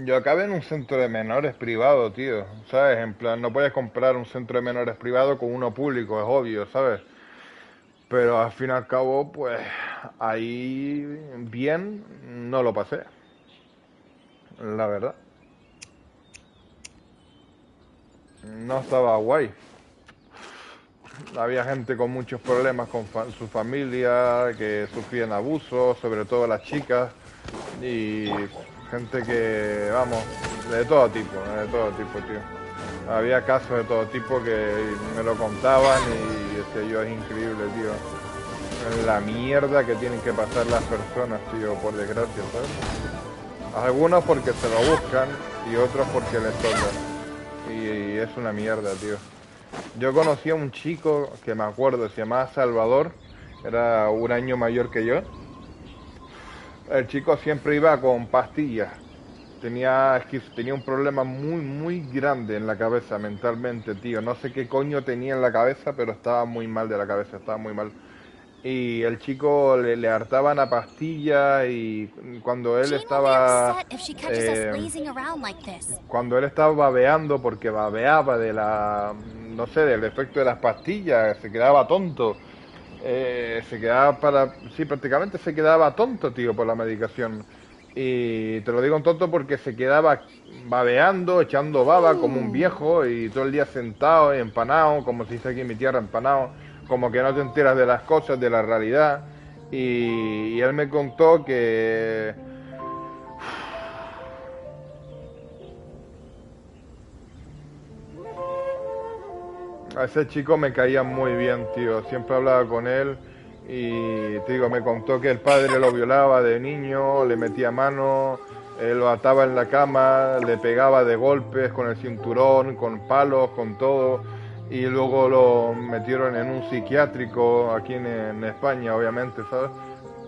Yo acabé en un centro de menores privado, tío, ¿sabes? En plan, no puedes comprar un centro de menores privado con uno público, es obvio, ¿sabes? Pero al fin y al cabo, pues ahí bien no lo pasé, la verdad. No estaba guay. Había gente con muchos problemas con su familia, que sufrían abusos, sobre todo las chicas, y gente que, vamos, de todo tipo, tío. Había casos de todo tipo que me lo contaban y decía yo, es increíble, tío. La mierda que tienen que pasar las personas, tío, por desgracia, ¿sabes? Algunos porque se lo buscan y otros porque les toca. Y es una mierda, tío. Yo conocí a un chico que me acuerdo, se llamaba Salvador, era un año mayor que yo. El chico siempre iba con pastillas. Tenía un problema muy grande en la cabeza mentalmente, tío. No sé qué coño tenía en la cabeza, pero estaba muy mal de la cabeza, estaba muy mal. Y el chico le hartaban a pastillas y cuando él estaba cuando él estaba babeando, porque babeaba de no sé, del efecto de las pastillas, se quedaba tonto. Se quedaba sí, prácticamente se quedaba tonto, tío, por la medicación. Y te lo digo tonto porque se quedaba babeando, echando baba como un viejo y todo el día sentado y empanado, como se dice aquí en mi tierra, empanado, como que no te enteras de las cosas, de la realidad. Y él me contó que a ese chico me caía muy bien, tío. Siempre hablaba con él y, te digo, me contó que el padre lo violaba de niño, le metía mano, lo ataba en la cama, le pegaba de golpes con el cinturón, con palos, con todo. Y luego lo metieron en un psiquiátrico aquí en España, obviamente, ¿sabes?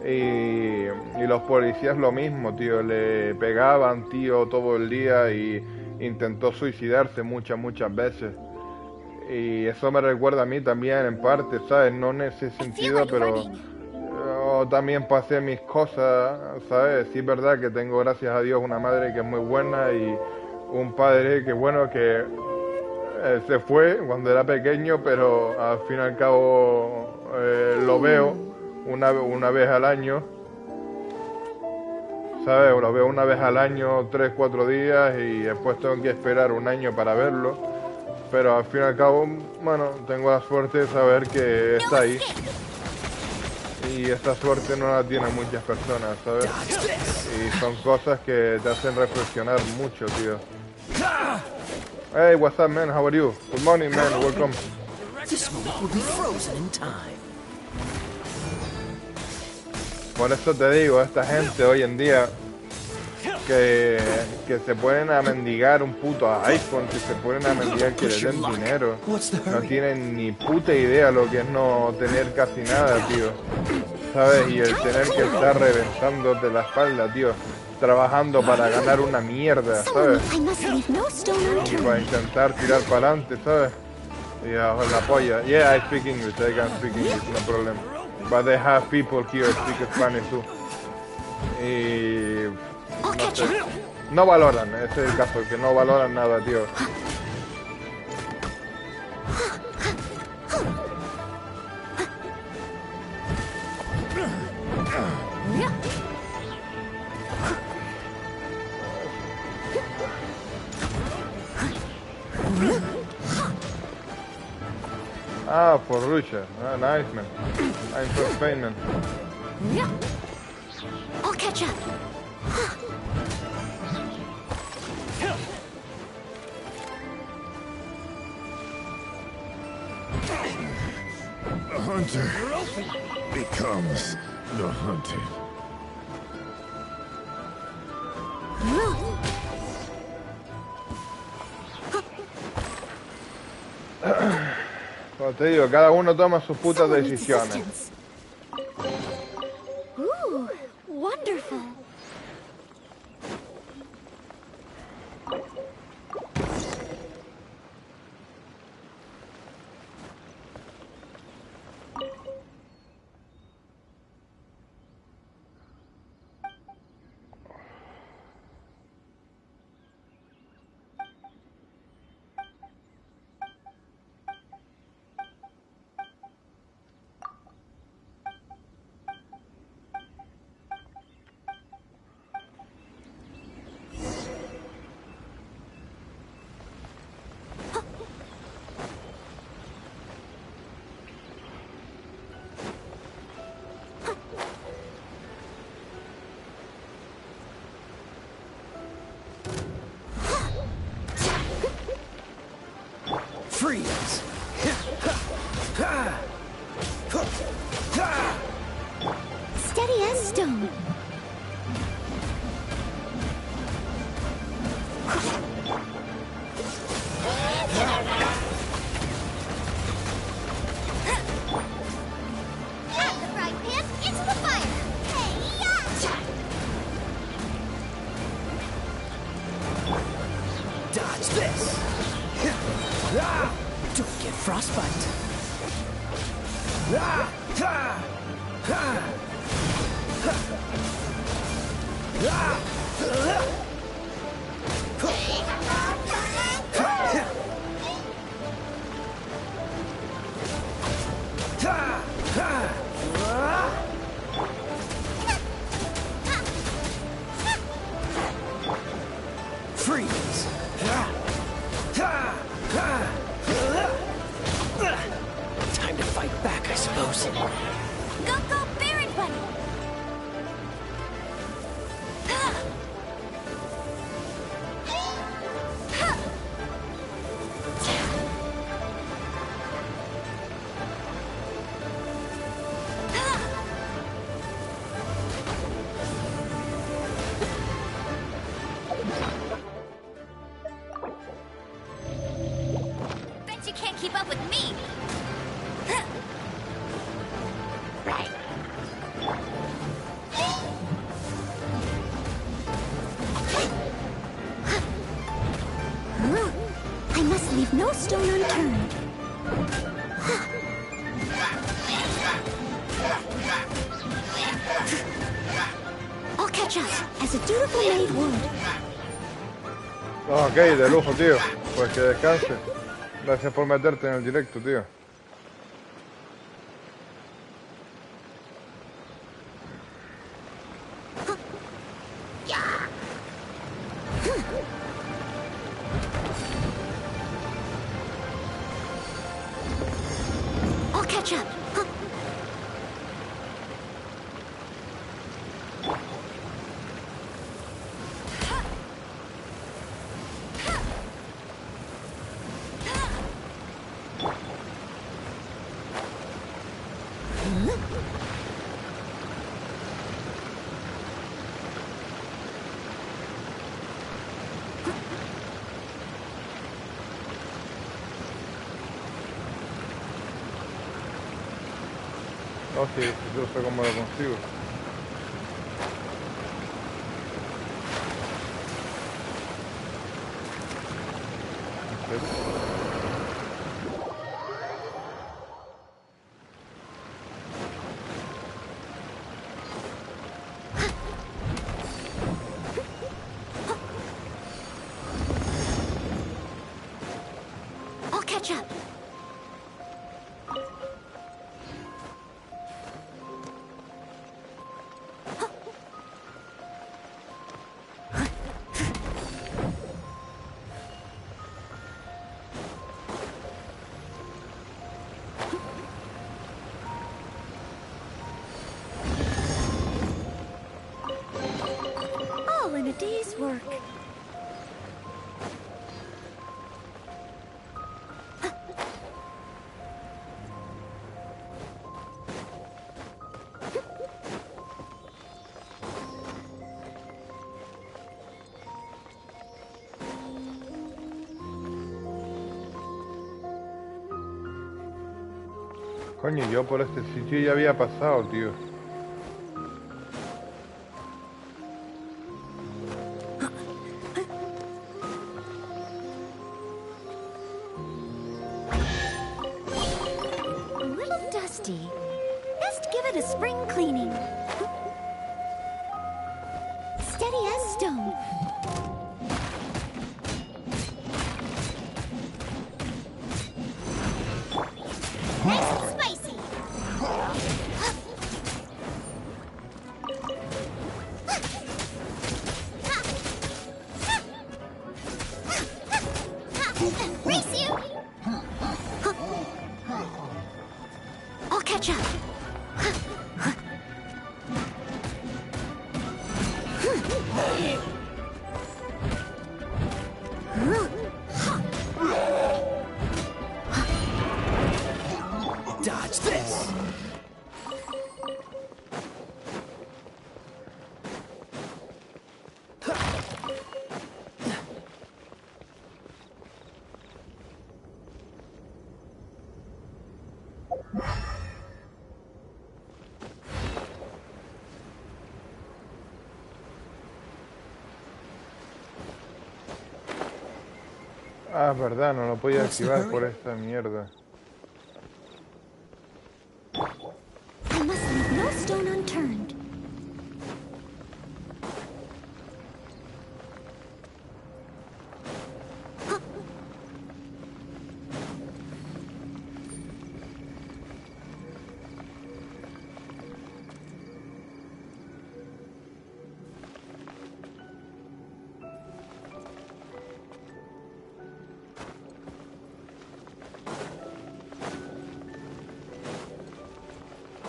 Y los policías lo mismo, tío. Le pegaban, tío, todo el día y intentó suicidarse muchas veces. Y eso me recuerda a mí también en parte, ¿sabes? No en ese sentido, pero yo también pasé mis cosas, ¿sabes? Sí es verdad que tengo, gracias a Dios, una madre que es muy buena y un padre que, bueno, que se fue cuando era pequeño, pero al fin y al cabo lo veo una vez al año, ¿sabes? Lo veo una vez al año, 3, 4 días y después tengo que esperar un año para verlo. Pero al fin y al cabo, bueno, tengo la suerte de saber que está ahí. Y esta suerte no la tienen muchas personas, ¿sabes? Y son cosas que te hacen reflexionar mucho, tío. Hey, what's up, man? How are you? Good morning, man. Welcome. Por eso te digo, esta gente hoy en día que se ponen a mendigar un puto iPhone, que se ponen a mendigar que le den dinero. No tienen ni puta idea lo que es no tener casi nada, tío. ¿Sabes? Y el tener que estar reventándote la espalda, tío. Trabajando para ganar una mierda, ¿sabes? Y para intentar tirar para adelante, ¿sabes? Y a la polla. Yeah, I speak English, I can speak English, no problem. But they have people here speak Spanish too. Y no sé, no valoran, ese es el caso, que no valoran nada, tío. Ah, for Russia. Ah, nice, man. I'm from Spain, man. I'll catch up. The hunter becomes the hunted. Como te digo, cada uno toma sus putas decisiones. Wonderful. Freeze! Steady as stone. Out of the frying pan, into the fire. Hey-ya! Dodge this! Don't get frostbite! Freeze! Time to fight back, I suppose. Go, go, Baron Bunny! Bet you can't keep up with me! Right. I must leave no stone unturned. I'll catch up, as a dutiful maid would. Ok, de lujo, tío. Pues que descanse. Gracias por meterte en el directo, tío. I'll catch up. No, sí, yo sé cómo lo consigo. ¿En serio? I'll catch up. All in a day's work. Coño, yo por este sitio ya había pasado, tío. A little dusty. Best give it a spring cleaning. Steady as stone. Nice and spicy! Race you! I'll catch up. Ah, es verdad, no lo podía What's the activar hurry? por esta mierda. I must leave no stone unturned.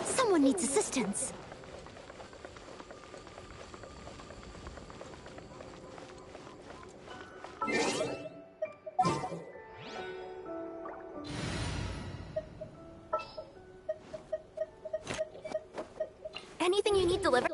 Someone needs assistance. Anything you need delivered?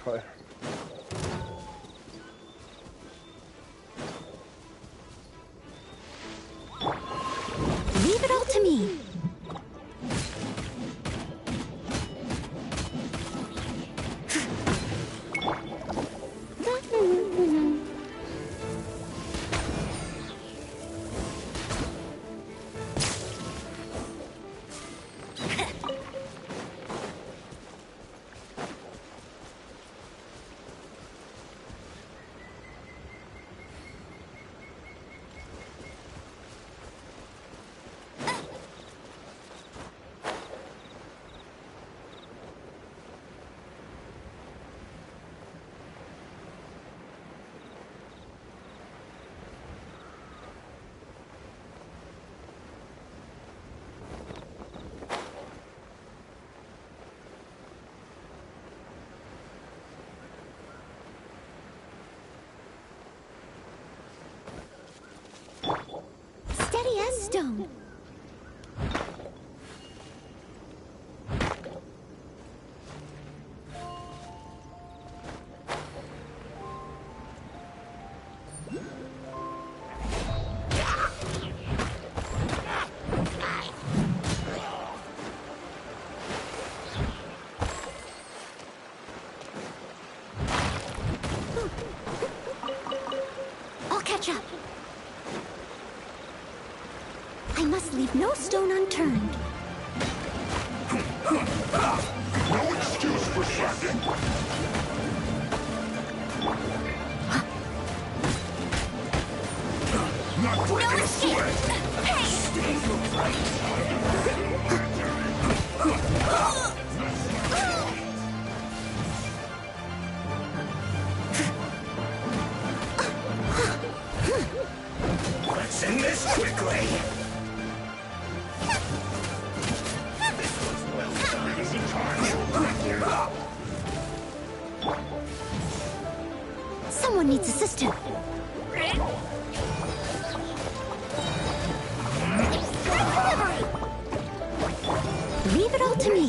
Joder. Leave it all to me. Steady as stone. I'll catch up. I must leave no stone unturned. No excuse for slacking. Not breaking a sweat. Stay Let's end this quickly. Someone needs assistance. Leave it all to me.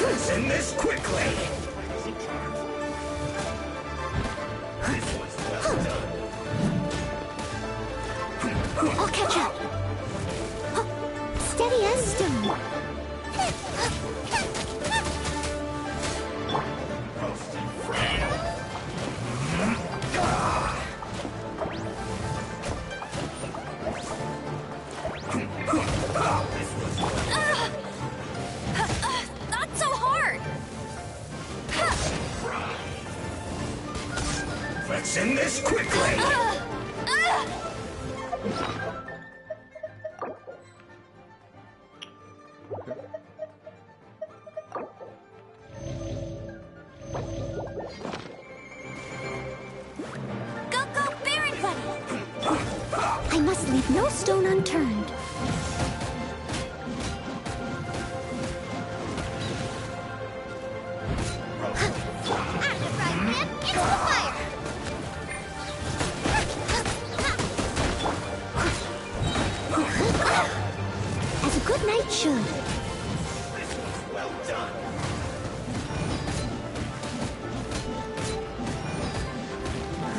Let's end this quickly. I'll catch up. Steady as stone. Not so hard! Let's end this quickly. personaje. Go, Baron Buddy! I must leave no stone unturned. As a good knight should. Well done.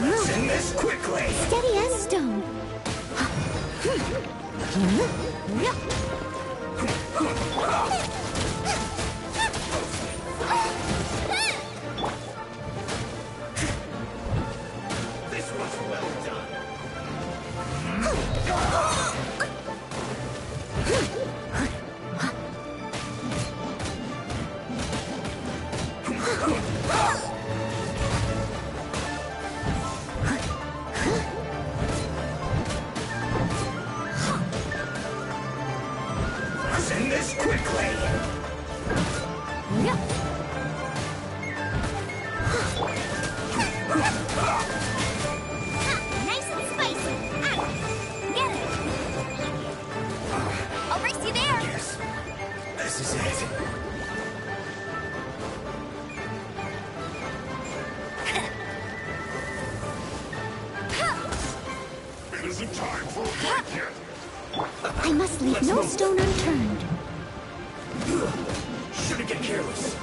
Let's end this quickly. Steady as stone. This was well done. Let's end this quickly. Nice and spicy. Get it. I'll race you there. Yes. This is it. It isn't time for a fight yet. I must leave no stone unturned. Shouldn't get careless.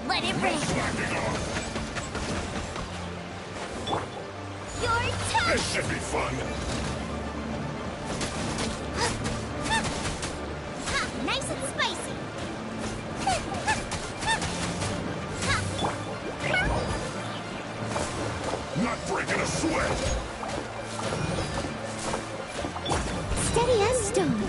Let it rain. Your turn. This should be fun. Nice and spicy. Not breaking a sweat. Steady as stone.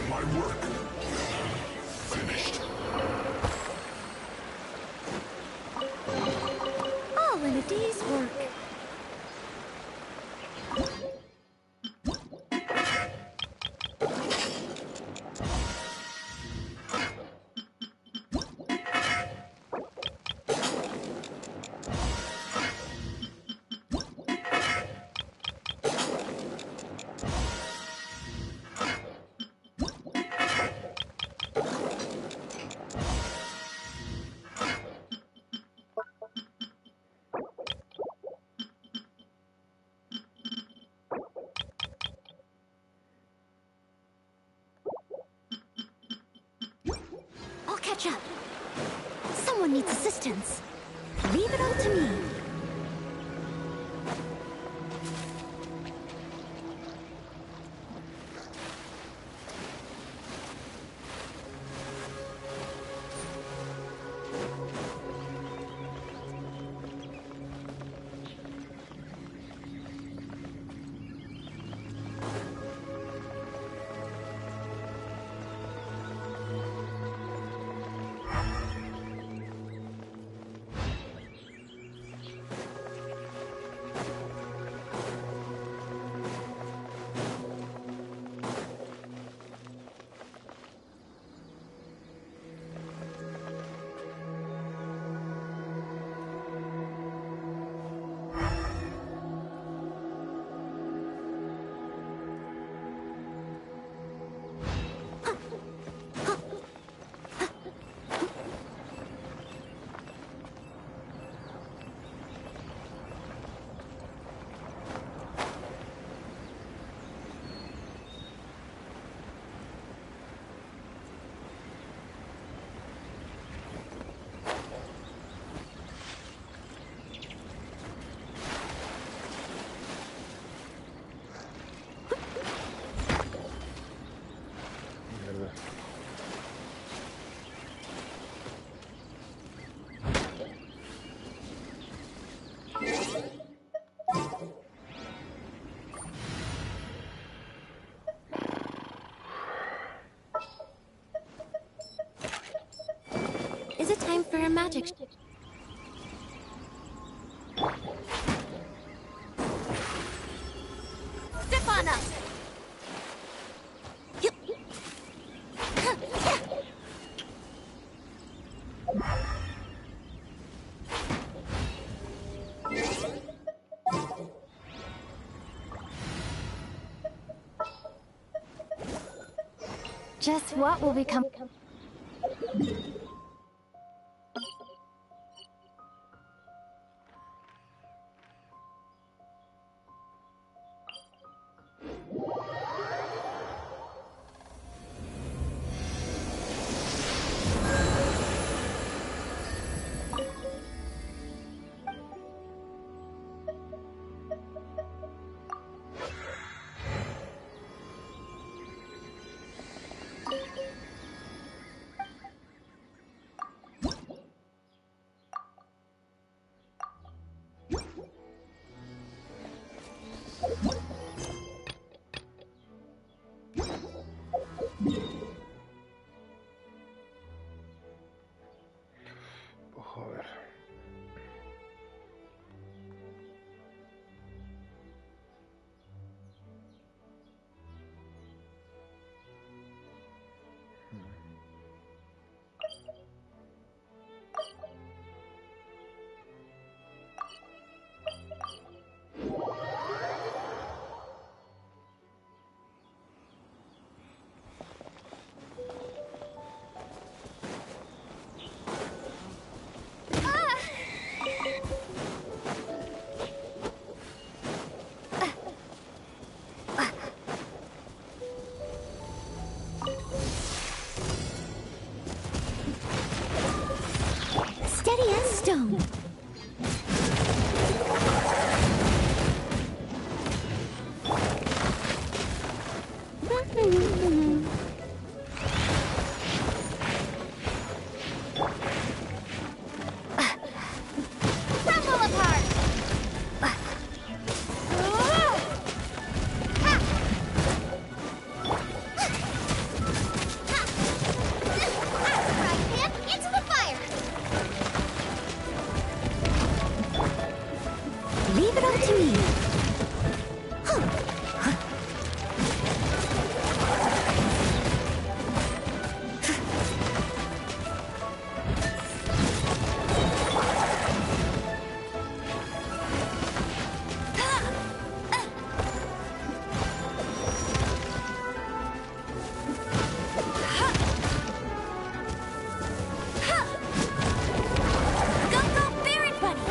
My work finished. All in a day's work. I'll catch up. Someone needs assistance. Leave it all to me. magic. Step on up! Just what will become... Joder. Steady as stone. Crumble apart! Right hand into the fire! Leave it up to me. Go, go, Baron Bunny!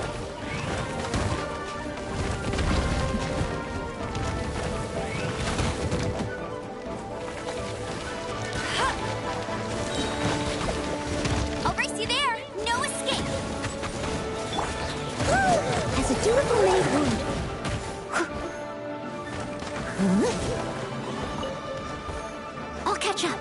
I'll race you there! No escape! As a dutiful maid would. I'll catch up.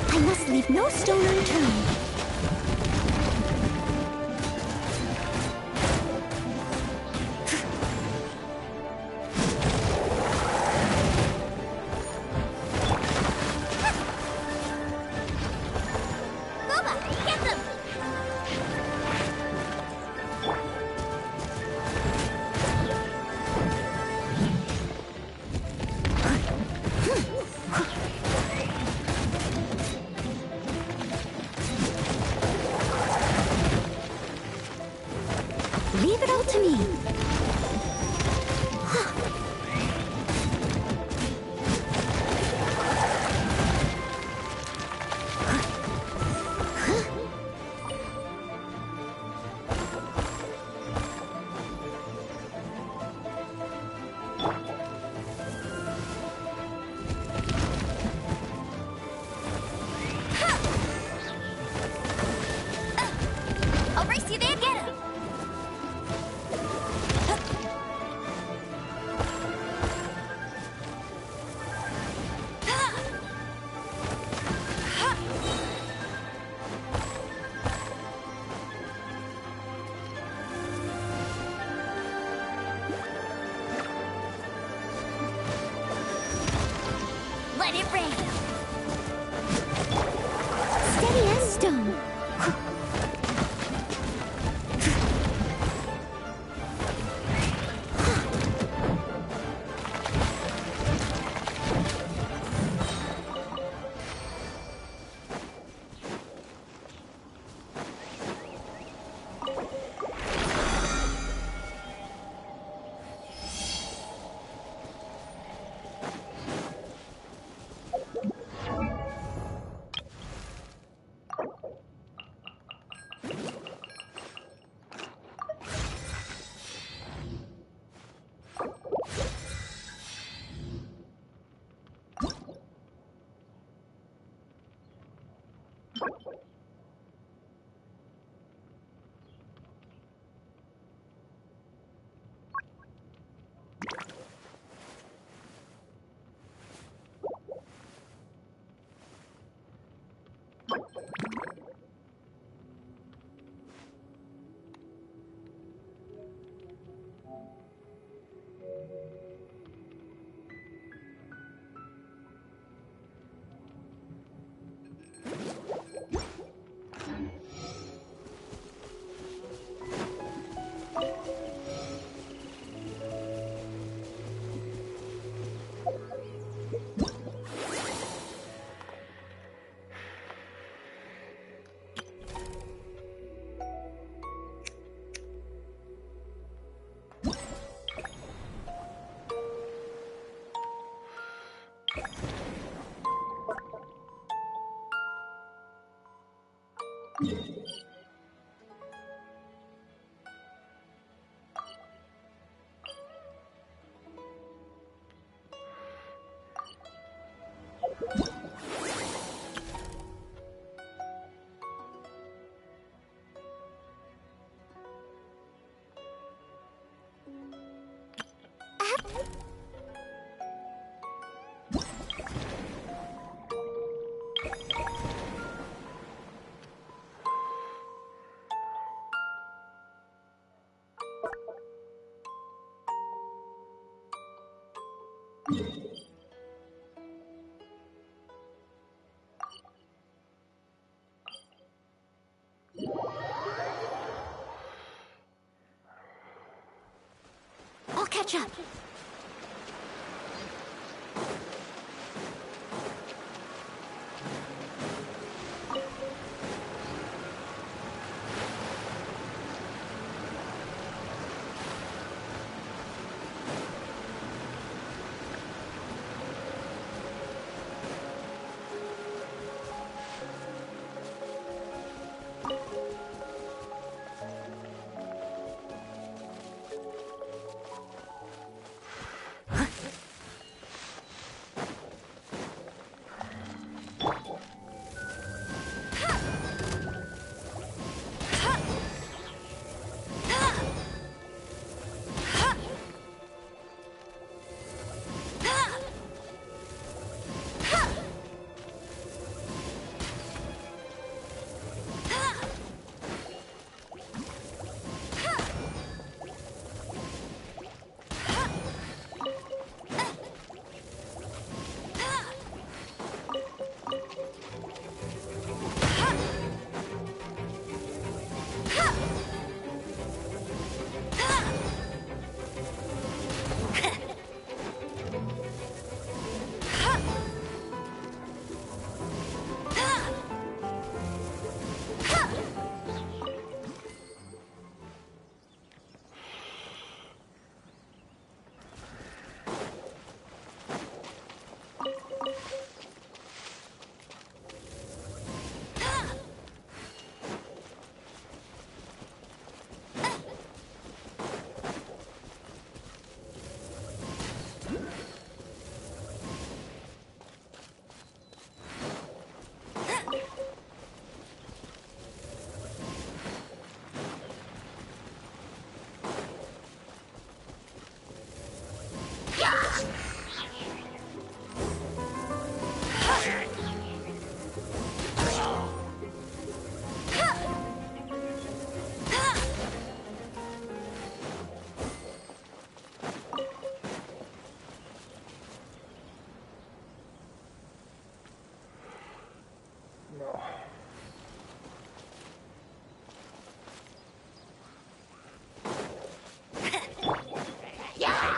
I must leave no stone unturned. Boba, get them! Leave it all to me. I'll race Let it rain. Steady as stone. I'll catch up.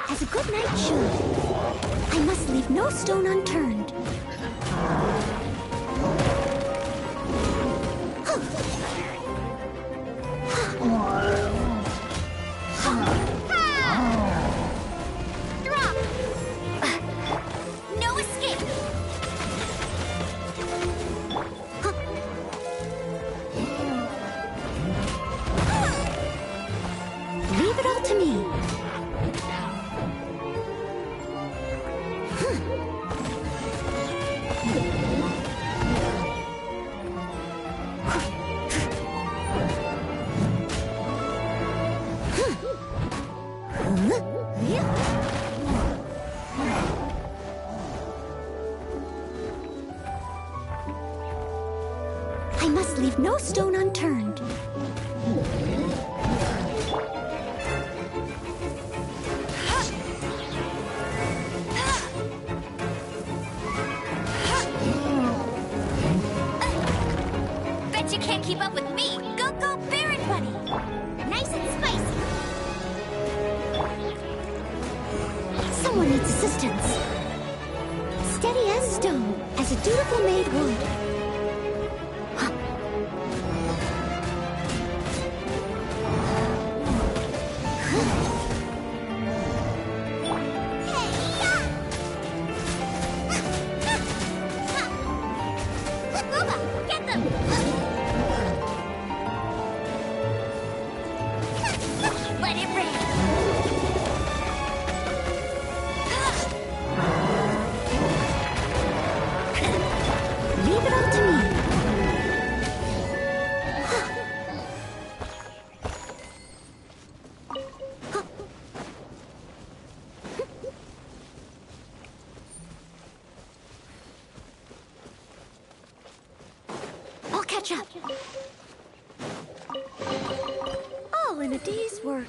as a good knight should. I must leave no stone unturned. Drop! No escape! Leave it all to me. I must leave no stone unturned. Bet you can't keep up with me! Go, go, Baron Bunny! Nice and spicy! Someone needs assistance. Steady as stone, as a dutiful maid would. Booba, get them! Let it rain! Leave it all to me. I'll catch up. All in a day's work.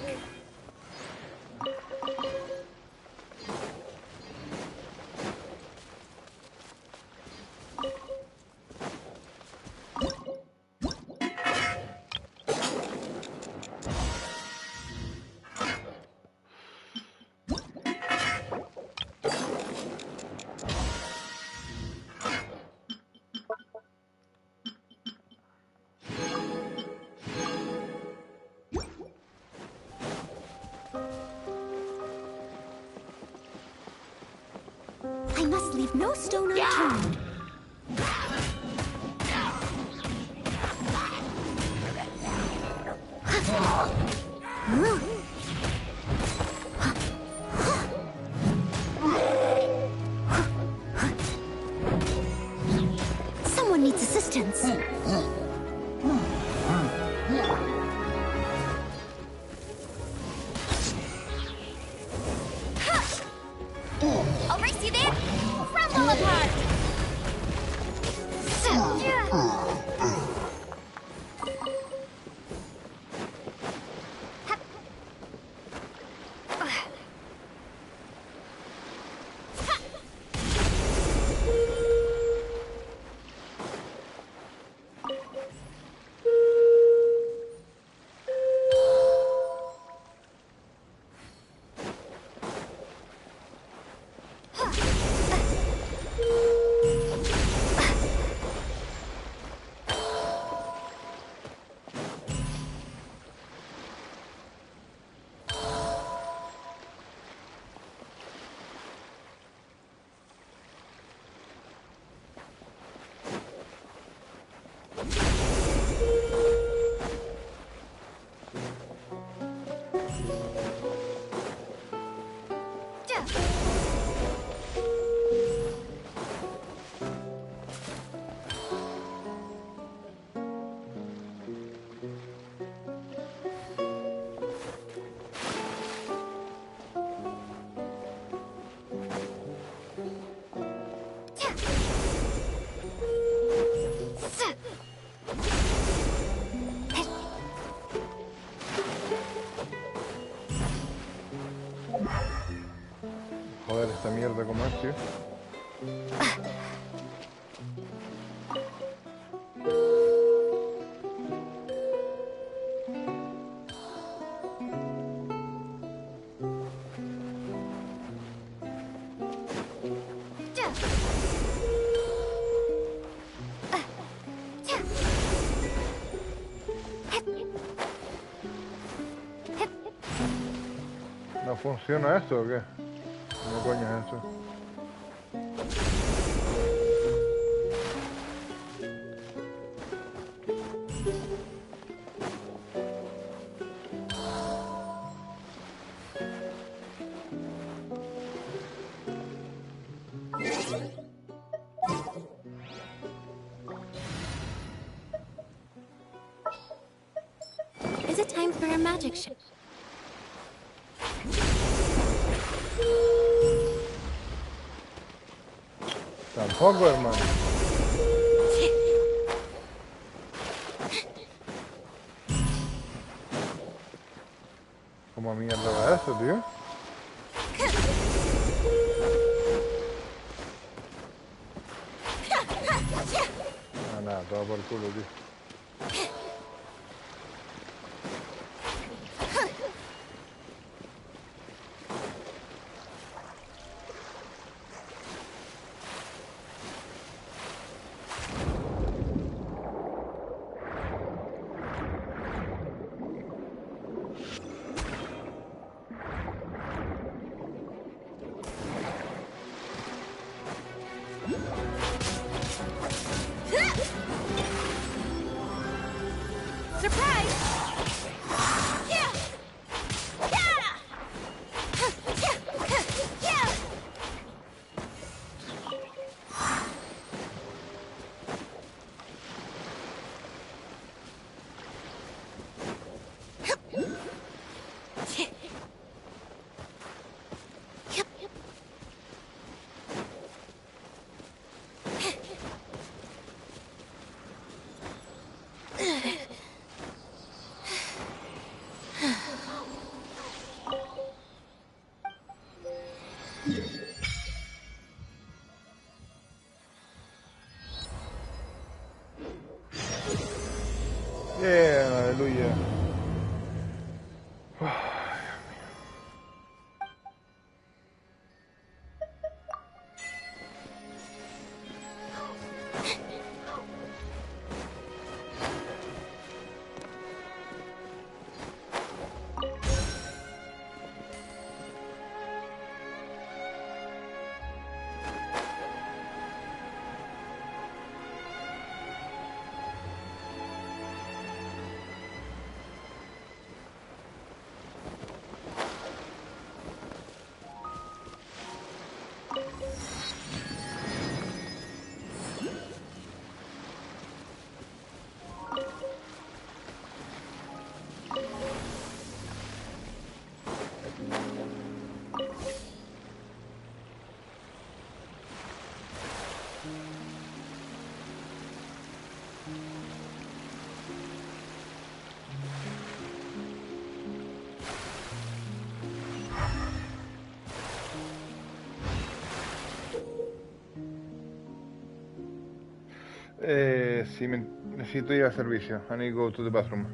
I must leave no stone unturned. Someone needs assistance. I'll race you there! Rumble apart! Joder, esta mierda como es, tío. ¿No funciona esto o qué? ¿Qué coño es esto? Is it time for a magic show? Tampoco, hermano. ¿Cómo mierda va eso, tío? Ah, nada, todo por culo, tío. Aleluya. Sí, necesito ir al servicio. I need to go to the bathroom.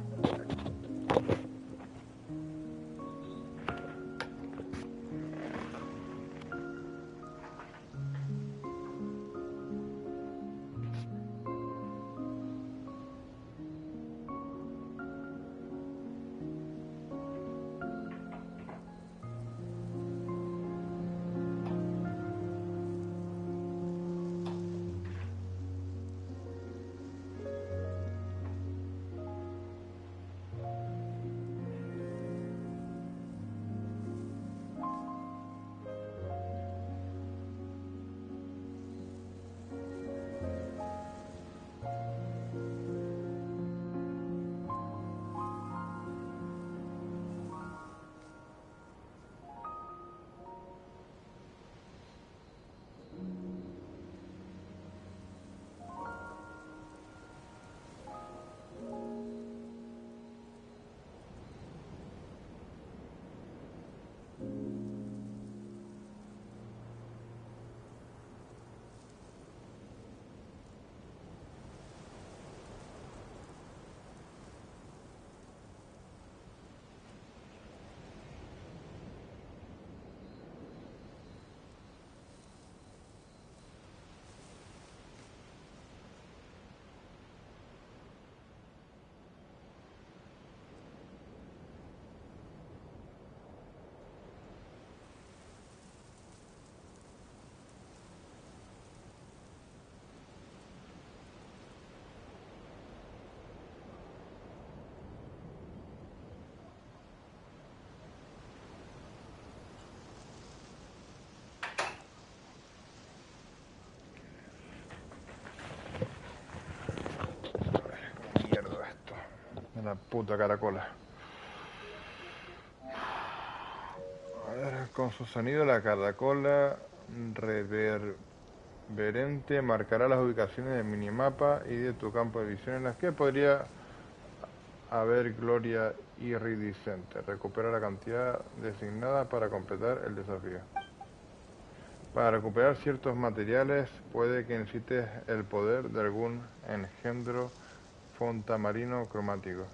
de la puta caracola. A ver, con su sonido la caracola reverberante marcará las ubicaciones del minimapa y de tu campo de visión en las que podría haber gloria iridiscente. Recupera la cantidad designada para completar el desafío. Para recuperar ciertos materiales puede que necesites el poder de algún engendro fontamarino cromático.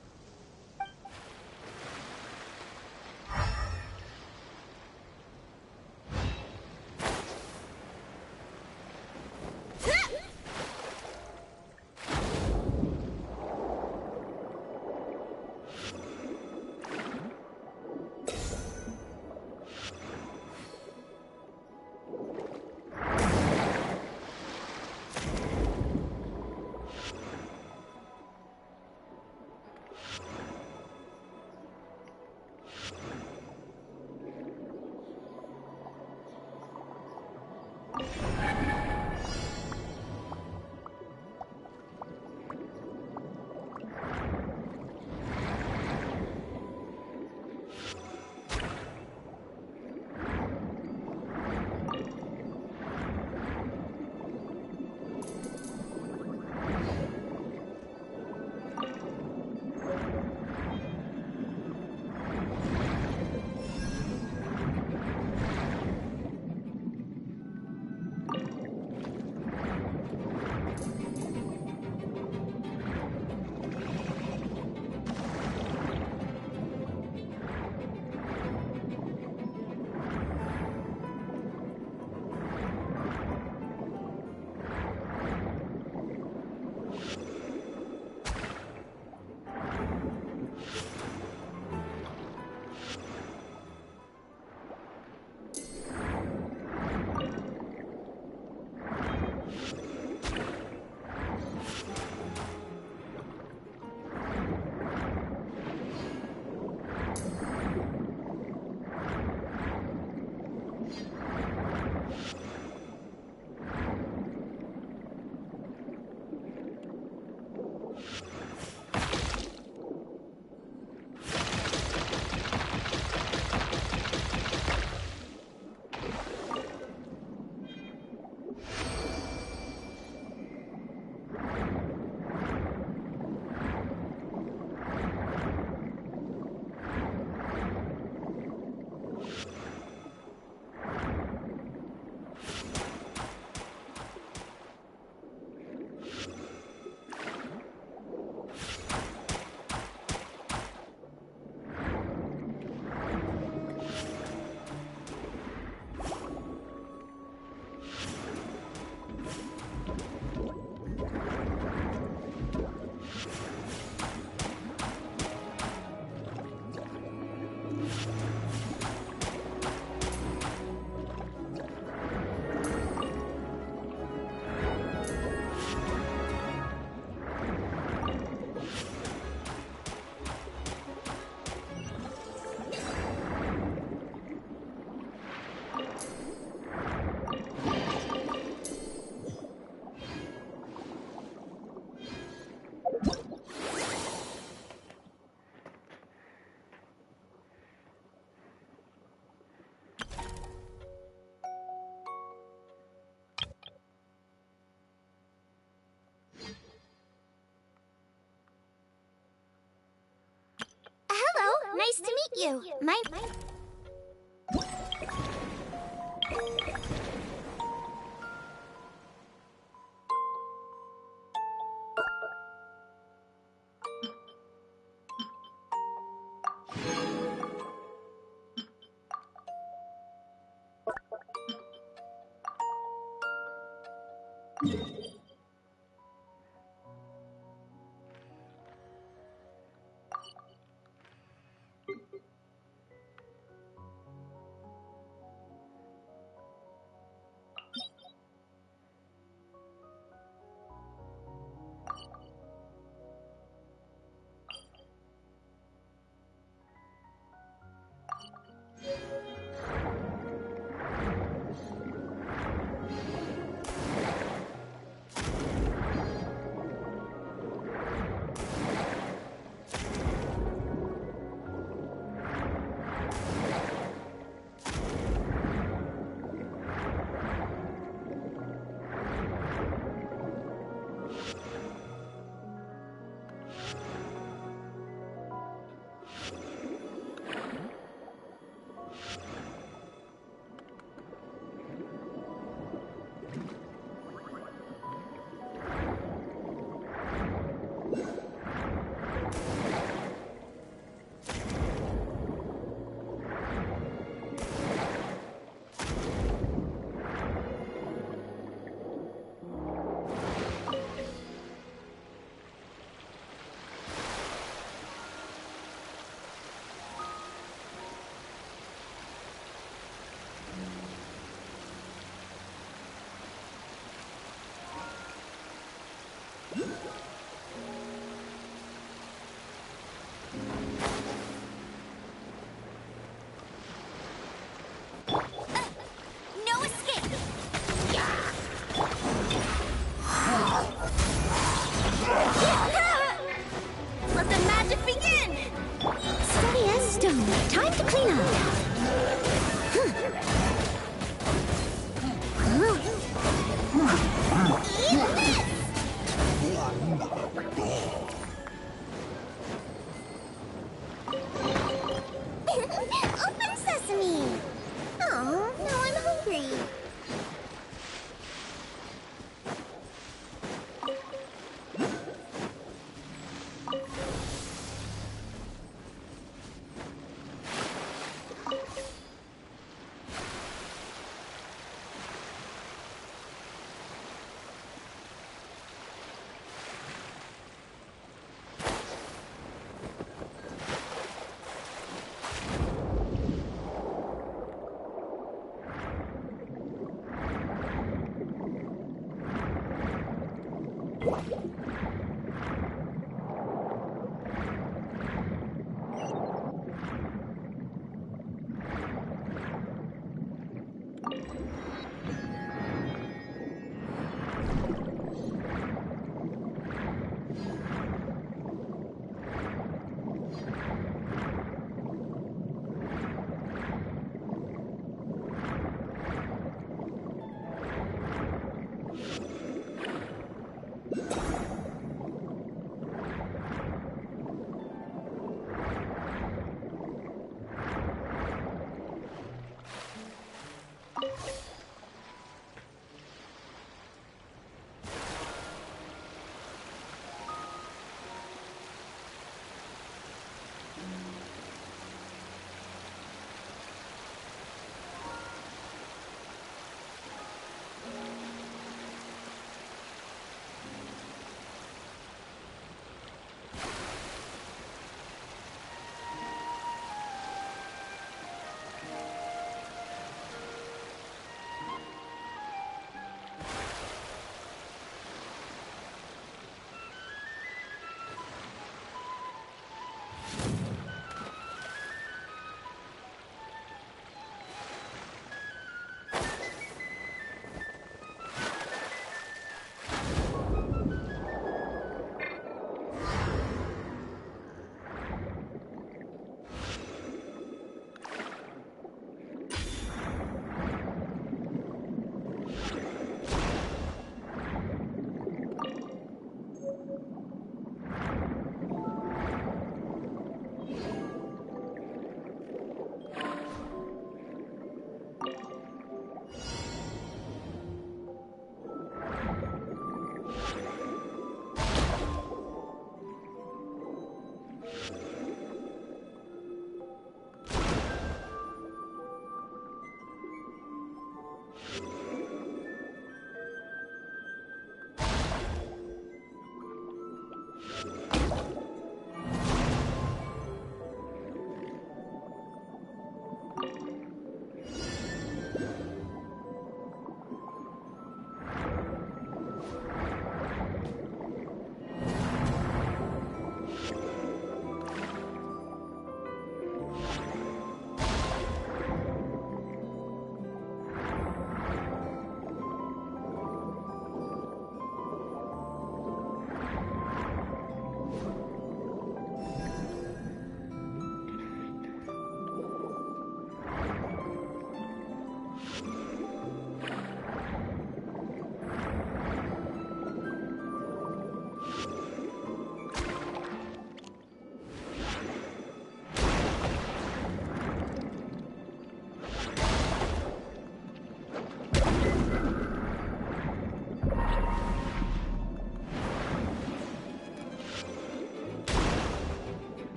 Hello, nice to meet you. My...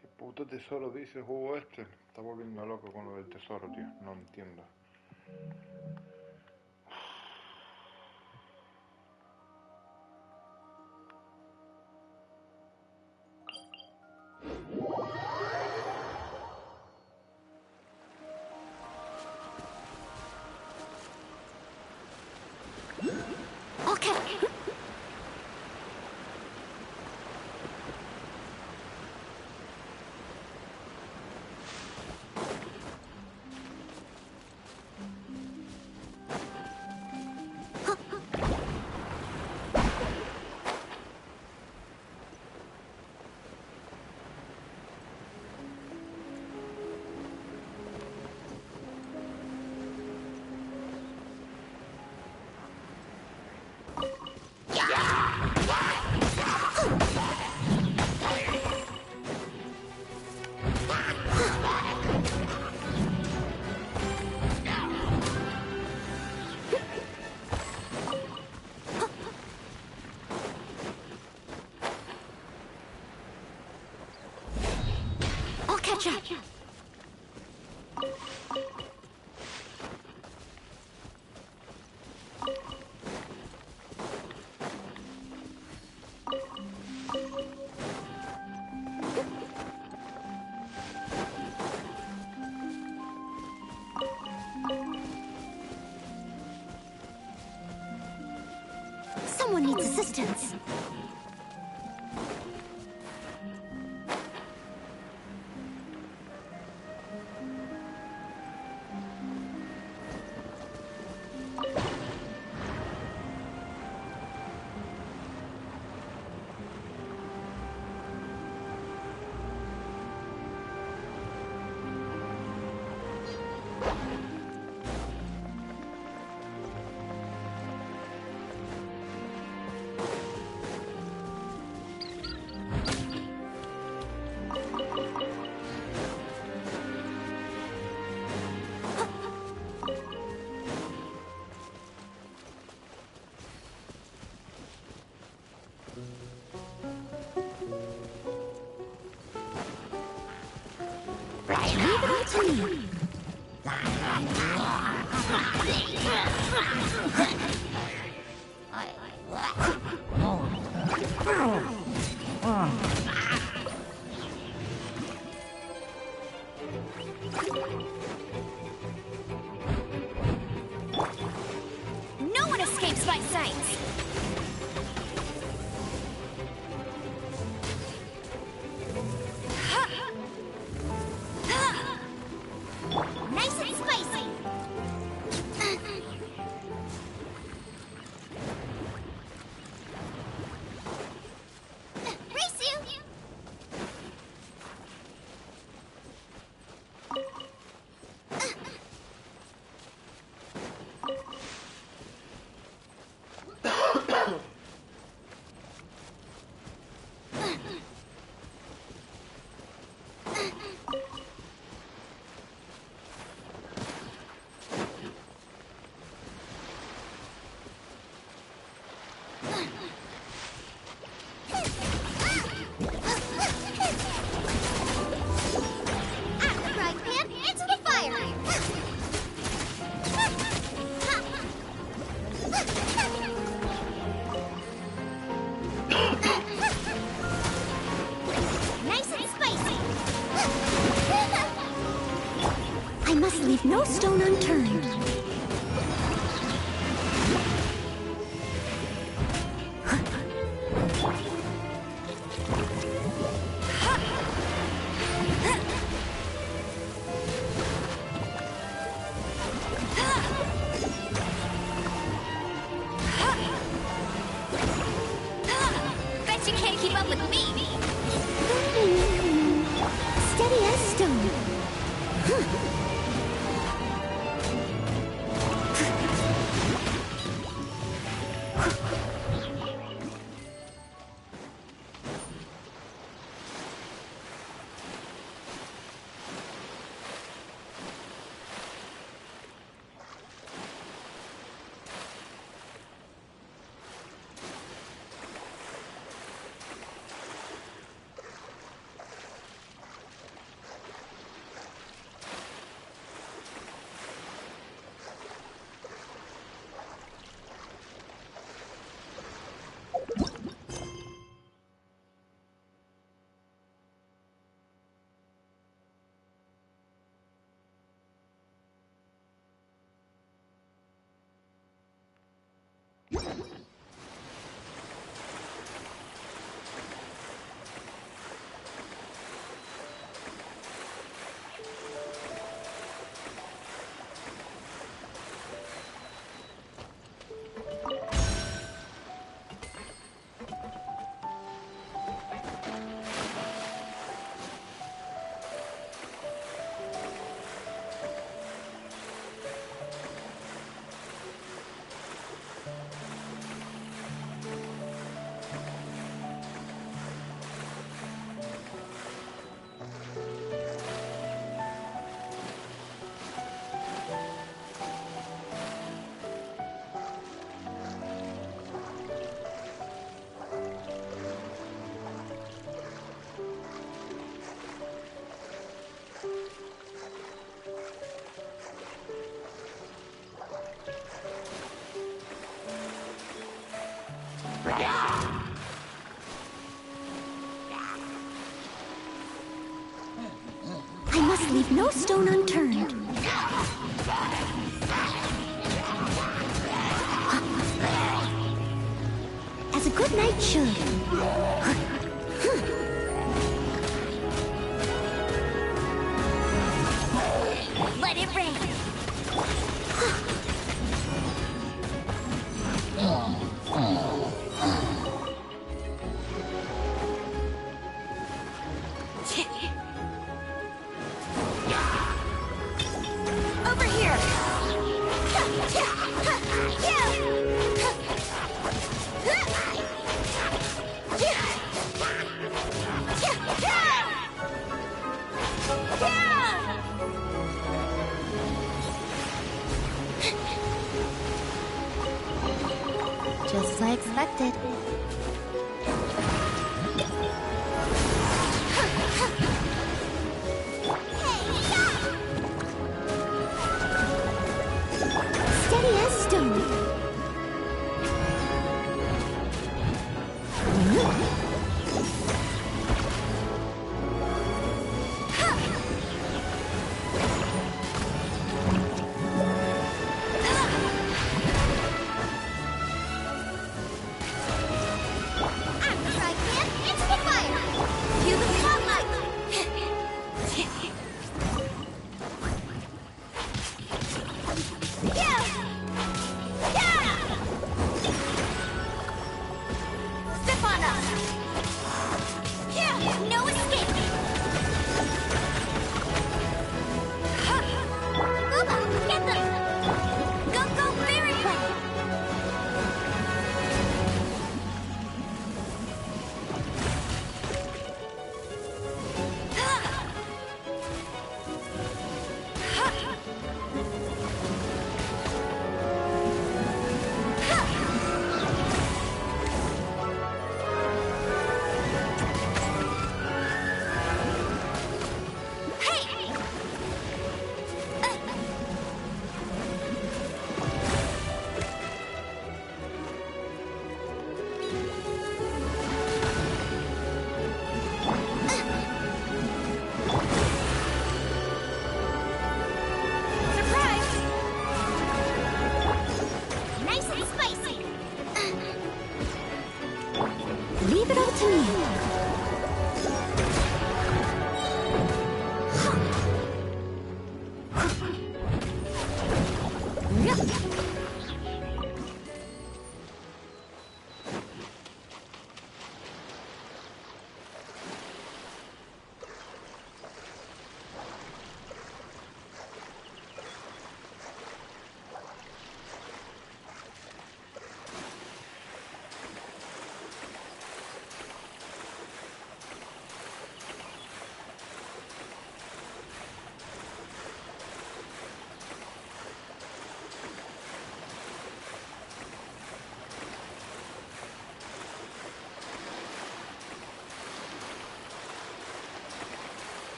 ¿Qué puto tesoro dice el juego este? Está volviendo loco con lo del tesoro, tío. No entiendo. catch up. Someone needs assistance. Leave it all to me. No one escapes my sight! Nice and spicy. Race you. I must leave no stone unturned. Bet you can't keep up with me! Steady as stone. I must leave no stone unturned. As a good knight should. Let it rain. Over here. Just as I expected. Steady as stone. No escape! Booba, get them! Go, go, very well! Leave it all to me.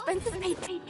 Expenses paid.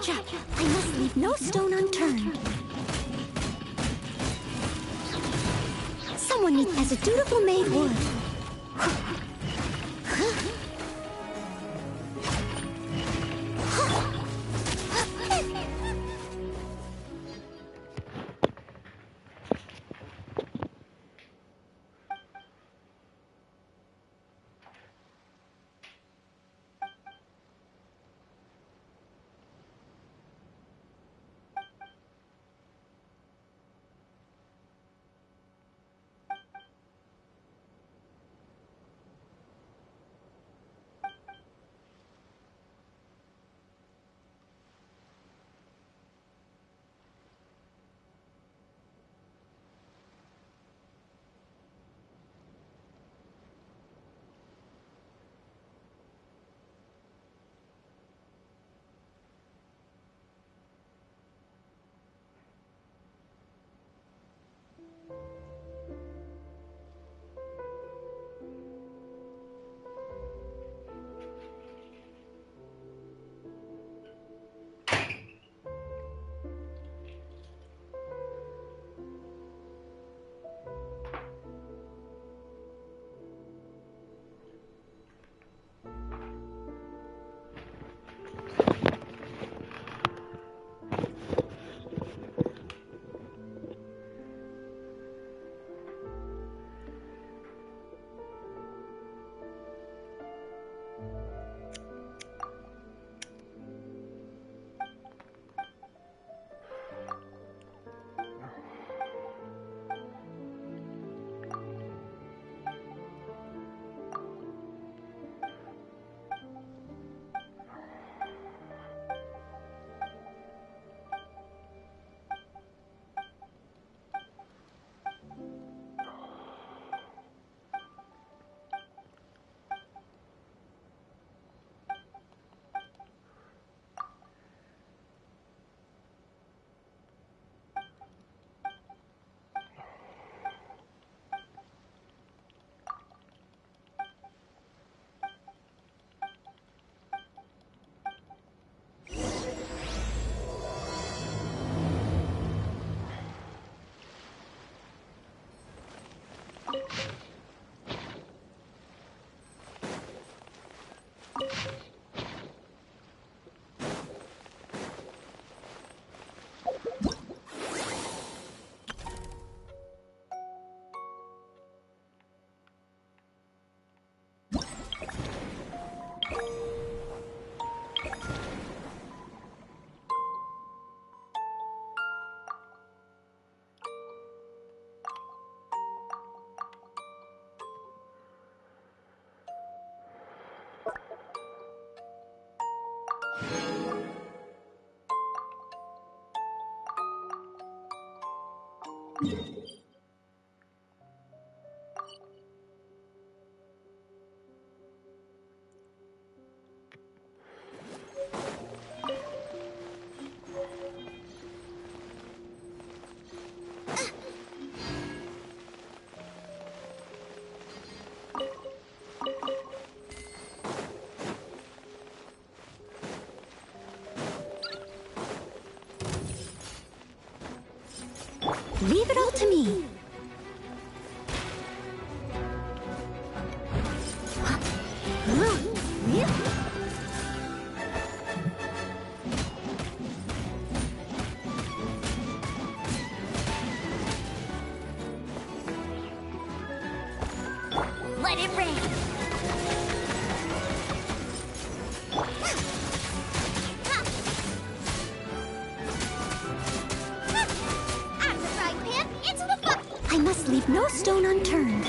trap! I must leave no stone unturned. Someone needs as a dutiful maid would. Leave it all to me. Let it rain. I must leave no stone unturned.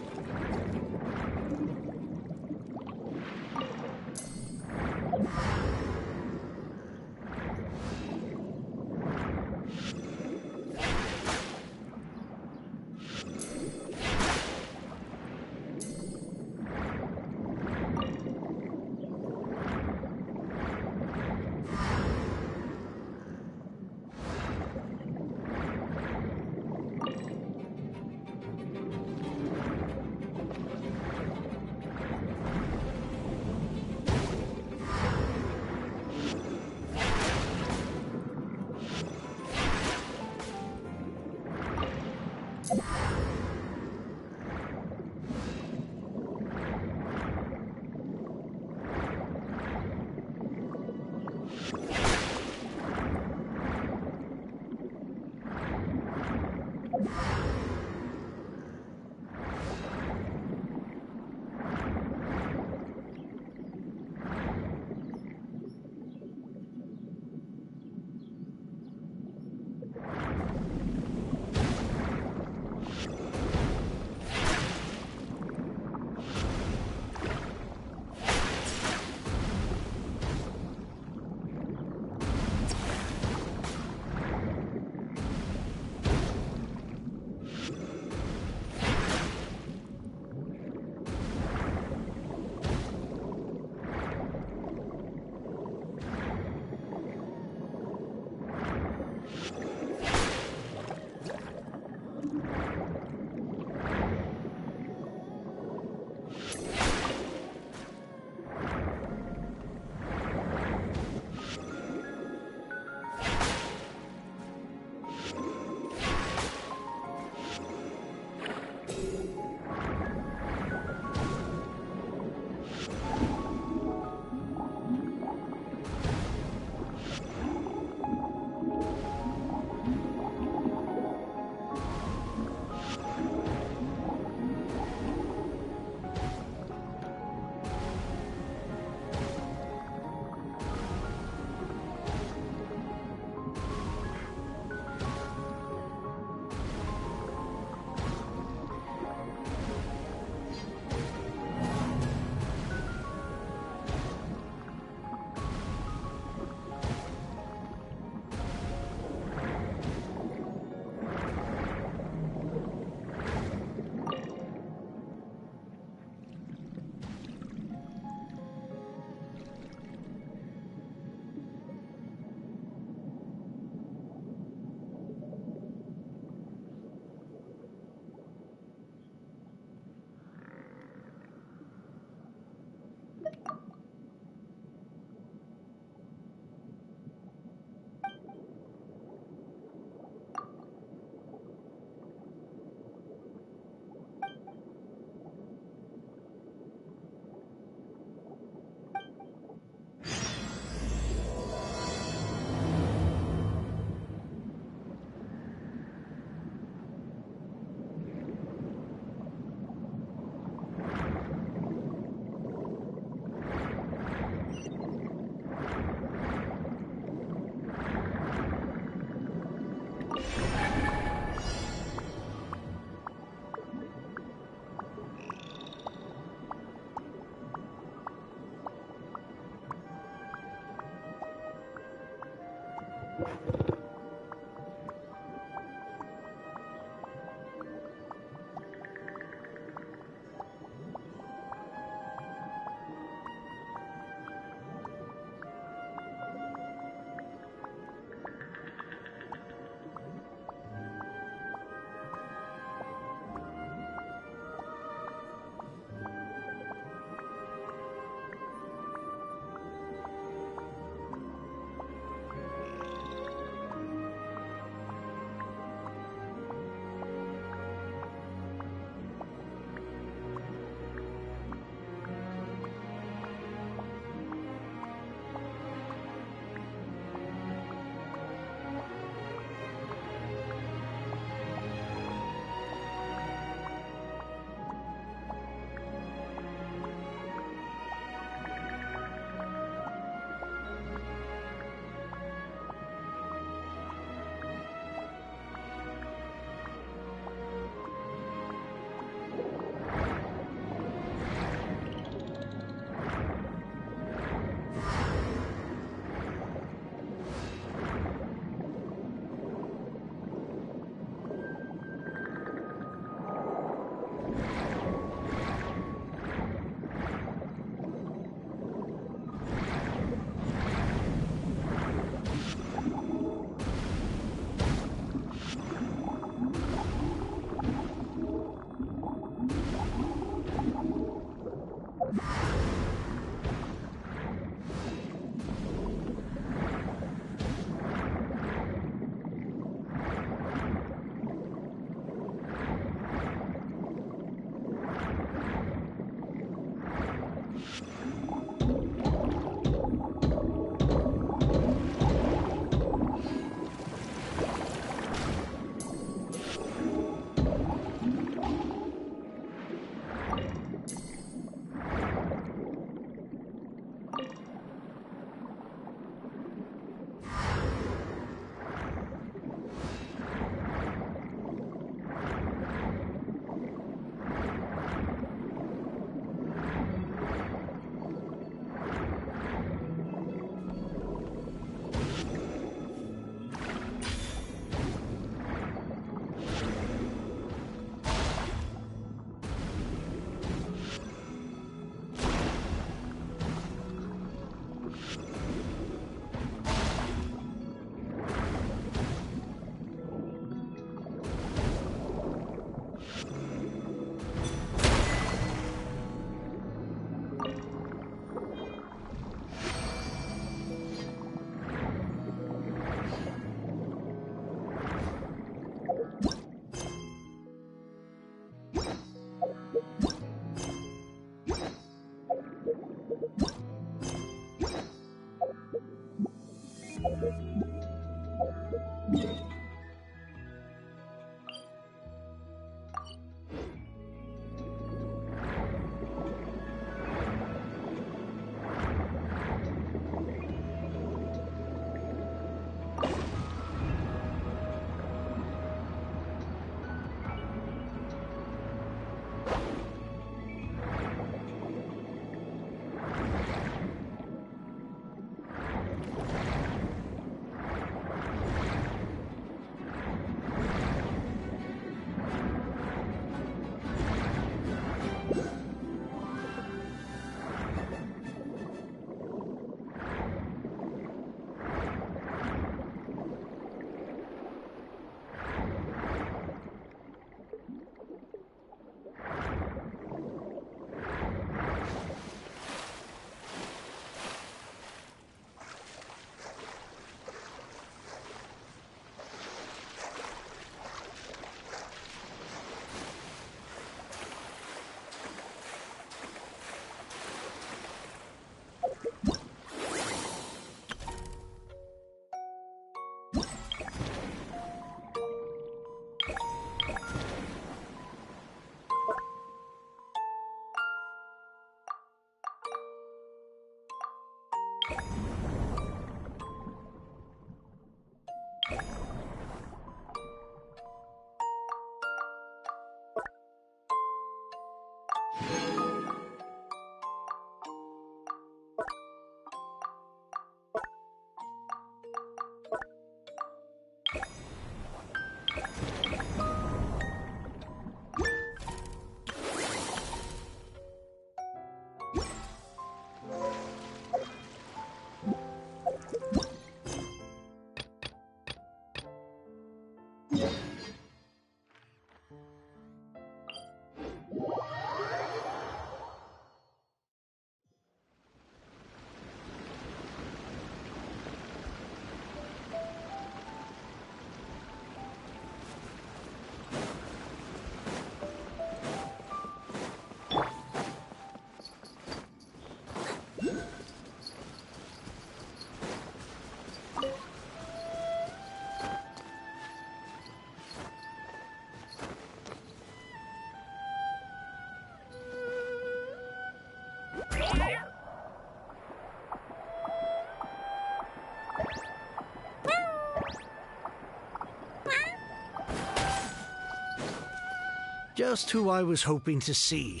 Just who I was hoping to see.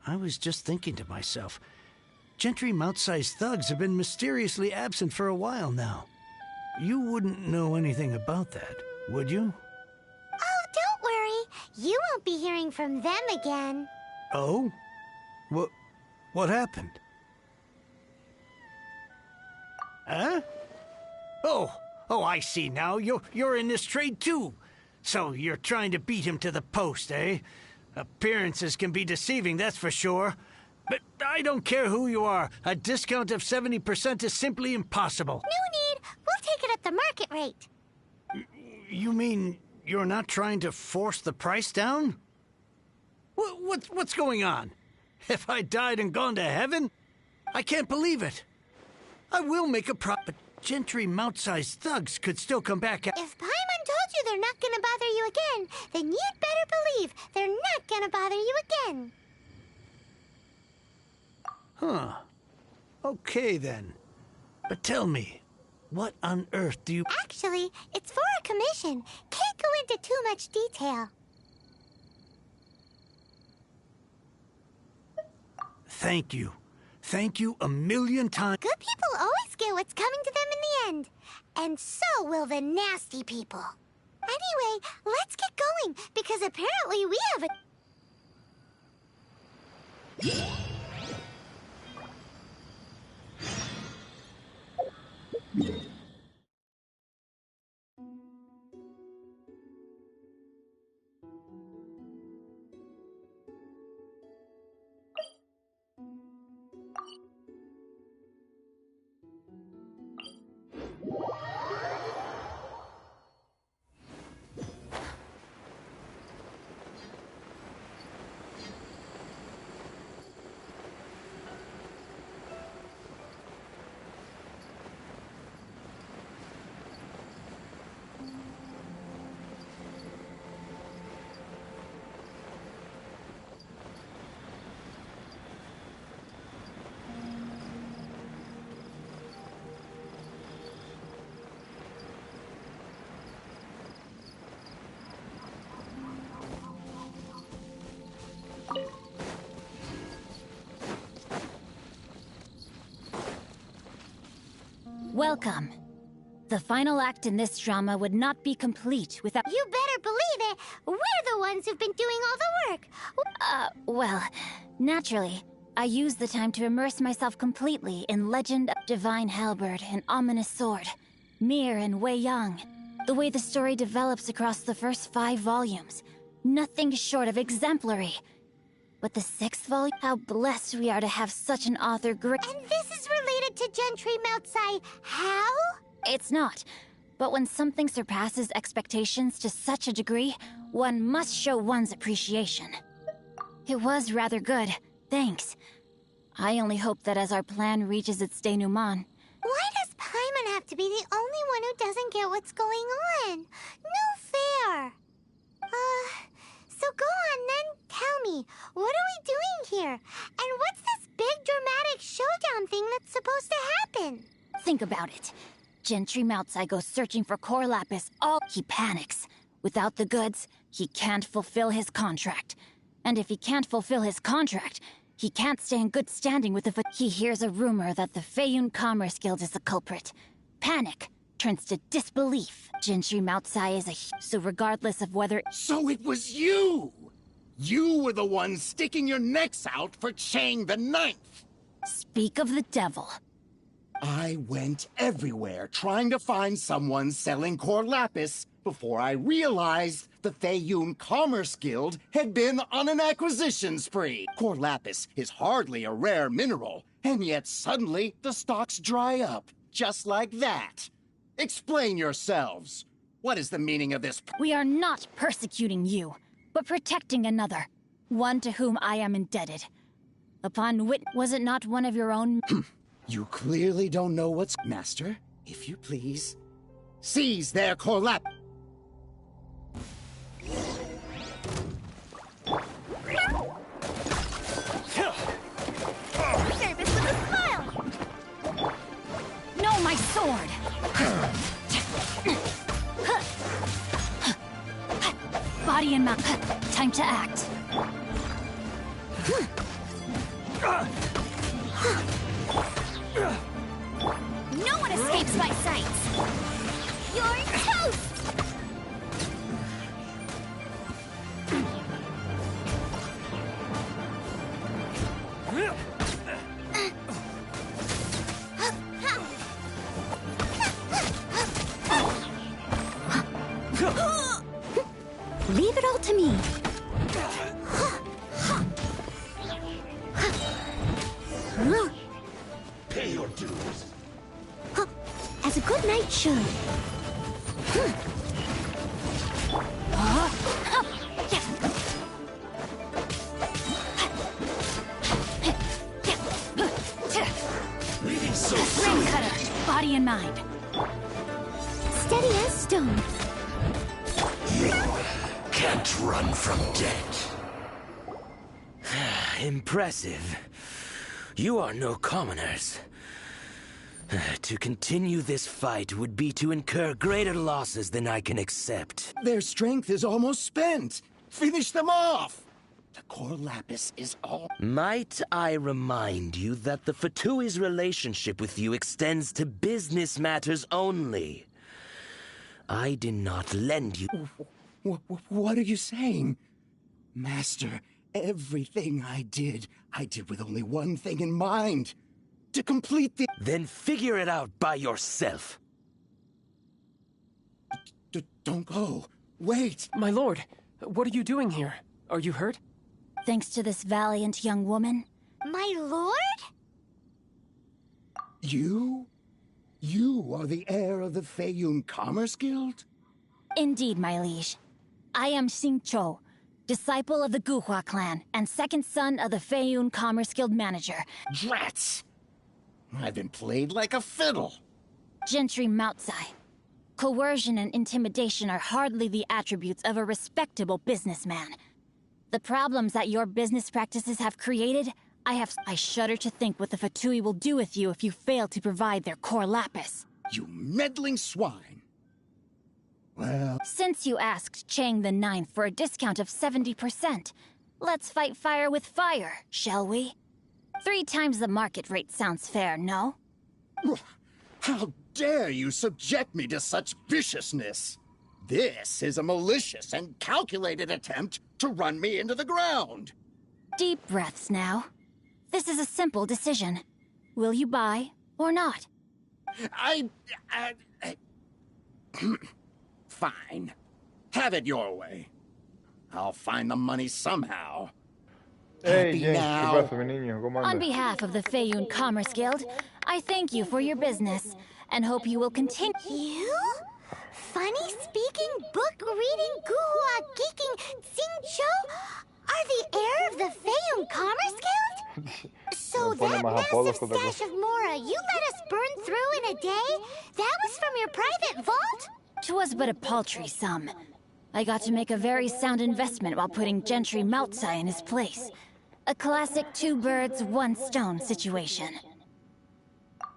I was just thinking to myself, Gentry Mount-sized thugs have been mysteriously absent for a while now. You wouldn't know anything about that, would you? Oh, don't worry. You won't be hearing from them again. Oh? What happened? Huh? Oh, I see now. You're in this trade too. So you're trying to beat him to the post, eh? Appearances can be deceiving, that's for sure. But I don't care who you are. A discount of 70% is simply impossible. No need. We'll take it at the market rate. You mean you're not trying to force the price down? What's going on? Have I died and gone to heaven? I can't believe it. I will make a profit. Gentry Mount-sized thugs could still come back. If Paimon told you they're not gonna bother you again, then you'd better believe they're not gonna bother you again. Huh. Okay, then. But tell me, what on earth do you... Actually, it's for a commission. Can't go into too much detail. Thank you. Thank you a million times. Good people always get what's coming to them in the end. And so will the nasty people. Anyway, let's get going, because apparently we have a... Welcome. The final act in this drama would not be complete without... You better believe it! We're the ones who've been doing all the work! Well, naturally, I used the time to immerse myself completely in Legend of Divine Halberd and Ominous Sword, Mir and Wei Yang. The way the story develops across the first 5 volumes, nothing short of exemplary. But the 6th volume, how blessed we are to have such an author great... And this is related to Gentry Mount-sai. How? It's not. But when something surpasses expectations to such a degree, one must show one's appreciation. It was rather good, thanks. I only hope that as our plan reaches its denouement... Why does Paimon have to be the only one who doesn't get what's going on? No fair. So go on then, tell me, what are we doing here? And what's this big dramatic showdown thing that's supposed to happen? Think about it. Gentry Mount-sai goes searching for Core Lapis. He panics. Without the goods, he can't fulfill his contract. And if he can't fulfill his contract, he can't stay in good standing with the... He hears a rumor that the Feiyun Commerce Guild is the culprit. Panic turns to disbelief. Gentry Mount-sai is so regardless of whether... So it was you! You were the one sticking your necks out for Chang the Ninth! Speak of the devil. I went everywhere trying to find someone selling Core Lapis before I realized the Feiyun Commerce Guild had been on an acquisition spree. Core Lapis is hardly a rare mineral, and yet suddenly the stocks dry up, just like that. Explain yourselves. What is the meaning of this? We are not persecuting you, but protecting another, one to whom I am indebted. Upon was it not one of your own? You clearly don't know what's... Master, if you please, seize their Core Lapis. Nervous with a smile! No, my sword! Body and mouth. Time to act. No one escapes my sights! You're toast! Leave it all to me. Pay your dues. As a good knight should. Leaving so Rain cutter, body and mind. Steady as stone. You can't run from death. Impressive. You are no commoners. To continue this fight would be to incur greater losses than I can accept. Their strength is almost spent. Finish them off! The core lapis is all... Might I remind you that the Fatui's relationship with you extends to business matters only? I did not lend you... What are you saying? Master, everything I did with only one thing in mind. To complete the... Then figure it out by yourself. Don't go. Wait. My lord, what are you doing here? Are you hurt? Thanks to this valiant young woman. My lord? You? You are the heir of the Feiyun Commerce Guild? Indeed, my liege. I am Xingqiu, disciple of the Guhua clan and second son of the Feiyun Commerce Guild manager. Drats! I've been played like a fiddle. Gentry Moutsai. Coercion and intimidation are hardly the attributes of a respectable businessman. The problems that your business practices have created, I shudder to think what the Fatui will do with you if you fail to provide their core lapis. You meddling swine. Well... Since you asked Chang the Ninth for a discount of 70%, let's fight fire with fire, shall we? 3 times the market rate sounds fair, no? How dare you subject me to such viciousness? This is a malicious and calculated attempt to run me into the ground. Deep breaths now. This is a simple decision. Will you buy or not? Fine. Have it your way. I'll find the money somehow. Hey, Happy James, now. ¿qué pasa, mi niño? ¿Cómo On andas? behalf of the Feiyun Commerce Guild, I thank you for your business and hope you will continue. You? Funny speaking, book reading, guhua geeking Xingqiu are the heir of the Feiyun Commerce Guild? So that massive stash of Mora you let us burn through in a day? That was from your private vault? 'Twas but a paltry sum. I got to make a very sound investment while putting Gentry Moutsai in his place. A classic 2 birds, 1 stone situation.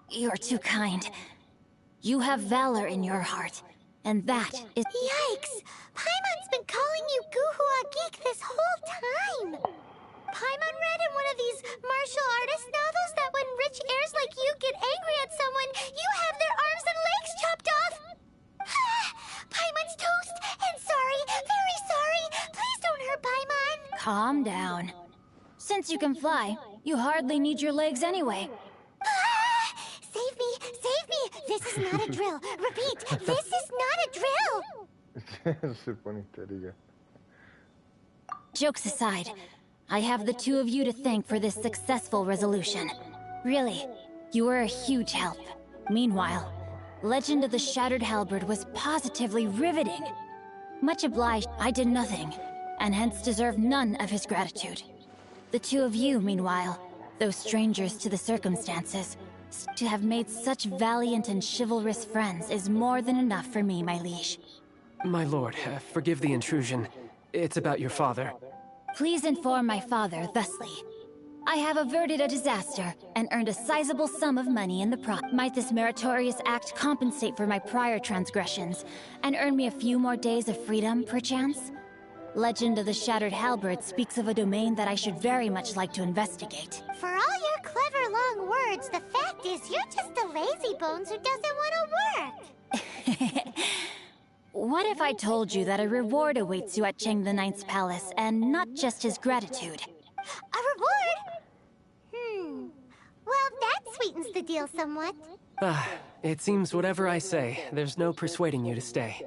You're too kind. You have valor in your heart, and that is... Yikes! Paimon's been calling you Guhua Geek this whole time! Paimon read in one of these martial artist novels that when rich heirs like you get angry at someone, you have their arms and legs chopped off! Paimon's toast, and sorry, very sorry! Please don't hurt Paimon! Calm down. Since you can fly, you hardly need your legs anyway. Save me! Save me! This is not a drill! Repeat, this is not a drill! Se pone histérica. Jokes aside, I have the 2 of you to thank for this successful resolution. Really, you were a huge help. Meanwhile, Legend of the Shattered Halberd was positively riveting. Much obliged, I did nothing, and hence deserve none of his gratitude. The 2 of you, meanwhile, though strangers to the circumstances, to have made such valiant and chivalrous friends is more than enough for me, my liege. My lord, forgive the intrusion. It's about your father. Please inform my father thusly. I have averted a disaster and earned a sizable sum of money in the Might this meritorious act compensate for my prior transgressions and earn me a few more days of freedom, perchance? Legend of the Shattered Halberd speaks of a domain that I should very much like to investigate. For all your clever long words, the fact is you're just a lazy bones who doesn't want to work. What if I told you that a reward awaits you at Cheng the Ninth's palace, and not just his gratitude? A reward? Well, that sweetens the deal somewhat. It seems whatever I say, there's no persuading you to stay.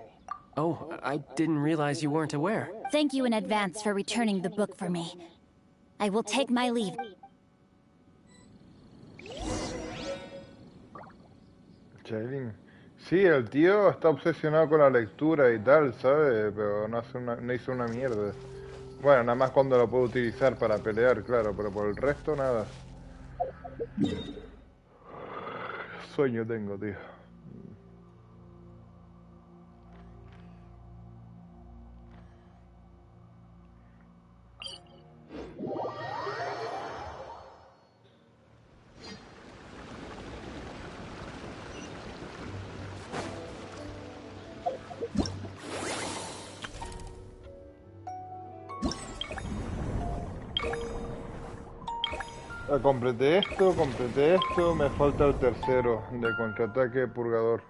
Oh, I didn't realize you weren't aware. Thank you in advance for returning the book for me. I will take my leave. Shailin. Sí, el tío está obsesionado con la lectura y tal, ¿sabes? Pero no hizo una mierda. Bueno, nada más cuando lo puedo utilizar para pelear, claro, pero por el resto nada. Sueño tengo, tío. Completé esto, me falta el tercero, de contraataque purgador.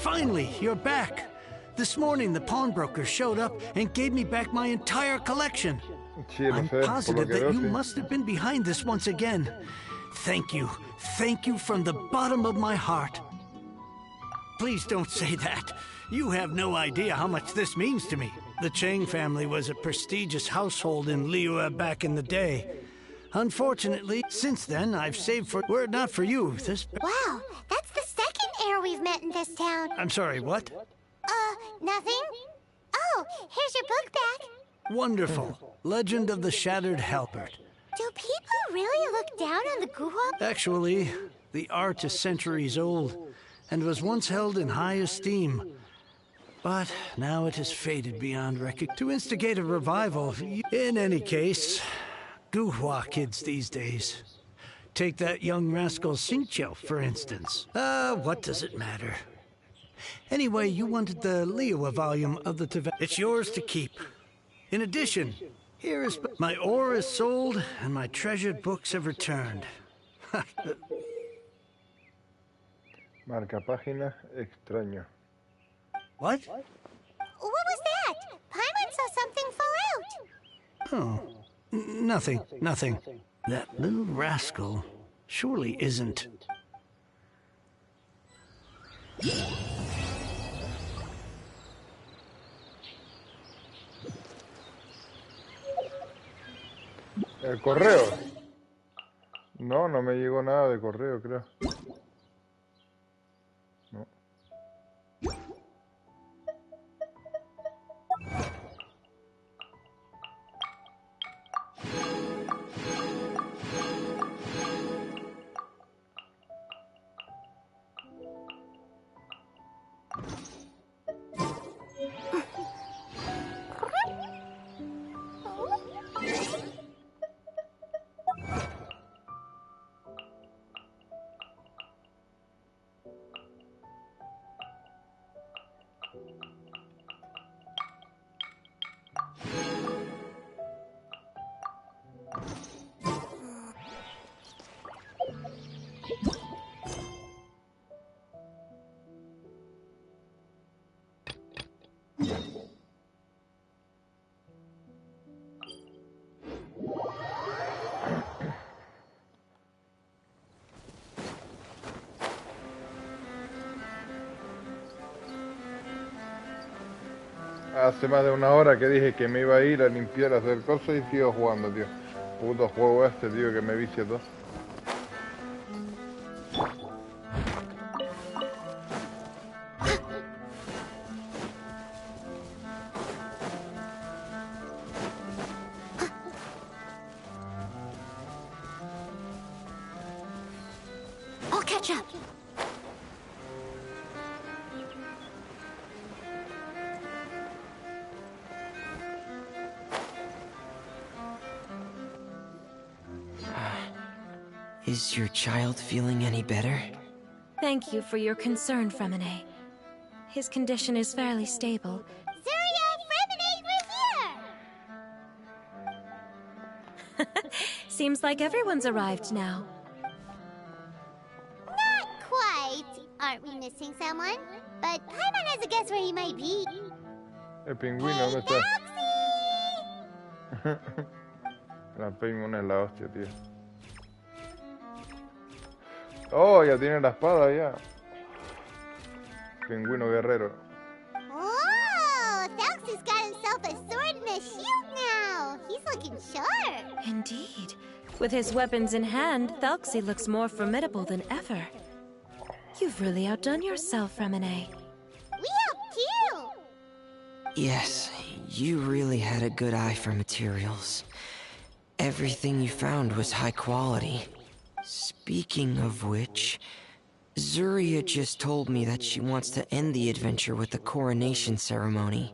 Finally, you're back. This morning, the pawnbroker showed up and gave me back my entire collection. I'm positive that you must have been behind this once again. Thank you. Thank you from the bottom of my heart. Please don't say that. You have no idea how much this means to me. The Cheng family was a prestigious household in Liyue back in the day. Unfortunately, since then, I've saved for... Were it not for you, this... Wow, that's the second heir we've met in this town. I'm sorry, what? Nothing? Oh, here's your book back. Wonderful. Legend of the Shattered Halberd. Do people really look down on the Guhua? Actually, the art is centuries old, and was once held in high esteem. But now it has faded beyond recognition. To instigate a revival, in any case... Guhua kids these days. Take that young rascal Xingqiu, for instance. What does it matter? Anyway, you wanted the Liyue volume of the Tibet. It's yours to keep. In addition, here is... My ore is sold, and my treasured books have returned. Marca página extraño. What? What was that? Paimon saw something fall out. Oh. Nothing. That little rascal surely isn't... El correo. No me llegó nada de correo, creo. No. Hace más de una hora que dije que me iba a ir a limpiar, a hacer cosas y sigo jugando, tío. Puto juego este, tío, que me vicia todo. catch up. Is your child feeling any better? Thank you for your concern, Fremine. His condition is fairly stable. Surya, Freminate, we're here! Seems like everyone's arrived now. Not quite. Aren't we missing someone? But Paimon has a guess where he might be. El pingüino, ¿dónde está? La pingüina es la hostia, tío. Oh, ya tiene la espada ya. Pingüino guerrero. Oh, Thalxie's got himself a sword and a shield now. He's looking sharp. Indeed. With his weapons in hand, Thalxie looks more formidable than ever. You've really outdone yourself, Fremine. We helped you. Yes, you really had a good eye for materials. Everything you found was high quality. Speaking of which, Zuria just told me that she wants to end the adventure with the coronation ceremony.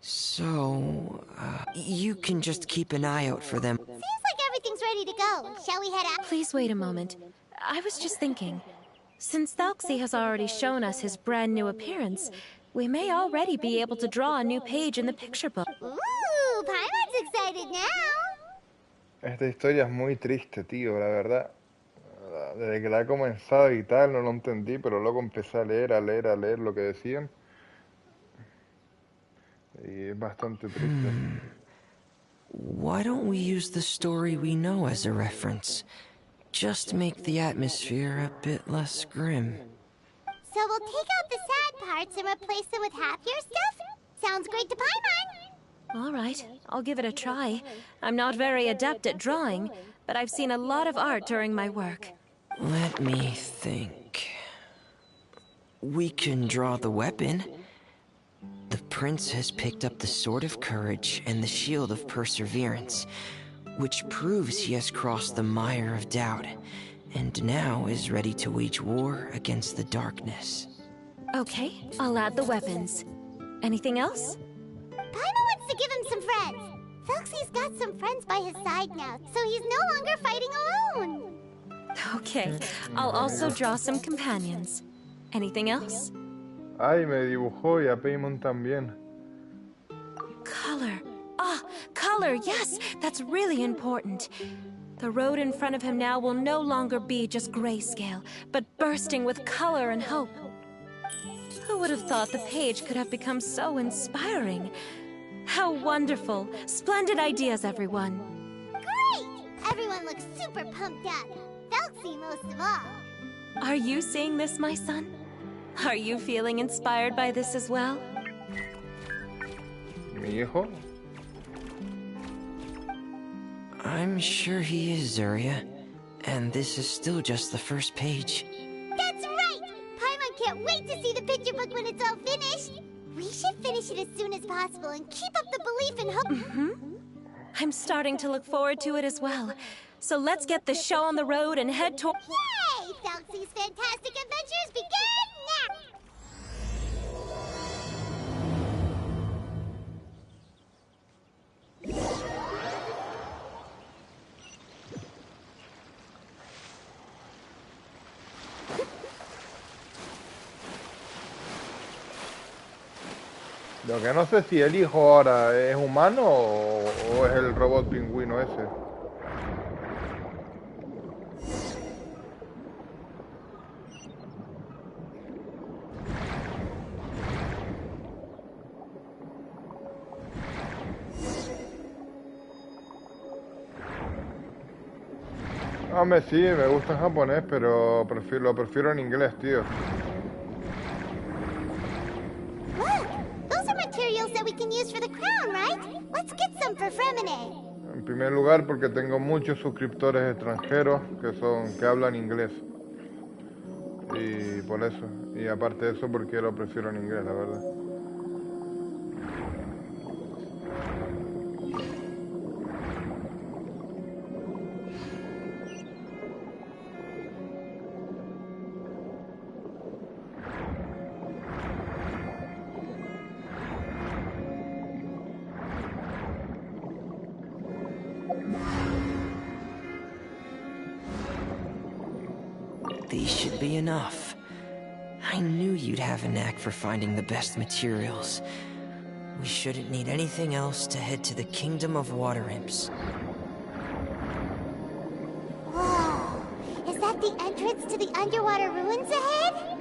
So, you can just keep an eye out for them. Seems like everything's ready to go. Shall we head out? Please wait a moment. I was just thinking. Since Thalxie has already shown us his brand new appearance, we may already be able to draw a new page in the picture book. Ooh, Paimon's excited now. Esta historia es muy triste, tío, la verdad. Desde que la he comenzado y tal, no lo entendí, pero luego empecé a leer lo que decían. Y es bastante triste. Why don't we use the story we know as a reference? Just make the atmosphere a bit less grim. So we'll take out the sad parts and replace them with happier stuff? Sounds great to Paimon. All right, I'll give it a try. I'm not very adept at drawing, but I've seen a lot of art during my work. Let me think. We can draw the weapon. The prince has picked up the Sword of Courage and the Shield of Perseverance, which proves he has crossed the mire of doubt, and now is ready to wage war against the darkness. Okay, I'll add the weapons. Anything else? Paimon wants to give him some friends. Thalxie's got some friends by his side now, so he's no longer fighting alone. Okay, I'll also draw some companions. Anything else? Ay, me dibujó y a Paimon también. Color. Color, yes, that's really important. The road in front of him now will no longer be just grayscale, but bursting with color and hope. Who would have thought the page could have become so inspiring? How wonderful! Splendid ideas, everyone. Great! Everyone looks super pumped up. Thalxie most of all. Are you seeing this, my son? Are you feeling inspired by this as well? ¿Mi hijo? I'm sure he is, Zuria. And this is still just the first page. That's right! Paimon can't wait to see the picture book when it's all finished. We should finish it as soon as possible and keep up the belief and hope. I'm starting to look forward to it as well. So let's get the show on the road and head toward... Yay! Thalxie's fantastic adventures begin now! Lo que no sé si el hijo ahora es humano o es el robot pingüino ese. Hombre, sí, me gusta en japonés, pero lo prefiero en inglés, tío. That we can use for the crown, right? Let's get some for Fremine. En primer lugar, porque tengo muchos suscriptores extranjeros que hablan inglés. Y por eso. Y aparte de eso, porque lo prefiero en inglés, la verdad. These should be enough. I knew you'd have a knack for finding the best materials. We shouldn't need anything else to head to the Kingdom of Water Imps. Whoa! Is that the entrance to the underwater ruins ahead?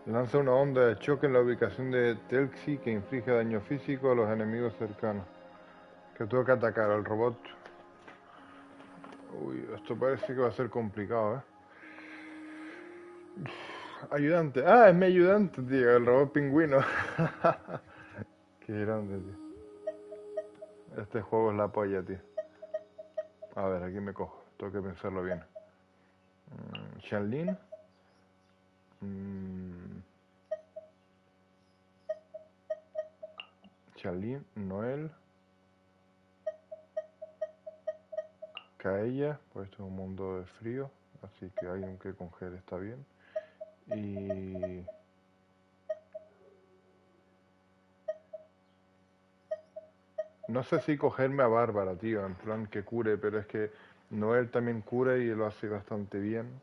Lanza una onda de choque en la ubicación de Telxi que inflige daño físico a los enemigos cercanos. Que tengo que atacar al robot. Uy, esto parece que va a ser complicado, Ayudante. Ah, es mi ayudante, tío. El robot pingüino. Qué grande, tío. Este juego es la polla, tío. A ver, aquí me cojo. Tengo que pensarlo bien. Shanlin. Shanlin, Noel. Kaella, pues esto es un mundo de frío, así que hay un que congele, está bien. Y... no sé si cogerme a Bárbara, tío, en plan que cure, pero es que Noel también cura y lo hace bastante bien.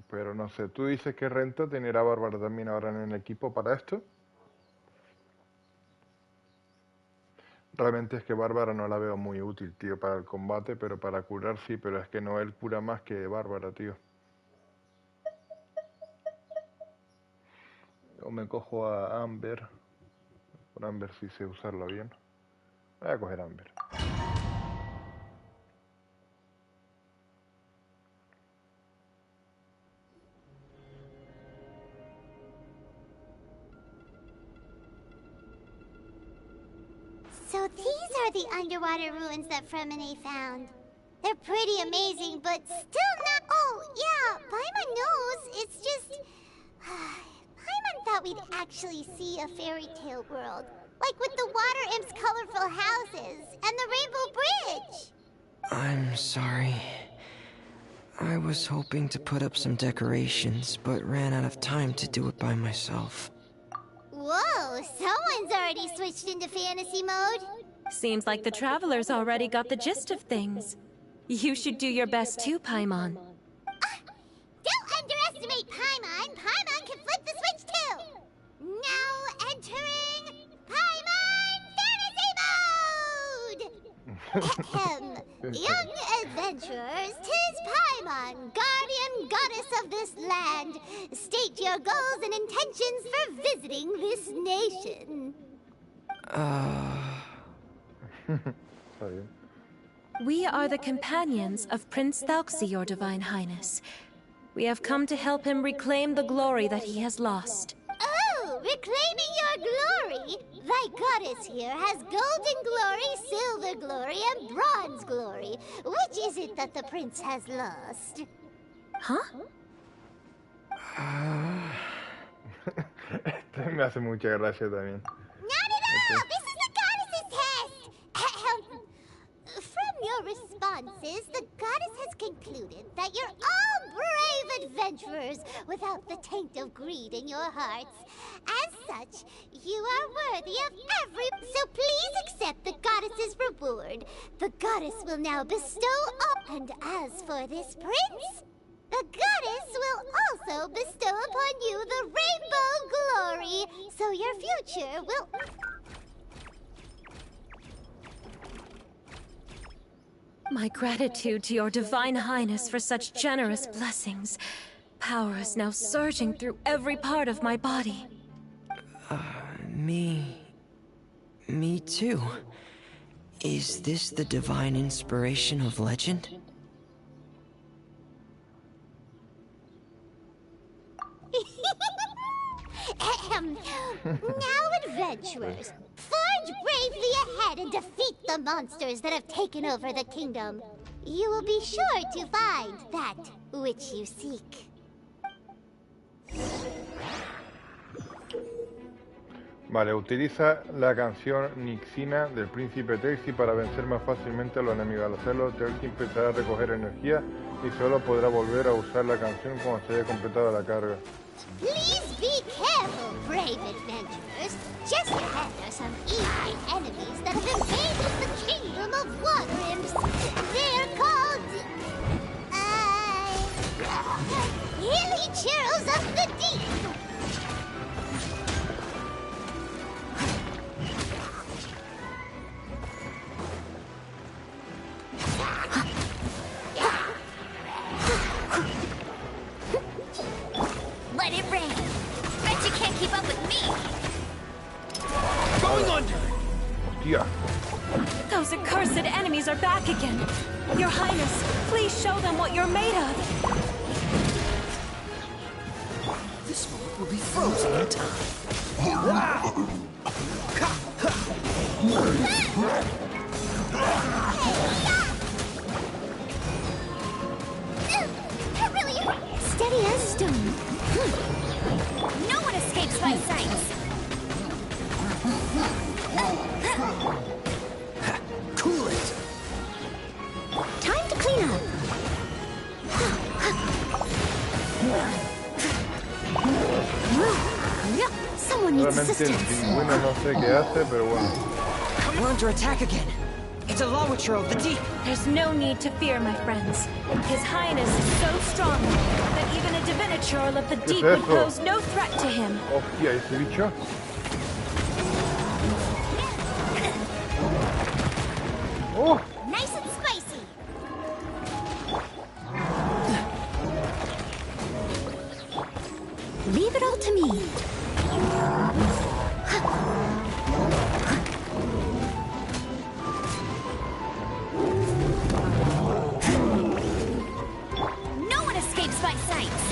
Pero no sé, ¿tú dices que renta tener a Bárbara también ahora en el equipo para esto? Realmente es que Bárbara no la veo muy útil, tío, para el combate, pero para curar sí, pero es que Noel cura más que Bárbara, tío. O me cojo a Amber. Por Amber sí sé usarla bien. Voy a coger a Amber. So these are the underwater ruins that Fremine found. They're pretty amazing, but still not... Oh, yeah, Paimon knows. It's just... Paimon thought we'd actually see a fairy tale world. Like with the Water Imp's colorful houses and the Rainbow Bridge. I'm sorry. I was hoping to put up some decorations, but ran out of time to do it by myself. Whoa, someone's already switched into fantasy mode. Seems like the travelers already got the gist of things. You should do your best too, Paimon. Don't underestimate Paimon. Paimon can flip the switch too. Now entering Paimon Fantasy Mode! Young adventurers, 'tis Paimon, guardian goddess of this land. State your goals and intentions for visiting this nation. Sorry. We are the companions of Prince Thalxi, your Divine Highness. We have come to help him reclaim the glory that he has lost. Oh, reclaiming your glory! Thy goddess here has golden glory, silver glory, and bronze glory. Which is it that the prince has lost? Huh? Este me hace mucha gracia también. Not at all! This is the goddess's test! From your responses, the goddess has concluded that you're all brave adventurers without the taint of greed in your hearts. As such, you are worthy of every... So please accept the goddess's reward. The goddess will now bestow all... And as for this prince, the goddess will also bestow upon you the rainbow glory, so your future will... My gratitude to your Divine Highness for such generous blessings. Power is now surging through every part of my body. Me too. Is this the divine inspiration of legend? Now, adventurers, forge bravely ahead and defeat the monsters that have taken over the kingdom. You will be sure to find that which you seek. Vale, utiliza la canción Nixina del príncipe Telxi para vencer más fácilmente a los enemigos. Al hacerlo, Telxi empezará a recoger energía y solo podrá volver a usar la canción cuando se haya completado la carga. Please be careful. brave adventurers. Just ahead are some evil enemies that have invaded the kingdom of water imps. They're called... Hilly Churls of the Deep. Let it rain. Bet you can't keep up with me. Going under. Hostia. Those accursed enemies are back again. Your Highness, please show them what you're made of. This moment will be frozen in time. Steady as stone. No one escapes my sights. Cool it. Time to clean up. Someone needs Realmente el assistance. pingüino no sé qué hace, pero bueno. We're under attack again. It's a Lawitcher of the deep. There's no need to fear, my friends. His Highness is so strong that even a Divinichurl of the deep would pose no threat to him. Hostia, ese bicho. Oh, Nice and spicy. Leave it all to me. No one escapes my sights.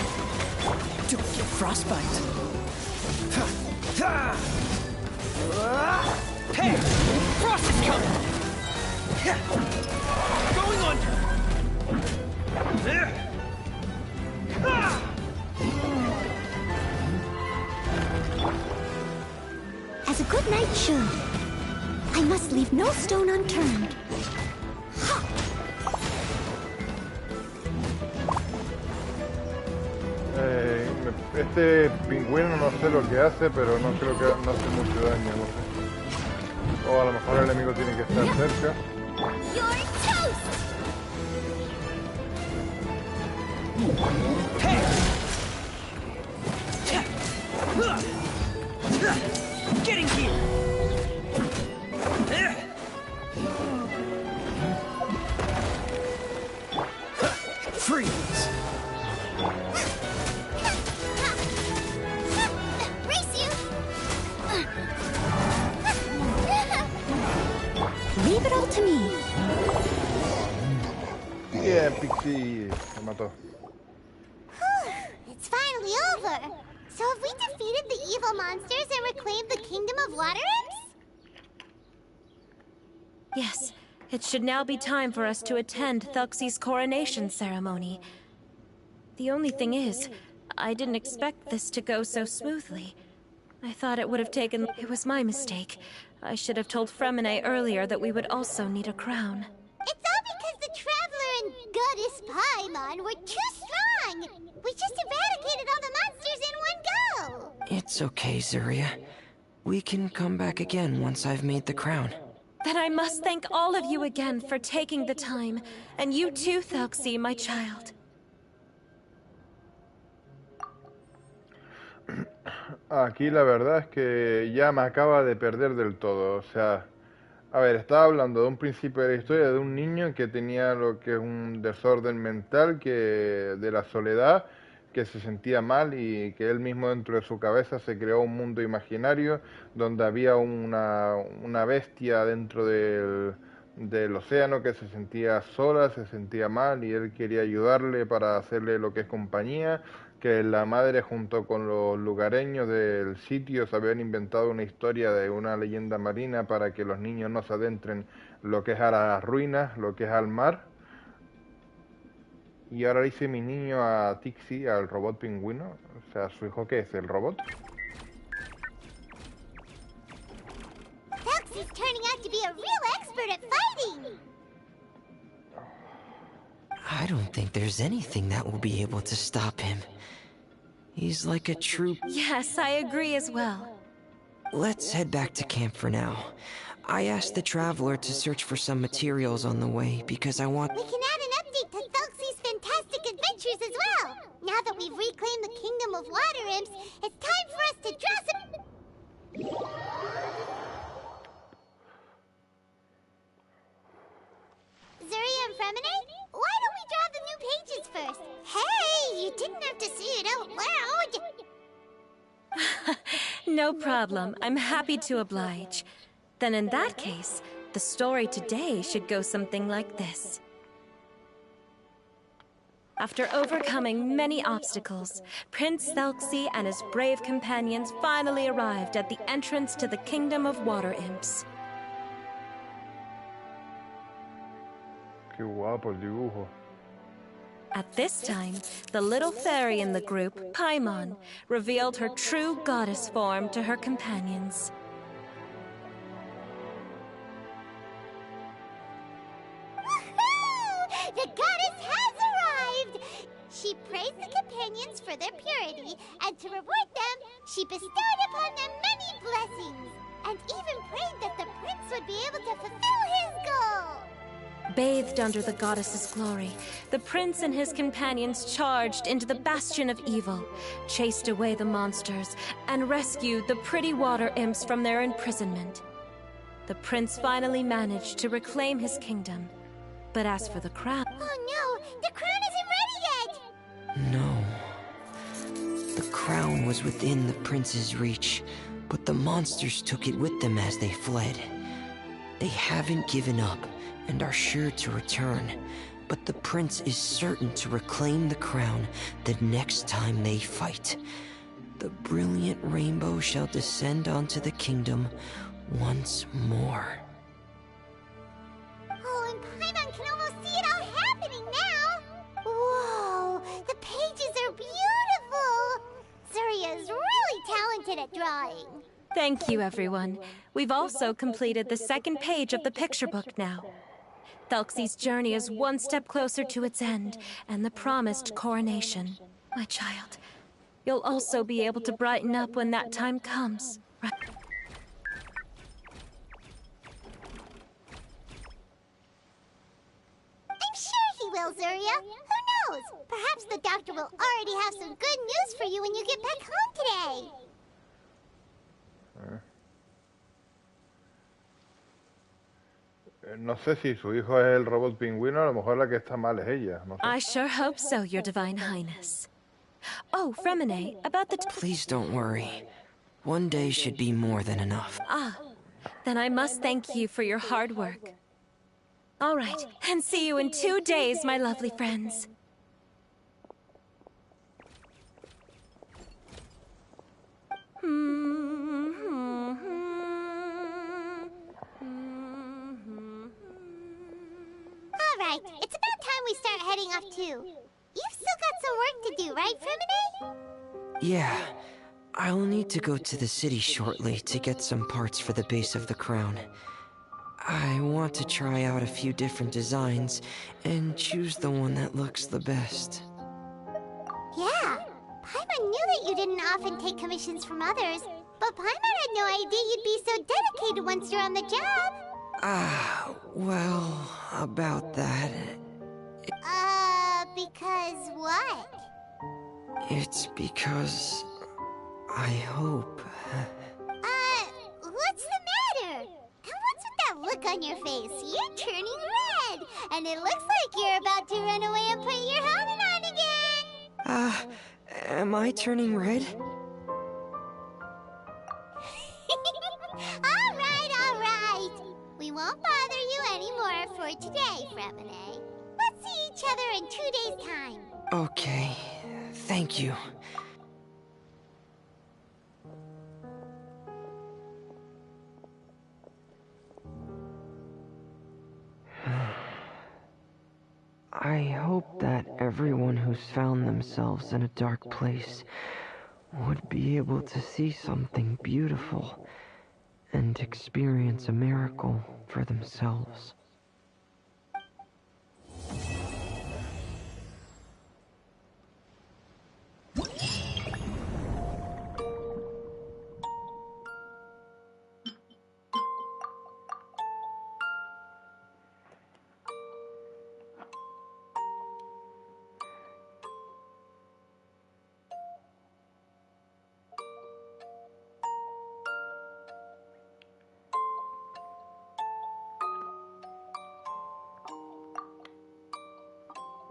Don't get frostbite. Hey! Frost is coming! Going under! As a good knight should. I must leave no stone unturned. Este pingüino no sé lo que hace, pero no creo que no hace mucho daño, no sé. O a lo mejor el enemigo tiene que estar cerca. You're toast! Getting here! Freeze! Race you! Leave it all to me. Yeah, Pixie se mató. It's finally over. So have we defeated the evil monsters and reclaimed the kingdom of water imps? Yes, it should now be time for us to attend Thuxie's coronation ceremony. The only thing is, I didn't expect this to go so smoothly. I thought it would have taken... It was my mistake. I should have told Fremine earlier that we would also need a crown. It's all because the Traveler and Goddess Paimon were too strong! We just eradicated all the monsters in one go! It's okay, Zuria. We can come back again once I've made the crown. Then I must thank all of you again for taking the time. And you too, Thuxie, my child. Aquí la verdad es que ya me acaba de perder del todo. O sea, a ver, estaba hablando de un principio de la historia de un niño que tenía lo que es un desorden mental, que de la soledad, que se sentía mal y que él mismo dentro de su cabeza se creó un mundo imaginario donde había una bestia dentro del océano que se sentía sola, se sentía mal y él quería ayudarle para hacerle lo que es compañía, que la madre junto con los lugareños del sitio se habían inventado una historia de una leyenda marina para que los niños no se adentren lo que es a las ruinas, lo que es al mar. Y ahora dice mi niño a Tixie, al robot pingüino, o sea, ¿su hijo qué es? ¿El robot? Thuxie's turning out to be a real expert at fighting! I don't think there's anything that will be able to stop him. He's like a true... Yes, I agree as well. Let's head back to camp for now. I asked the Traveler to search for some materials on the way because I want... We can add an update to Thelxie's fantastic adventures as well! Now that we've reclaimed the Kingdom of Water Imps, it's time for us to draw some... Zuria and Fremine? Why don't we draw the new pages first? Hey, you didn't have to say it out loud! No problem. I'm happy to oblige. Then in that case, the story today should go something like this. After overcoming many obstacles, Prince Thelxie and his brave companions finally arrived at the entrance to the Kingdom of Water Imps. Qué guapo el dibujo. At this time, the little fairy in the group, Paimon, revealed her true goddess form to her companions. Woohoo! The goddess has arrived! She praised the companions for their purity, and to reward them, she bestowed upon them many blessings, and even prayed that the prince would be able to fulfill his goal. Bathed under the goddess's glory, the prince and his companions charged into the bastion of evil, chased away the monsters, and rescued the pretty water imps from their imprisonment. The prince finally managed to reclaim his kingdom. But as for the crown... Oh no! The crown isn't ready yet! No. The crown was within the prince's reach, but the monsters took it with them as they fled. They haven't given up and are sure to return, but the prince is certain to reclaim the crown the next time they fight. The brilliant rainbow shall descend onto the kingdom once more. Oh, and Paimon can almost see it all happening now! Whoa! The pages are beautiful! Zuria is really talented at drawing. Thank you, everyone. We've also completed the second page of the picture book now. Thelxie's journey is one step closer to its end, and the promised coronation. My child, you'll also be able to brighten up when that time comes, right? I'm sure he will, Zuria. Who knows? Perhaps the doctor will already have some good news for you when you get back home today. No sé si su hijo es el robot pingüino, a lo mejor la que está mal es ella. No sé. I sure hope so, Your Divine Highness. Oh, Fremine, about the... Please don't worry. One day should be more than enough. Ah, then I must thank you for your hard work. All right, and see you in 2 days, my lovely friends. Alright, it's about time we start heading off too. You've still got some work to do, right, Fremine? Yeah. I'll need to go to the city shortly to get some parts for the base of the crown. I want to try out a few different designs and choose the one that looks the best. Yeah, Paimon knew that you didn't often take commissions from others, but Paimon had no idea you'd be so dedicated once you're on the job. Well, about that... Because what? It's because... I hope... What's the matter? And what's with that look on your face? You're turning red, and it looks like you're about to run away and put your helmet on again. Am I turning red? All right. We won't bother you anymore for today, Fremine. Let's see each other in 2 days' time. Okay, thank you. I hope that everyone who's found themselves in a dark place would be able to see something beautiful and experience a miracle for themselves.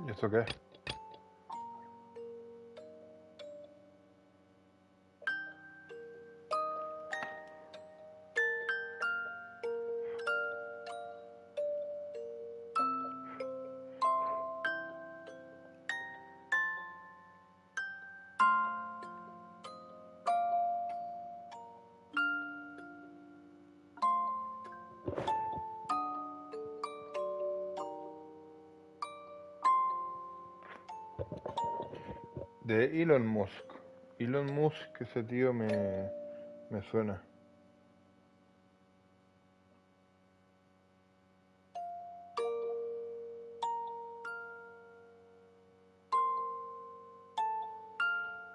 ¿Y esto qué? De Elon Musk. Elon Musk, ese tío me suena.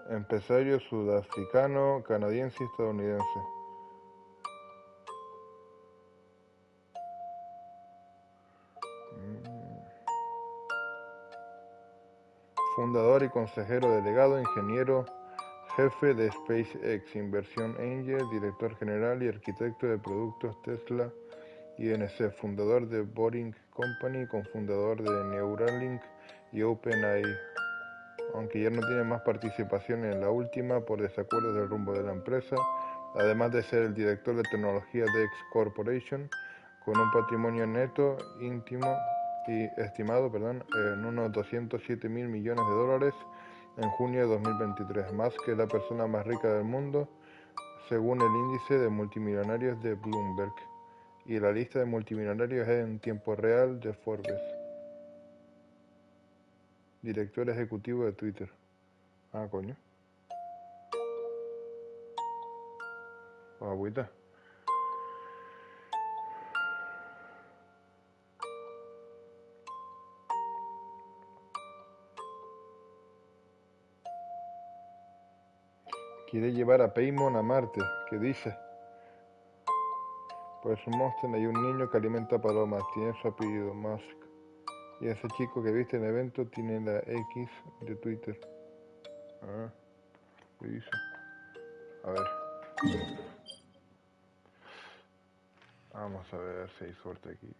Empresario sudafricano, canadiense y estadounidense. Fundador y consejero delegado, ingeniero jefe de SpaceX, Inversión Angel, director general y arquitecto de productos Tesla Inc., fundador de Boring Company, cofundador de Neuralink y OpenAI, aunque ya no tiene más participación en la última por desacuerdos del rumbo de la empresa, además de ser el director de tecnología de X Corporation, con un patrimonio neto estimado en unos 207 mil millones de dólares en junio de 2023, más que la persona más rica del mundo, según el índice de multimillonarios de Bloomberg, y la lista de multimillonarios en tiempo real de Forbes. Director ejecutivo de Twitter. Ah, coño. Agüita. Quiere llevar a Paimon a Marte. ¿Qué dice? Pues Monster hay un niño que alimenta palomas. Tiene su apellido, Musk. Y ese chico que viste en el evento tiene la X de Twitter. Ah, ¿qué dice? A ver. Vamos a ver si hay suerte aquí.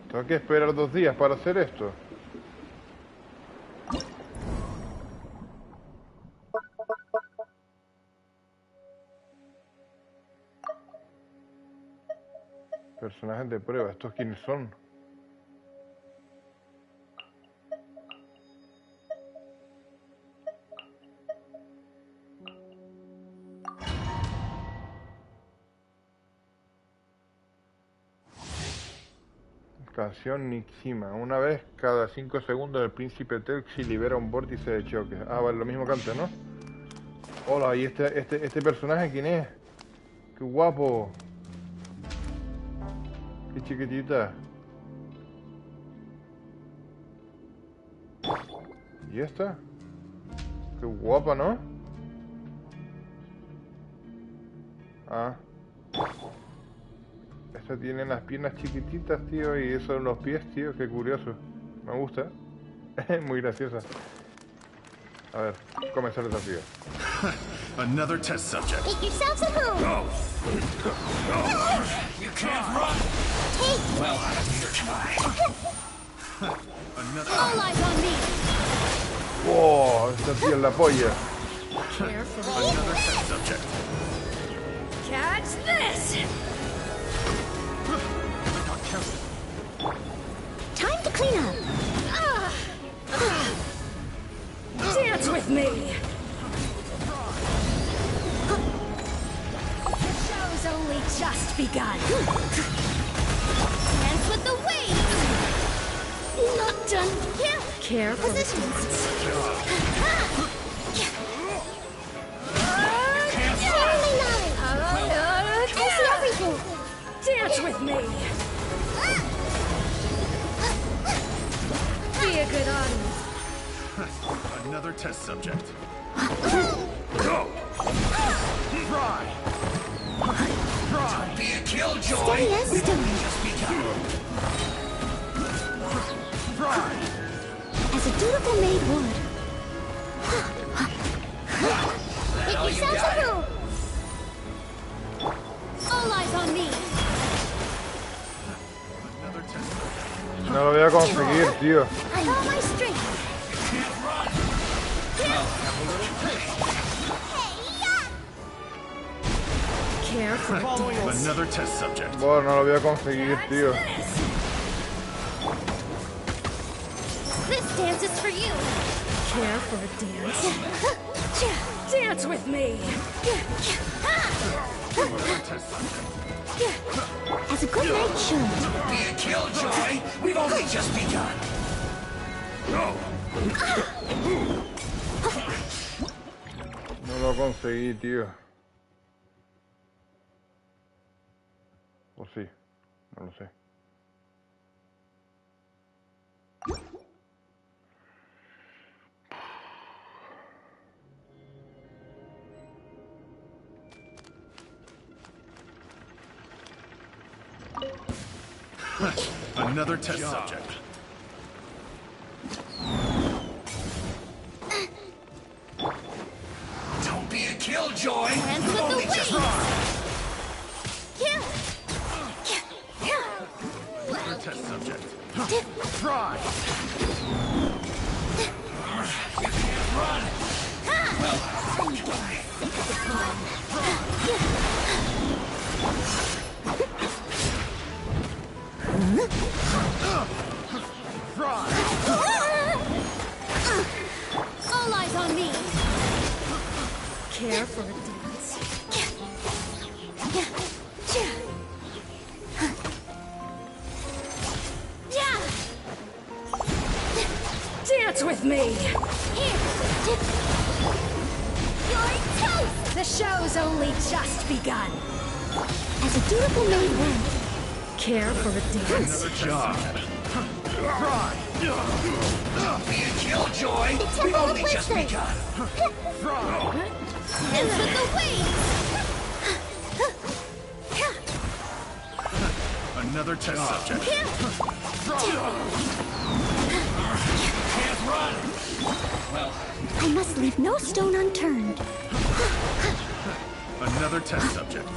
Tengo que esperar 2 días para hacer esto. Personajes de prueba, ¿estos quiénes son? Canción Nixima. Una vez cada 5 segundos el príncipe Telxi libera un vórtice de choque. Ah, vale, lo mismo que antes, ¿no? Hola, ¿y este personaje quién es? ¡Qué guapo! ¡Qué chiquitita! ¿Y esta? ¡Qué guapa!, ¿no? Ah. Esta tiene las piernas chiquititas, tío, y eso en los pies, tío, qué curioso. Me gusta. Muy graciosa. A ver, comenzar el desafío. Another test subject. Make yourselves a move. Go! You can't run! Take Well, neither can I. Another... All eyes on me! ¡Wow! Esta tía es la polla. Another test subject. Catch this! Time to clean up. Dance with me! The show's only just begun. Dance with the waves. Not done yet. Careful. Positions. I see everything. Dance with me! Be a good audience. Another test subject. Go! Try! Try! Be a killjoy! Steady as stone. Just begun. Try! As a dutiful maid would. yourselves a brew! All eyes on me. No lo voy a conseguir, tío. All my strength. Care for Another test subject. Bueno, no lo voy a conseguir, tío. This dance is for you. Care for a dance? Dance with me. As a good night should. Be a killjoy. We've only just begun. No lo conseguí, tío. O sí, no lo sé. Another test subject. Don't be a killjoy. Hands with the Only just Another test subject. Try. You can't run. All eyes on me. Care for a dance? Dance with me. You're toast! The show's only just begun. As a dutiful maid would. Care for a dance? Another job. Be a killjoy. We've only just begun. Hands with the wings. Another test subject. Can't run. Well, I must leave no stone unturned. Another test subject.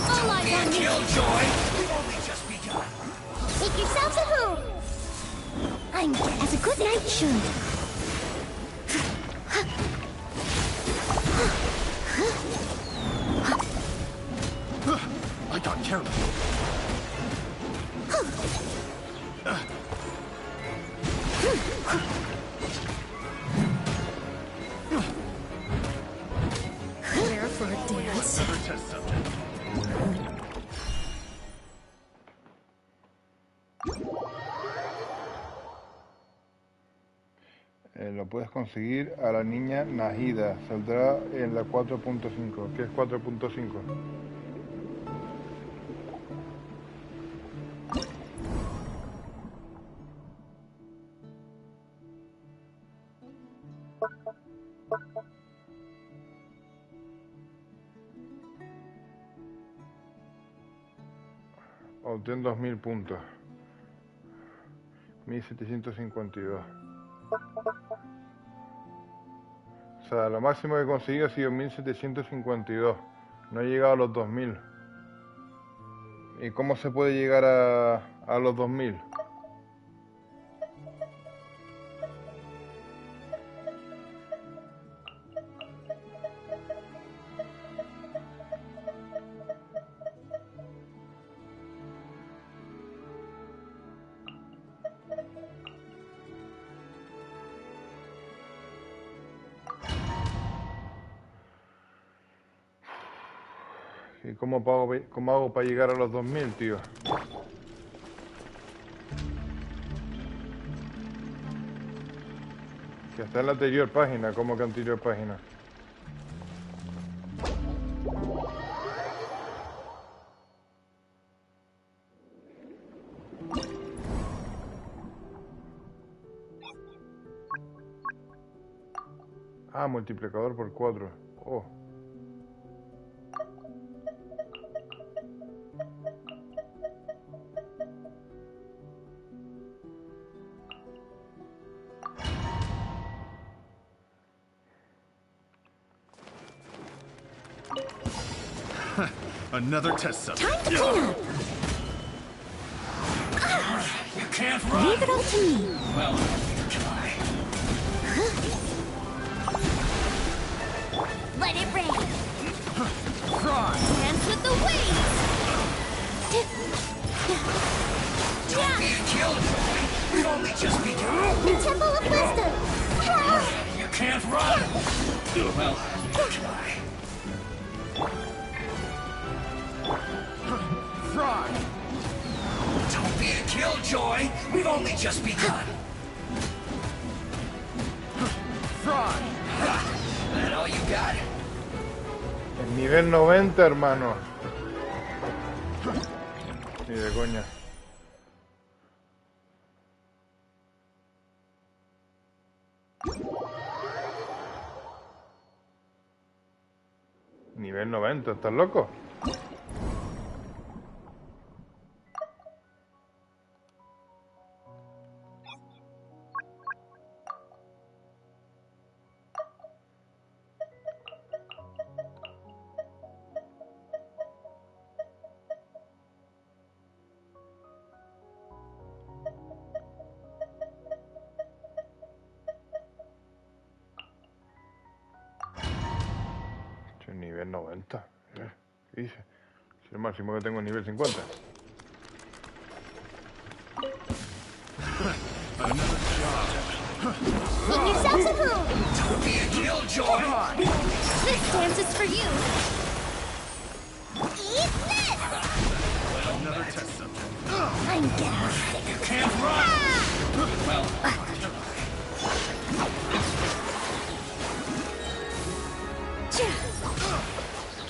All eyes be a on me. killjoy. We've only just begun. Make yourselves a brew. I'm as a good night should. I got careless. Care for a dance? Another test subject. Lo puedes conseguir a la niña Nahida. Saldrá en la 4.5. ¿Qué es 4.5? Obtén 2000 puntos. 1752. O sea, lo máximo que he conseguido ha sido 1752. No he llegado a los 2000. ¿Y cómo se puede llegar a los 2000? ¿Y cómo hago para llegar a los 2000, tío? Que está en la anterior página. ¿Cómo que anterior página? Ah, multiplicador por 4. Oh. Another test subject. Time to clean up. You can't run. Leave it all to me. Well, try. Let it rain. Try. Dance with the waves. Don't be a killjoy. We've only just begun. The Temple of Wisdom. You can't run. Well, try. Try. Don't be a killjoy. We've only just begun. Try. That all you got? El nivel 90, hermano. Ni de coña. Nivel 90, ¿estás loco? Nivel 90. ¿Qué dice? Si el máximo que tengo es nivel 50. Make yourselves at home. Don't be a killjoy. This dance is for you. Eat this. Another test subject. I'm gassed. You can't run. Well,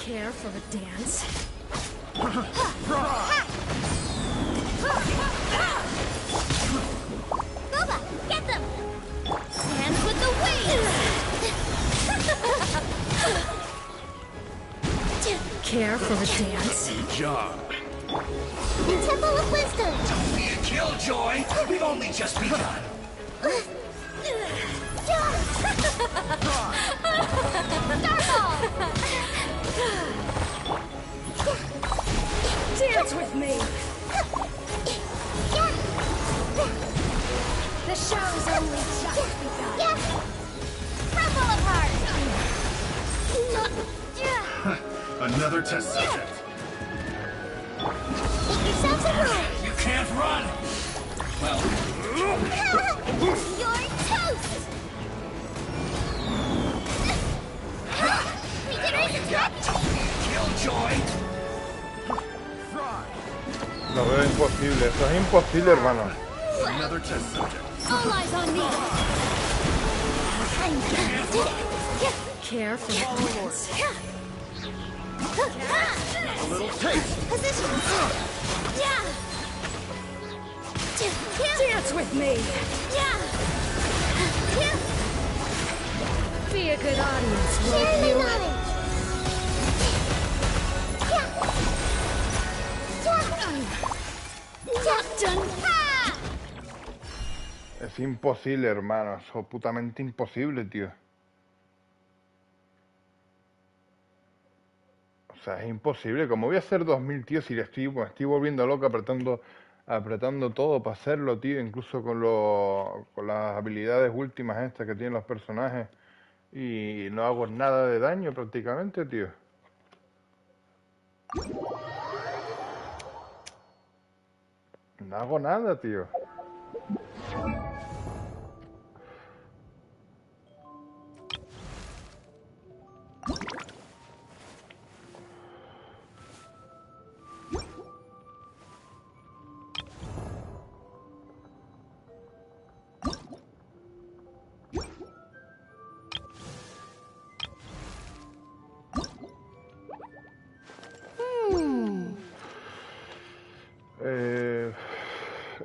Care for a dance? Boba, get them. Dance with the waves. Care for a dance? Good job. The Temple of Wisdom. don't be a killjoy. We've only just begun. Starball. Dance with me! The show's only just begun. Crumble apart. Another test subject. Make yourselves at home. You can't run. Well, You're toast. We can raise a don't be a killjoy. Lo veo imposible. Esto es imposible, hermano. Another test subject. All eyes on me. I'm gassed. Care for a dance? A little taste. Positions. Dance with me! Be a good audience, won't Share the you? knowledge. Es imposible, hermano. Es putamente imposible, tío. O sea, es imposible. ¿Cómo voy a hacer 2000, tío? Si me estoy volviendo loco apretando todo para hacerlo, tío. Incluso con las habilidades últimas estas que tienen los personajes. Y no hago nada de daño prácticamente, tío. No hago nada, tío.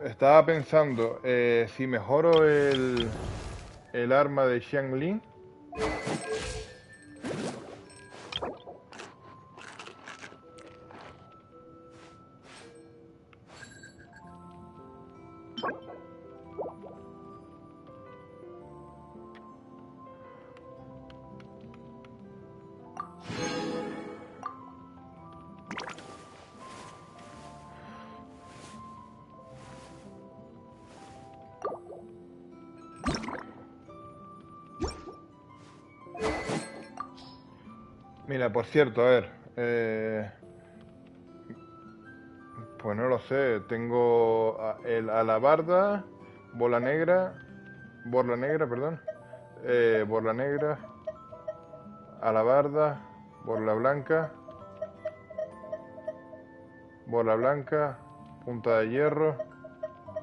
Estaba pensando, si mejoro el arma de Xianglin. Mira, por cierto, a ver. Pues no lo sé. Tengo el alabarda, bola negra, perdón. Borla negra, alabarda, borla blanca, punta de hierro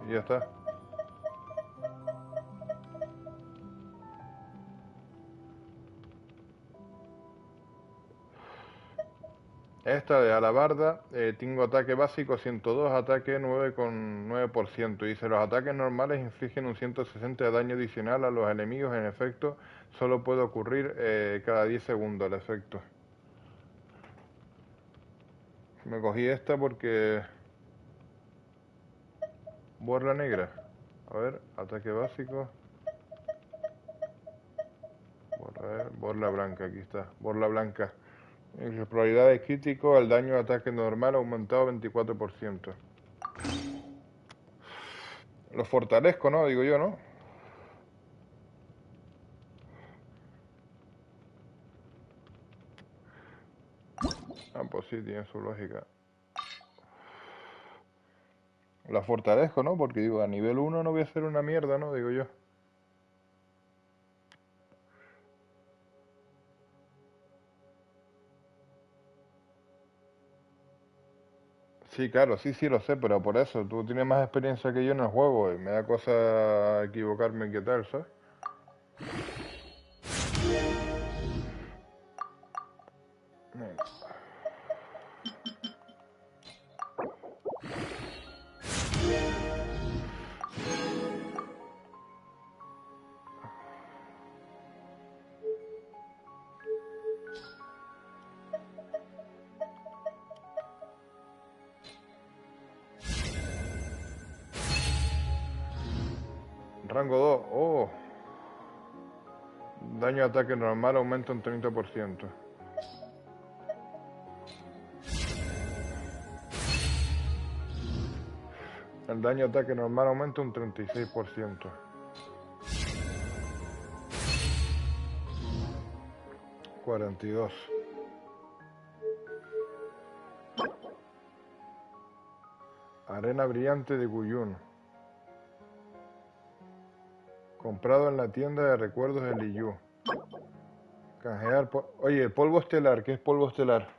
y ya está. Esta de alabarda, tengo ataque básico 102, ataque 9,9%. Dice, los ataques normales infligen un 160 de daño adicional a los enemigos. En efecto, solo puede ocurrir cada 10 segundos el efecto. Me cogí esta porque... Borla negra. A ver, ataque básico. Borla blanca, aquí está. Borla blanca. En probabilidad de crítico, el daño de ataque normal ha aumentado 24%. Lo fortalezco, ¿no? Digo yo, ¿no? Ah, pues sí, tiene su lógica. La fortalezco, ¿no? Porque digo, a nivel 1 no voy a hacer una mierda, ¿no? Digo yo. Sí, claro, sí, lo sé, pero por eso, tú tienes más experiencia que yo en el juego y me da cosa equivocarme qué tal, ¿sabes? Venga. Rango 2, oh. Daño de ataque normal aumenta un 30%. El daño de ataque normal aumenta un 36%. 42. Arena brillante de Guyun. Comprado en la tienda de recuerdos de Liyu. Canjear... Oye, el polvo estelar, ¿qué es polvo estelar?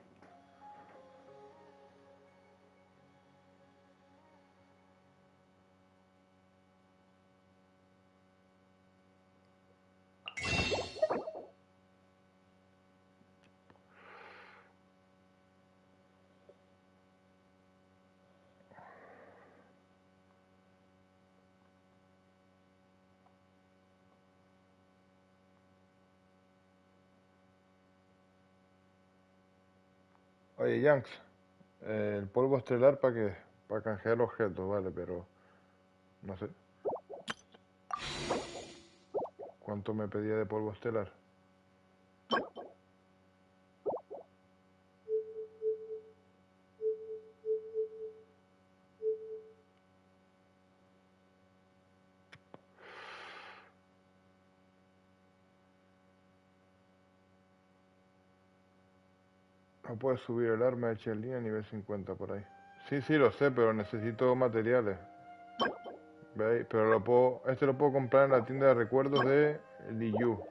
Oye, Yanks, el polvo estelar para qué? Para canjear objetos, vale, pero no sé. ¿Cuánto me pedía de polvo estelar? No puedes subir el arma hecha en línea a nivel 50 por ahí. Sí, lo sé, pero necesito materiales. ¿Veis? Pero este lo puedo comprar en la tienda de recuerdos de Liyu.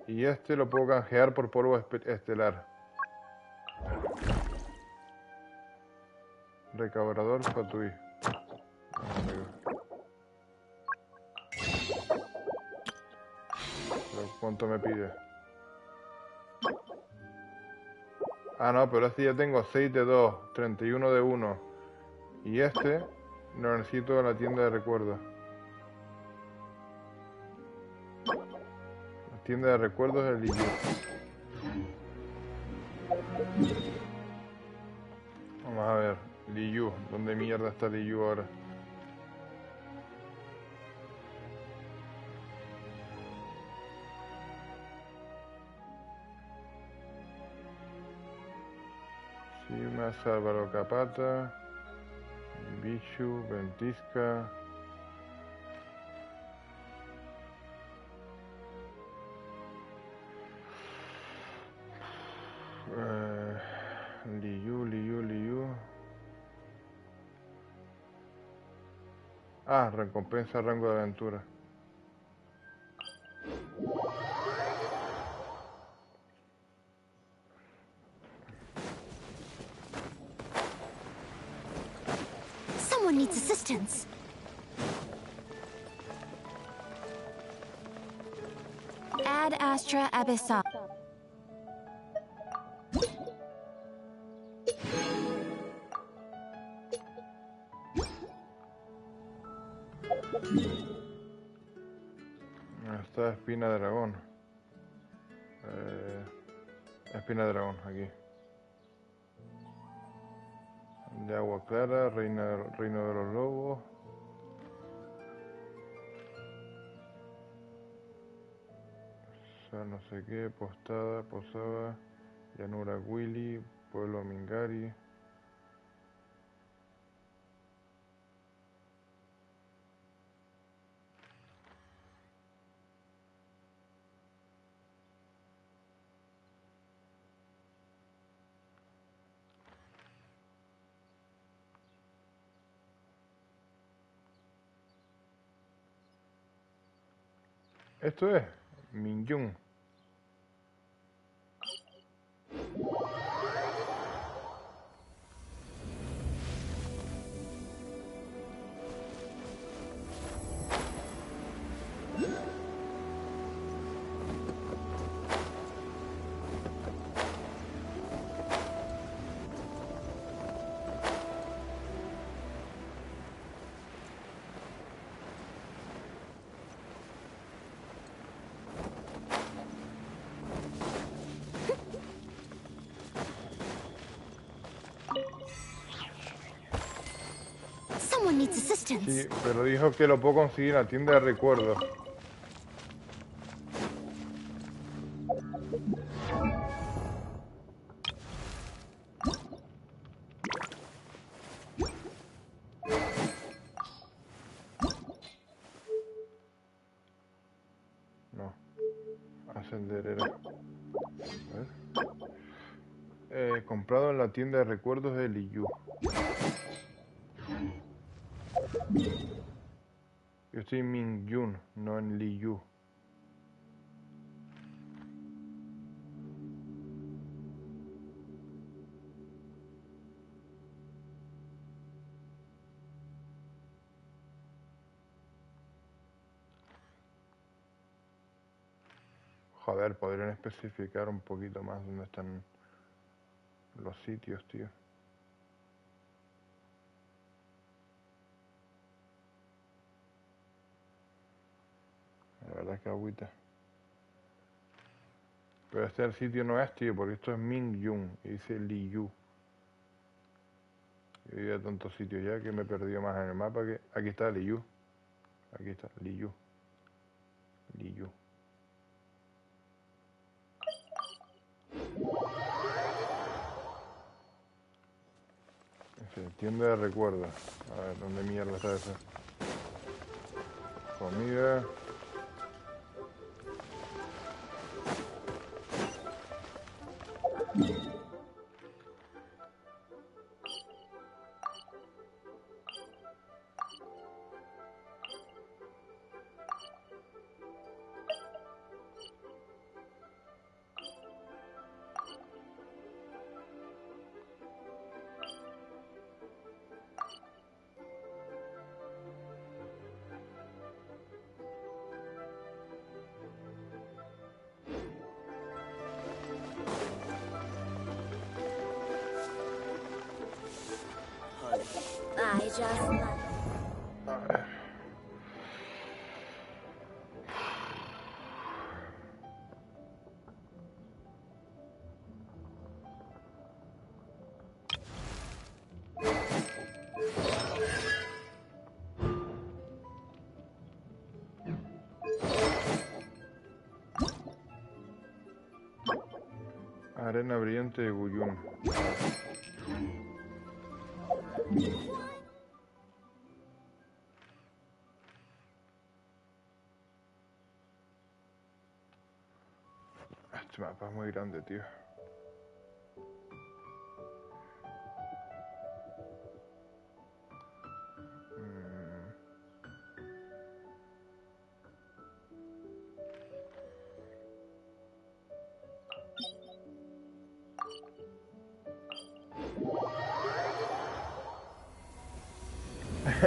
Y este lo puedo canjear por polvo estelar. Recaudador Fatui. ¿Cuánto me pide? Ah, no, pero este ya tengo 6 de 2, 31 de 1. Y este lo necesito en la tienda de recuerdos. La tienda de recuerdos de Liyu. Vamos a ver, Liyu. ¿Dónde mierda está Liyu ahora? Sí, más Álvaro Capata. Bichu, Ventisca. Liu. Ah, recompensa rango de aventura. Someone needs assistance. Ad Astra Abyssal. Está espina de dragón. Espina de dragón, aquí. De agua clara, reino de los lobos. O sea, no sé qué, posada, llanura Willy, pueblo Mingari. Esto es Mingyun. Someone needs assistance. Sí, pero dijo que lo puedo conseguir en la tienda de recuerdos. No. Ascender era. A ver. Comprado en la tienda de recuerdos de Liu. Yo estoy en Mingyun, no en Liu. Joder, podrían especificar un poquito más dónde están los sitios, tío. La verdad es que agüita. Pero este el sitio no es, tío, porque esto es Mingyun y dice Liu. Yo he ido a tantos sitios ya que me he perdido más en el mapa que... Aquí está Liu. Aquí está Liu. Liu. Tienda de recuerdos. A ver, ¿dónde mierda está eso? Comida. I just love... Arena brillante de Guyun. Este mapa es muy grande, tío.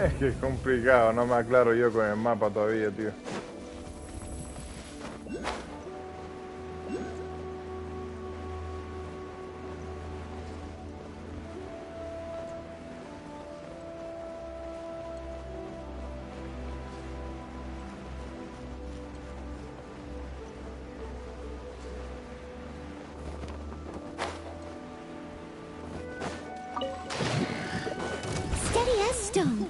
Es que es complicado, no me aclaro yo con el mapa todavía, tío. Steady as stone.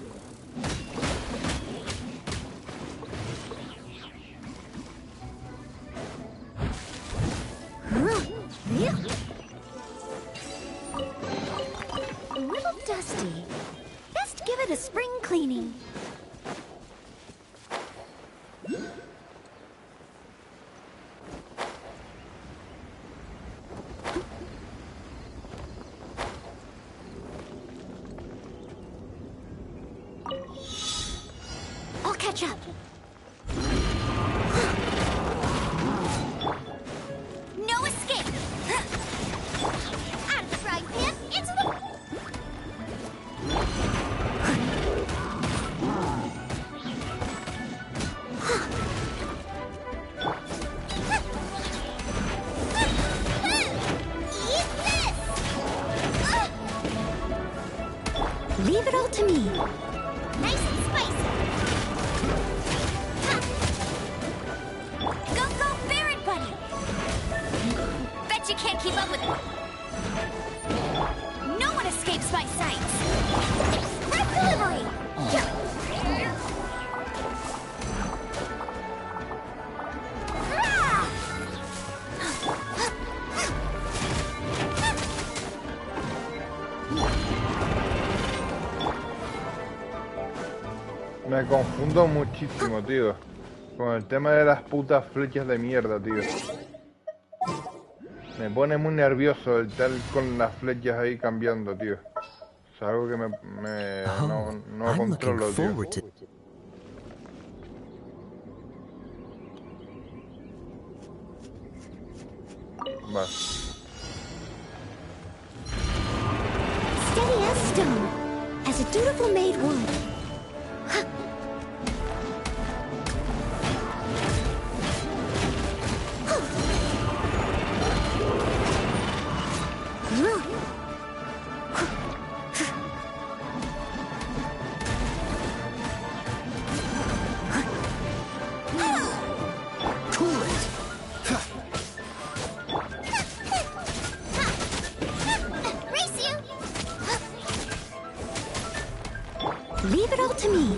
A little dusty. Best give it a spring cleaning. I'll catch up. No escape! Out of the frying pan, into the... Eat this! Leave it all to me. Nice and spicy! Go, go, Baron Buddy! Bet you can't keep up with it! No one escapes my sights! Red delivery! Me confundo muchísimo, tío. Con el tema de las putas flechas de mierda, tío. Me pone muy nervioso el tal con las flechas ahí cambiando, tío. Es algo que no controlo, tío. Vale. Steady as stone, as a dutiful maid would. Race you! Leave it all to me.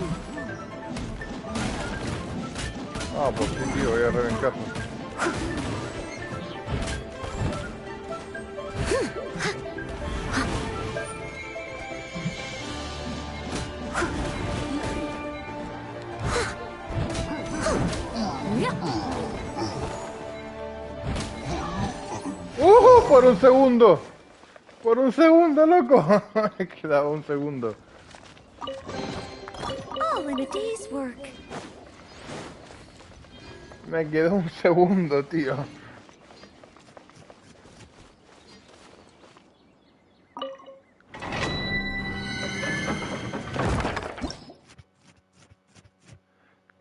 Ah, pues sí, tío, voy a reventarme. ¡Por un segundo! ¡Por un segundo, loco! Me quedaba un segundo. All in a day's work. Me quedó un segundo, tío.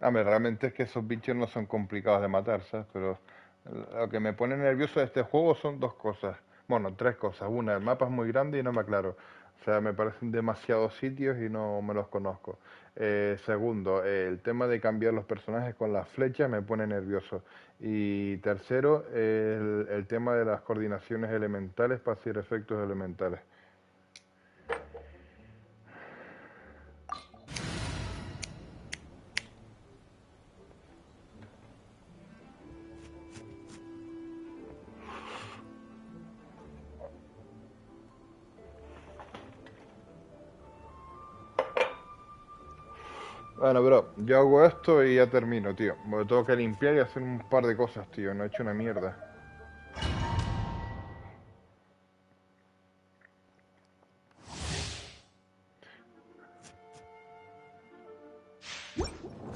A ver, realmente es que esos bichos no son complicados de matar, ¿sabes? Pero lo que me pone nervioso de este juego son dos cosas. Bueno, tres cosas. Una, el mapa es muy grande y no me aclaro. O sea, me parecen demasiados sitios y no me los conozco. Segundo, el tema de cambiar los personajes con las flechas me pone nervioso. Y tercero, el tema de las coordinaciones elementales para hacer efectos elementales. Bueno, bro, yo hago esto y ya termino, tío. Porque tengo que limpiar y hacer un par de cosas, tío. No he hecho una mierda.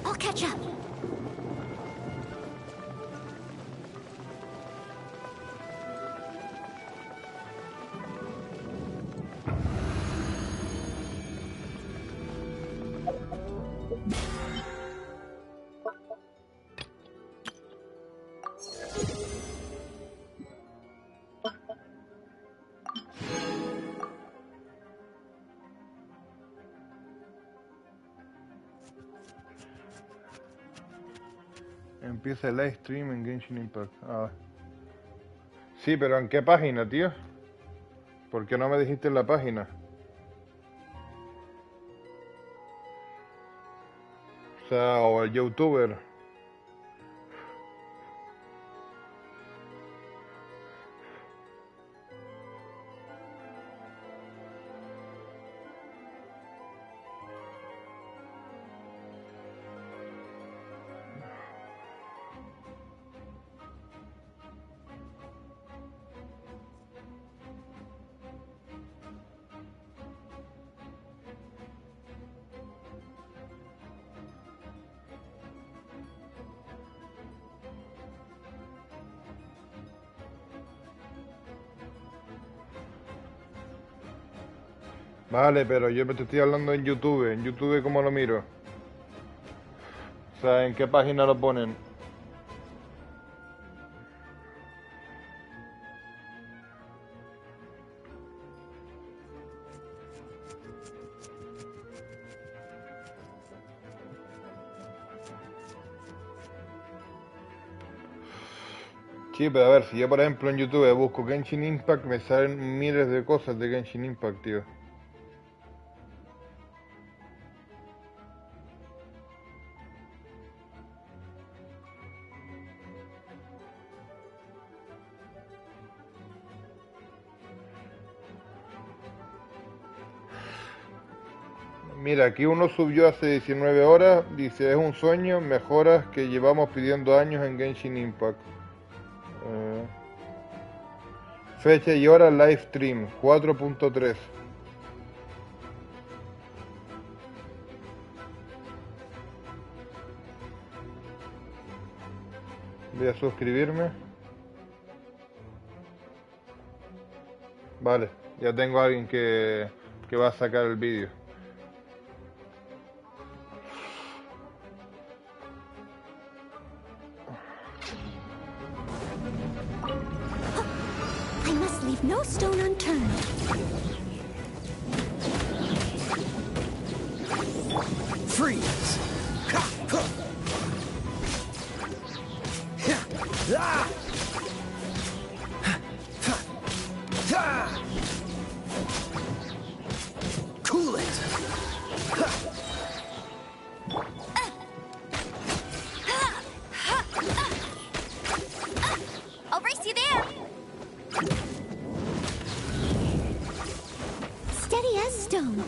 I'll catch up. Empieza el live stream en Genshin Impact. Ah. Sí, pero ¿en qué página, tío? ¿Por qué no me dijiste en la página? O sea, o el youtuber. Vale, pero yo te estoy hablando en YouTube. ¿En YouTube cómo lo miro? O sea, ¿en qué página lo ponen? Sí, pero a ver, si yo por ejemplo en YouTube busco Genshin Impact, me salen miles de cosas de Genshin Impact, tío. Mira, aquí uno subió hace 19 horas, dice, es un sueño, mejoras que llevamos pidiendo años en Genshin Impact. Eh, fecha y hora live stream, 4.3. Voy a suscribirme. Vale, ya tengo a alguien que va a sacar el vídeo. I must leave no stone unturned. Freeze! Cool it! I'll race you there! Steady as stone.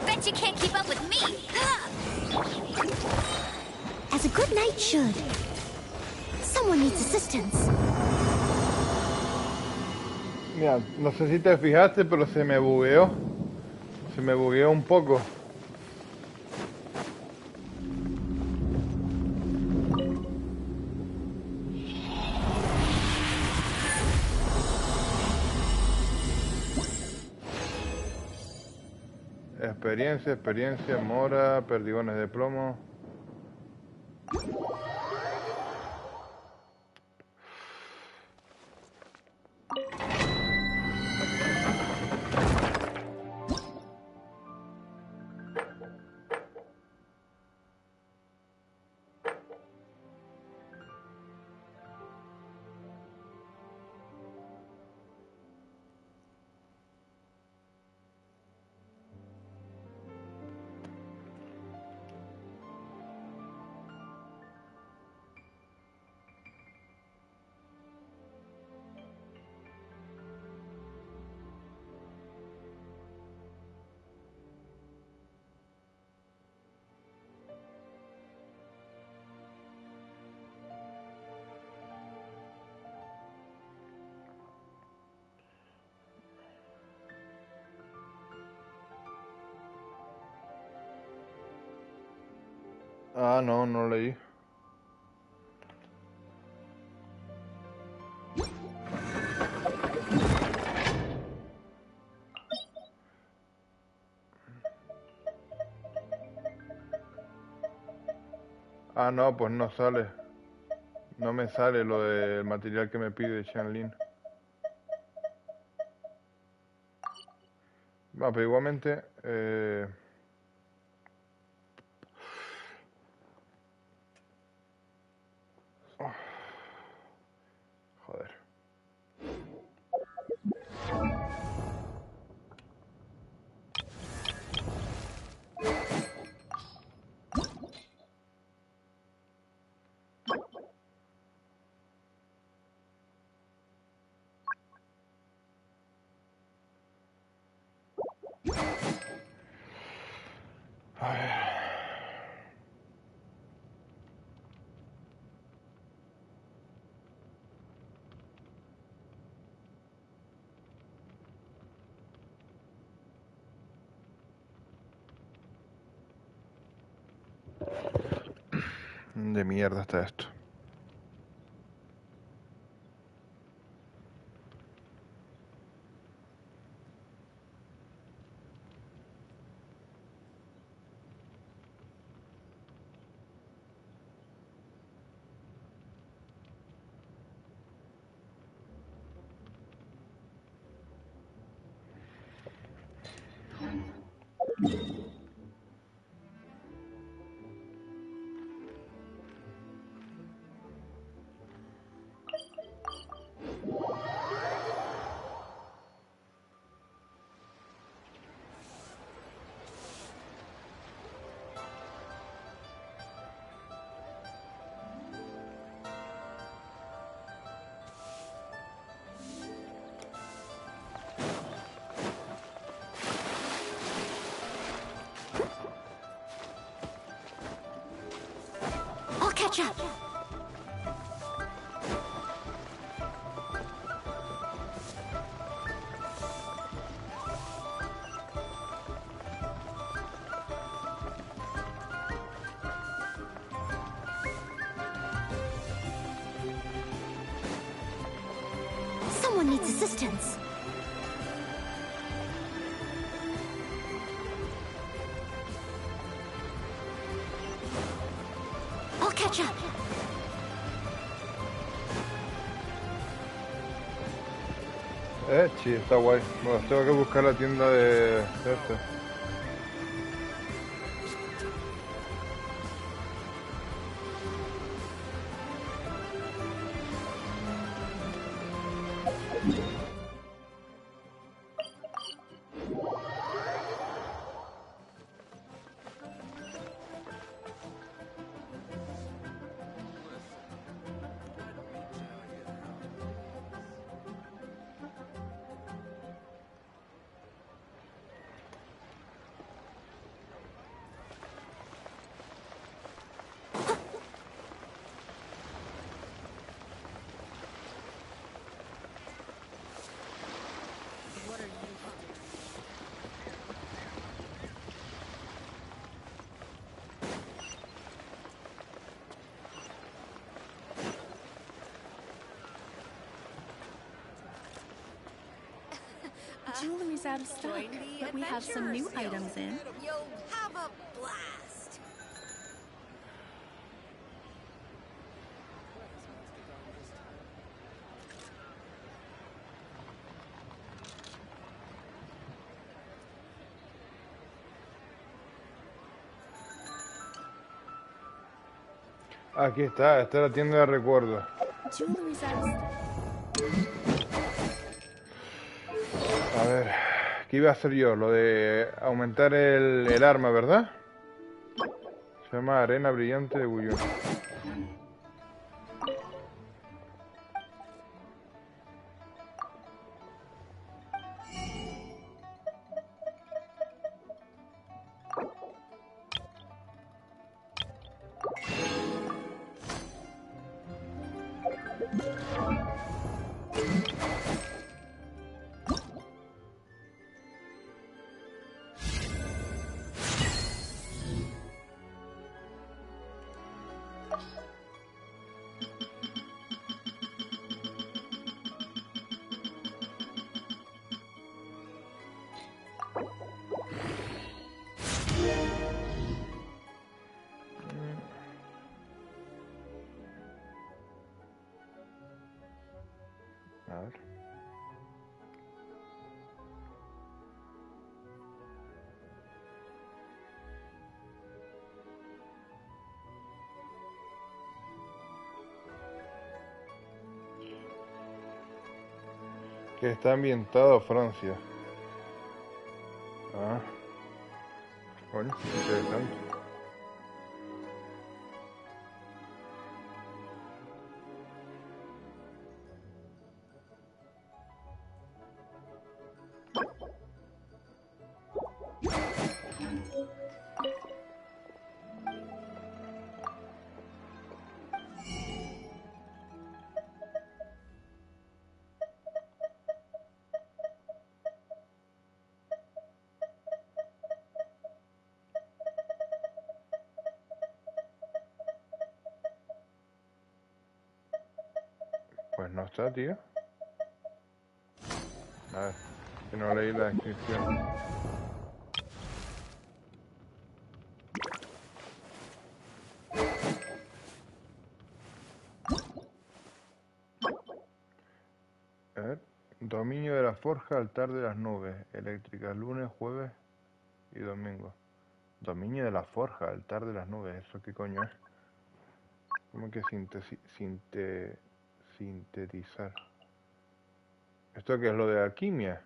Bet you can't keep up with me! As a good knight should. Someone needs assistance. Mira, no sé si te fijaste, pero se me bugueó. Se me bugueó un poco. Experiencia, mora, perdigones de plomo. Ah, no, no leí. Ah, no, pues no sale. No me sale lo del material que me pide Shanlin. Bueno, pero igualmente... Joder. A ver. De mierda está esto. I'll catch up. Someone needs assistance. I'll catch up. Sí, está guay. Bueno, tengo que buscar la tienda de este. Jewelry's out of stock, but we have some new items in. You'll have a blast. Aquí está, esta es la tienda de recuerdos. Jewelry's out of stock. A ver, ¿qué iba a hacer yo? Lo de aumentar el arma, ¿verdad? Se llama Arena Brillante de Bullón. ver. Que está ambientado a Francia. Ah, bueno, interesante. Pues no está, tío. A ver, que no leí la inscripción. A ver, dominio de la forja, altar de las nubes, eléctricas, lunes, jueves y domingo. Dominio de la forja, altar de las nubes, ¿eso qué coño es? ¿Cómo que sintetizar? ¿Esto qué es lo de alquimia?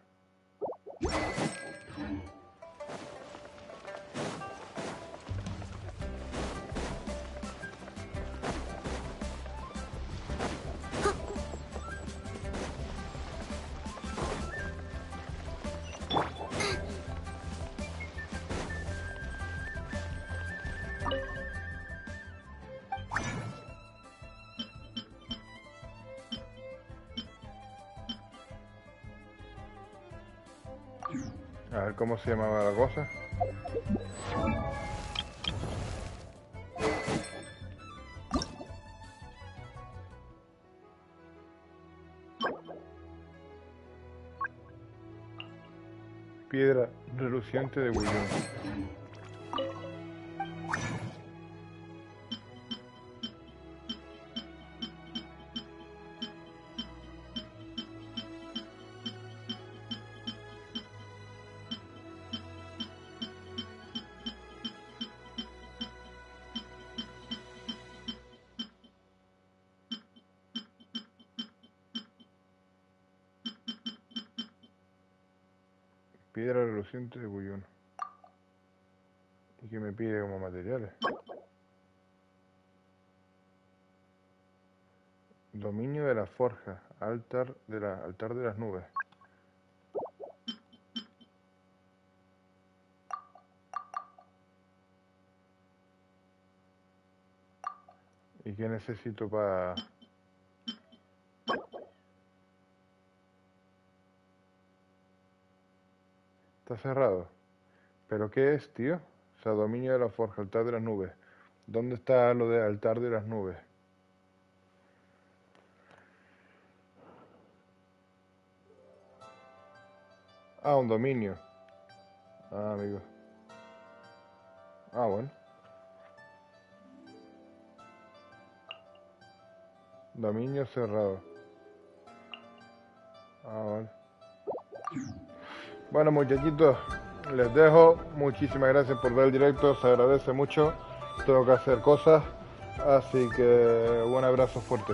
A ver cómo se llamaba la cosa. Piedra reluciente de bullón. Piedra reluciente de bullón. ¿Y qué me pide como materiales? Dominio de la forja, altar de las nubes. ¿Y qué necesito para...? Está cerrado. ¿Pero qué es, tío? O sea, dominio de la forja, altar de las nubes. ¿Dónde está lo de altar de las nubes? Ah, un dominio. Ah, amigo. Ah, bueno. Dominio cerrado. Ah, vale. Bueno, muchachitos, les dejo. Muchísimas gracias por ver el directo. Se agradece mucho. Tengo que hacer cosas. Así que un abrazo fuerte.